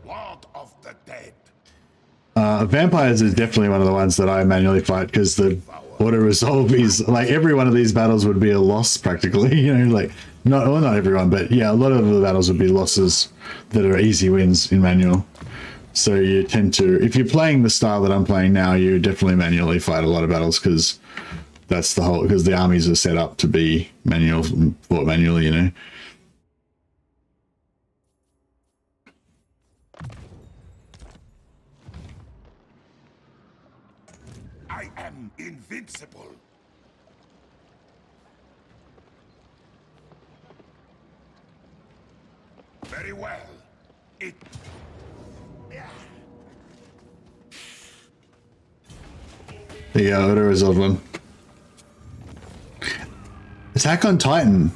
Lord of the Dead. Vampires is definitely one of the ones that I manually fight because the auto resolve is like every one of these battles would be a loss practically, you know, like not everyone, but yeah, a lot of the battles would be losses that are easy wins in manual. So you tend to, if you're playing the style that I'm playing now, you definitely manually fight a lot of battles because that's the whole, because the armies are set up to be manual, fought manually, you know. I am invincible. Very well. It... There you go, auto resolve one. Attack on Titan.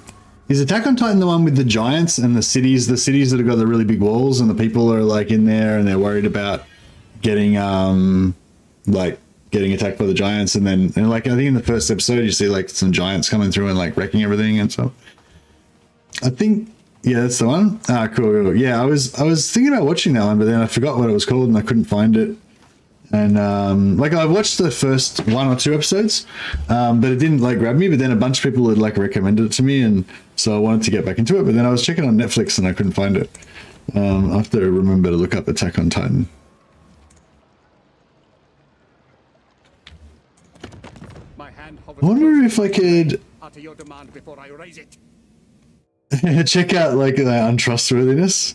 Is Attack on Titan the one with the giants and the cities that have got the really big walls and the people are like in there and they're worried about getting getting attacked by the giants, and then like I think in the first episode you see like some giants coming through and like wrecking everything and stuff. I think yeah, that's the one. Ah, cool. Yeah, I was thinking about watching that one, but then I forgot what it was called and I couldn't find it. And like I watched the first 1 or 2 episodes, but it didn't like grab me. But then a bunch of people had like recommended it to me, and so I wanted to get back into it. But then I was checking on Netflix and I couldn't find it. I have to remember to look up Attack on Titan. My hand I wonder if I could utter your demand before I raise it. check out like untrustworthiness.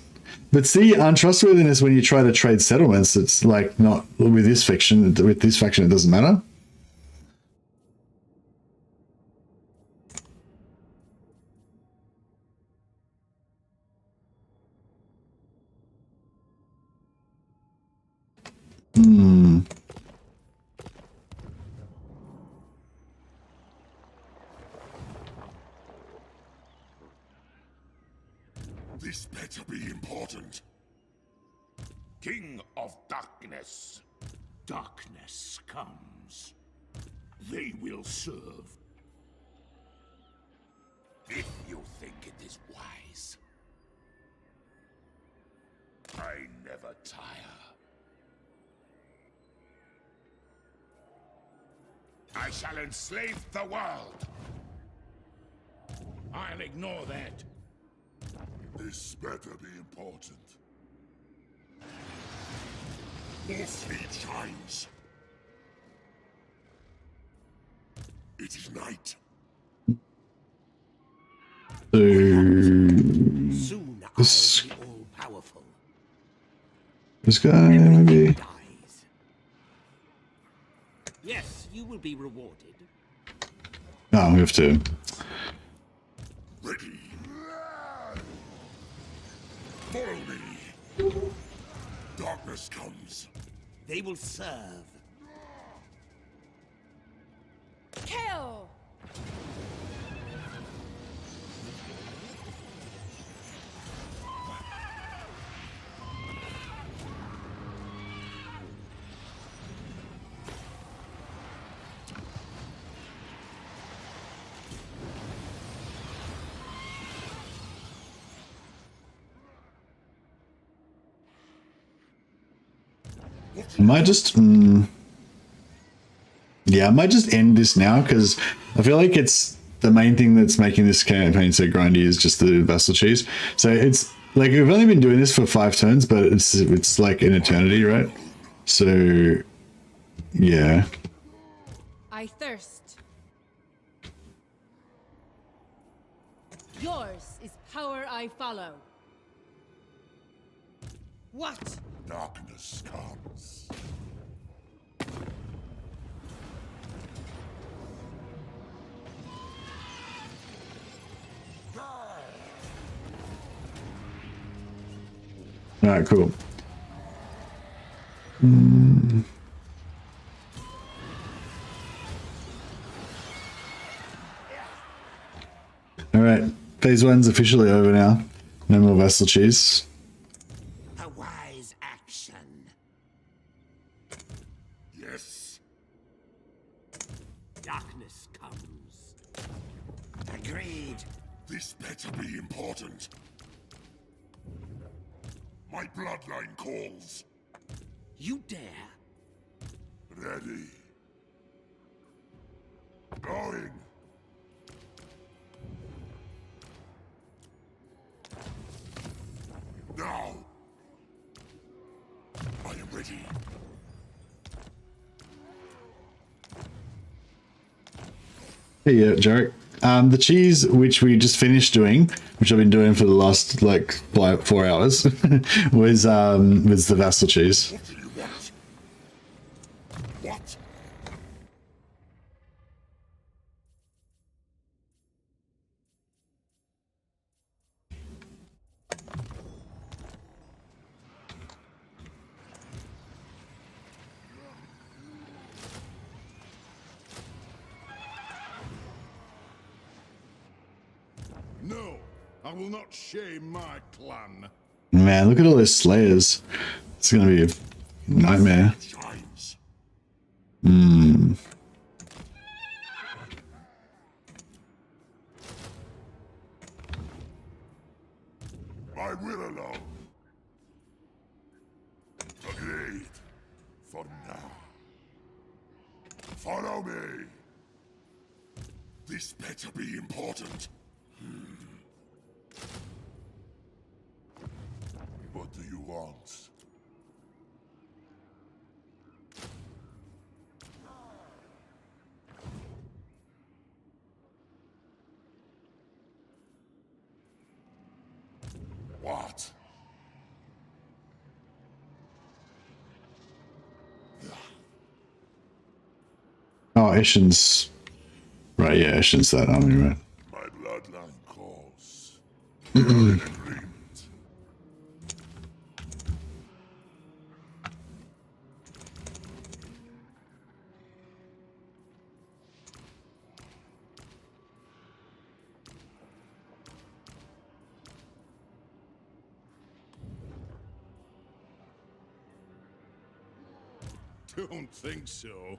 But see, untrustworthiness when you try to trade settlements, it's like not with this faction. With this faction, it doesn't matter. This better be important. King of Darkness. Darkness comes. They will serve. If you think it is wise. I never tire. I shall enslave the world. I'll ignore that. This better be important. More fleet shines. It is night. Soon I will This- be all powerful. This guy maybe. Dies. Yes, you will be rewarded. Oh, we have to. Ready. Follow me. Darkness comes. They will serve. Kill! I might just yeah, I might just end this now because I feel like it's the main thing that's making this campaign so grindy is just the vassal cheese. So it's like we've only been doing this for 5 turns, but it's like an eternity, right? So yeah. I thirst. Yours is power I follow. What? Darkness comes. All right, cool. All right, phase 1's officially over now. No more vassal cheese. A wise action. Yes. Darkness comes. Agreed. This better be important. My bloodline calls. You dare? Ready. Going. Now. I am ready. Hey, yeah, Jarek. The cheese, which we just finished doing, which I've been doing for the last like 4 hours, was the vassal cheese. What do you want? What? No, I will not shame my clan. Man, look at all those slayers. It's gonna be a nightmare. Shines. My will alone. Agreed. For now. Follow me. This better be important. What do you want? What? Oh, Eshin's right. Yeah, Eshin's that army, right? My bloodline calls. An agreement. Don't think so.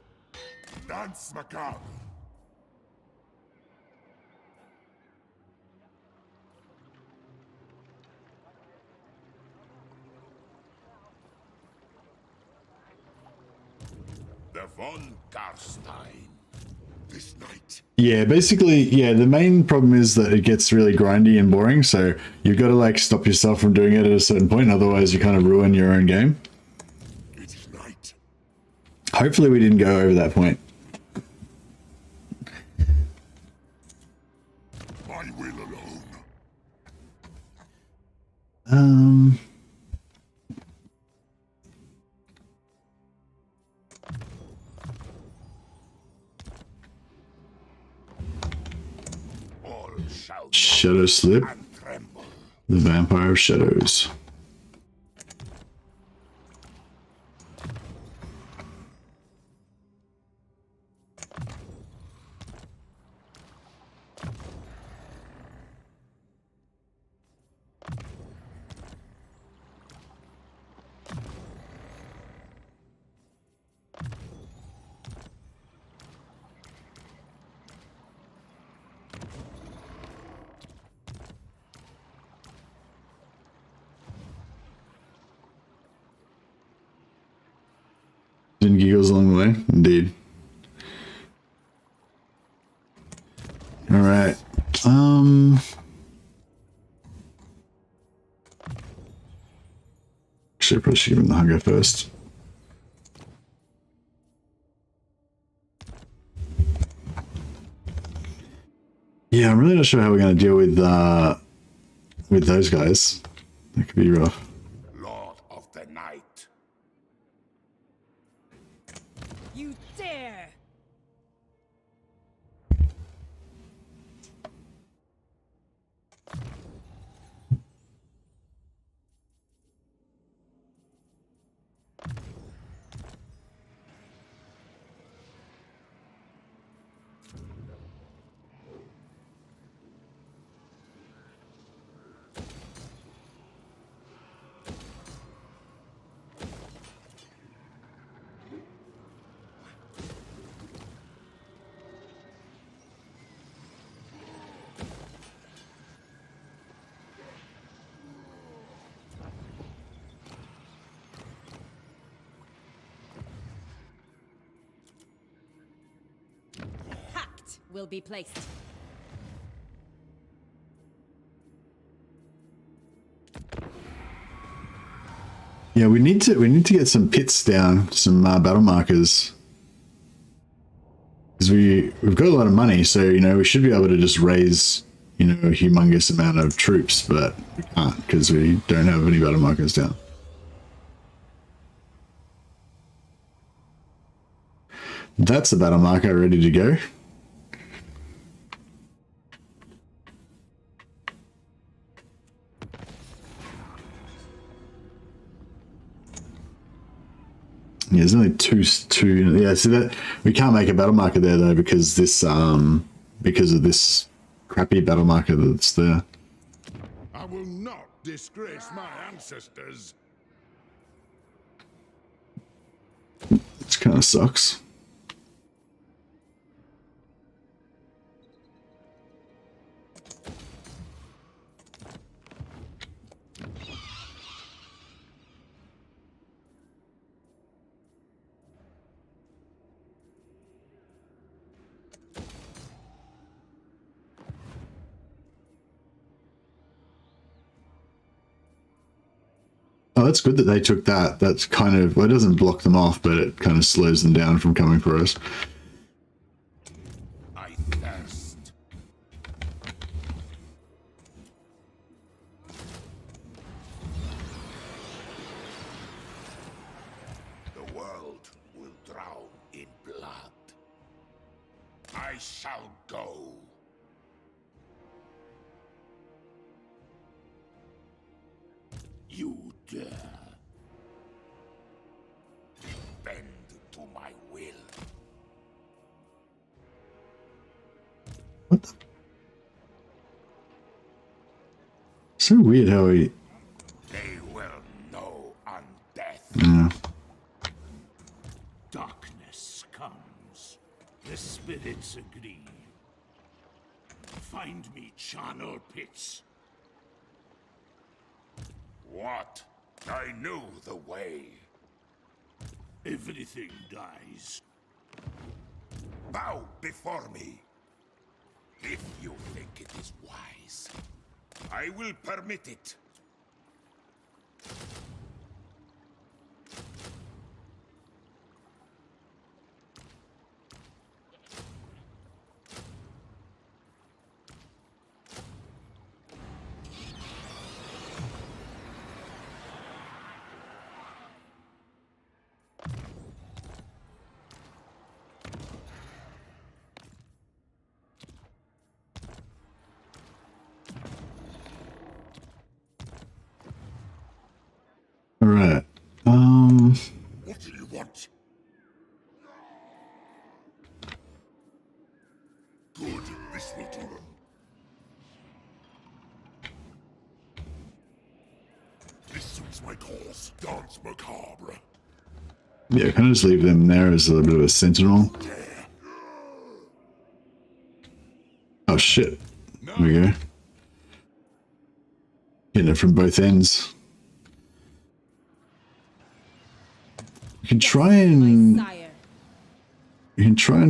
Dance macabre. The von Carstein. This night. Yeah, basically, yeah, the main problem is that it gets really grindy and boring, so you've got to like stop yourself from doing it at a certain point, otherwise you kind of ruin your own game. It is night. Hopefully we didn't go over that point. My will alone. All shall Shadow Slip, and tremble. the Vampire of Shadows. And giggles along the way, indeed. All right. Actually, I probably should give him the hunger first. Yeah, I'm really not sure how we're going to deal with those guys. That could be rough. Lord of the Night. You dare! Will be placed. Yeah, we need to get some pits down, some battle markers, because we've got a lot of money, so you know we should be able to just raise a humongous amount of troops, but we can't because we don't have any battle markers down. That's a battle marker ready to go. Yeah, there's only two. Yeah, so that we can't make a battle marker there though because because of this crappy battle marker that's there. I will not disgrace my ancestors. Which kind of sucks. Oh, that's good that they took that. That's kind of, well, it doesn't block them off, but it kind of slows them down from coming for us. I thirst. The world will drown in blood. I shall go. You dare bend to my will. What the? So weird how he... They will know undeath. Yeah. Darkness comes. The spirits agree. Find me charnel pits. What? I knew the way. Everything dies. Bow before me. If you think it is wise, I will permit it. All right. What do you want? Good, this will do. This suits my cause. Dance macabre. Yeah, kind of just leave them there as a little bit of a sentinel. Oh shit. There we go. Hitting it from both ends. You can try and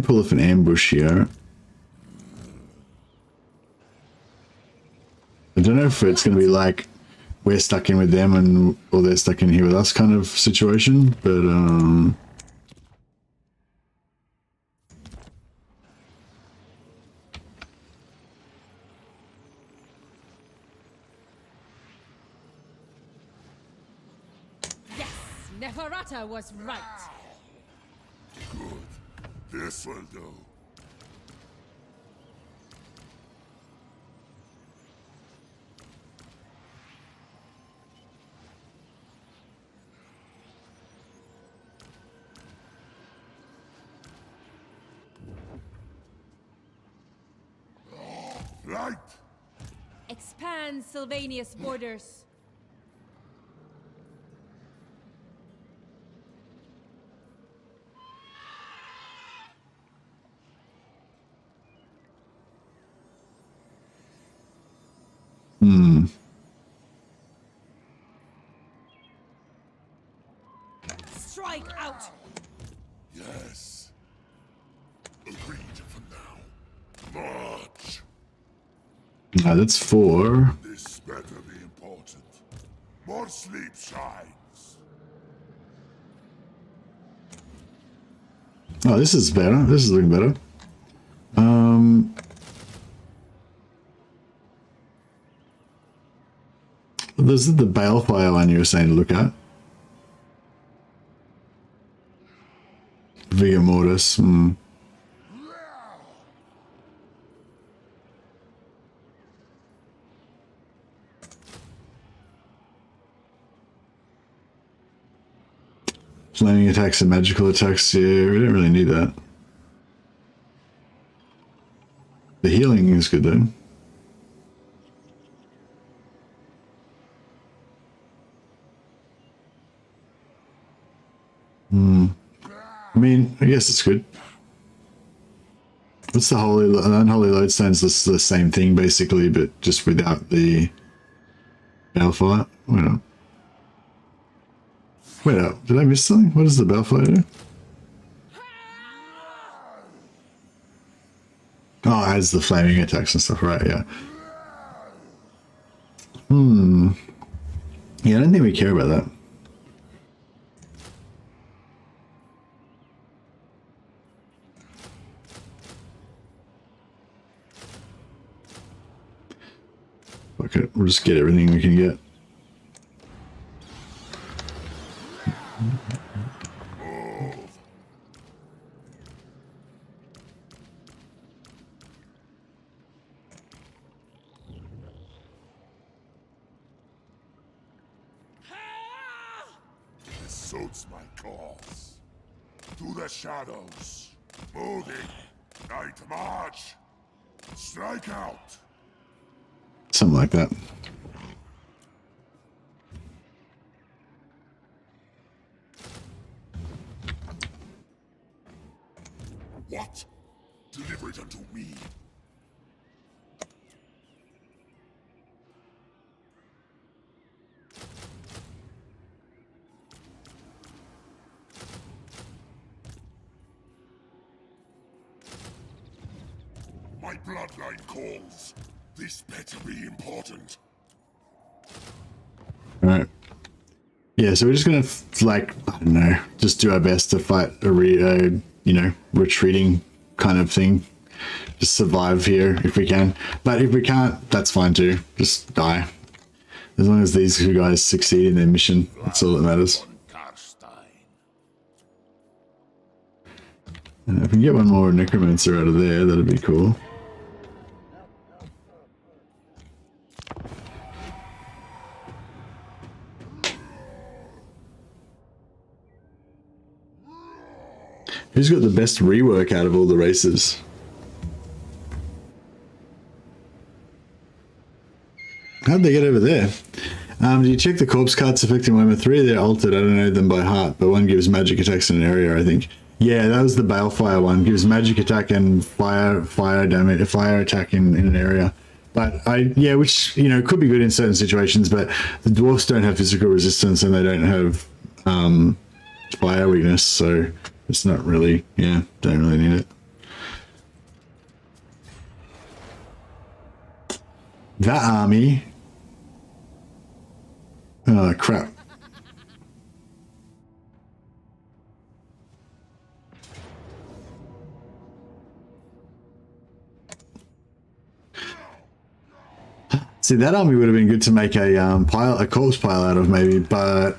pull off an ambush here. I don't know if it's going to be like we're stuck in with them and or they're stuck in here with us kind of situation. But Yes, Neferata was right. Good. This will do. Light! Expand Sylvania's borders. Strike out! Yes. Agreed for now. March! no, that's 4. This better be important. More sleep shines. Oh, this is better. This is looking better. This is the balefire one you were saying to look at. Vigor Mortis. Flaming attacks and magical attacks. Yeah, we don't really need that. The healing is good though. I mean, I guess it's good. What's the unholy lodestone's the same thing basically, but just without the balefire. Wait up. Did I miss something? What does the balefire do? Oh, it has the flaming attacks and stuff, right? Yeah. Yeah, I don't think we care about that. Okay, we'll just get everything we can get. This suits my cause. To the shadows. Moving. Night march. Strike out. Something like that. What? Deliver it unto me. My bloodline calls. This better be important. Alright. Yeah, so we're just gonna, like, I don't know, just do our best to fight a retreating kind of thing. Just survive here if we can. But if we can't, that's fine too. Just die. As long as these two guys succeed in their mission, that's all that matters. Von Carstein. And if we can get one more necromancer out of there, that'd be cool. Who's got the best rework out of all the races? How'd they get over there? Do you check the corpse cards affecting Warhammer 3? They're altered. I don't know them by heart, but one gives magic attacks in an area, I think. Yeah, that was the balefire one. Gives magic attack and fire damage, fire attack in an area. But yeah, which, could be good in certain situations, but the dwarfs don't have physical resistance and they don't have fire weakness, so it's not really, don't really need it. That army Oh, crap. See, that army would have been good to make a corpse pile out of, maybe, but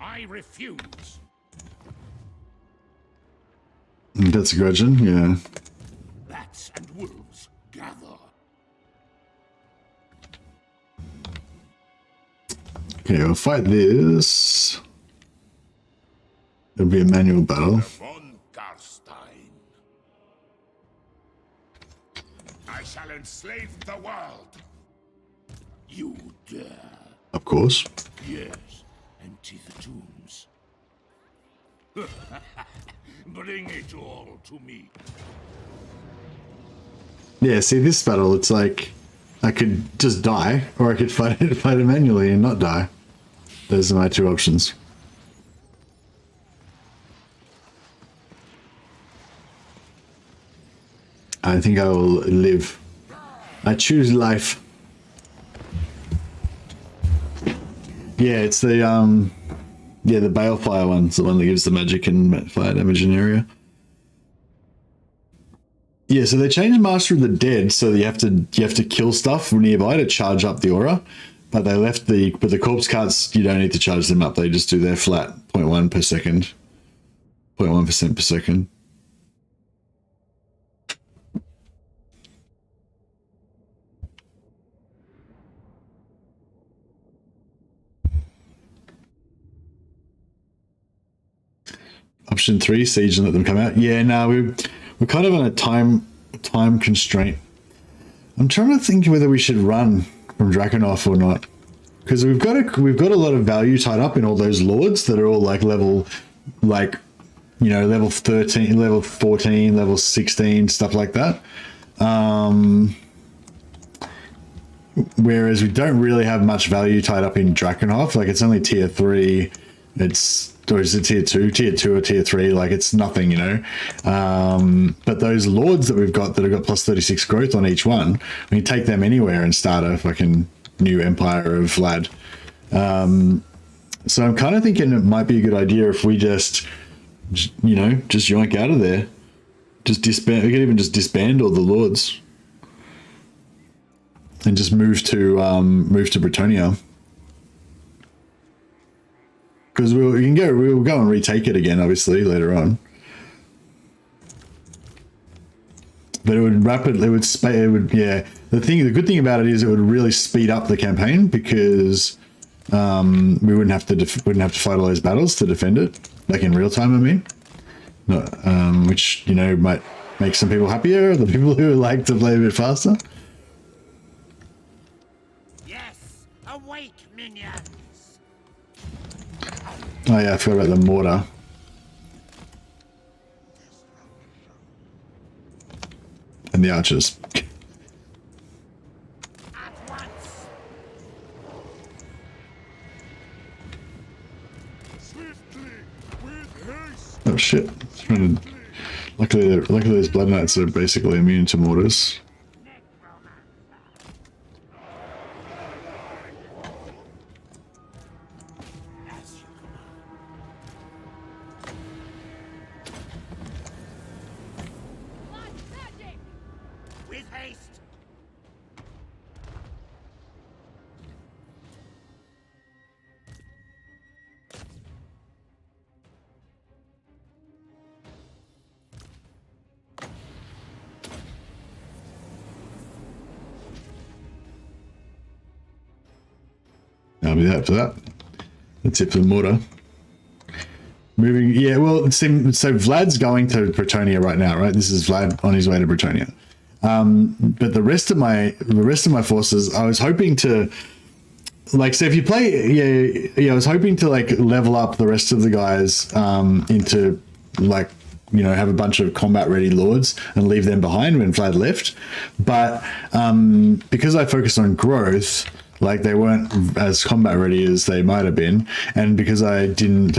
I refuse. that's a gudgeon, yeah. Bats and wolves gather. Okay, we'll fight this. It'll be a manual battle. Von Carstein. I shall enslave the world. You dare? Of course. Yes. Empty the tombs. Bring it all to me. Yeah, see, this battle, it's like I could just die, or I could fight it manually and not die. Those are my two options. I think I will live. I choose life. Yeah, it's the the balefire one. It's the one that gives the magic and fire damage in area. Yeah, so they changed Master of the Dead, so that you have to kill stuff nearby to charge up the aura. But they left the corpse cards, you don't need to charge them up. They just do their flat 0.1 per second, 0.1% per second. Option 3, siege and let them come out. Yeah, no, we're kind of on a time constraint. I'm trying to think whether we should run from Drakenhof or not, because we've got a lot of value tied up in all those lords that are all like level, like, you know, level 13, level 14, level 16, stuff like that. Whereas we don't really have much value tied up in Drakenhof. Like, it's only tier 3. Or is it tier 2? Tier 2 or tier 3, like, it's nothing, you know. But those lords that we've got that have got plus 36 growth on each one, we can take them anywhere and start a fucking new empire of Vlad. So I'm kind of thinking it might be a good idea if we just yoink out of there. Just disband. We could even just disband all the lords and just move to Bretonnia. Because we'll go and retake it again, obviously, later on. But it would yeah. The good thing about it is it would really speed up the campaign, because we wouldn't have to fight all those battles to defend it, like in real time. I mean, which, you know, might make some people happier. The people who like to play a bit faster. Yes, awake, minions. Oh yeah, I forgot about the mortar. And the archers. At once. Swiftly, with haste. Oh shit. Luckily those blood knights are basically immune to mortars. With haste. I'll be that for that. That's it for the mortar. Moving, yeah, well, so Vlad's going to Bretonnia right now, right? This is Vlad on his way to Bretonnia. But the rest of my forces, I was hoping to, like, so if you play, I was hoping to, like, level up the rest of the guys into, like, you know, have a bunch of combat ready lords and leave them behind when Vlad left. But because I focused on growth, like, they weren't as combat ready as they might have been, and because I didn't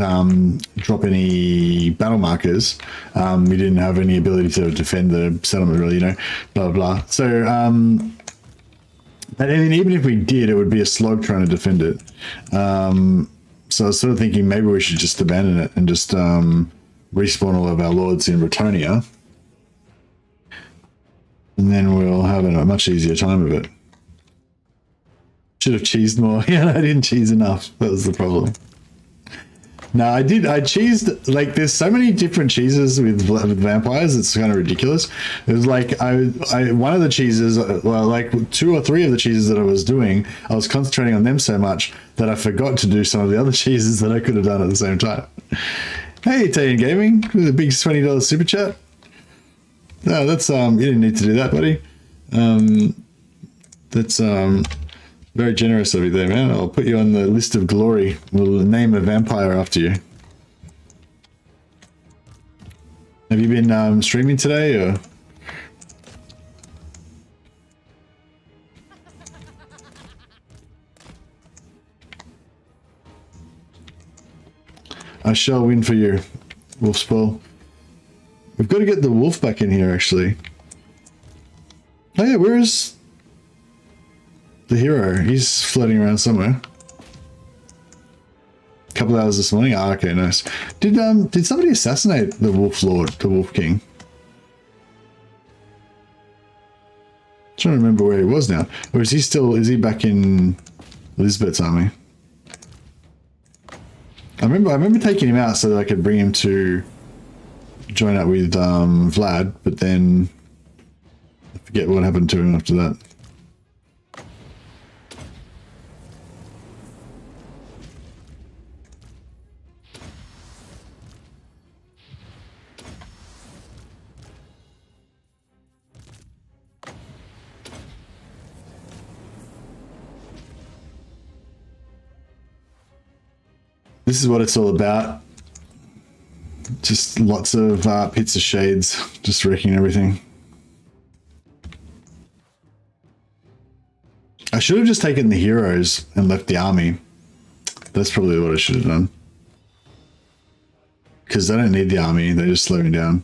drop any battle markers, we didn't have any ability to defend the settlement, really, you know, blah blah blah. So And I mean, even if we did, it would be a slog trying to defend it. So I was sort of thinking maybe we should just abandon it and just respawn all of our lords in Bretonia. And then we'll have a much easier time of it. Should have cheesed more. Yeah, I didn't cheese enough. That was the problem. No, I did. I cheesed, like, there's so many different cheeses with vampires. It's kind of ridiculous. It was like, one of the cheeses, well, like 2 or 3 of the cheeses that I was doing, I was concentrating on them so much that I forgot to do some of the other cheeses that I could have done at the same time. Hey, Italian Gaming, with a big $20 super chat. No, that's, you didn't need to do that, buddy. That's, very generous of you there, man. I'll put you on the list of glory. We'll name a vampire after you. Have you been streaming today, or? I shall win for you, Wolfspool. We've got to get the wolf back in here, actually. Oh yeah, where is the hero? He's floating around somewhere. A couple hours this morning. Ah, okay, nice. Did somebody assassinate the Wolf Lord, the Wolf King? Trying to remember where he was now. Or is he still? Is he back in Elizabeth's army? I remember taking him out so that I could bring him to join up with Vlad, but then I forget what happened to him after that. This is what it's all about. Just lots of pits of shades, just wrecking everything. I should have just taken the heroes and left the army. That's probably what I should have done. Because I don't need the army, they just slow me down.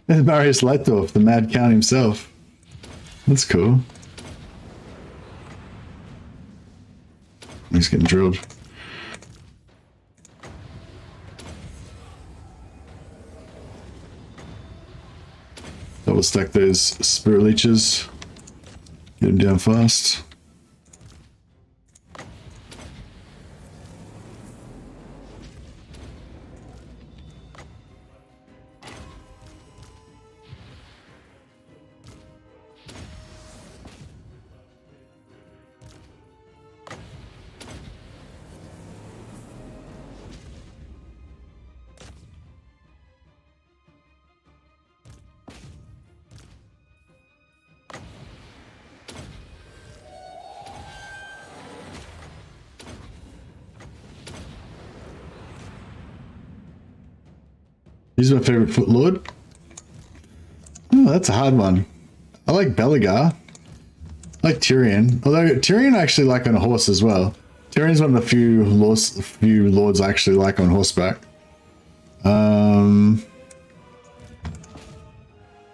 There's Marius Leitdorf, the Mad Count himself. That's cool. He's getting drilled. Double stack those spirit leeches. Get him down fast. He's my favorite foot lord. Oh, that's a hard one. I like Belagar. I like Tyrion. Although Tyrion I actually like on a horse as well. Tyrion's one of the few lords I actually like on horseback. I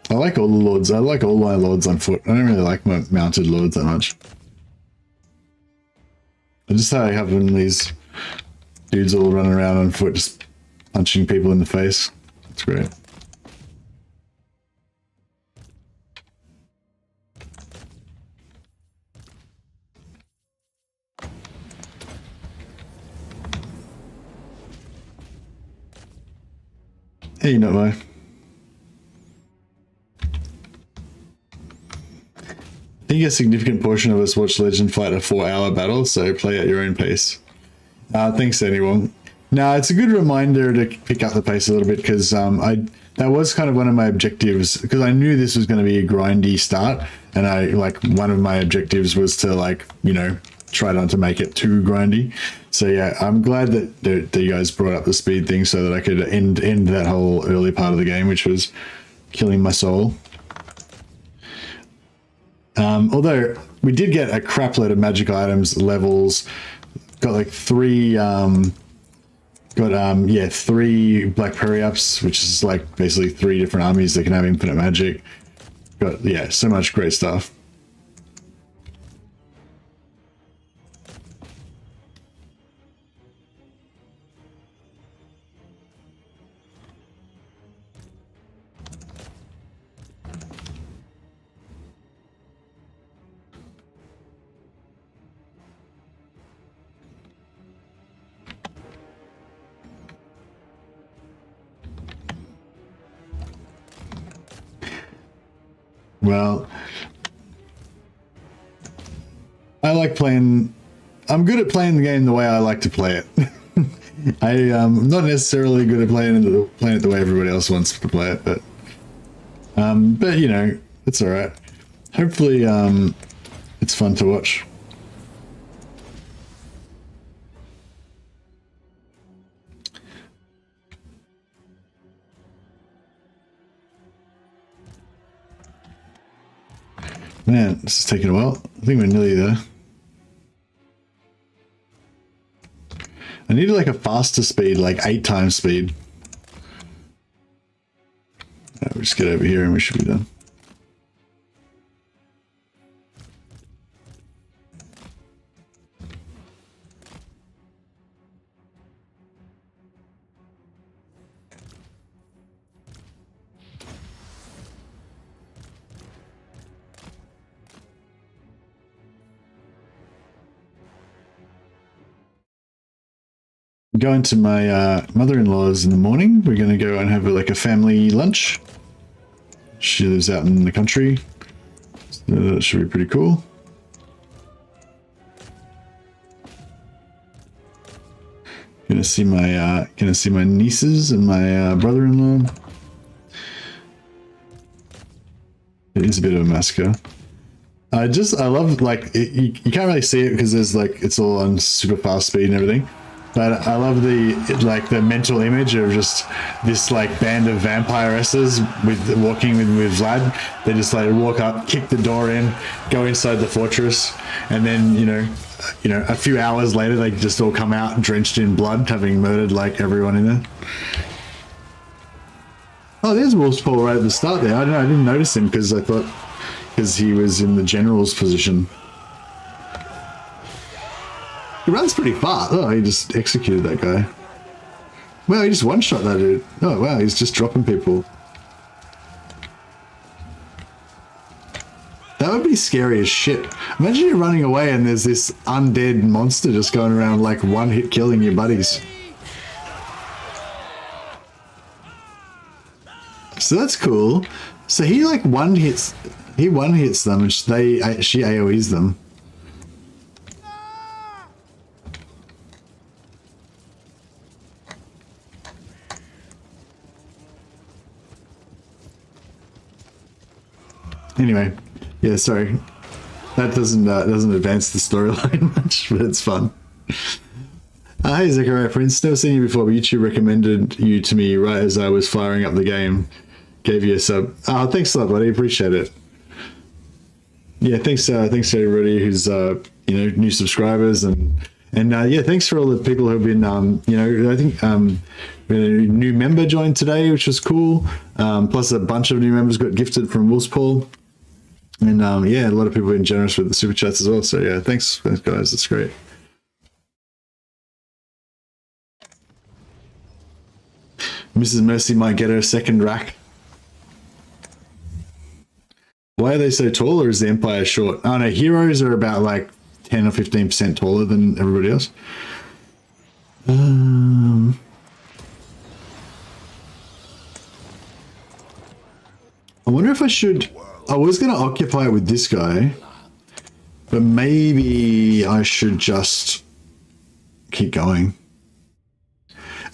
like all the lords. I like all my lords on foot. I don't really like my mounted lords that much. I just how I have these dudes all running around on foot just punching people in the face. It's great. Hey, not my. I think a significant portion of us watch Legend fight a 4-hour battle, so play at your own pace. Thanks, anyone. No, it's a good reminder to pick up the pace a little bit because that was kind of one of my objectives because I knew this was going to be a grindy start, and one of my objectives was to try not to make it too grindy. So yeah, I'm glad that you guys brought up the speed thing so that I could end that whole early part of the game, which was killing my soul. Although we did get a crap load of magic items, levels, got like 3 Got yeah, 3 Black Prairie ups, which is like basically 3 different armies that can have infinite magic. Got yeah, so much great stuff. Well, I like playing. I'm good at playing the game the way I like to play it. I'm not necessarily good at playing it the way everybody else wants to play it, but you know, it's all right. Hopefully, it's fun to watch. Man, this is taking a while. I think we're nearly there. I need like a faster speed, like 8 times speed. We'll just get over here and we should be done. Going to my mother-in-law's in the morning. We're going to go and have like a family lunch. She lives out in the country, so that should be pretty cool. Gonna see my nieces and my brother-in-law. It is a bit of a massacre. I love like you can't really see it because there's like it's all on super fast speed and everything. But I love the mental image of just this like band of vampiresses walking with Vlad. They just like walk up, kick the door in, go inside the fortress, and then you know a few hours later they just all come out drenched in blood, having murdered like everyone in there. Oh, there's Wolf's Paw right at the start there. I didn't notice him because he was in the general's position. He runs pretty far. Oh, he just executed that guy. Well, he just one-shot that dude. Oh, wow, he's just dropping people. That would be scary as shit. Imagine you're running away and there's this undead monster just going around like one-hit killing your buddies. So that's cool. So he like one-hits them and she AoEs them. Anyway, yeah, sorry. That doesn't advance the storyline much, but it's fun. Hey, Zechariah Prince. Never seen you before, but YouTube recommended you to me right as I was firing up the game. Gave you a sub. Oh, thanks a lot, buddy. Appreciate it. Yeah, thanks to everybody who's new subscribers and yeah, thanks for all the people who've been I think we had a new member joined today, which was cool. Plus a bunch of new members got gifted from Wolf's Paw. And yeah, a lot of people have been generous with the super chats as well. So yeah, thanks guys. That's great. Mrs. Mercy might get her second rack. Why are they so tall, or is the Empire short? Oh no, heroes are about like 10 or 15% taller than everybody else. I wonder if I should... I was going to occupy it with this guy, but maybe I should just keep going.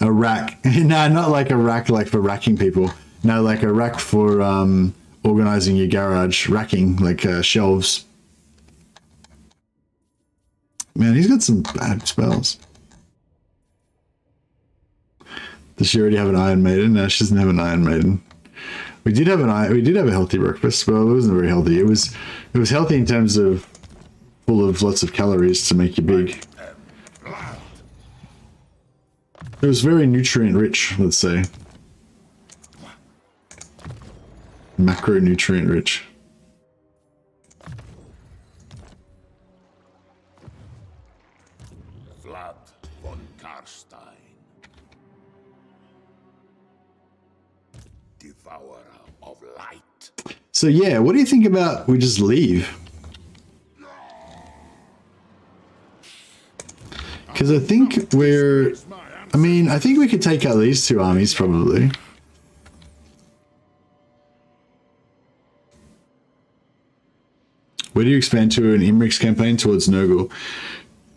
A rack. No, not like a rack like for racking people. No, like a rack for organizing your garage. Racking, like shelves. Man, he's got some bad spells. Does she already have an Iron Maiden? No, she doesn't have an Iron Maiden. We did have a healthy breakfast. Well, it wasn't very healthy. It was healthy in terms of full of lots of calories to make you big. It was very nutrient rich, let's say. Macronutrient rich. Vlad von Carstein. Devourer of light. So yeah, what do you think about we just leave? Because I think we're... I mean, I think we could take out these two armies, probably. Where do you expand to an Imrik's campaign? Towards Nurgle.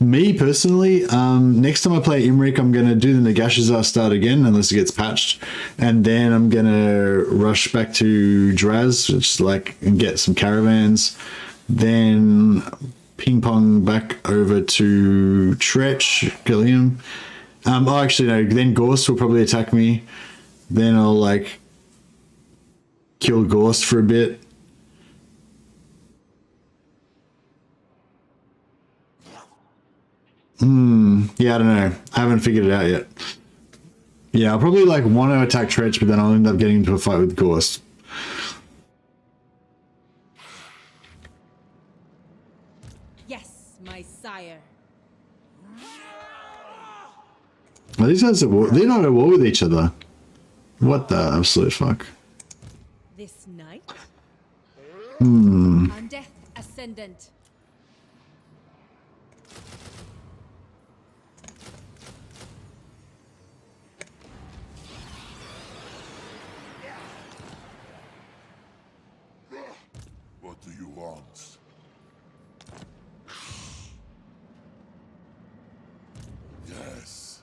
Me, personally, next time I play Imrik, I'm going to do the Nagashazar start again, unless it gets patched. And then I'm going to rush back to Draz, just like, and get some caravans. Then ping pong back over to Tretch, kill him. Oh, actually, no, then Gorst will probably attack me. Then I'll, like, kill Gorst for a bit. Yeah, I don't know. I haven't figured it out yet. Yeah, I'll probably, like, want to attack Tretch, but then I'll end up getting into a fight with Gorst. Yes, my sire. Well, these guys are war. They're not at war with each other. What the absolute fuck? This night? Hmm. Undeath Ascendant. What do you want? Yes.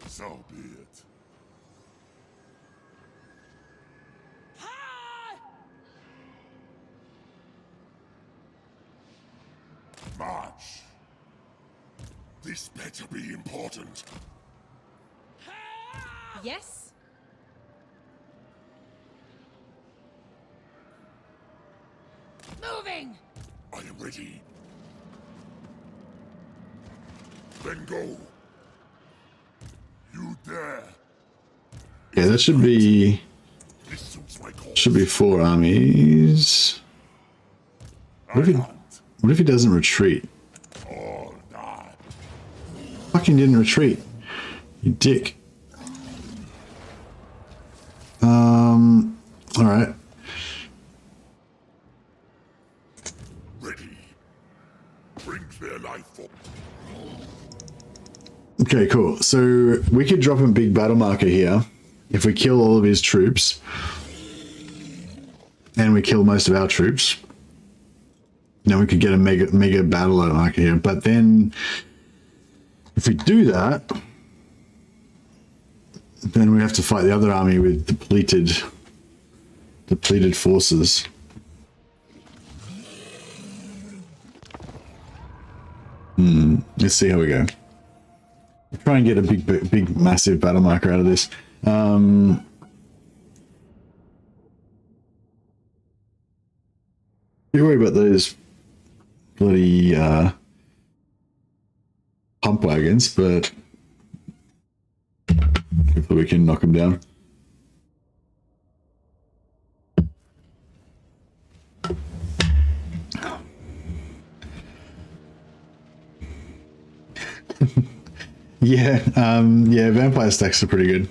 So be it. March. This better be important. Yes? Moving! I am ready. Then go. You dare. Yeah, that should be... This suits my cause. Should be 4 armies. What if he doesn't retreat? All die. Fucking didn't retreat. You dick. Alright. Ready. Bring their life for. Okay, cool. So we could drop a big battle marker here if we kill all of his troops and we kill most of our troops. Then we could get a mega battle marker here. But then if we do that, then we have to fight the other army with depleted forces. Let's see how we go. Try and get a big, massive battle marker out of this. Don't worry about those bloody pump wagons, but hopefully we can knock them down. Yeah, yeah, vampire stacks are pretty good.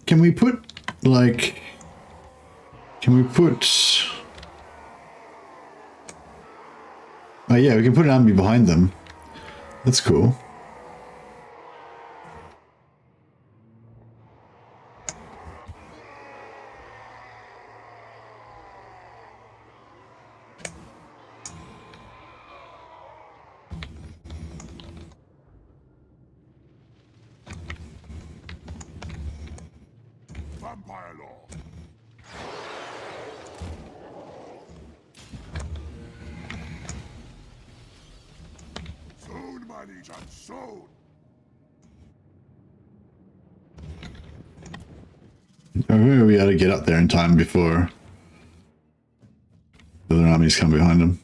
Can we put like, oh yeah, we can put an army behind them. That's cool. Vampire law. Soon, my liege, soon. I think we'll be able to get up there in time before the other armies come behind them.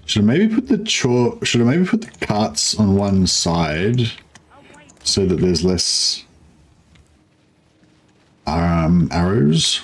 Should I maybe put the carts on one side so that there's less arrows?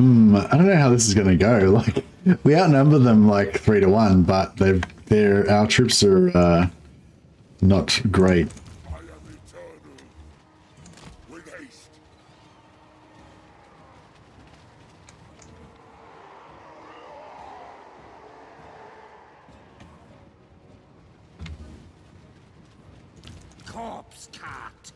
I don't know how this is going to go. Like, we outnumber them like 3-1, but our troops are not great. I am eternal. With haste. Corpse cart.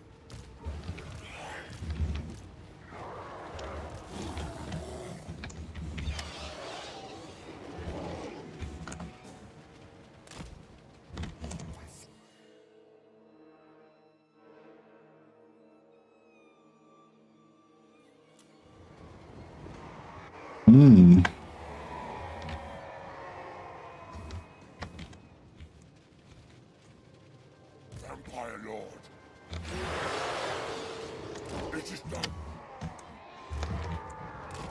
Vampire Lord. It is done.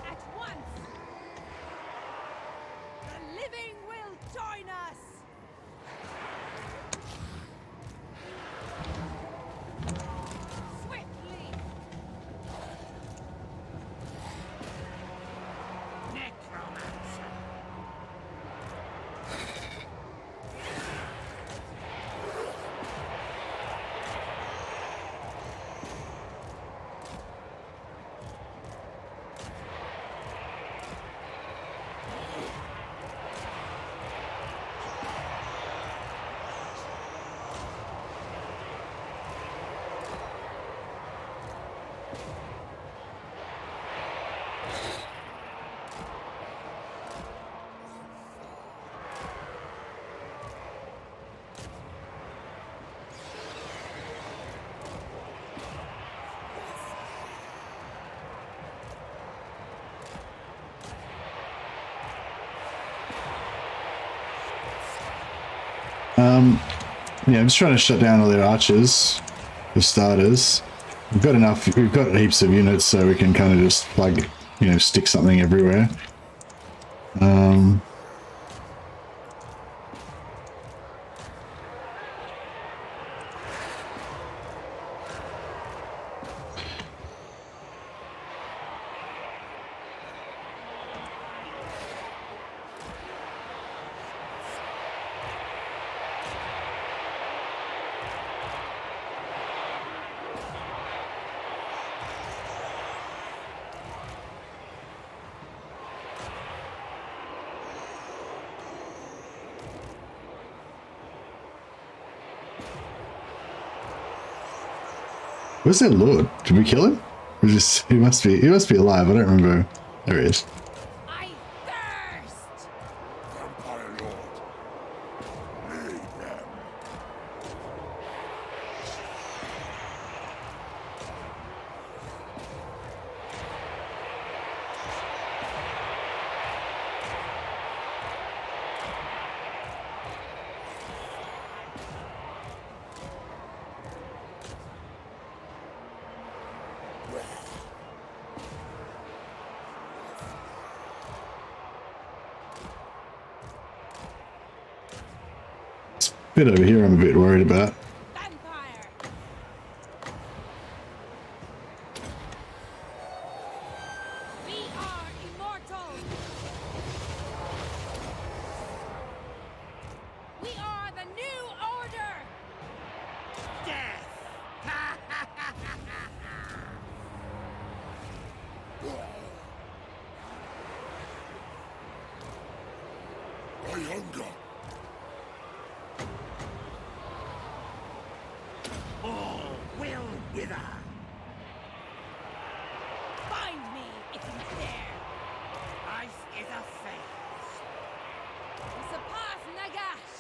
At once! The living will join us! Swiftly! Necromancer. Yeah, I'm just trying to shut down all their archers for starters. We've got heaps of units, so we can kind of just plug, stick something everywhere. Where's their lord? Did we kill him? He must be alive. I don't remember. There he is. I thirst! Bit over here I'm a bit worried about. Vampire! We are immortal! We are the new order! Death! I hunger. All will wither! Find me if you dare! Life is a phase. We surpass Nagash!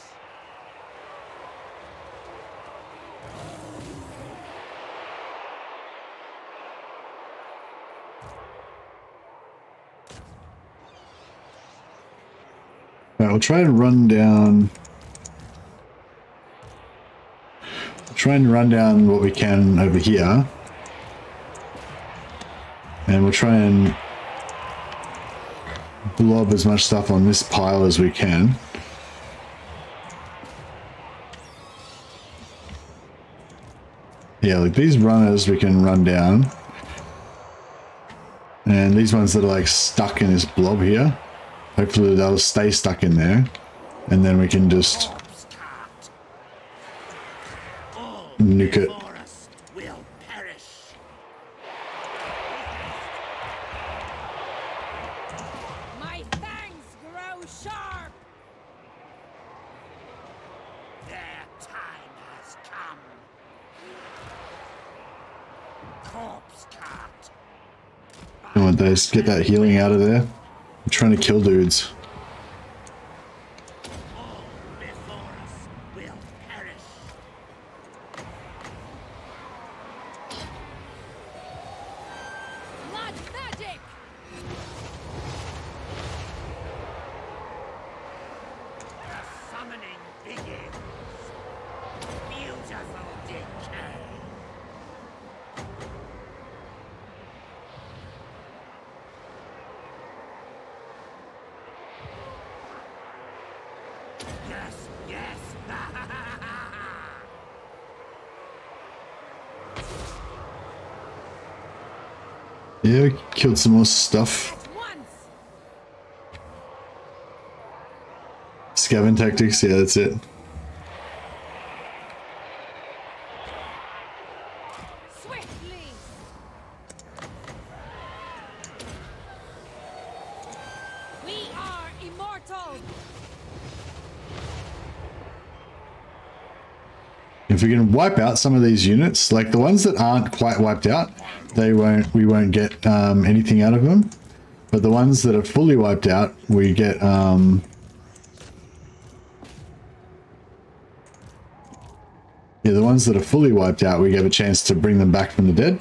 Right, we'll try and run down. Try and run down what we can over here. And we'll try and blob as much stuff on this pile as we can. Yeah, like these runners we can run down. And these ones that are like stuck in this blob here, hopefully they'll stay stuck in there. And then we can just nuke it. Forest will perish. My fangs grow sharp! Their time has come. Corpse cart. I want those, get that healing out of there. I'm trying to kill dudes. All before us will perish. Blood magic! The summoning begins. Beautiful decay. Yes, yes. Yeah, we killed some more stuff. At once! Scaven tactics, yeah, that's it. Swiftly! We are immortal! If we can wipe out some of these units, like the ones that aren't quite wiped out, we won't get anything out of them. But the ones that are fully wiped out, we get yeah, the ones that are fully wiped out, we get a chance to bring them back from the dead.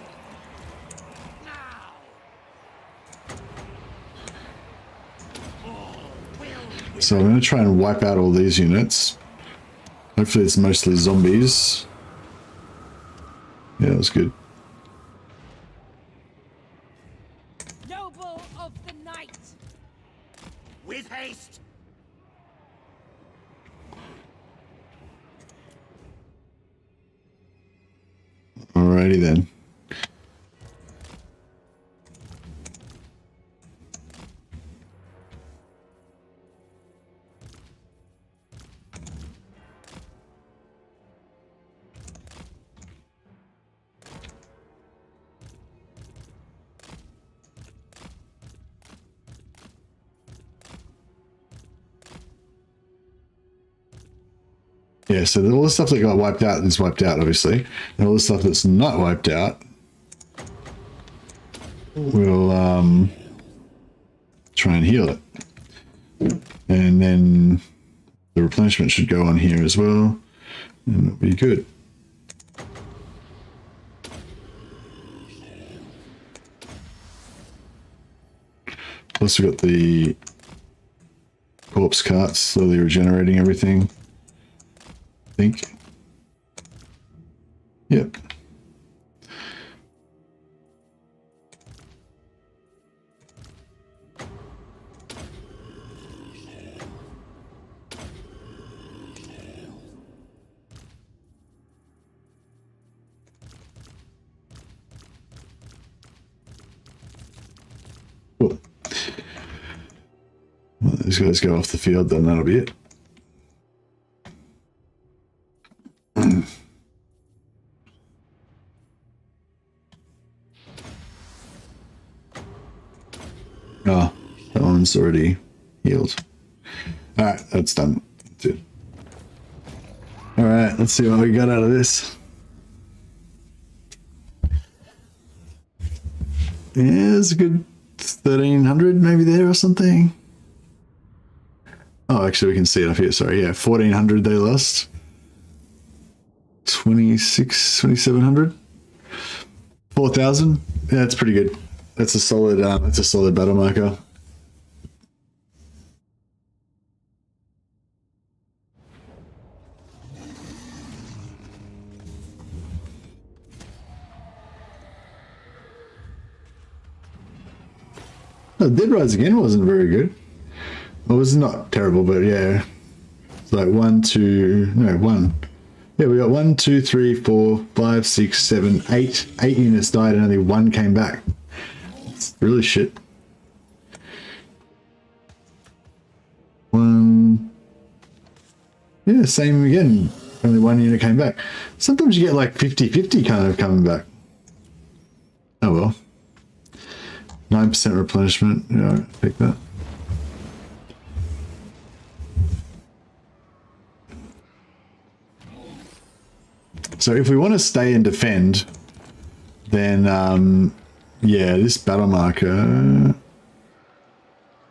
So I'm going to try and wipe out all these units. Hopefully it's mostly zombies. Yeah, that was good. Noble of the night! With haste. Alrighty then. Yeah, so all the stuff that got wiped out is wiped out, obviously. And all the stuff that's not wiped out, we'll try and heal it. And then the replenishment should go on here as well. And it'll be good. Plus we've got the corpse carts slowly regenerating everything. I think. Yep. these guys go off the field, then that'll be it. Oh, that one's already healed. All right, that's done. That's it. All right, let's see what we got out of this. Yeah, it's a good 1,300 maybe there or something. Oh, actually, we can see it up here. Sorry, yeah, 1,400 they lost. 2,700. 4,000. Yeah, that's pretty good. That's a solid. That's a solid battle marker. Oh, Dead Rise Again wasn't very good. It was not terrible, but yeah. It's like 1, 2, no, 1. Yeah, we got 1, 2, 3, 4, 5, 6, 7, 8. 8 units died and only 1 came back. It's really shit. 1. Yeah, same again. Only 1 unit came back. Sometimes you get like 50-50 kind of coming back. Oh well. 9% replenishment. Yeah, take that. So if we want to stay and defend, then yeah, this battle marker,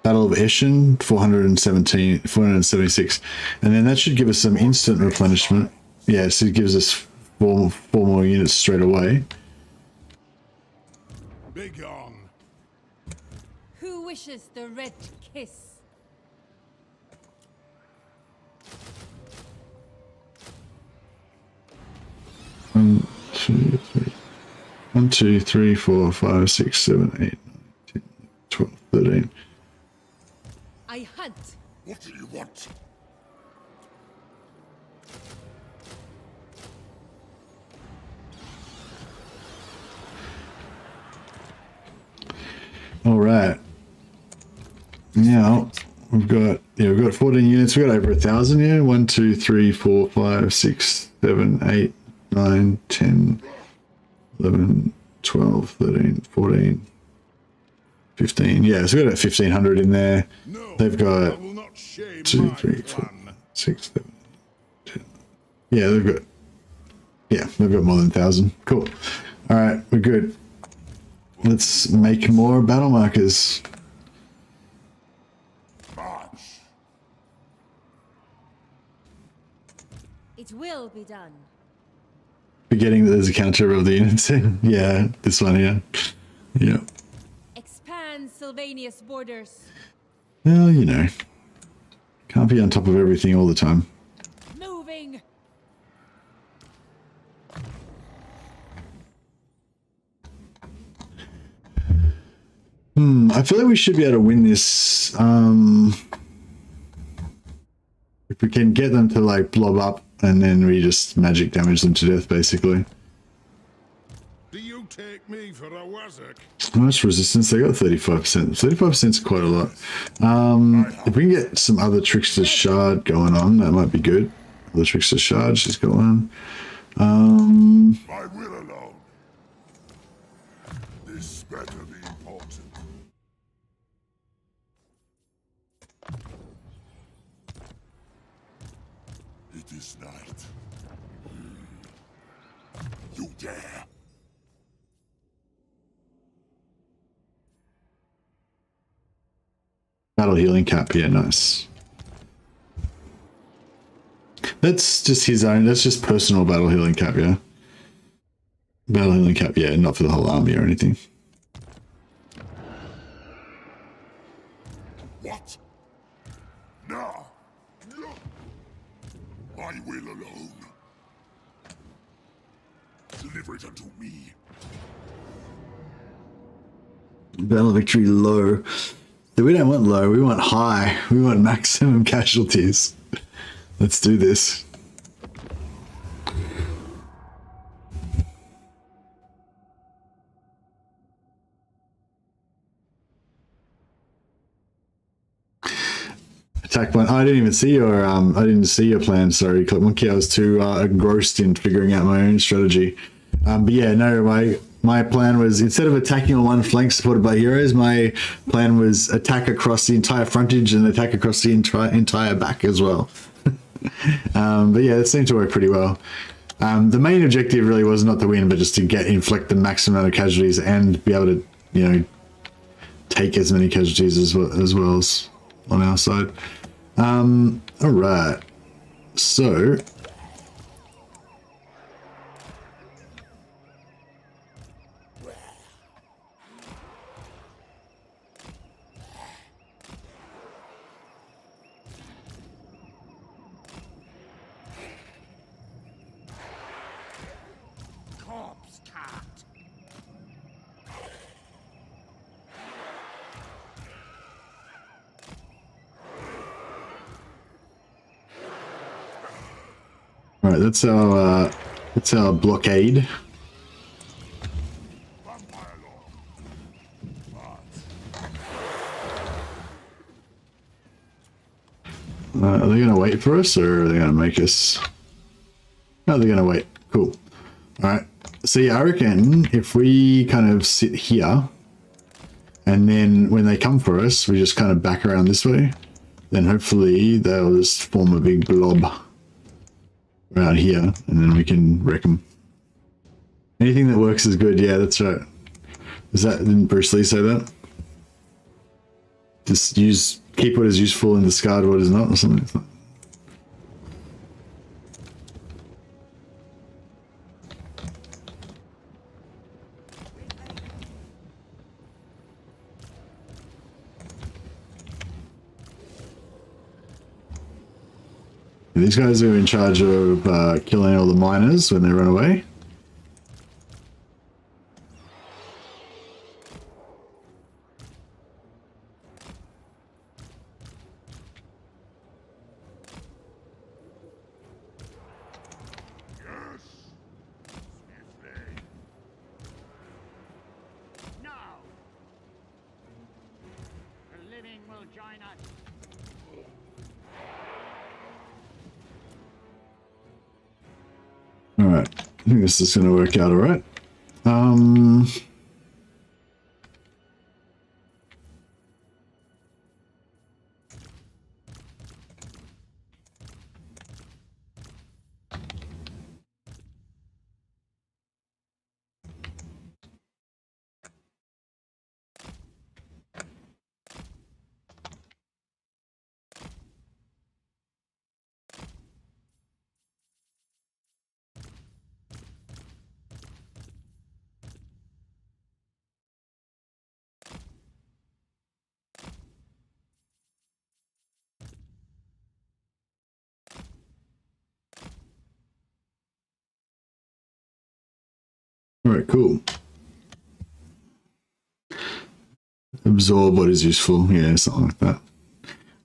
Battle of Eschen, 476, and then that should give us some instant replenishment. Yeah, so it gives us four more units straight away. Big on. Who wishes the red kiss? 1, 2, 3. 1, 2, 3, 4, 5, 6, 7, 8, 9, 10, 12, 13. I hunt. What do you want? All right. Now we've got 14 units. We've got over 1,000. Yeah, 1, 2, 3, 4, 5, 6, 7, 8, 9, 10, 11, 12, 13, 14, 15. Yeah, so we've got 1,500 in there. No, They've got I will not shame 2, my 3, 4, plan. 6, 7, 10. Yeah, they've got more than 1,000. Cool. All right, we're good. Let's make more battle markers. March. It will be done. Forgetting that there's a counter of the units in. Yeah, this one here. Yeah. Expand Sylvania's borders. Well, you know. Can't be on top of everything all the time. Moving. I feel like we should be able to win this. If we can get them to like blob up and then we just magic damage them to death, basically. Do you take me for a wazzock? How much resistance? They got 35%. 35% is quite a lot. If we can get some other tricks to shard going on, that might be good. Other tricks to shard, she's got one. My will alone. This better be important. It is night. You dare. Battle healing cap, yeah, nice. That's just his own, that's just personal battle healing cap, yeah. Battle healing cap, yeah, not for the whole army or anything. What? No. No. My will alone. Deliver it unto me. Battle victory low. So we don't want low, we want high. We want maximum casualties. Let's do this. attack plan. Oh, I didn't even see your I didn't see your plan. Sorry, Clip Monkey. I was too engrossed in figuring out my own strategy. But yeah, no, my plan was, instead of attacking on one flank supported by heroes, my plan was attack across the entire frontage and attack across the entire back as well. But yeah, it seemed to work pretty well. The main objective really was not to win, but just to inflict the maximum amount of casualties and be able to, you know, take as many casualties as well as on our side. All right, so Corpse cart. all right, that's our blockade. Are they going to wait for us, or are they going to make us? No, they're going to wait. Cool. All right. So yeah, I reckon if we kind of sit here, and then when they come for us, we just kind of back around this way, then hopefully they'll just form a big blob around here, and then we can wreck them. Anything that works is good. Yeah, that's right. Didn't Bruce Lee say that? Just keep what is useful and discard what is not, or something like that. These guys are in charge of killing all the miners when they run away. No. The living will join us. Alright, I think this is going to work out alright. Alright, cool. Absorb what is useful, yeah, something like that.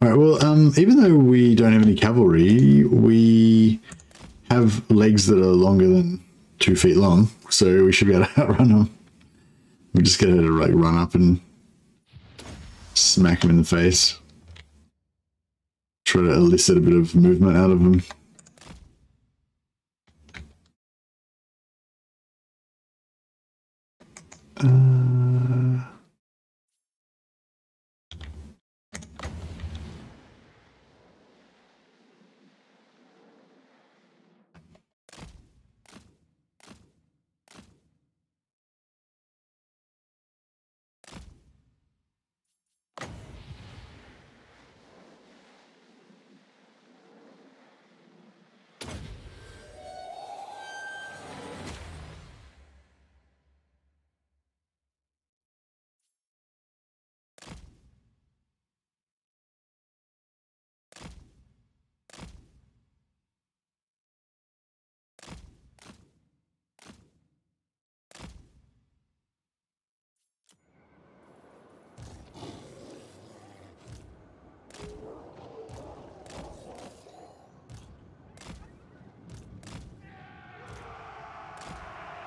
Alright, well, even though we don't have any cavalry, we have legs that are longer than 2 feet long, so we should be able to outrun them. We just get her to like run up and smack them in the face. Try to elicit a bit of movement out of them.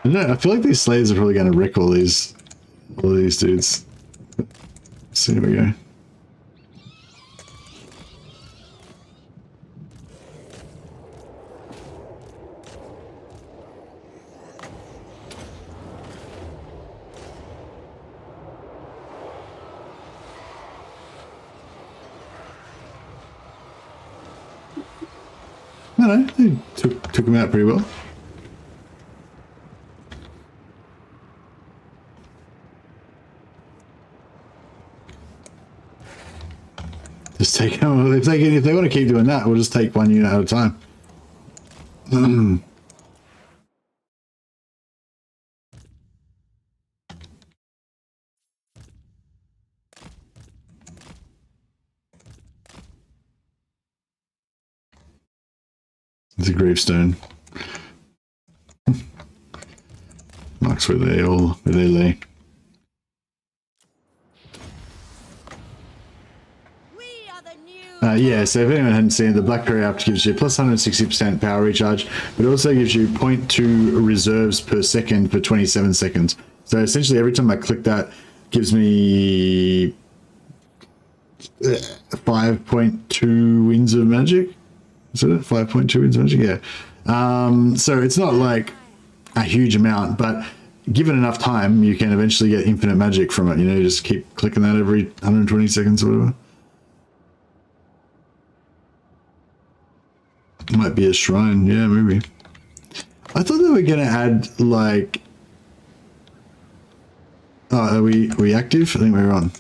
I don't know, I feel like these slaves are probably going to wreck all these dudes. So here we go. No, they took him out pretty well. Just take them. If they want to keep doing that, we'll just take one unit at a time. It's a gravestone. Marks where they lay. Yeah, so if anyone hadn't seen, the Black Berry app gives you plus 160% power recharge, but it also gives you 0.2 reserves per second for 27 seconds. So essentially every time I click that, gives me 5.2 winds of magic. Is it 5.2 winds of magic? Yeah. So it's not like a huge amount, but given enough time, you can eventually get infinite magic from it. You know, you just keep clicking that every 120 seconds or whatever. Might be a shrine, yeah, maybe. I thought they were gonna add like. Oh, are we active? I think we're on.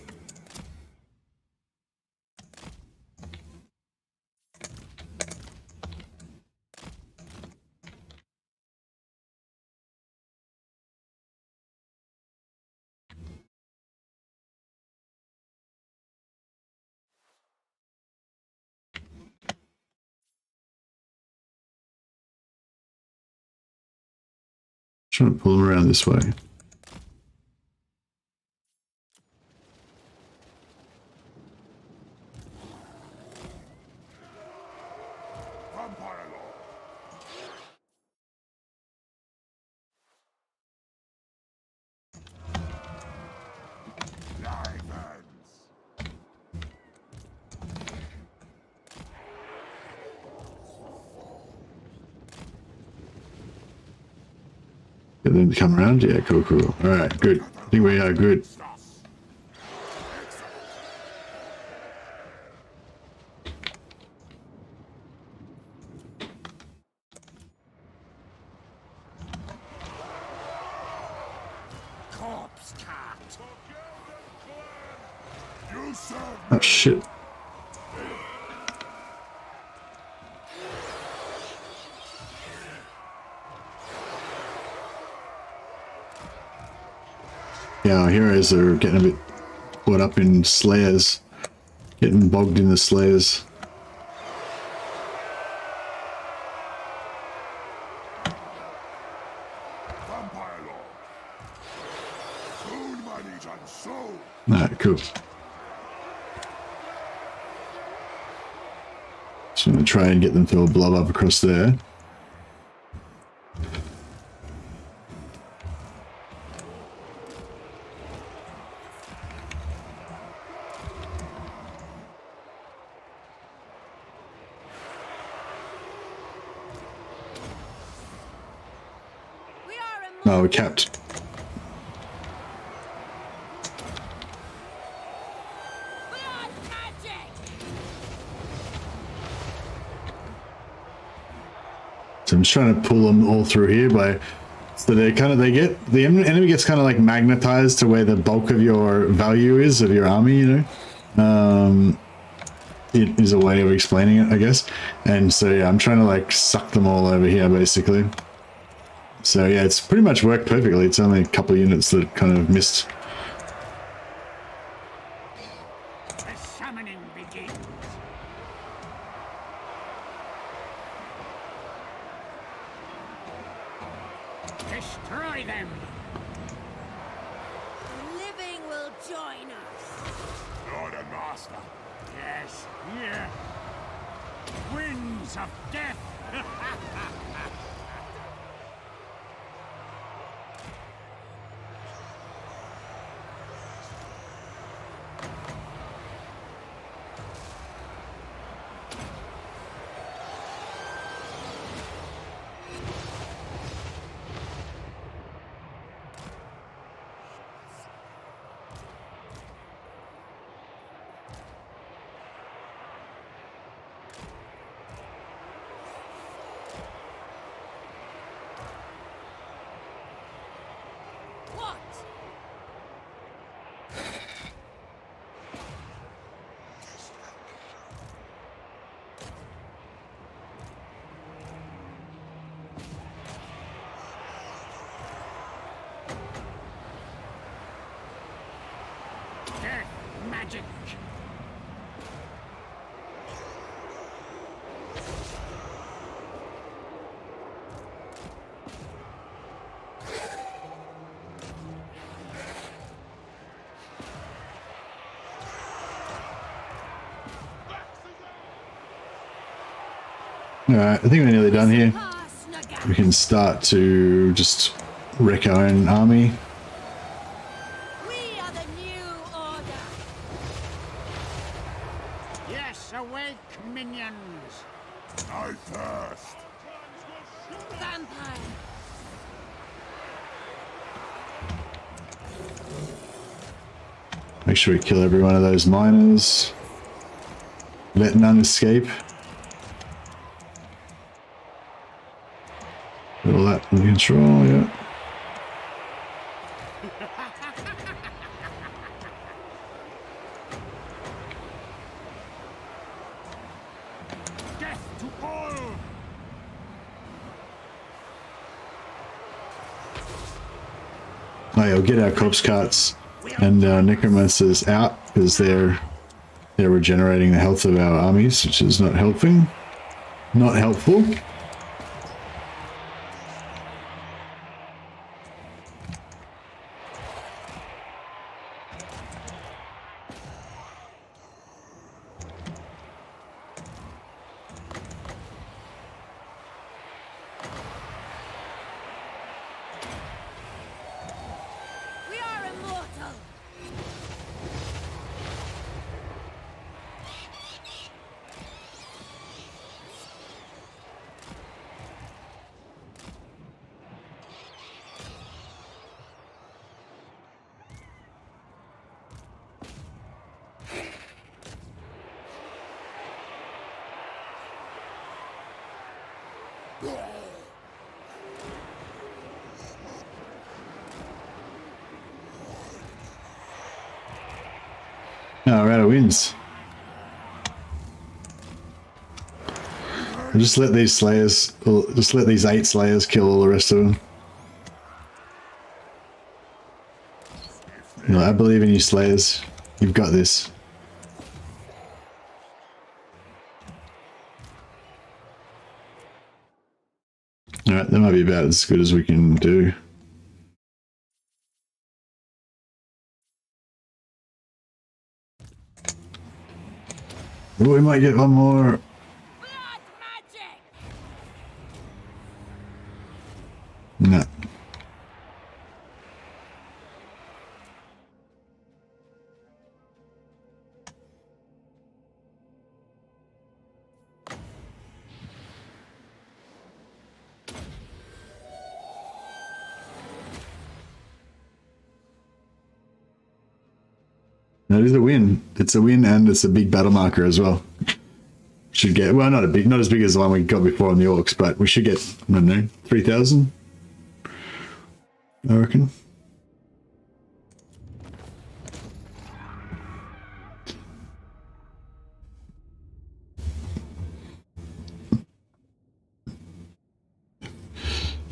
Trying to pull them around this way. Get them to come around? Yeah, cool. Alright, good. I think we are good. Oh shit. Yeah, our heroes are getting a bit caught up in slayers. Getting bogged in the slayers. Alright, cool. So I'm going to try and get them to blob up across there. Oh, we're capped. So I'm just trying to pull them all through here so the enemy gets kind of like magnetized to where the bulk of your value is of your army, you know. It is a way of explaining it, I guess. And so yeah, I'm trying to like suck them all over here basically. So yeah, it's pretty much worked perfectly. It's only a couple of units that kind of missed. The summoning begins. Destroy them. The living will join us. Lord and Master. Yes, here. Winds of death. Death magic. Alright, I think we're nearly done here. We can start to just wreck our own army. We are the new order. Yes, awake, minions. I thirst. Vampire. Make sure we kill every one of those miners. Let none escape. Put all that under control, yeah. Death to all. Oh yeah, we'll get our corpse carts and necromancers out because they're regenerating the health of our armies, which is not helping. Not helpful. We are immortal. Oh, we're out of wins. I'll just let these slayers, or just let these 8 slayers kill all the rest of them. You know, I believe in you, slayers. You've got this. Alright, that might be about as good as we can do. Oh, we might get one more. Blood magic. No. That is a win. It's a win, and it's a big battle marker as well. Should get, well, not as big as the one we got before on the orcs, but we should get, I don't know, 3,000, I reckon.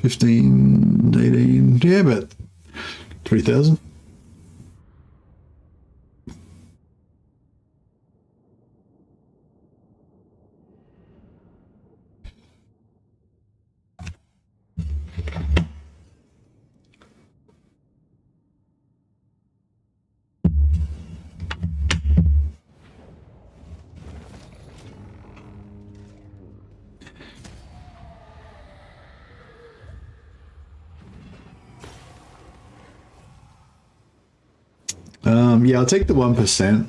$15, $18, yeah, about 3,000. Yeah, I'll take the 1%.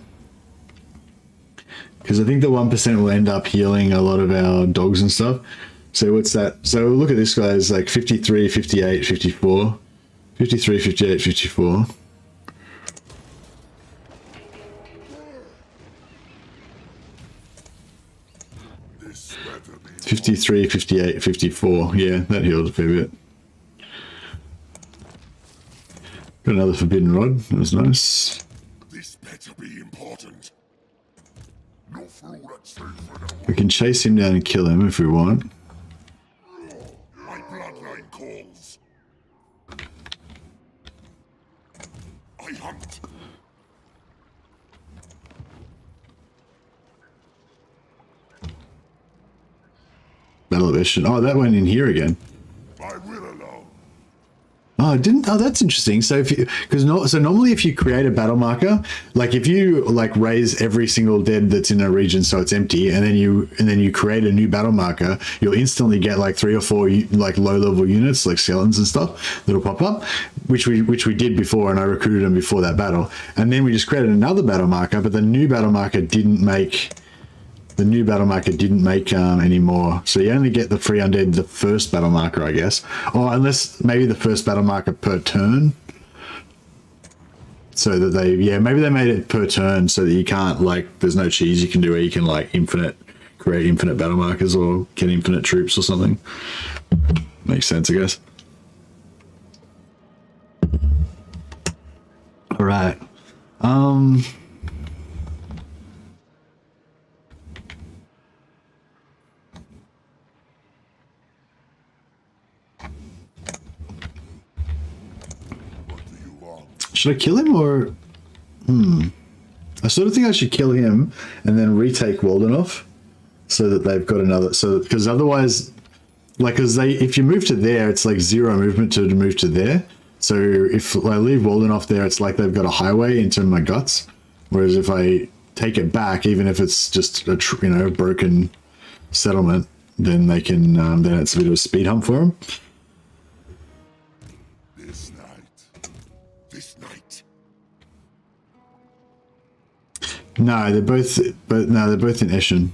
Because I think the 1% will end up healing a lot of our dogs and stuff. So what's that? So look at this guy, it's like 53, 58, 54. 53, 58, 54. This better be 53, 58, 54. Yeah, that healed a fair bit. Got another forbidden rod. That was nice. This better be important. No fool that stays for no We can chase him down and kill him if we want. My bloodline calls. I hunt. battle edition. Oh, that went in here again. My will alone. Oh, it didn't. Oh, that's interesting. So if you, so normally if you create a battle marker, like if you like raise every single dead that's in a region so it's empty, and then you create a new battle marker, you'll instantly get like 3 or 4 like low level units like skeletons and stuff that'll pop up, which we did before, and I recruited them before that battle, and then we just created another battle marker, but the new battle marker didn't make. The new battle marker didn't make any more, so you only get the free undead the first battle marker, I guess, or unless maybe the first battle marker per turn. So that they, yeah, maybe they made it per turn so that you can't like, there's no cheese you can do where you can like create infinite battle markers or get infinite troops or something. Makes sense, I guess. All right. Should I kill him or... I sort of think I should kill him and then retake Waldenhof so that they've got another... So, because otherwise, like, if you move to there, it's like 0 movement to move to there. So if I leave Waldenhof there, it's like they've got a highway into my guts. Whereas if I take it back, even if it's just a broken settlement, then they can, then it's a bit of a speed hump for them. No, they're both in Eschen.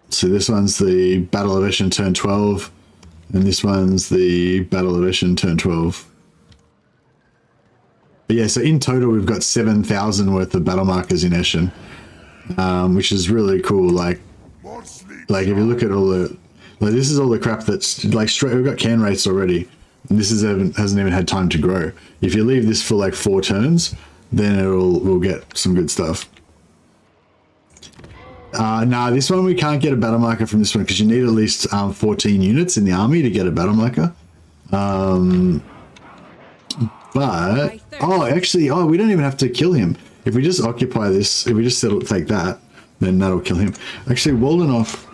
So this one's the Battle of Eschen turn 12, and this one's the Battle of Eschen turn 12. But yeah, so in total we've got 7,000 worth of battle markers in Eschen, which is really cool. Like if you look at all the, like this is all the crap that's like straight. We've got can rates already, and this hasn't even had time to grow. If you leave this for like 4 turns, then we'll get some good stuff. Nah, this one we can't get a battle marker from this one because you need at least 14 units in the army to get a battle marker. But actually, we don't even have to kill him. If we just occupy this, if we just take that, then that'll kill him. Actually, Waldenhof,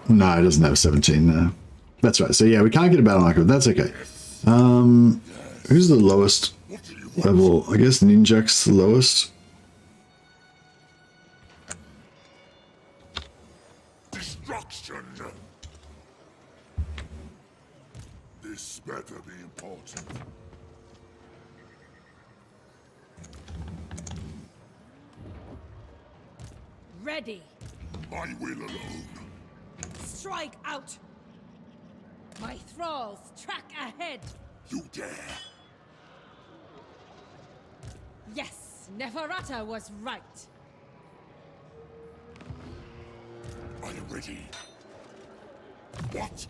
no, it doesn't have 17. No. That's right. So yeah, we can't get a battle marker. But that's okay. Who's the lowest level? I guess Ninjak's the lowest. Destruction. This better be important. Ready. My will alone. Strike out. My thralls track ahead. You dare. Yes, Neferata was right. Are you ready? What?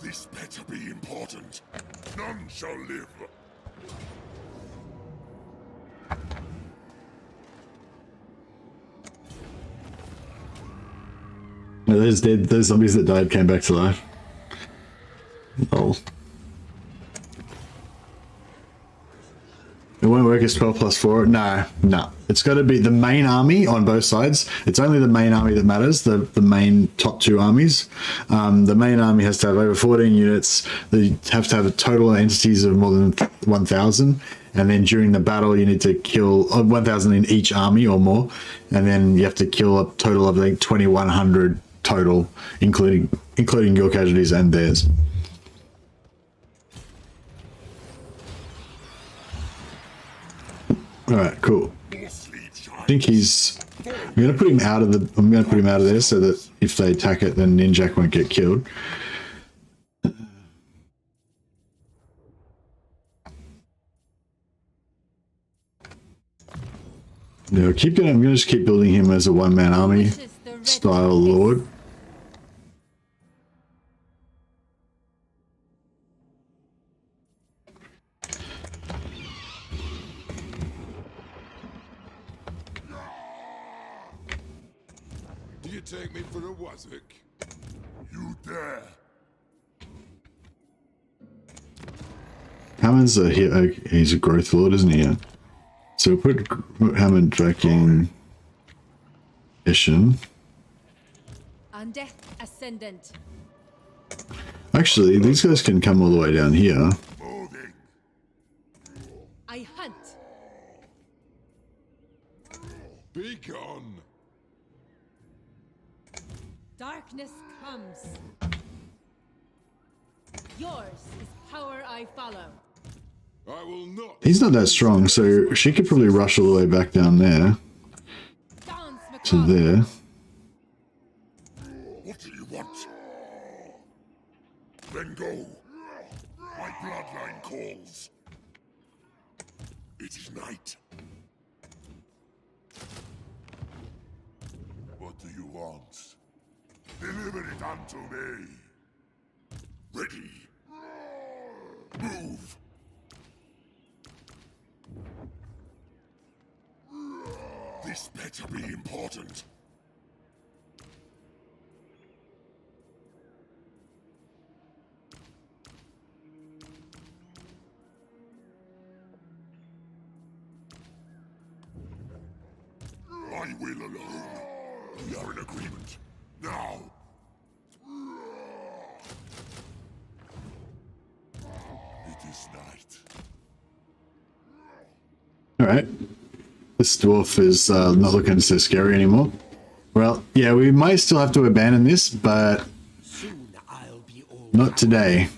This better be important. None shall live. No, those zombies that died came back to life. Oh. It won't work as 12 plus 4. No. It's got to be the main army on both sides. It's only the main army that matters, the main top 2 armies. The main army has to have over 14 units. They have to have a total entities of more than 1,000. And then during the battle, you need to kill 1,000 in each army or more. And then you have to kill a total of, I think, 2,100 total, including your casualties and theirs. All right, cool. I think I'm going to put him out of there so that if they attack it, then Ninjak won't get killed. No, keep going. I'm going to just keep building him as a one-man army style lord. you take me for a wazzock? You dare? Hammond's he's a growth lord, isn't he? Yeah. So we'll put Hammond back in Ishin. Undeath Ascendant. Actually, these guys can come all the way down here. Moving. I hunt. Be gone. Darkness comes. Yours is power I follow. I will not. He's not that strong, so she could probably rush all the way back down there Dance to macabre. there. What do you want? Then go. My bloodline calls. It is night. What do you want? Deliver it unto me. Ready. Move. This better be important. I will alone. We are in agreement. Now. It is night. Alright. This dwarf is not looking so scary anymore. Well, yeah, we might still have to abandon this, but Soon I'll be all not today.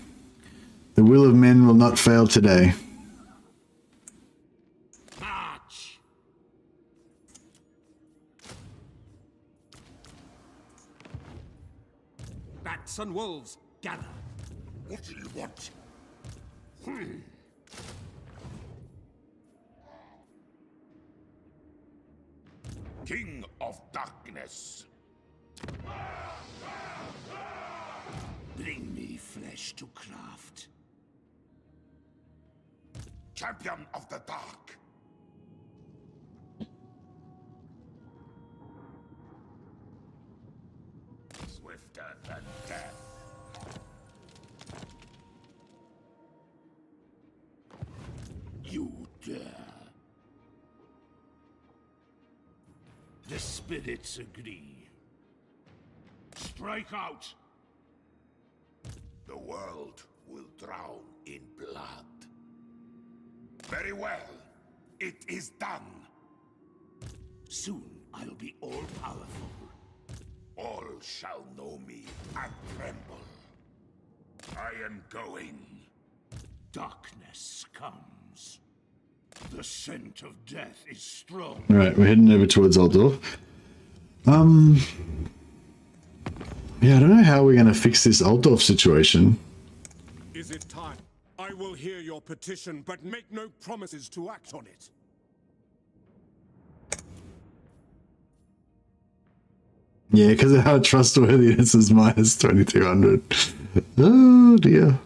The will of men will not fail today. March! Bats and wolves, gather. What do you want? King of Darkness. bring me flesh to craft. Champion of the Dark. Swifter than death. You dare. The spirits agree. Strike out! The world will drown in blood. Very well. It is done. Soon I'll be all-powerful. All shall know me and tremble. I am going. Darkness comes. The scent of death is strong. Alright, we're heading over towards Altdorf. Yeah, I don't know how we're going to fix this Altdorf situation. Is it time? I will hear your petition, but make no promises to act on it. Yeah, because of how trustworthiness is minus 2200. Oh dear.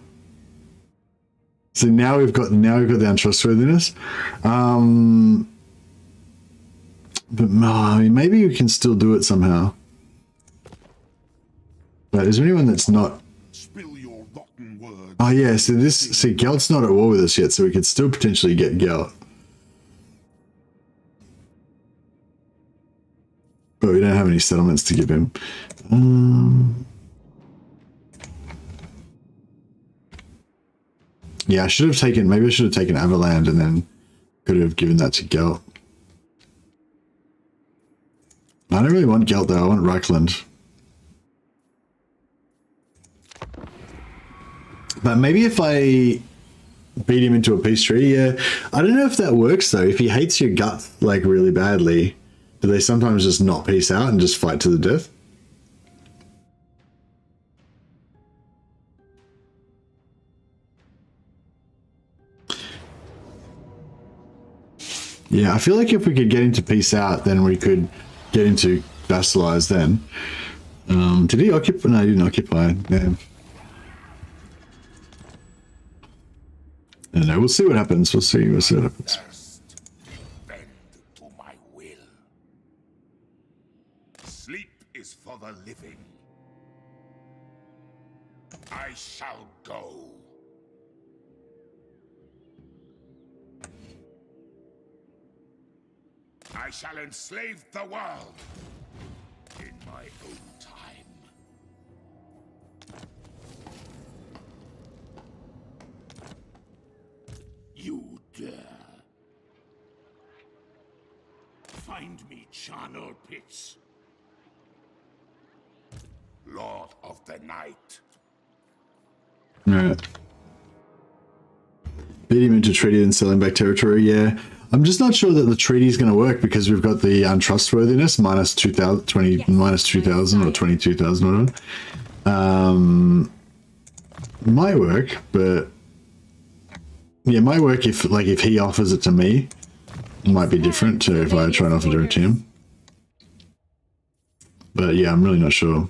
So now we've got the untrustworthiness. But maybe we can still do it somehow. But is there anyone that's not? Spill your rotten words. Oh yeah, so Gelt's not at war with us yet, so we could still potentially get Gelt. But we don't have any settlements to give him. Yeah, I should have taken, maybe I should have taken Everland and then could have given that to Gelt. I don't really want Gelt though, I want Reichland. But maybe if I beat him into a peace treaty, yeah. I don't know if that works though. If he hates your gut like really badly, do they sometimes just not peace out and just fight to the death? Yeah, I feel like if we could get into peace out, then we could get into vassalize then. Did he occupy? No, he didn't occupy. Yeah. I don't know. We'll see what happens. We'll see what happens. Bend to my will. Sleep is for the living. I shall go. I shall enslave the world in my own time. You dare find me charnel pits, Lord of the Night. Alright. Beat him into treaty and selling back territory, yeah. I'm just not sure that the treaty is going to work because we've got the untrustworthiness minus 2,000, Yes. minus 2,000 or 22,000 whatever. Might work, but yeah, might work if he offers it to me. It might be different to if I try and offer it to him. But yeah, I'm really not sure.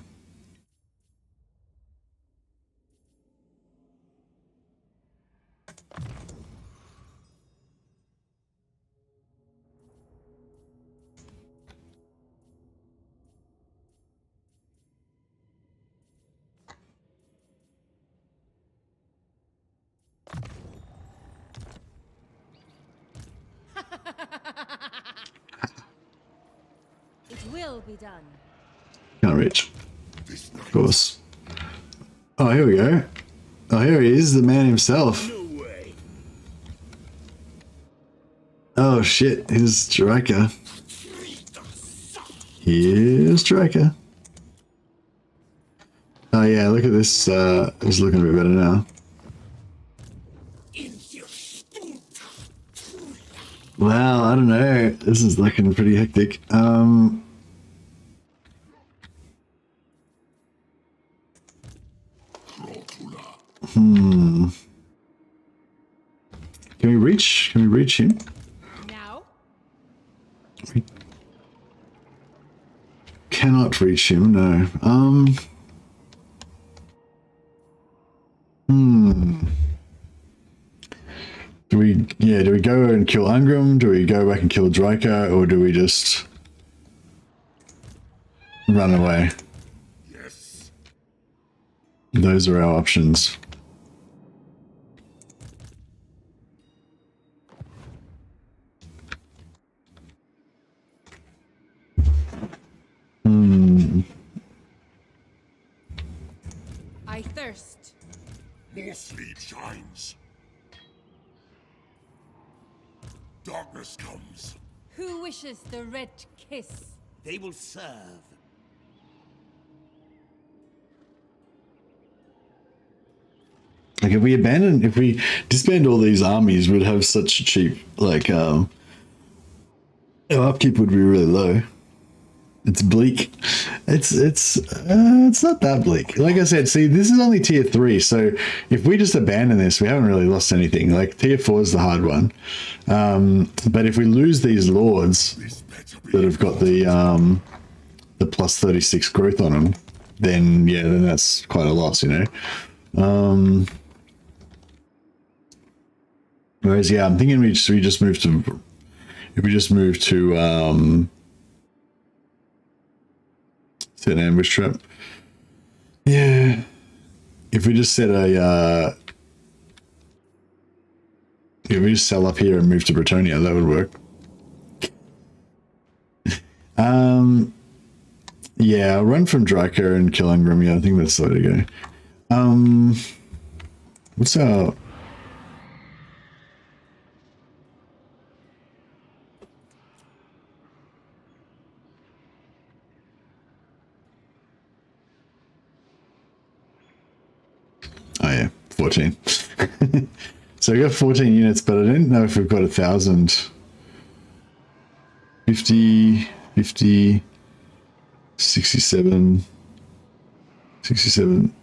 It will be done. Can't reach. Of course. Oh, here we go. Oh, here he is, the man himself. No way. Oh shit, here's Striker. Here's Striker. Oh yeah, look at this. It's looking a bit better now. Wow, I don't know. This is looking pretty hectic. Can we reach? Can we reach him? Now? We cannot reach him. No. Do we go and kill Angram? Do we go back and kill Draco, or do we just run away? Yes. Those are our options. I thirst. More sleep shines. Darkness comes. Who wishes the red kiss? They will serve. Like if we disband all these armies, we'd have such a cheap, like, our upkeep would be really low. It's bleak. It's not that bleak. Like I said, see, this is only tier 3, so if we just abandon this, we haven't really lost anything. Like tier 4 is the hard one. But if we lose these lords that have got the plus 36 growth on them, then yeah, then that's quite a loss, you know. Whereas yeah, I'm thinking we just move to, if we just move to set an ambush trap. Yeah. If we just set a if we just sell up here and move to Bretonia, that would work. Yeah, I'll run from Draco and kill Angram. Yeah, I think that's the way to go. What's our Oh yeah, 14. So we got 14 units, but I didn't know if we've got 1,000. 50, 50, 67, 67.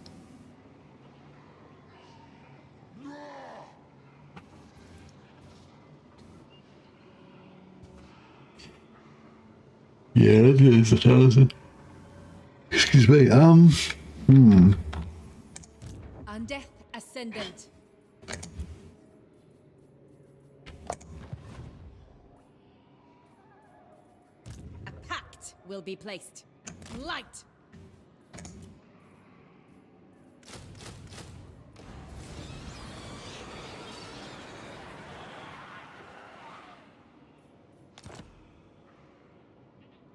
Yeah, that is 1,000. Excuse me. Undeath Ascendant. A pact will be placed. Light.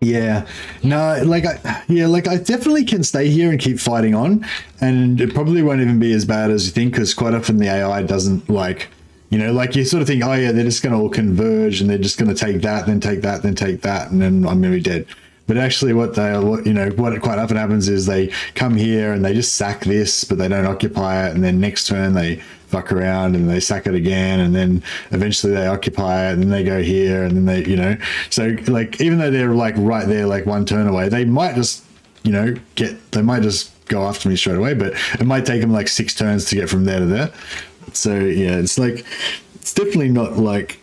Yeah, no, like I definitely can stay here and keep fighting on, and it probably won't even be as bad as you think, because quite often the AI doesn't like, you know, like you sort of think, oh yeah, they're just going to all converge and they're just going to take that, then take that, then take that, and then I'm going to be dead. But actually what quite often happens is they come here and they just sack this, but they don't occupy it, and then next turn they fuck around and they sack it again, and then eventually they occupy it, and then they go here, and then they, you know, so like even though they're like right there, like one turn away, they might just, you know, they might just go after me straight away, but it might take them like 6 turns to get from there to there. So yeah, it's like, it's definitely not like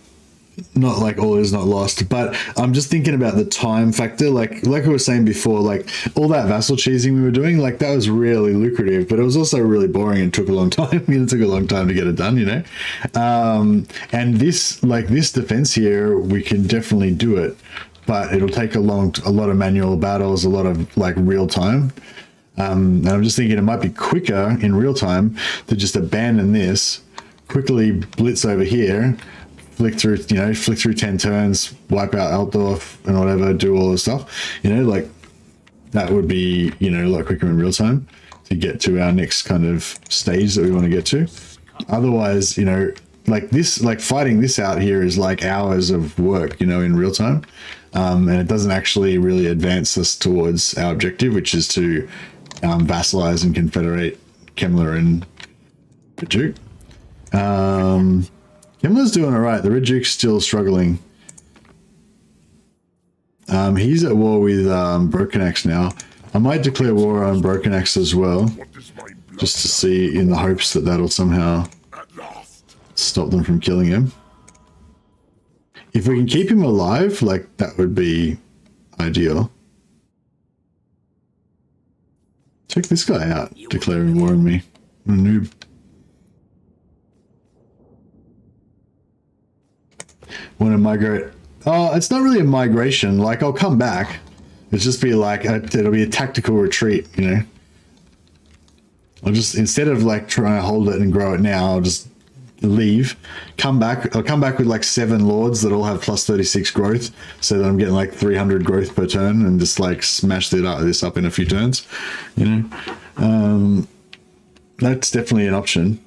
all is not lost, but I'm just thinking about the time factor. Like I was saying before, like all that vassal cheesing we were doing, like that was really lucrative, but it was also really boring and took a long time. It took a long time to get it done, you know. And this defense here, we can definitely do it, but it'll take a lot of manual battles, a lot of like real time. And I'm just thinking it might be quicker in real time to just abandon this, quickly blitz over here, flick through 10 turns, wipe out Altdorf and whatever, do all the stuff, you know, like that would be, you know, a lot quicker in real time to get to our next kind of stage that we want to get to. Otherwise, you know, like this, like fighting this out here is like hours of work, you know, in real time. And it doesn't actually really advance us towards our objective, which is to vassalize and confederate Kemmler and the Duke. Kemmler's doing all right. The Red Duke's still struggling. He's at war with Broken Axe now. I might declare war on Broken Axe as well, just to see, in the hopes that that'll somehow stop them from killing him. If we can keep him alive, like that would be ideal. Check this guy out, declaring war on me. I'm a noob. Want to migrate? Oh, it's not really a migration. Like, I'll come back. It'll just be like, it'll be a tactical retreat, you know? I'll just, instead of like trying to hold it and grow it now, I'll just leave, come back. I'll come back with like 7 lords that all have plus 36 growth, so that I'm getting like 300 growth per turn, and just like smash this up in a few turns, you know? That's definitely an option.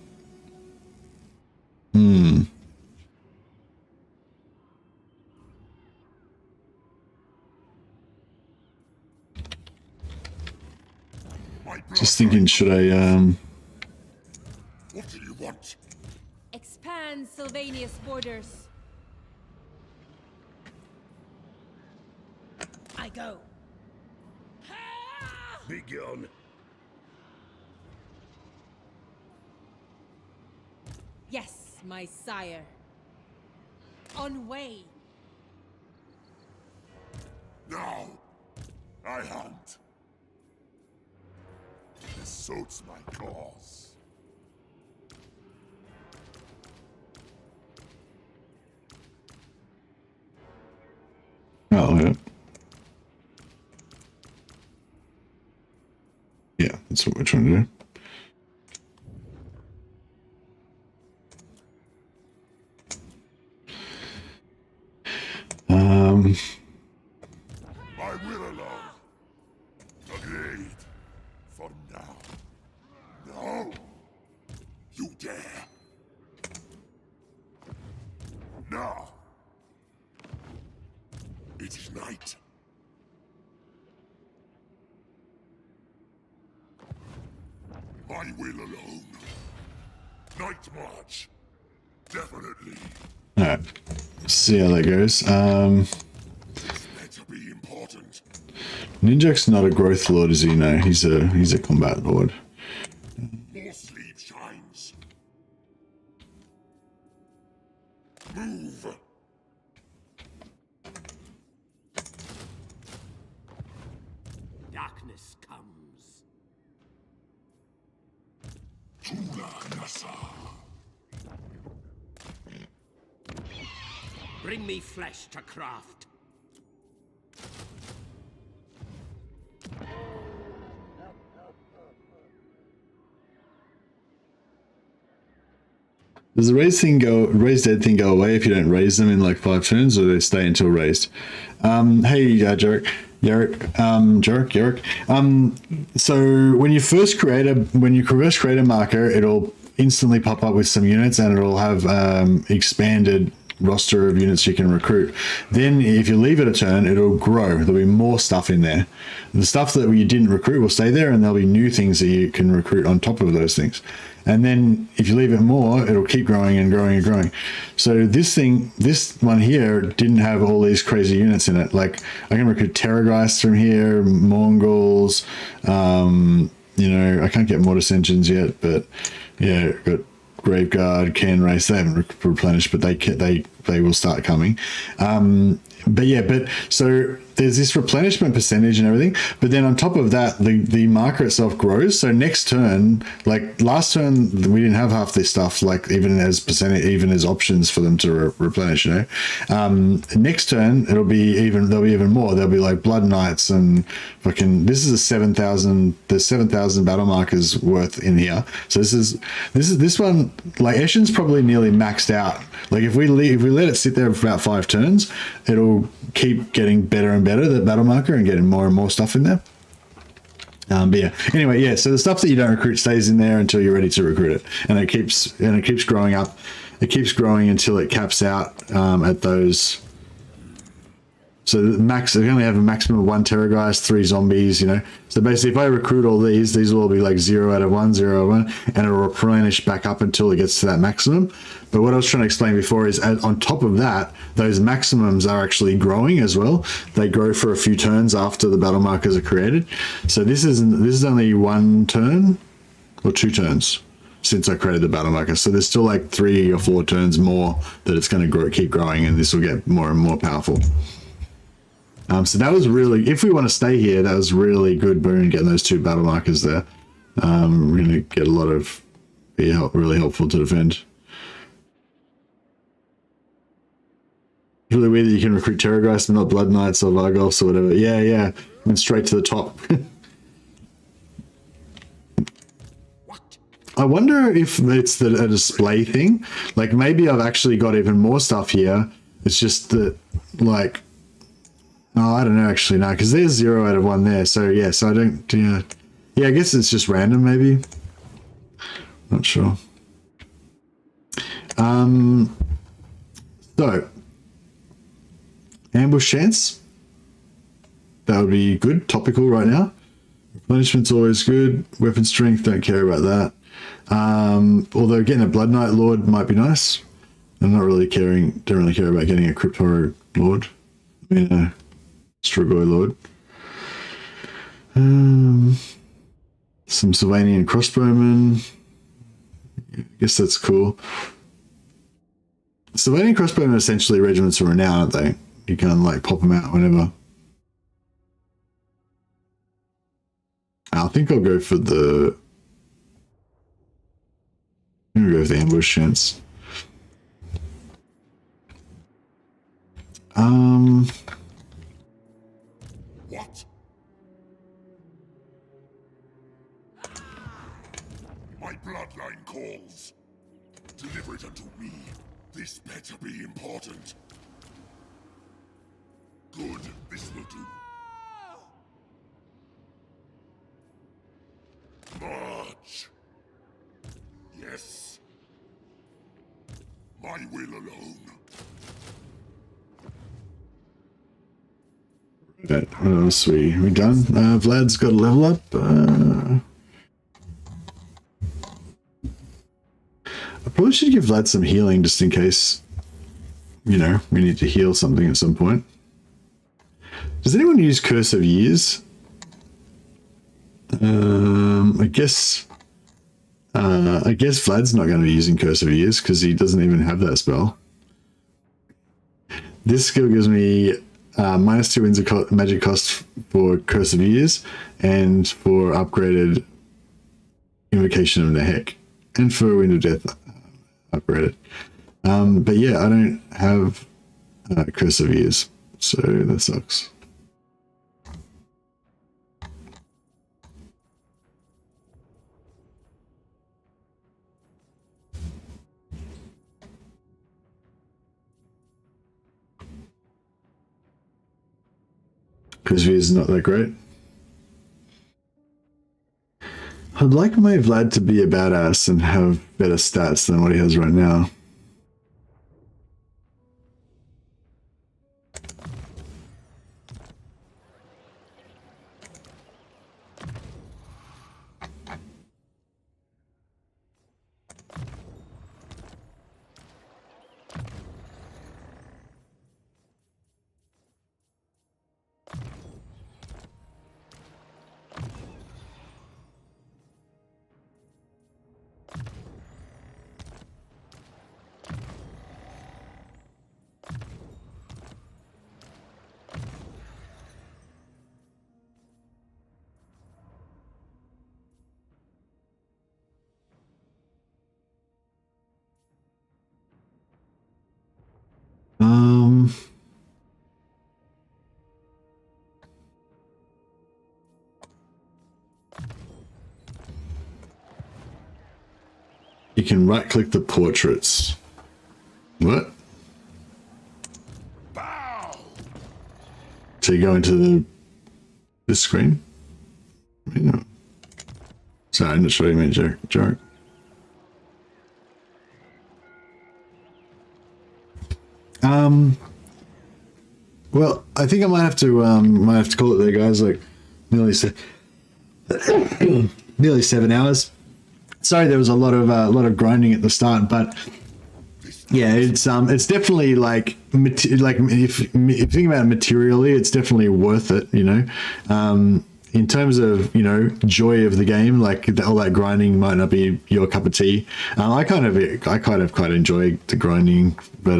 Just thinking, should I, What do you want? Expand Sylvania's borders. I go. Begone. Yes, my sire. On way. Now, I hunt. This suits my cause. oh, yeah, that's what we're trying to do. I will alone. Agreed. For now. No. You dare. Now. It is night. I will alone. Night march. Definitely. Alright, see how that goes. Better be important. Ninjak's not a growth lord, as you know. He's a combat lord. More sleep shines. Move. Darkness comes. Tula Nasa. Bring me flesh to craft. Does the raise dead thing go away if you don't raise them in like 5 turns, or do they stay until raised? Hey, Jarek. So when you first create a marker, it'll instantly pop up with some units, and it'll have expanded roster of units you can recruit. Then if you leave it a turn, it'll grow. There'll be more stuff in there. The stuff that you didn't recruit will stay there, and there'll be new things that you can recruit on top of those things. And then if you leave it more, it'll keep growing and growing and growing. So this one here didn't have all these crazy units in it. Like I can recruit Terrorgeist from here, Mongols, you know, I can't get Mortis engines yet, but yeah, got Graveguard, Can Race. They haven't replenished, but they will start coming. But so there's this replenishment percentage and everything, but then on top of that, the marker itself grows. So next turn, like last turn, we didn't have half this stuff, like even as percentage, even as options for them to replenish, you know. Next turn, there'll be even more. There'll be like Blood Knights and fucking, this is a 7,000, there's 7,000 battle markers worth in here. So this one, like Eshin's probably nearly maxed out. Like if we let it sit there for about 5 turns, it'll keep getting better and better, the battle marker, and getting more and more stuff in there. But yeah, anyway, yeah, so the stuff that you don't recruit stays in there until you're ready to recruit it, and it keeps growing up. It keeps growing until it caps out at those. So the max, we only have a maximum of 1 Terrorgeist, 3 zombies, you know. So basically, if I recruit all these will all be like 0 out of 1, 0 out of 1, and it'll replenish back up until it gets to that maximum. But what I was trying to explain before is, on top of that, those maximums are actually growing as well. They grow for a few turns after the battle markers are created. So this is only 1 turn or 2 turns since I created the battle marker. So there's still like 3 or 4 turns more that it's going to keep growing, and this will get more and more powerful. So that was really, if we want to stay here, that was really good boon getting those 2 battle markers there. We're going to get a lot of, really helpful to defend. It's really weird that you can recruit Terrorgeist and not Blood Knights or Vargolfs or whatever. Yeah, went straight to the top. I wonder if it's a display thing. Like maybe I've actually got even more stuff here. It's just that, like, oh, I don't know, actually, no, because there's 0 out of 1 there. So, yeah, so I don't, yeah, I guess it's just random, maybe. Not sure. So, ambush chance. That would be good, topical right now. Replenishment's always good. Weapon strength, don't care about that. Although getting a Blood Knight Lord might be nice. I'm not really don't really care about getting a Crypt Horror Lord. I mean, Strigoi Lord. Some Sylvanian Crossbowmen. I guess that's cool. Sylvanian Crossbowmen are essentially regiments of renown, aren't they? You can like pop them out whenever. I think I'll go for the ambush chance. What? My bloodline calls. Deliver it unto me. This better be important. Good, this will do. March. Yes. My will alone. What else we done? Vlad's got a level up. I probably should give Vlad some healing just in case, you know, we need to heal something at some point. Does anyone use Curse of Years? I guess Vlad's not going to be using Curse of Years because he doesn't even have that spell. This skill gives me -2 wins magic cost for Curse of Years and for upgraded Invocation of Nehek and for Wind of Death upgraded. But yeah, I don't have Curse of Years, so that sucks. because V is not that great. I'd like my Vlad to be a badass and have better stats than what he has right now. You can right click the portraits. What? So you go into this screen? No. Sorry, I'm not sure you meant Jarek. Well, I think I might have to call it there, guys. Like nearly 7 hours. Sorry, there was a lot of grinding at the start, but yeah, it's definitely like if you think about it materially, it's definitely worth it. You know, in terms of joy of the game, like all that grinding might not be your cup of tea. I kind of quite enjoy the grinding, but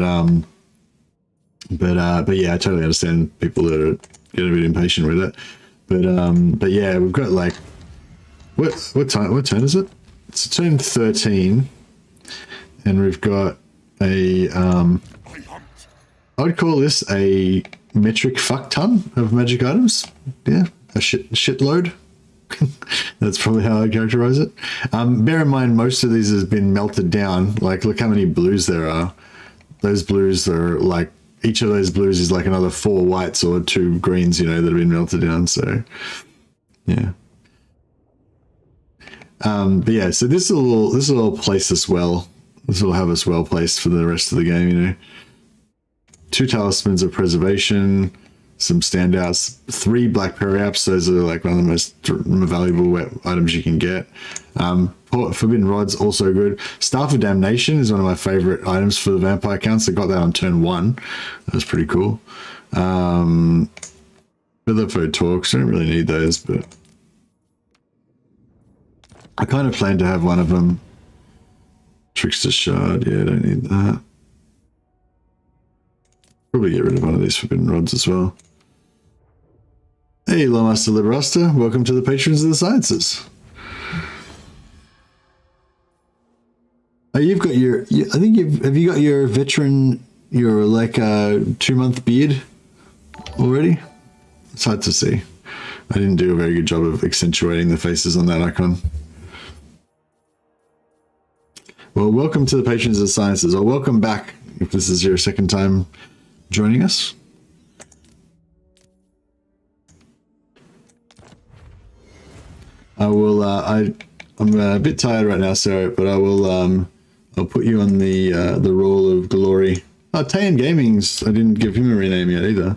yeah, I totally understand people that are getting a bit impatient with it. But yeah, we've got like what turn is it? It's turn 13, and we've got a I would call this a metric fuck ton of magic items. Yeah, a shitload. That's probably how I characterize it. Bear in mind, most of these has been melted down. Like, look how many blues there are. Those blues are like, each of those blues is like another 4 whites or 2 greens, that have been melted down. So, yeah. But yeah, so this will place us well. This will have us well placed for the rest of the game, 2 talismans of preservation, some standouts, 3 black periaps. Those are like one of the most valuable items you can get. Forbidden Rod's also good. Staff of Damnation is one of my favorite items for the vampire counts. I got that on turn 1. That was pretty cool. Featherfoot Talks, I don't really need those, but I kind of plan to have one of them. Trickster Shard, yeah, I don't need that. Probably get rid of one of these Forbidden Rods as well. Hey, Lawmaster Liberasta, welcome to the Patrons of the Sciences. Oh, you've got have you got your veteran, your like 2-month beard already? It's hard to see. I didn't do a very good job of accentuating the faces on that icon. Well, welcome to the Patrons of the Sciences, or welcome back if this is your second time joining us. I will. I'm a bit tired right now, Sarah, but I will. I'll put you on the role of glory. Oh, Tayan Gaming's. I didn't give him a rename yet either.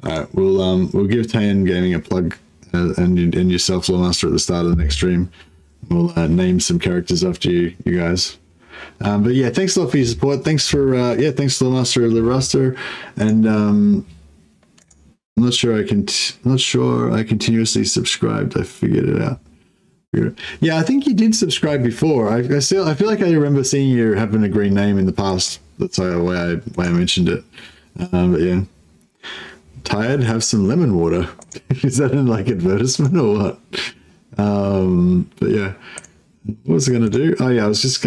All right, we'll give Tayan Gaming a plug, and yourself, Lawmaster, at the start of the next stream. We'll name some characters after you guys. But yeah, thanks a lot for your support. Thanks for thanks to Lawmaster Liberasta, and I'm not sure I continuously subscribed. I figured it out. Yeah, I think you did subscribe before. I feel like I remember seeing you having a green name in the past. That's why I mentioned it. But yeah, tired. Have some lemon water. Is that in like advertisement or what? But yeah, what was I gonna do? Oh yeah, I was just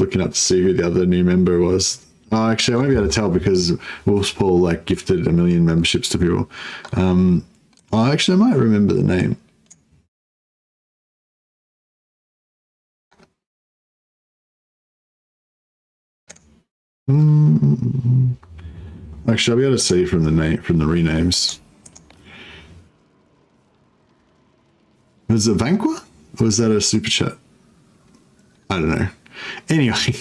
looking up to see who the other new member was. Oh, actually, I won't be able to tell because Wolfspaul like gifted 1 million memberships to people. Actually, I might remember the name. Actually, I'll be able to see from the renames. Was it Vanqua? Or was that a super chat? I don't know. Anyway.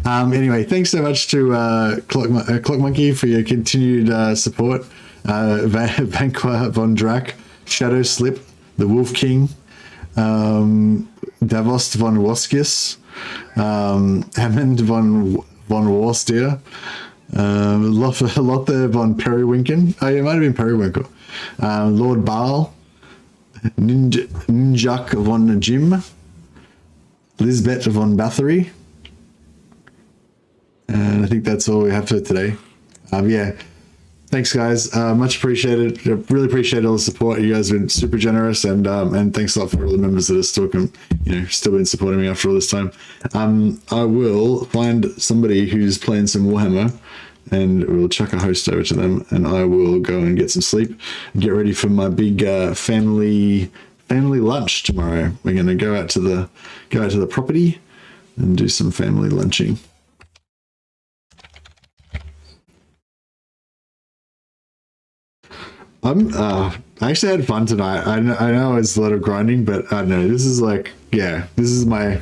Anyway, thanks so much to Clock Monkey for your continued support. Vanqua von Drac, Shadow Slip, the Wolf King, Davos von Woskis, Hammond von Warsteer, Lothar von Periwinken. Oh, yeah, it might have been Periwinkle. Lord Baal, Ninjak von Jim, Lisbeth von Bathory. And I think that's all we have for today. Yeah. Thanks, guys. Much appreciated. I really appreciate all the support. You guys have been super generous, and thanks a lot for all the members that are still been supporting me after all this time. I will find somebody who's playing some Warhammer, and we'll chuck a host over to them, and I will go and get some sleep, and get ready for my big family lunch tomorrow. We're going to go out to the property and do some family lunching. I actually had fun tonight. I know it's a lot of grinding, but I don't know. This is like, yeah, this is my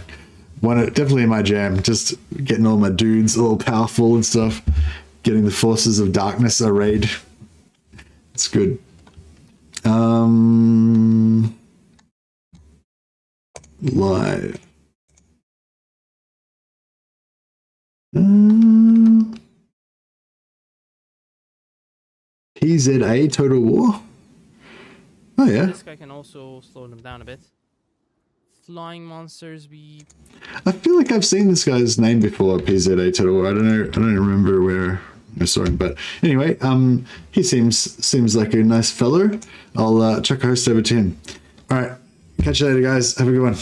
definitely my jam. Just getting all my dudes all powerful and stuff. Getting the forces of darkness arrayed. It's good. Live. PZA Total War? Oh yeah. This guy can also slow them down a bit. Flying monsters be... I feel like I've seen this guy's name before, PZA Total War. I don't remember where I saw him, but anyway, he seems like a nice fellow. I'll chuck a host over to him. Alright, catch you later guys. Have a good one.